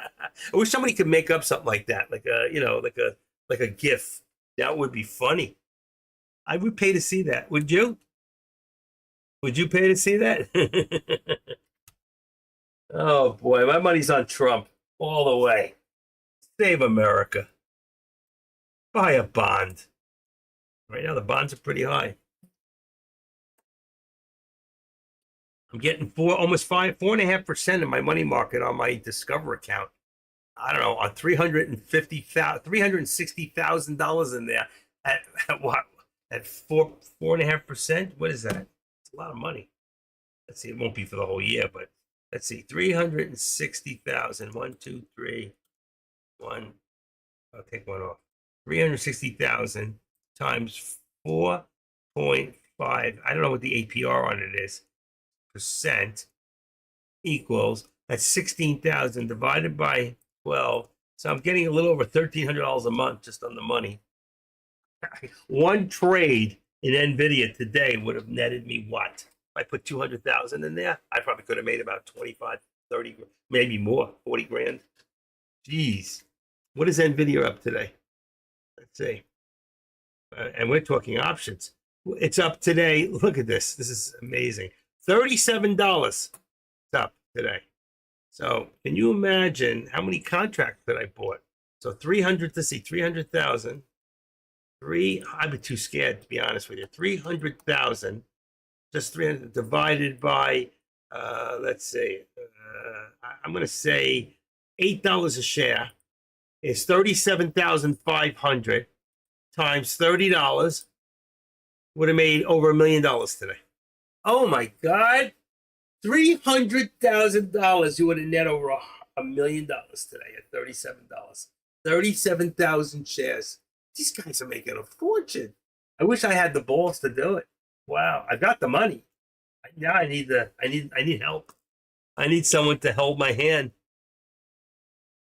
wish somebody could make up something like that, like a GIF. That would be funny. I would pay to see that. Would you? Would you pay to see that? Oh boy, my money's on Trump all the way. Save America. Buy a bond. Right now the bonds are pretty high. I'm getting almost 4.5% of my money market on my Discover account. I don't know, on $360,000 in there at what? At 4.5%? What is that? It's a lot of money. let's see, it won't be for the whole year, but let's see, 360,000. 1, 2, 3, 1. I'll take one off. 360,000 times 4.5. I don't know what the APR on it is. Percent equals, that's 16,000 divided by 12. So I'm getting a little over $1,300 a month just on the money. One trade in NVIDIA today would have netted me what? If I put 200,000 in there, I probably could have made about 25, 30, maybe more, 40 grand. Jeez. What is NVIDIA up today? Let's see. And we're talking options. It's up today. Look at this. This is amazing. $37 it's up today. So can you imagine how many contracts that I bought? So 300 to see 300,000. I'd be too scared to be honest with you. 300,000, just 300 divided by, let's see, I'm going to say $8 a share is 37,500 times $30 would have made over $1 million today. Oh my God. $300,000 you would have net over $1 million today at $37. 37,000 shares. These guys are making a fortune. I wish I had the balls to do it. Wow, I got the money. Now I need help. I need someone to hold my hand.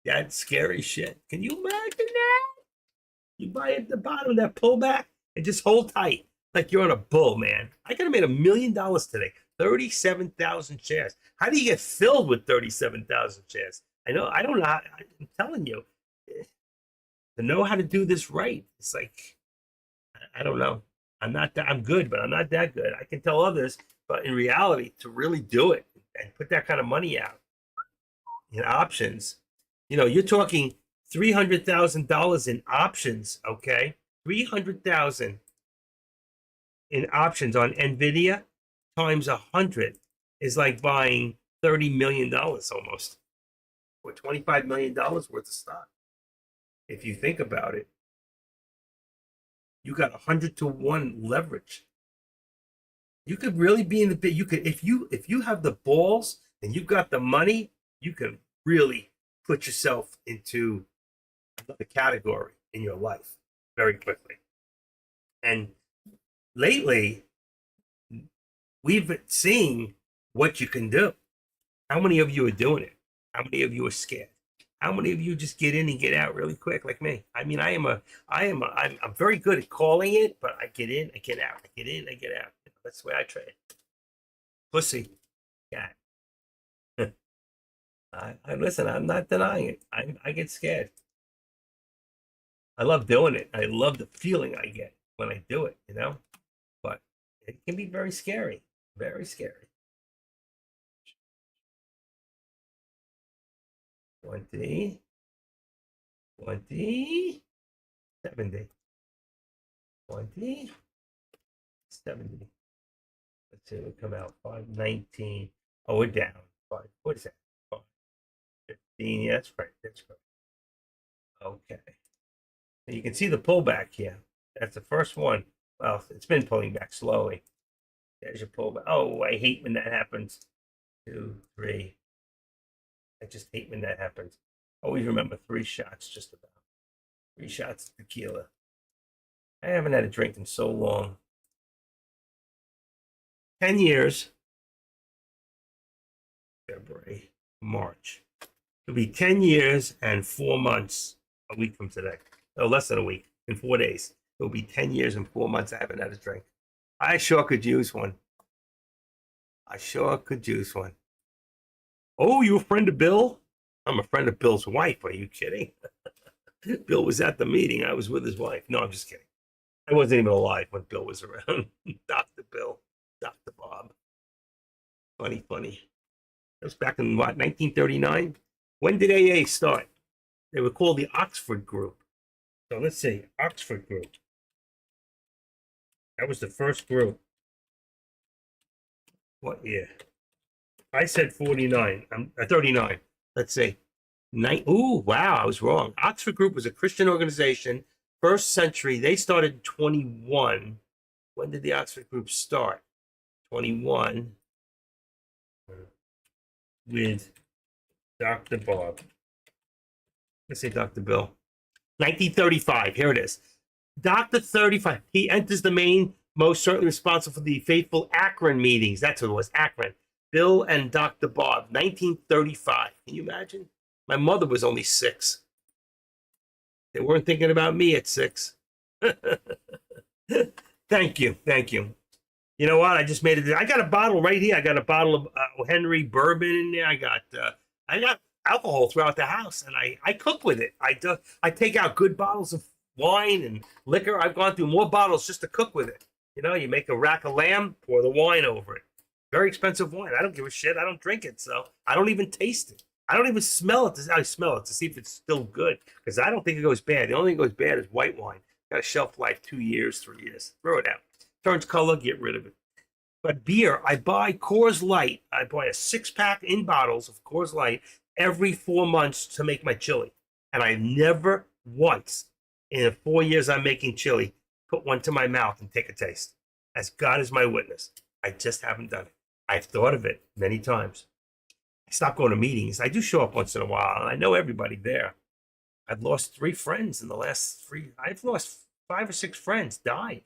That's scary shit. Can you imagine that? You buy at the bottom, that pullback, and just hold tight like you're on a bull, man. I could have made $1 million today. 37,000 shares. How do you get filled with 37,000 shares? I don't know. I'm telling you, to know how to do this right, it's like, I don't know. I'm good, but I'm not that good. I can tell others, but in reality, to really do it and put that kind of money out in options, you're talking $300,000 in options, okay? 300,000 in options on NVIDIA times 100 is like buying $30 million almost, or $25 million worth of stock. If you think about it, you got 100 to 1 leverage. You could really be in the bit. You could, if you have the balls and you've got the money, you can really put yourself into another category in your life very quickly. And lately, we've been seeing what you can do. How many of you are doing it? How many of you are scared? How many of you just get in and get out really quick like me? I mean, I'm very good at calling it, but I get in, I get out, I get in, I get out. That's the way I trade. Pussy. Yeah. I listen, I'm not denying it. I get scared. I love doing it. I love the feeling I get when I do it, but it can be very scary, very scary. 20, 70, 20, 70. Let's see, we come out 519. Oh, we're down. 5. What is that? 515. Yeah, that's right. That's right. Okay. And you can see the pullback here. That's the first one. Well, it's been pulling back slowly. There's your pullback. Oh, I hate when that happens. 2, 3. I just hate when that happens. Always remember 3 shots, just about. 3 shots of tequila. I haven't had a drink in so long. 10 years. February, March. It'll be 10 years and 4 months a week from today. No, less than a week. In 4 days. It'll be 10 years and 4 months I haven't had a drink. I sure could use one. I sure could use one. Oh, you a friend of Bill? I'm a friend of Bill's wife. Are you kidding? Bill was at the meeting. I was with his wife. No, I'm just kidding. I wasn't even alive when Bill was around. Dr. Bill, Dr. Bob. Funny. That was back in what, 1939? When did AA start? They were called the Oxford Group. So let's see, Oxford Group. That was the first group. What year? I said 49. I'm 39. Let's see. Ooh, wow, I was wrong. Oxford Group was a Christian organization, first century. They started in 21. When did the Oxford Group start? 21. with Dr. Bob. Let's say Dr. Bill. 1935. Here it is. Dr. 35. He enters the main, most certainly responsible for the faithful Akron meetings. That's what it was, Akron. Bill and Dr. Bob, 1935. Can you imagine? My mother was only 6. They weren't thinking about me at 6. Thank you. Thank you. You know what? I just made it. I got a bottle right here. I got a bottle of Henry bourbon in there. I got alcohol throughout the house, and I cook with it. I take out good bottles of wine and liquor. I've gone through more bottles just to cook with it. You know, you make a rack of lamb, pour the wine over it. Very expensive wine. I don't give a shit. I don't drink it, so I don't even taste it. I don't even smell it. I smell it to see if it's still good, because I don't think it goes bad. The only thing that goes bad is white wine. Got a shelf life 2 years, 3 years. Throw it out. Turns color, get rid of it. But beer, I buy Coors Light. I buy a 6-pack in bottles of Coors Light every 4 months to make my chili. And I never once in the 4 years I'm making chili put one to my mouth and take a taste. As God is my witness, I just haven't done it. I've thought of it many times. I stopped going to meetings. I do show up once in a while, and I know everybody there. I've lost 3 friends in the last 3. I've lost 5 or 6 friends, died.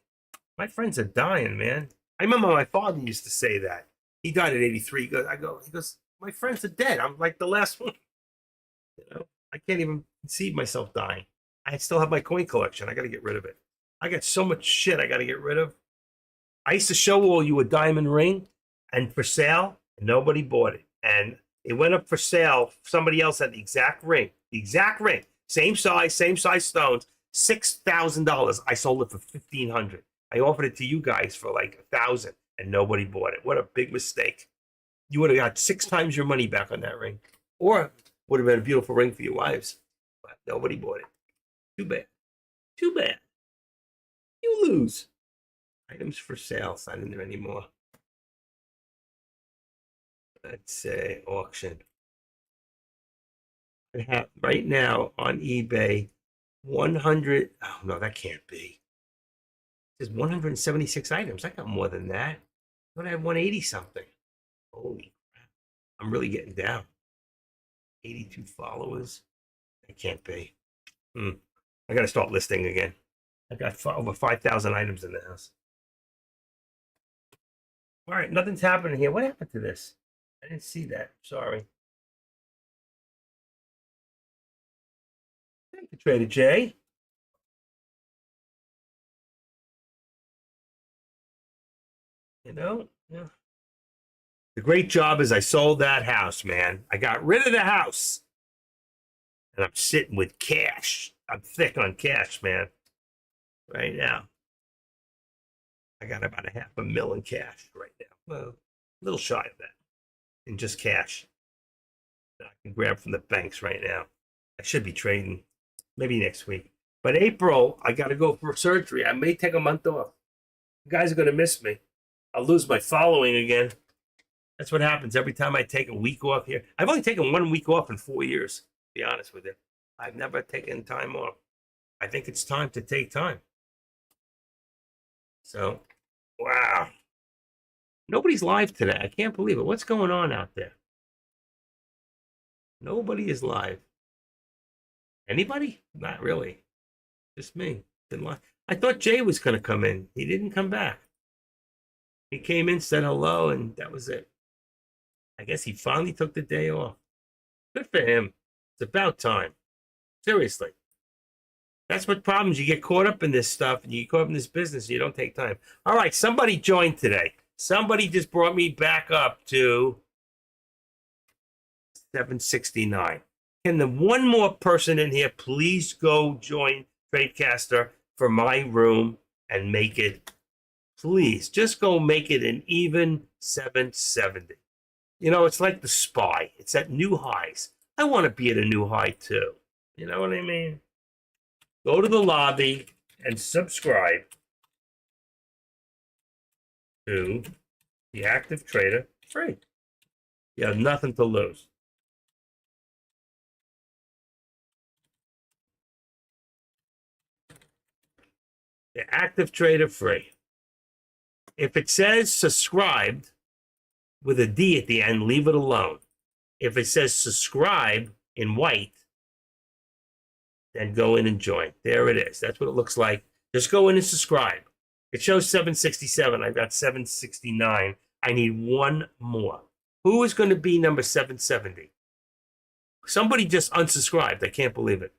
My friends are dying, man. I remember my father used to say that. He died at 83. He goes, my friends are dead. I'm like the last one. You know, I can't even conceive myself dying. I still have my coin collection. I got to get rid of it. I got so much shit I got to get rid of. I used to show all you a diamond ring and for sale, and nobody bought it. And it went up for sale. Somebody else had the exact ring. Same size stones, $6,000. I sold it for $1,500. I offered it to you guys for like $1,000, and nobody bought it. What a big mistake! You would have got 6 times your money back on that ring, or would have been a beautiful ring for your wives. But nobody bought it. Too bad. Too bad. You lose. Items for sale. It's not in there anymore. Let's say auction. I have right now on eBay 100. Oh no, that can't be. There's 176 items. I got more than that. I have 180 something. Holy crap. I'm really getting down. 82 followers. That can't be. I got to start listing again. I got over 5,000 items in the house. All right, nothing's happening here. What happened to this? I didn't see that. Sorry. Thank you, Trader J. You know, yeah. The great job is I sold that house, man. I got rid of the house. And I'm sitting with cash. I'm thick on cash, man. Right now. I got about $500,000 in cash right now. Well, a little shy of that. In just cash. That I can grab from the banks right now. I should be trading maybe next week. But April, I got to go for surgery. I may take a month off. You guys are going to miss me. I'll lose my following again. That's what happens every time I take a week off here. I've only taken 1 week off in 4 years, to be honest with you. I've never taken time off. I think it's time to take time. So, wow. Nobody's live today. I can't believe it. What's going on out there? Nobody is live. Anybody? Not really. Just me. I thought Jay was going to come in. He didn't come back. He came in, said hello, and that was it. I guess he finally took the day off. Good for him. It's about time. Seriously. That's what problems. You get caught up in this stuff, and you get caught up in this business, and you don't take time. All right, somebody joined today. Somebody just brought me back up to 769. Can the one more person in here please go join Tradecaster for my room and make it, please, just go make it an even 770. You know, it's like the SPY. It's at new highs. I want to be at a new high too. You know what I mean? Go to the lobby and subscribe to the Active Trader free. You have nothing to lose. The Active Trader free. If it says subscribed, with a D at the end, leave it alone. If it says subscribe in white, then go in and join. There it is. That's what it looks like. Just go in and subscribe. It shows 767. I've got 769. I need one more. Who is going to be number 770? Somebody just unsubscribed. I can't believe it.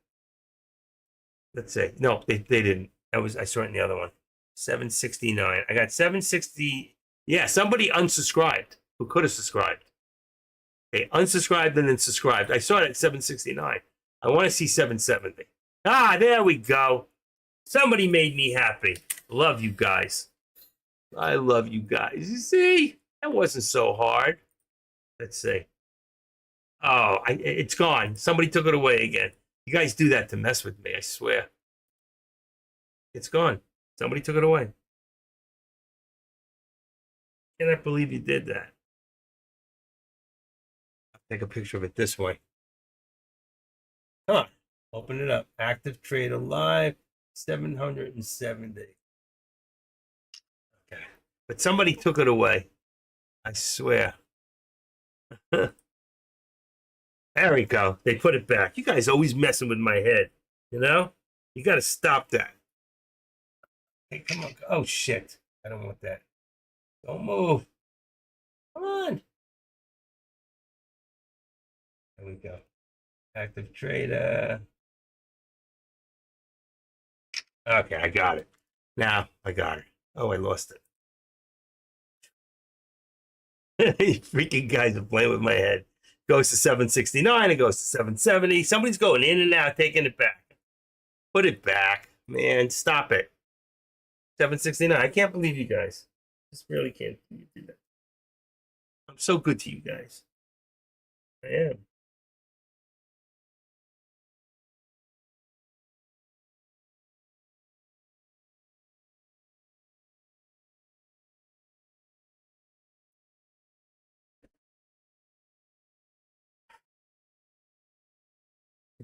Let's see. No, they didn't. I saw it in the other one. 769. I got 760. Yeah, somebody unsubscribed who could have subscribed. They unsubscribed and then subscribed. I saw it at 769. I want to see 770. Ah, there we go. Somebody made me happy. Love you guys. I love you guys. You see? That wasn't so hard. Let's see. Oh, it's gone. Somebody took it away again. You guys do that to mess with me, I swear. It's gone. Somebody took it away. Cannot believe you did that. I'll take a picture of it this way. Huh. Open it up. Active Trader Live, 770. Okay. But somebody took it away. I swear. There we go. They put it back. You guys always messing with my head. You know? You got to stop that. Hey, come on. Oh, shit. I don't want that. Don't move. Come on. There we go. Active Trader. Okay, I got it. Now I got it. Oh, I lost it. You freaking guys are playing with my head. Goes to 769, it goes to 770. Somebody's going in and out, taking it back. Put it back, man. Stop it. 769. I can't believe you guys. Just really can't believe you do that. I'm so good to you guys. I am.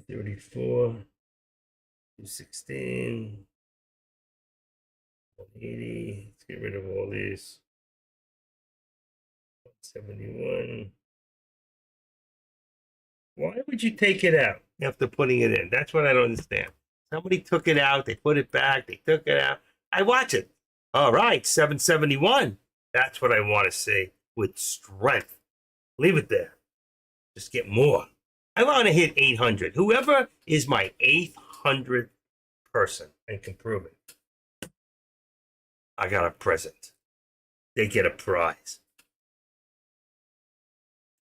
$34, $216, $180. Let's get rid of all these. $71. Why would you take it out after putting it in? That's what I don't understand. Somebody took it out, they put it back, they took it out. I watch it. All right, 771. That's what I want to see with strength. Leave it there. Just get more. I want to hit 800. Whoever is my 800th person and can prove it, I got a present. They get a prize.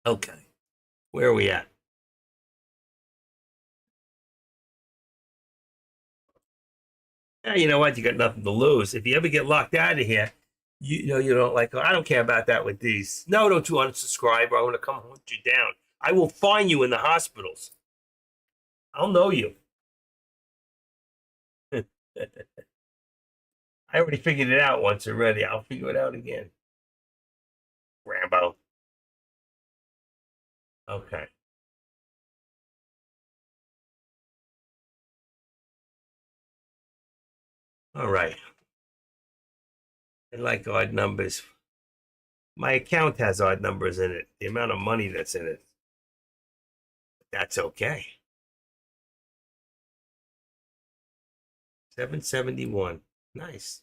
Okay. Where are we at? Yeah, you know what? You got nothing to lose. If you ever get locked out of here, you know you don't like, oh, I don't care about that with these. No, don't you unsubscribe or I'm going to come hunt you down. I will find you in the hospitals. I'll know you. I already figured it out once already. I'll figure it out again. Rambo. Okay. All right. I like odd numbers. My account has odd numbers in it. The amount of money that's in it. That's okay. 771. Nice.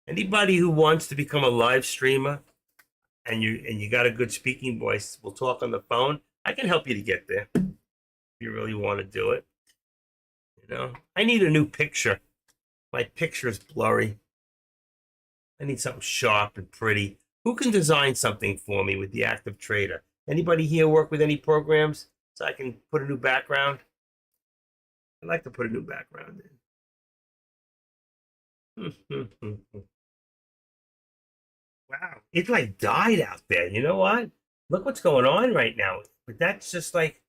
Anybody who wants to become a live streamer and you got a good speaking voice, we'll talk on the phone. I can help you to get there if you really want to do it. You know, I need a new picture. My picture is blurry. I need something sharp and pretty. Who can design something for me with the Active Trader? Anybody here work with any programs so I can put a new background? I'd like to put a new background in. Wow, it like died out there. You know what? Look what's going on right now. But that's just like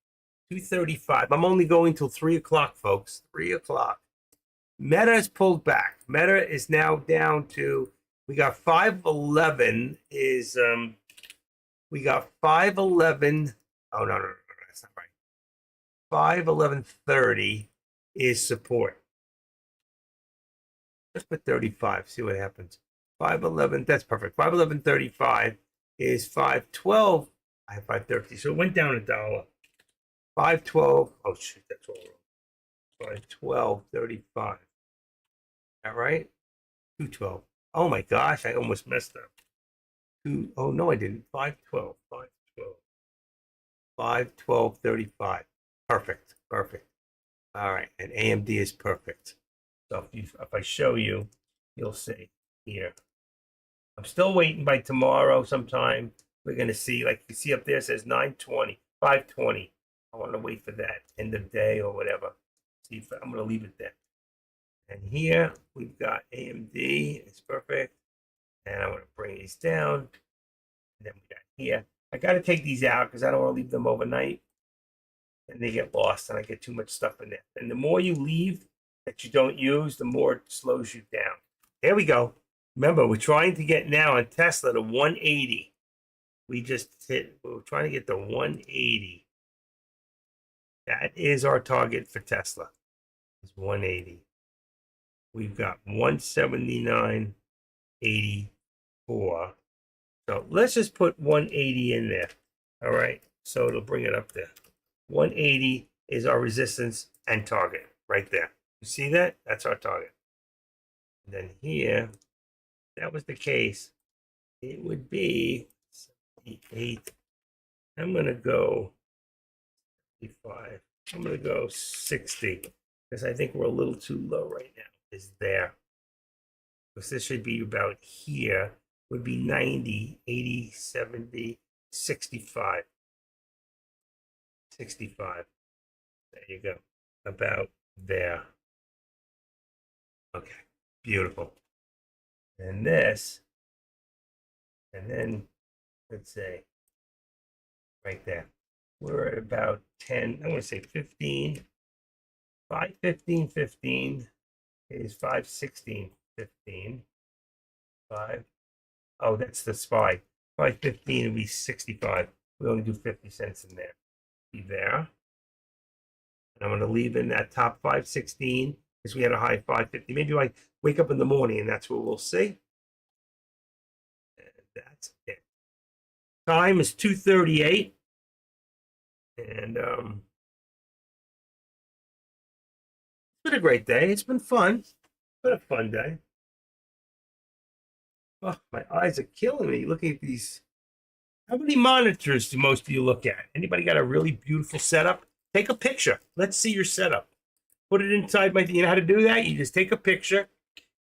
2:35. I'm only going till 3 o'clock, folks. 3 o'clock. Meta has pulled back. Meta is now down to, we got 511 is, we got 511. Oh, no, that's not right. 511.30 is support. Let's put 35. See what happens. 511. That's perfect. 511.35 is 512. I have 513. So it went down $1. 512. Oh shoot, that's all wrong. 512.35. All right. 212. Oh my gosh, I almost messed up. Oh no, I didn't. 512. 512. 512.35. Perfect. Perfect. All right. And AMD is perfect. So if I show you, you'll see here. I'm still waiting by tomorrow sometime. We're going to see, like you see up there, it says 9:20, 5:20. I want to wait for that end of day or whatever. See if I'm going to leave it there. And here we've got AMD. It's perfect. And I want to bring these down. And then we got here. I got to take these out because I don't want to leave them overnight. And they get lost and I get too much stuff in there. And the more you leave that you don't use, the more it slows you down. There we go. Remember, we're trying to get now on Tesla to 180. We're trying to get to 180. That is our target for Tesla. It's 180. We've got 179.84. So let's just put 180 in there. All right. So it'll bring it up there. 180 is our resistance and target right there. You see that? That's our target. And then here, if that was the case, it would be 78. I'm going to go 55. I'm going to go 60 because I think we're a little too low right now. Is there? Because this should be about here. Would be 90, 80, 70, 65. 65. There you go. About there. Okay. Beautiful. And this, and then let's say right there. We're at about 10. I want to say 15. 515, 15 is 516, 15. 5. Oh, that's the SPY. 515 would be 65. We only do 50 cents in there. Be there. And I'm going to leave in that top 516 because we had a high 550. Maybe I wake up in the morning and that's what we'll see. And that's it. Time is 2:38. And it's been a great day. It's been fun. It's been a fun day. Oh, my eyes are killing me looking at these. How many monitors do most of you look at? Anybody got a really beautiful setup? Take a picture. Let's see your setup. Put it inside my. You know how to do that? You just take a picture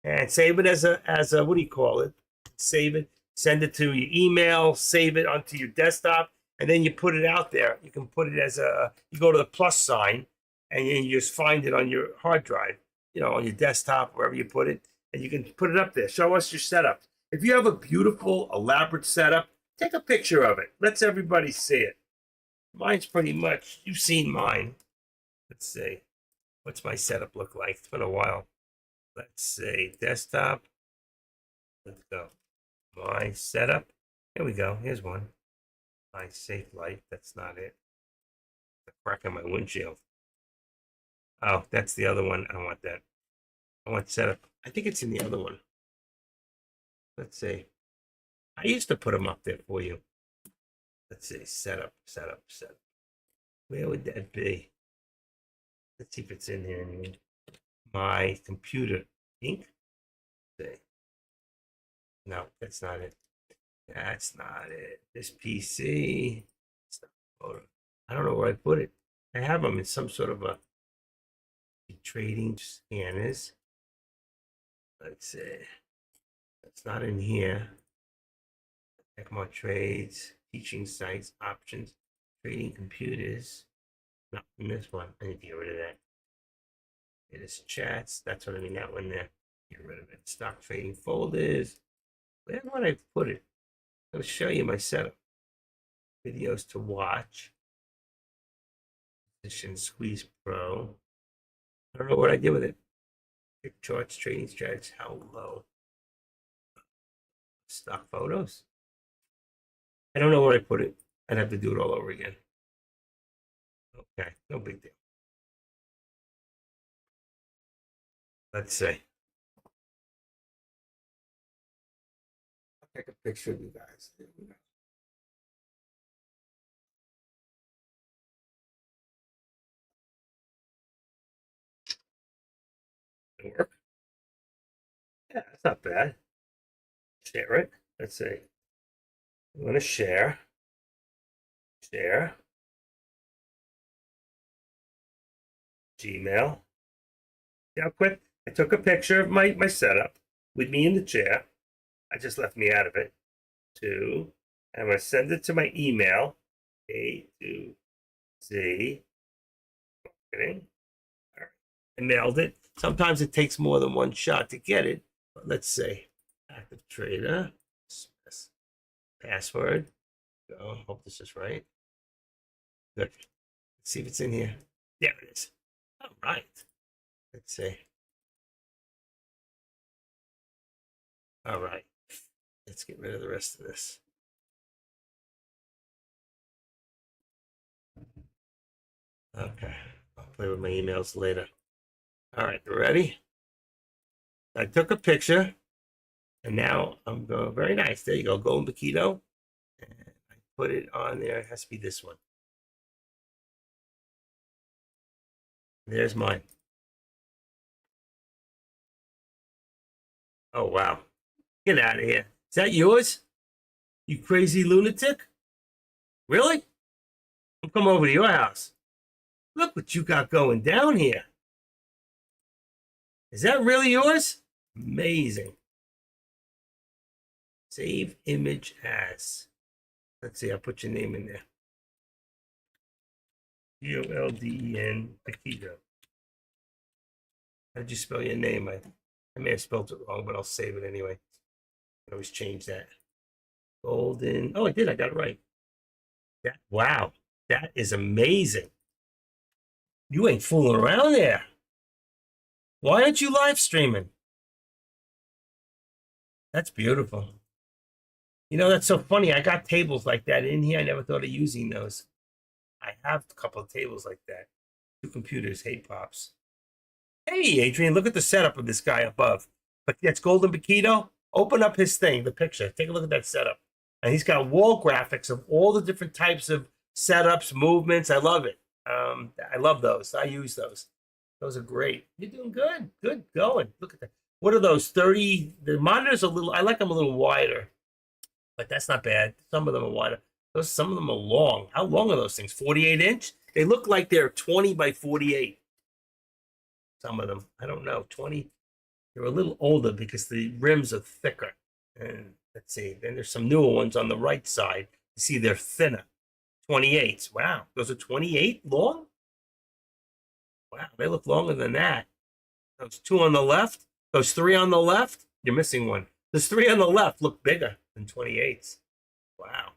and save it as a what do you call it? Save it. Send it to your email. Save it onto your desktop, and then you put it out there. You can put it as a. You go to the plus sign, and you just find it on your hard drive. You know, on your desktop, wherever you put it, and you can put it up there. Show us your setup. If you have a beautiful, elaborate setup, take a picture of it. Let's everybody see it. Mine's pretty much, you've seen mine. Let's see. What's my setup look like? It's been a while. Let's see. Desktop. Let's go. My setup. Here we go. Here's one. My safe light. That's not it. The crack on my windshield. Oh, that's the other one. I don't want that. I want setup. I think it's in the other one. Let's see. I used to put them up there for you. Let's see. Setup. Where would that be? Let's see if it's in here anyway. My computer ink. Let's see. No, that's not it. That's not it. This PC. I don't know where I put it. I have them in some sort of a trading scanners. Let's see. It's not in here. ECMO trades, teaching sites, options, trading computers. Not in this one. I need to get rid of that. It is chats. That's what I mean. That one there. Get rid of it. Stock trading folders. Where would I put it? I'm going to show you my setup. Videos to watch. Position Squeeze Pro. I don't know what I did with it. Pick charts, trading strategies, how low. Stock photos. I don't know where I put it. I'd have to do it all over again. Okay, no big deal. Let's see. Take a picture of you guys. There we go. It'll work. Yeah, that's not bad. Share it. Let's see. I'm gonna share. Share. Gmail. See how quick? I took a picture of my setup with me in the chair. I just left me out of it. Two. I'm gonna send it to my email. A to Z. Marketing. All right. I mailed it. Sometimes it takes more than one shot to get it. But let's see. Active Trader. Password. Go. Hope this is right. Good. Let's see if it's in here. There it is. All right. Let's see. All right. Let's get rid of the rest of this. Okay. I'll play with my emails later. All right. Ready? I took a picture. And now I'm going, very nice. There you go. Golden Bikito. And I put it on there. It has to be this one. There's mine. Oh, wow. Get out of here. Is that yours? You crazy lunatic? Really? I'm coming over to your house. Look what you got going down here. Is that really yours? Amazing. Save image as. Let's see, I'll put your name in there. Golden Bikito. How did you spell your name? I may have spelled it wrong, but I'll save it anyway. I can always change that. Golden. Oh, I did. I got it right. Wow. That is amazing. You ain't fooling around there. Why aren't you live streaming? That's beautiful. You know, that's so funny. I got tables like that in here. I never thought of using those. I have a couple of tables like that. 2 computers. Hey, Pops. Hey, Adrian, look at the setup of this guy above. But that's Golden Bikito. Open up his thing, the picture. Take a look at that setup. And he's got wall graphics of all the different types of setups, movements. I love it. I love those. I use those. Those are great. You're doing good. Good going. Look at that. What are those? 30. The monitor's a little, I like them a little wider. But that's not bad. Some of them are wider. Some of them are long. How long are those things? 48 inch? They look like they're 20 by 48. Some of them. I don't know. 20. They're a little older because the rims are thicker. And let's see. Then there's some newer ones on the right side. You see they're thinner. 28s. Wow. Those are 28 long? Wow. They look longer than that. Those 2 on the left. Those 3 on the left. You're missing one. Those 3 on the left look bigger than 28s. Wow.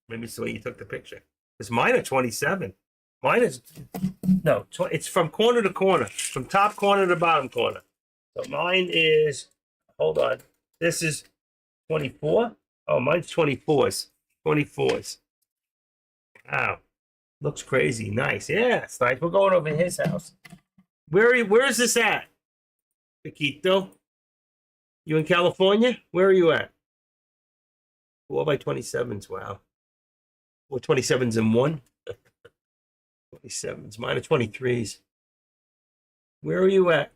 Maybe it's the way you took the picture. Because mine are 27. Mine is, no, it's from corner to corner, from top corner to bottom corner. So mine is, hold on, this is 24. Oh, mine's 24s. 24s. Wow. Looks crazy. Nice. Yeah, it's nice. We're going over his house. Where is this at? Bikito? You in California? Where are you at? 4 by 27s. Wow. 4 27s in one. 27s. Mine are 23s. Where are you at?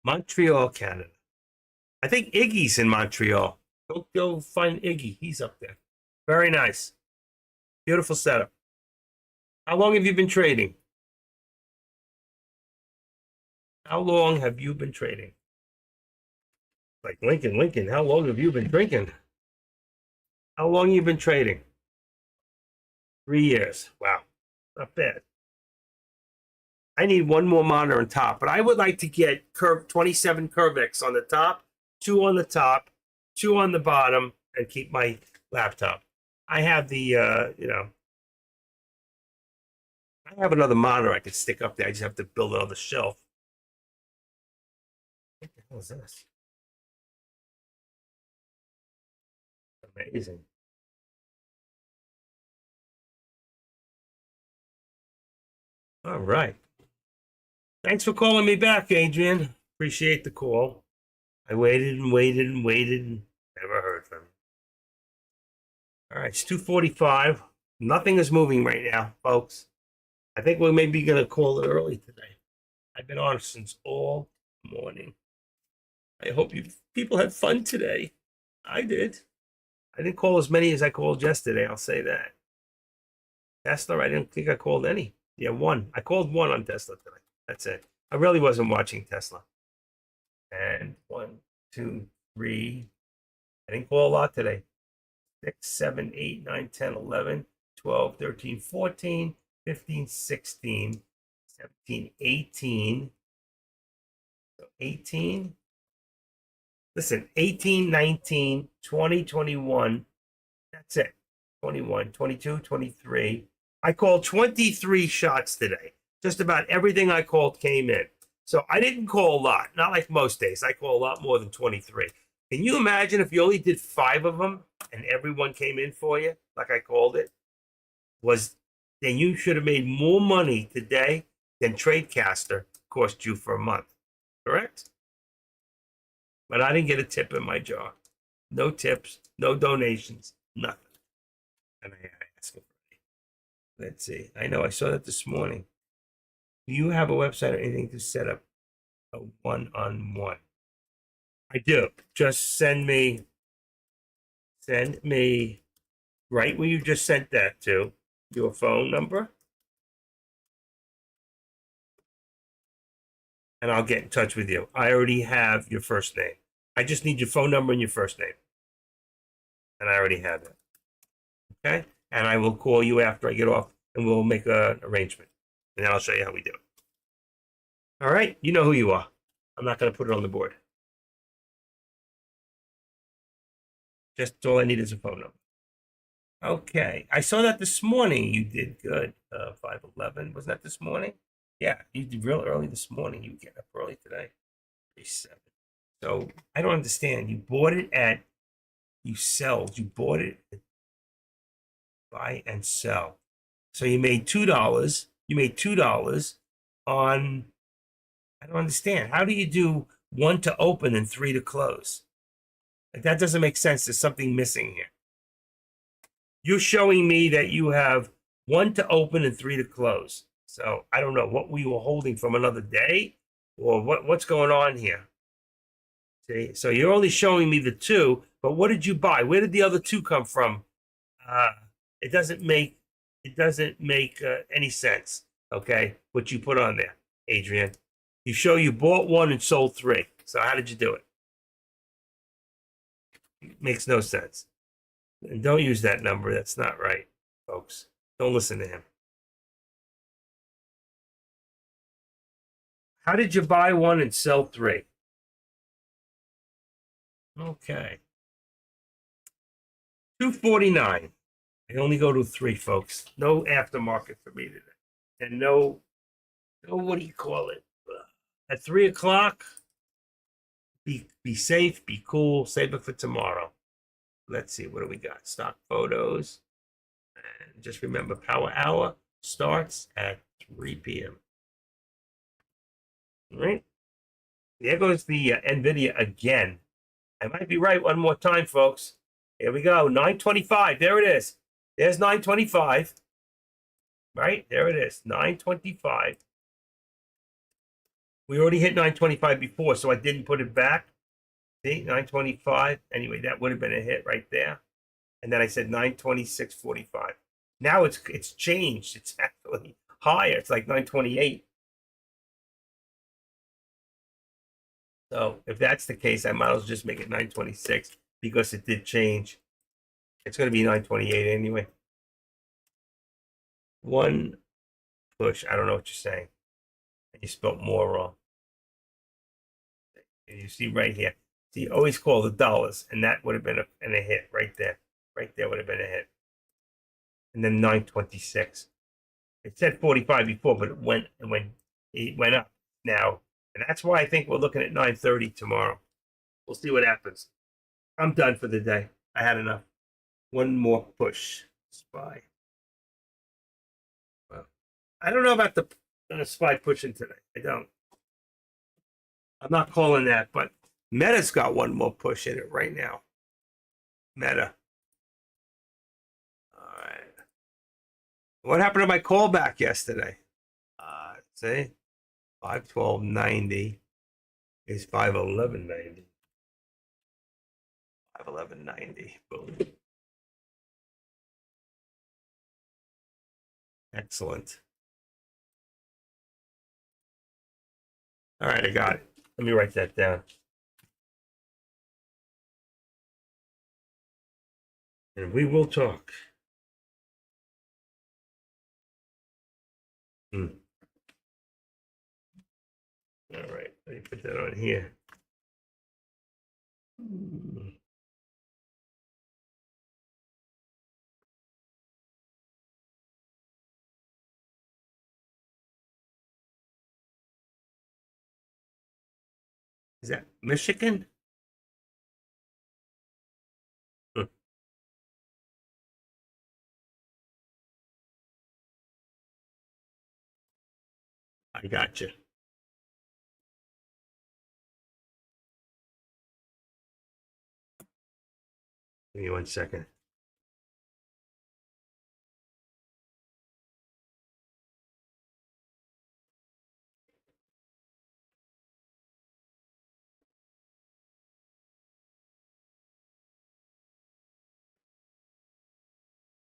Montreal, Canada. I think Iggy's in Montreal. Go find Iggy. He's up there. Very nice. Beautiful setup. How long have you been trading? How long have you been trading? Like Lincoln, how long have you been drinking? How long have you been trading? 3 years. Wow. Not bad. I need one more monitor on top, but I would like to get 27 Curvex on the top, 2 on the top, 2 on the bottom, and keep my laptop. I have the, I have another monitor I could stick up there. I just have to build it on the shelf. What the hell is this? Amazing. All right. Thanks for calling me back, Adrian. Appreciate the call. I waited and waited and waited and never heard from him. All right, it's 2:45. Nothing is moving right now, folks. I think we're maybe going to call it early today. I've been on since all morning. I hope you people had fun today. I did. I didn't call as many as I called yesterday, I'll say that. Tesla, I didn't think I called any. Yeah, one. I called one on Tesla today. That's it. I really wasn't watching Tesla. And 1, 2, 3. I didn't call a lot today. 6, 7, 8, 9, 10, 11, 12, 13, 14, 15, 16, 17, 18. So 18. Listen, 18, 19, 20, 21. That's it. 21, 22, 23. I called 23 shots today. Just about everything I called came in. So I didn't call a lot. Not like most days. I call a lot more than 23. Can you imagine if you only did 5 of them and everyone came in for you, like I called it? Then you should have made more money today than Tradecaster cost you for a month. Correct? But I didn't get a tip in my jar. No tips, no donations, nothing. And I asked him for it. Let's see. I know I saw that this morning. Do you have a website or anything to set up a one-on-one? I do. Just send me right where you just sent that to, your phone number, and I'll get in touch with you. I already have your first name. I just need your phone number and your first name. And I already have it. Okay? And I will call you after I get off and we'll make an arrangement. And then I'll show you how we do it. All right? You know who you are. I'm not going to put it on the board. Just all I need is a phone number. Okay. I saw that this morning. You did good. 511. Wasn't that this morning? Yeah, you did real early this morning. You get up early today. 37. So I don't understand. You bought it at, you bought it at buy and sell. So you made $2. You made $2 on, I don't understand. How do you do 1 to open and 3 to close? Like, that doesn't make sense. There's something missing here. You're showing me that you have 1 to open and 3 to close. So I don't know what we were holding from another day or what's going on here. See, so you're only showing me the 2, but what did you buy? Where did the other 2 come from? It doesn't make any sense. Okay, what you put on there, Adrian. You show you bought 1 and sold 3. So how did you do it? It makes no sense. And don't use that number. That's not right, folks. Don't listen to him. How did you buy 1 and sell 3? Okay. 249. I only go to 3, folks. No aftermarket for me today. And no, what do you call it? At 3 o'clock, be safe, be cool, save it for tomorrow. Let's see, what do we got? Stock photos. And just remember, Power Hour starts at 3 p.m. All right. There goes the NVIDIA again. I might be right one more time, folks. Here we go. 925. There it is. There's 925. Right? There it is. 925. We already hit 925 before, so I didn't put it back. See, 925. Anyway, that would have been a hit right there. And then I said 926.45. Now it's changed. It's actually higher. It's like 928. So if that's the case, I might as well just make it 926 because it did change. It's going to be 928 anyway. One push. I don't know what you're saying. You spelled more wrong. You see right here. So you always call the dollars, and that would have been a hit right there. Right there would have been a hit. And then 926. It said 45 before, but it went up now. And that's why I think we're looking at 9:30 tomorrow. We'll see what happens. I'm done for the day. I had enough. One more push. SPY. Well, I don't know about the SPY pushing today. I don't. I'm not calling that, but Meta's got one more push in it right now. Meta. All right. What happened to my callback yesterday? See, 512.90 is 511.90. 511.90. Boom. Excellent. All right, I got it. Let me write that down. And we will talk. All right, let me put that on here. Is that Michigan? I got you. Give me 1 second.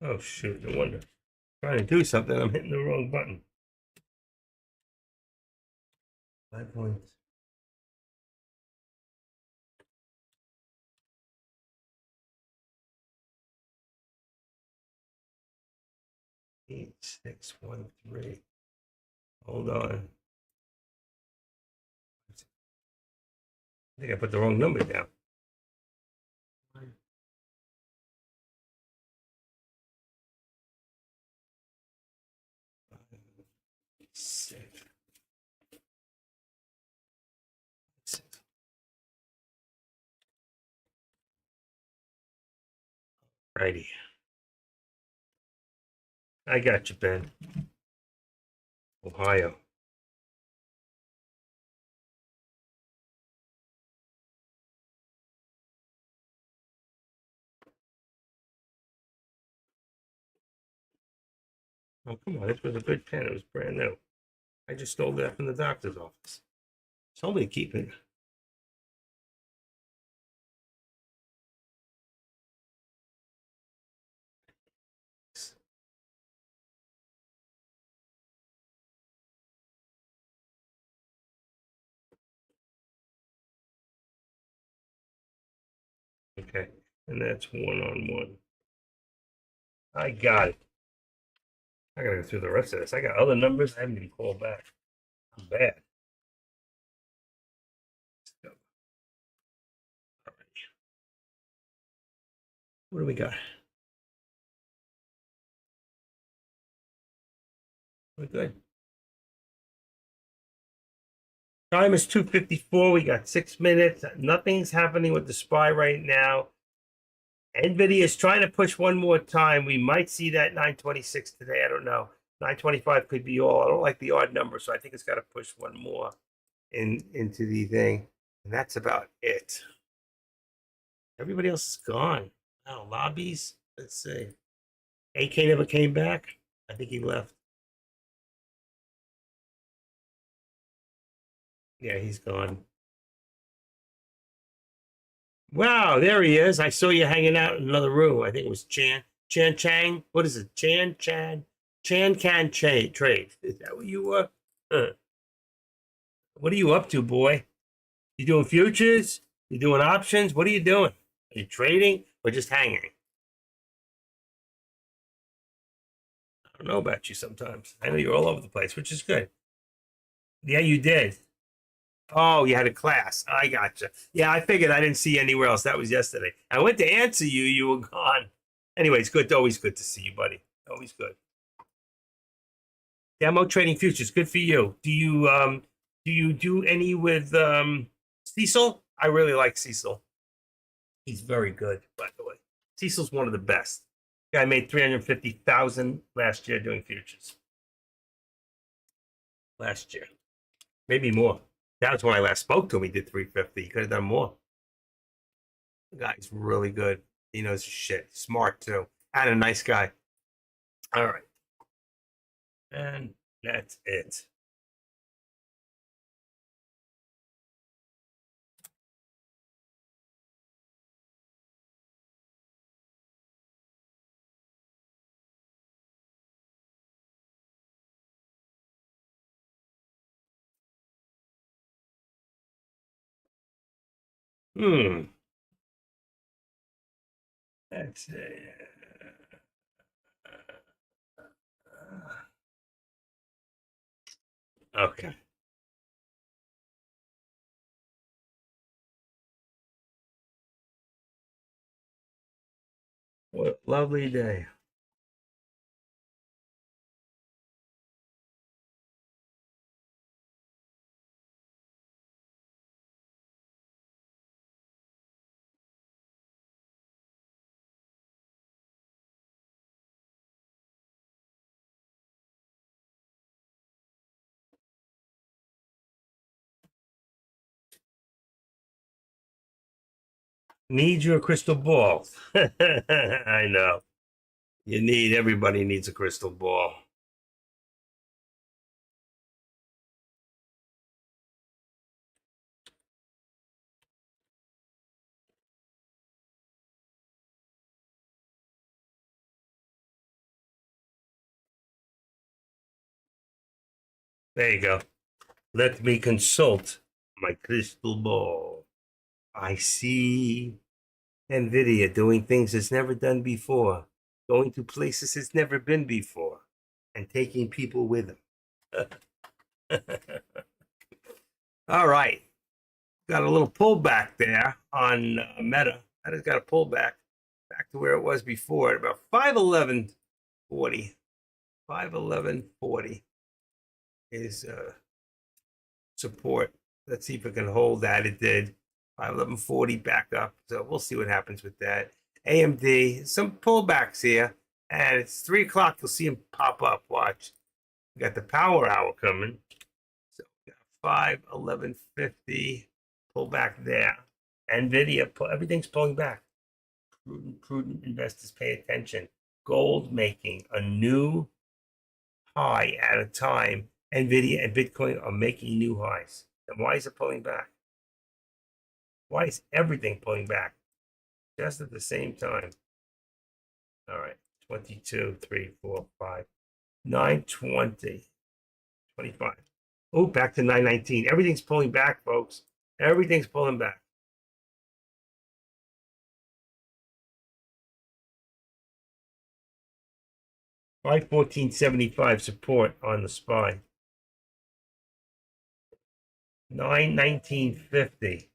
Oh shoot! No wonder. Trying to do something, I'm hitting the wrong button. 5 points. Eight, 6, 1, 3. Hold on. I think I put the wrong number down. Six. Righty. I got you, Ben. Ohio. Oh, come on. This was a good pen. It was brand new. I just stole that from the doctor's office. Somebody keep it. Okay. And that's 1-on-1. I got it. I gotta go through the rest of this. I got other numbers I haven't even called back. I'm bad. Let's go. All right. What do we got? We're good. Time is 2:54. We got 6 minutes. Nothing's happening with the SPY right now. NVIDIA is trying to push one more time. We might see that 926 today. I don't know. 925 could be all. I don't like the odd number, so I think it's got to push one more into the thing. And that's about it. Everybody else is gone. Oh, lobbies. Let's see. AK never came back. I think he left. Yeah, he's gone. Wow, there he is. I saw you hanging out in another room. I think it was Chan Chang. What is it? Chan Can Trade. Is that what you were? What are you up to, boy? You doing futures? You doing options? What are you doing? Are you trading or just hanging? I don't know about you sometimes. I know you're all over the place, which is good. Yeah, you did. Oh, you had a class. I gotcha. Yeah, I figured I didn't see you anywhere else. That was yesterday. I went to answer you. You were gone. Anyways, good. Always good to see you, buddy. Always good. Demo trading futures. Good for you. Do you do any with Cecil? I really like Cecil. He's very good, by the way. Cecil's one of the best. Guy made 350,000 last year doing futures. Last year, maybe more. That was when I last spoke to him. He did 350. He could have done more. The guy's really good. He knows his shit. Smart too. And a nice guy. All right. And that's it. Let's see. Okay. What a lovely day. Need your crystal ball. I know. Everybody needs a crystal ball. There you go. Let me consult my crystal ball. I see NVIDIA doing things it's never done before, going to places it's never been before, and taking people with them. All right. Got a little pullback there on Meta. That has got a pullback back to where it was before at about 511.40. 511.40 is support. Let's see if it can hold that. It did. 511.40 back up. So we'll see what happens with that. AMD, some pullbacks here. And it's 3 o'clock. You'll see them pop up. Watch. We got the power hour coming. So we got 511.50. Pull back there. NVIDIA, everything's pulling back. Prudent investors pay attention. Gold making a new high at a time. NVIDIA and Bitcoin are making new highs. And why is it pulling back? Why is everything pulling back just at the same time? All right, 22, 3, 4, 5, 920, 25. Oh, back to 919. Everything's pulling back, folks. Everything's pulling back. $514.75 support on the SPY. 919.50.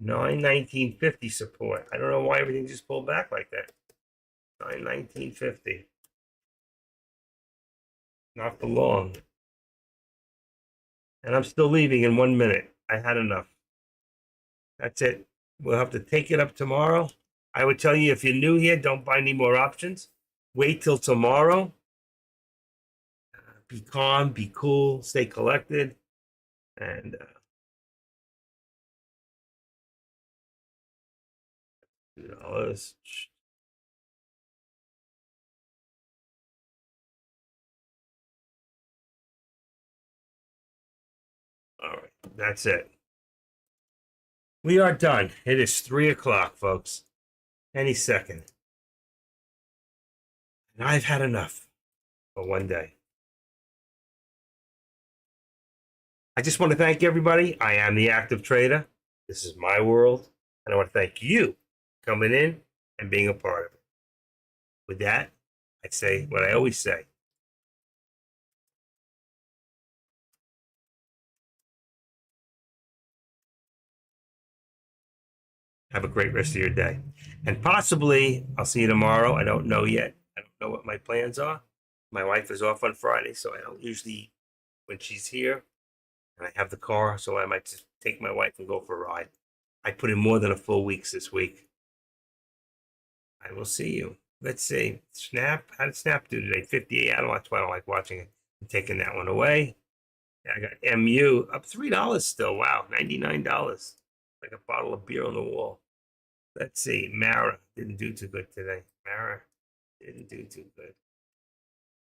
919.50 support. I don't know why everything just pulled back like that. 919.50. Not for long. And I'm still leaving in 1 minute. I had enough. That's it. We'll have to take it up tomorrow. I would tell you, if you're new here, don't buy any more options. Wait till tomorrow. Be calm, be cool, stay collected, and $2. All right, that's it. We are done. It is 3 o'clock, folks. Any second. And I've had enough for one day. I just want to thank everybody. I am the Active Trader. This is my world. And I want to thank you for coming in and being a part of it. With that, I'd say what I always say. Have a great rest of your day. And possibly I'll see you tomorrow. I don't know yet. I don't know what my plans are. My wife is off on Friday, so I don't usually, when she's here, and I have the car, so I might just take my wife and go for a ride. I put in more than a full week this week. I will see you. Let's see. Snap. How did Snap do today? 58. That's why I don't like watching it. I'm taking that one away. Yeah, I got MU up $3 still. Wow, $99. Like a bottle of beer on the wall. Let's see. Mara didn't do too good today. Mara didn't do too good.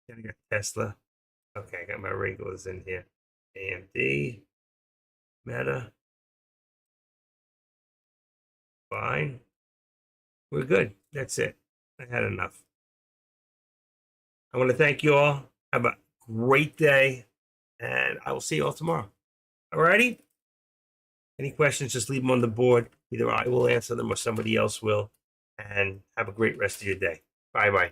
Then I got Tesla. Okay, I got my regulars in here. AMD, Meta. Fine. We're good. That's it. I had enough. I want to thank you all. Have a great day, and I will see you all tomorrow. Alrighty? Any questions, just leave them on the board. Either I will answer them or somebody else will. And have a great rest of your day. Bye bye.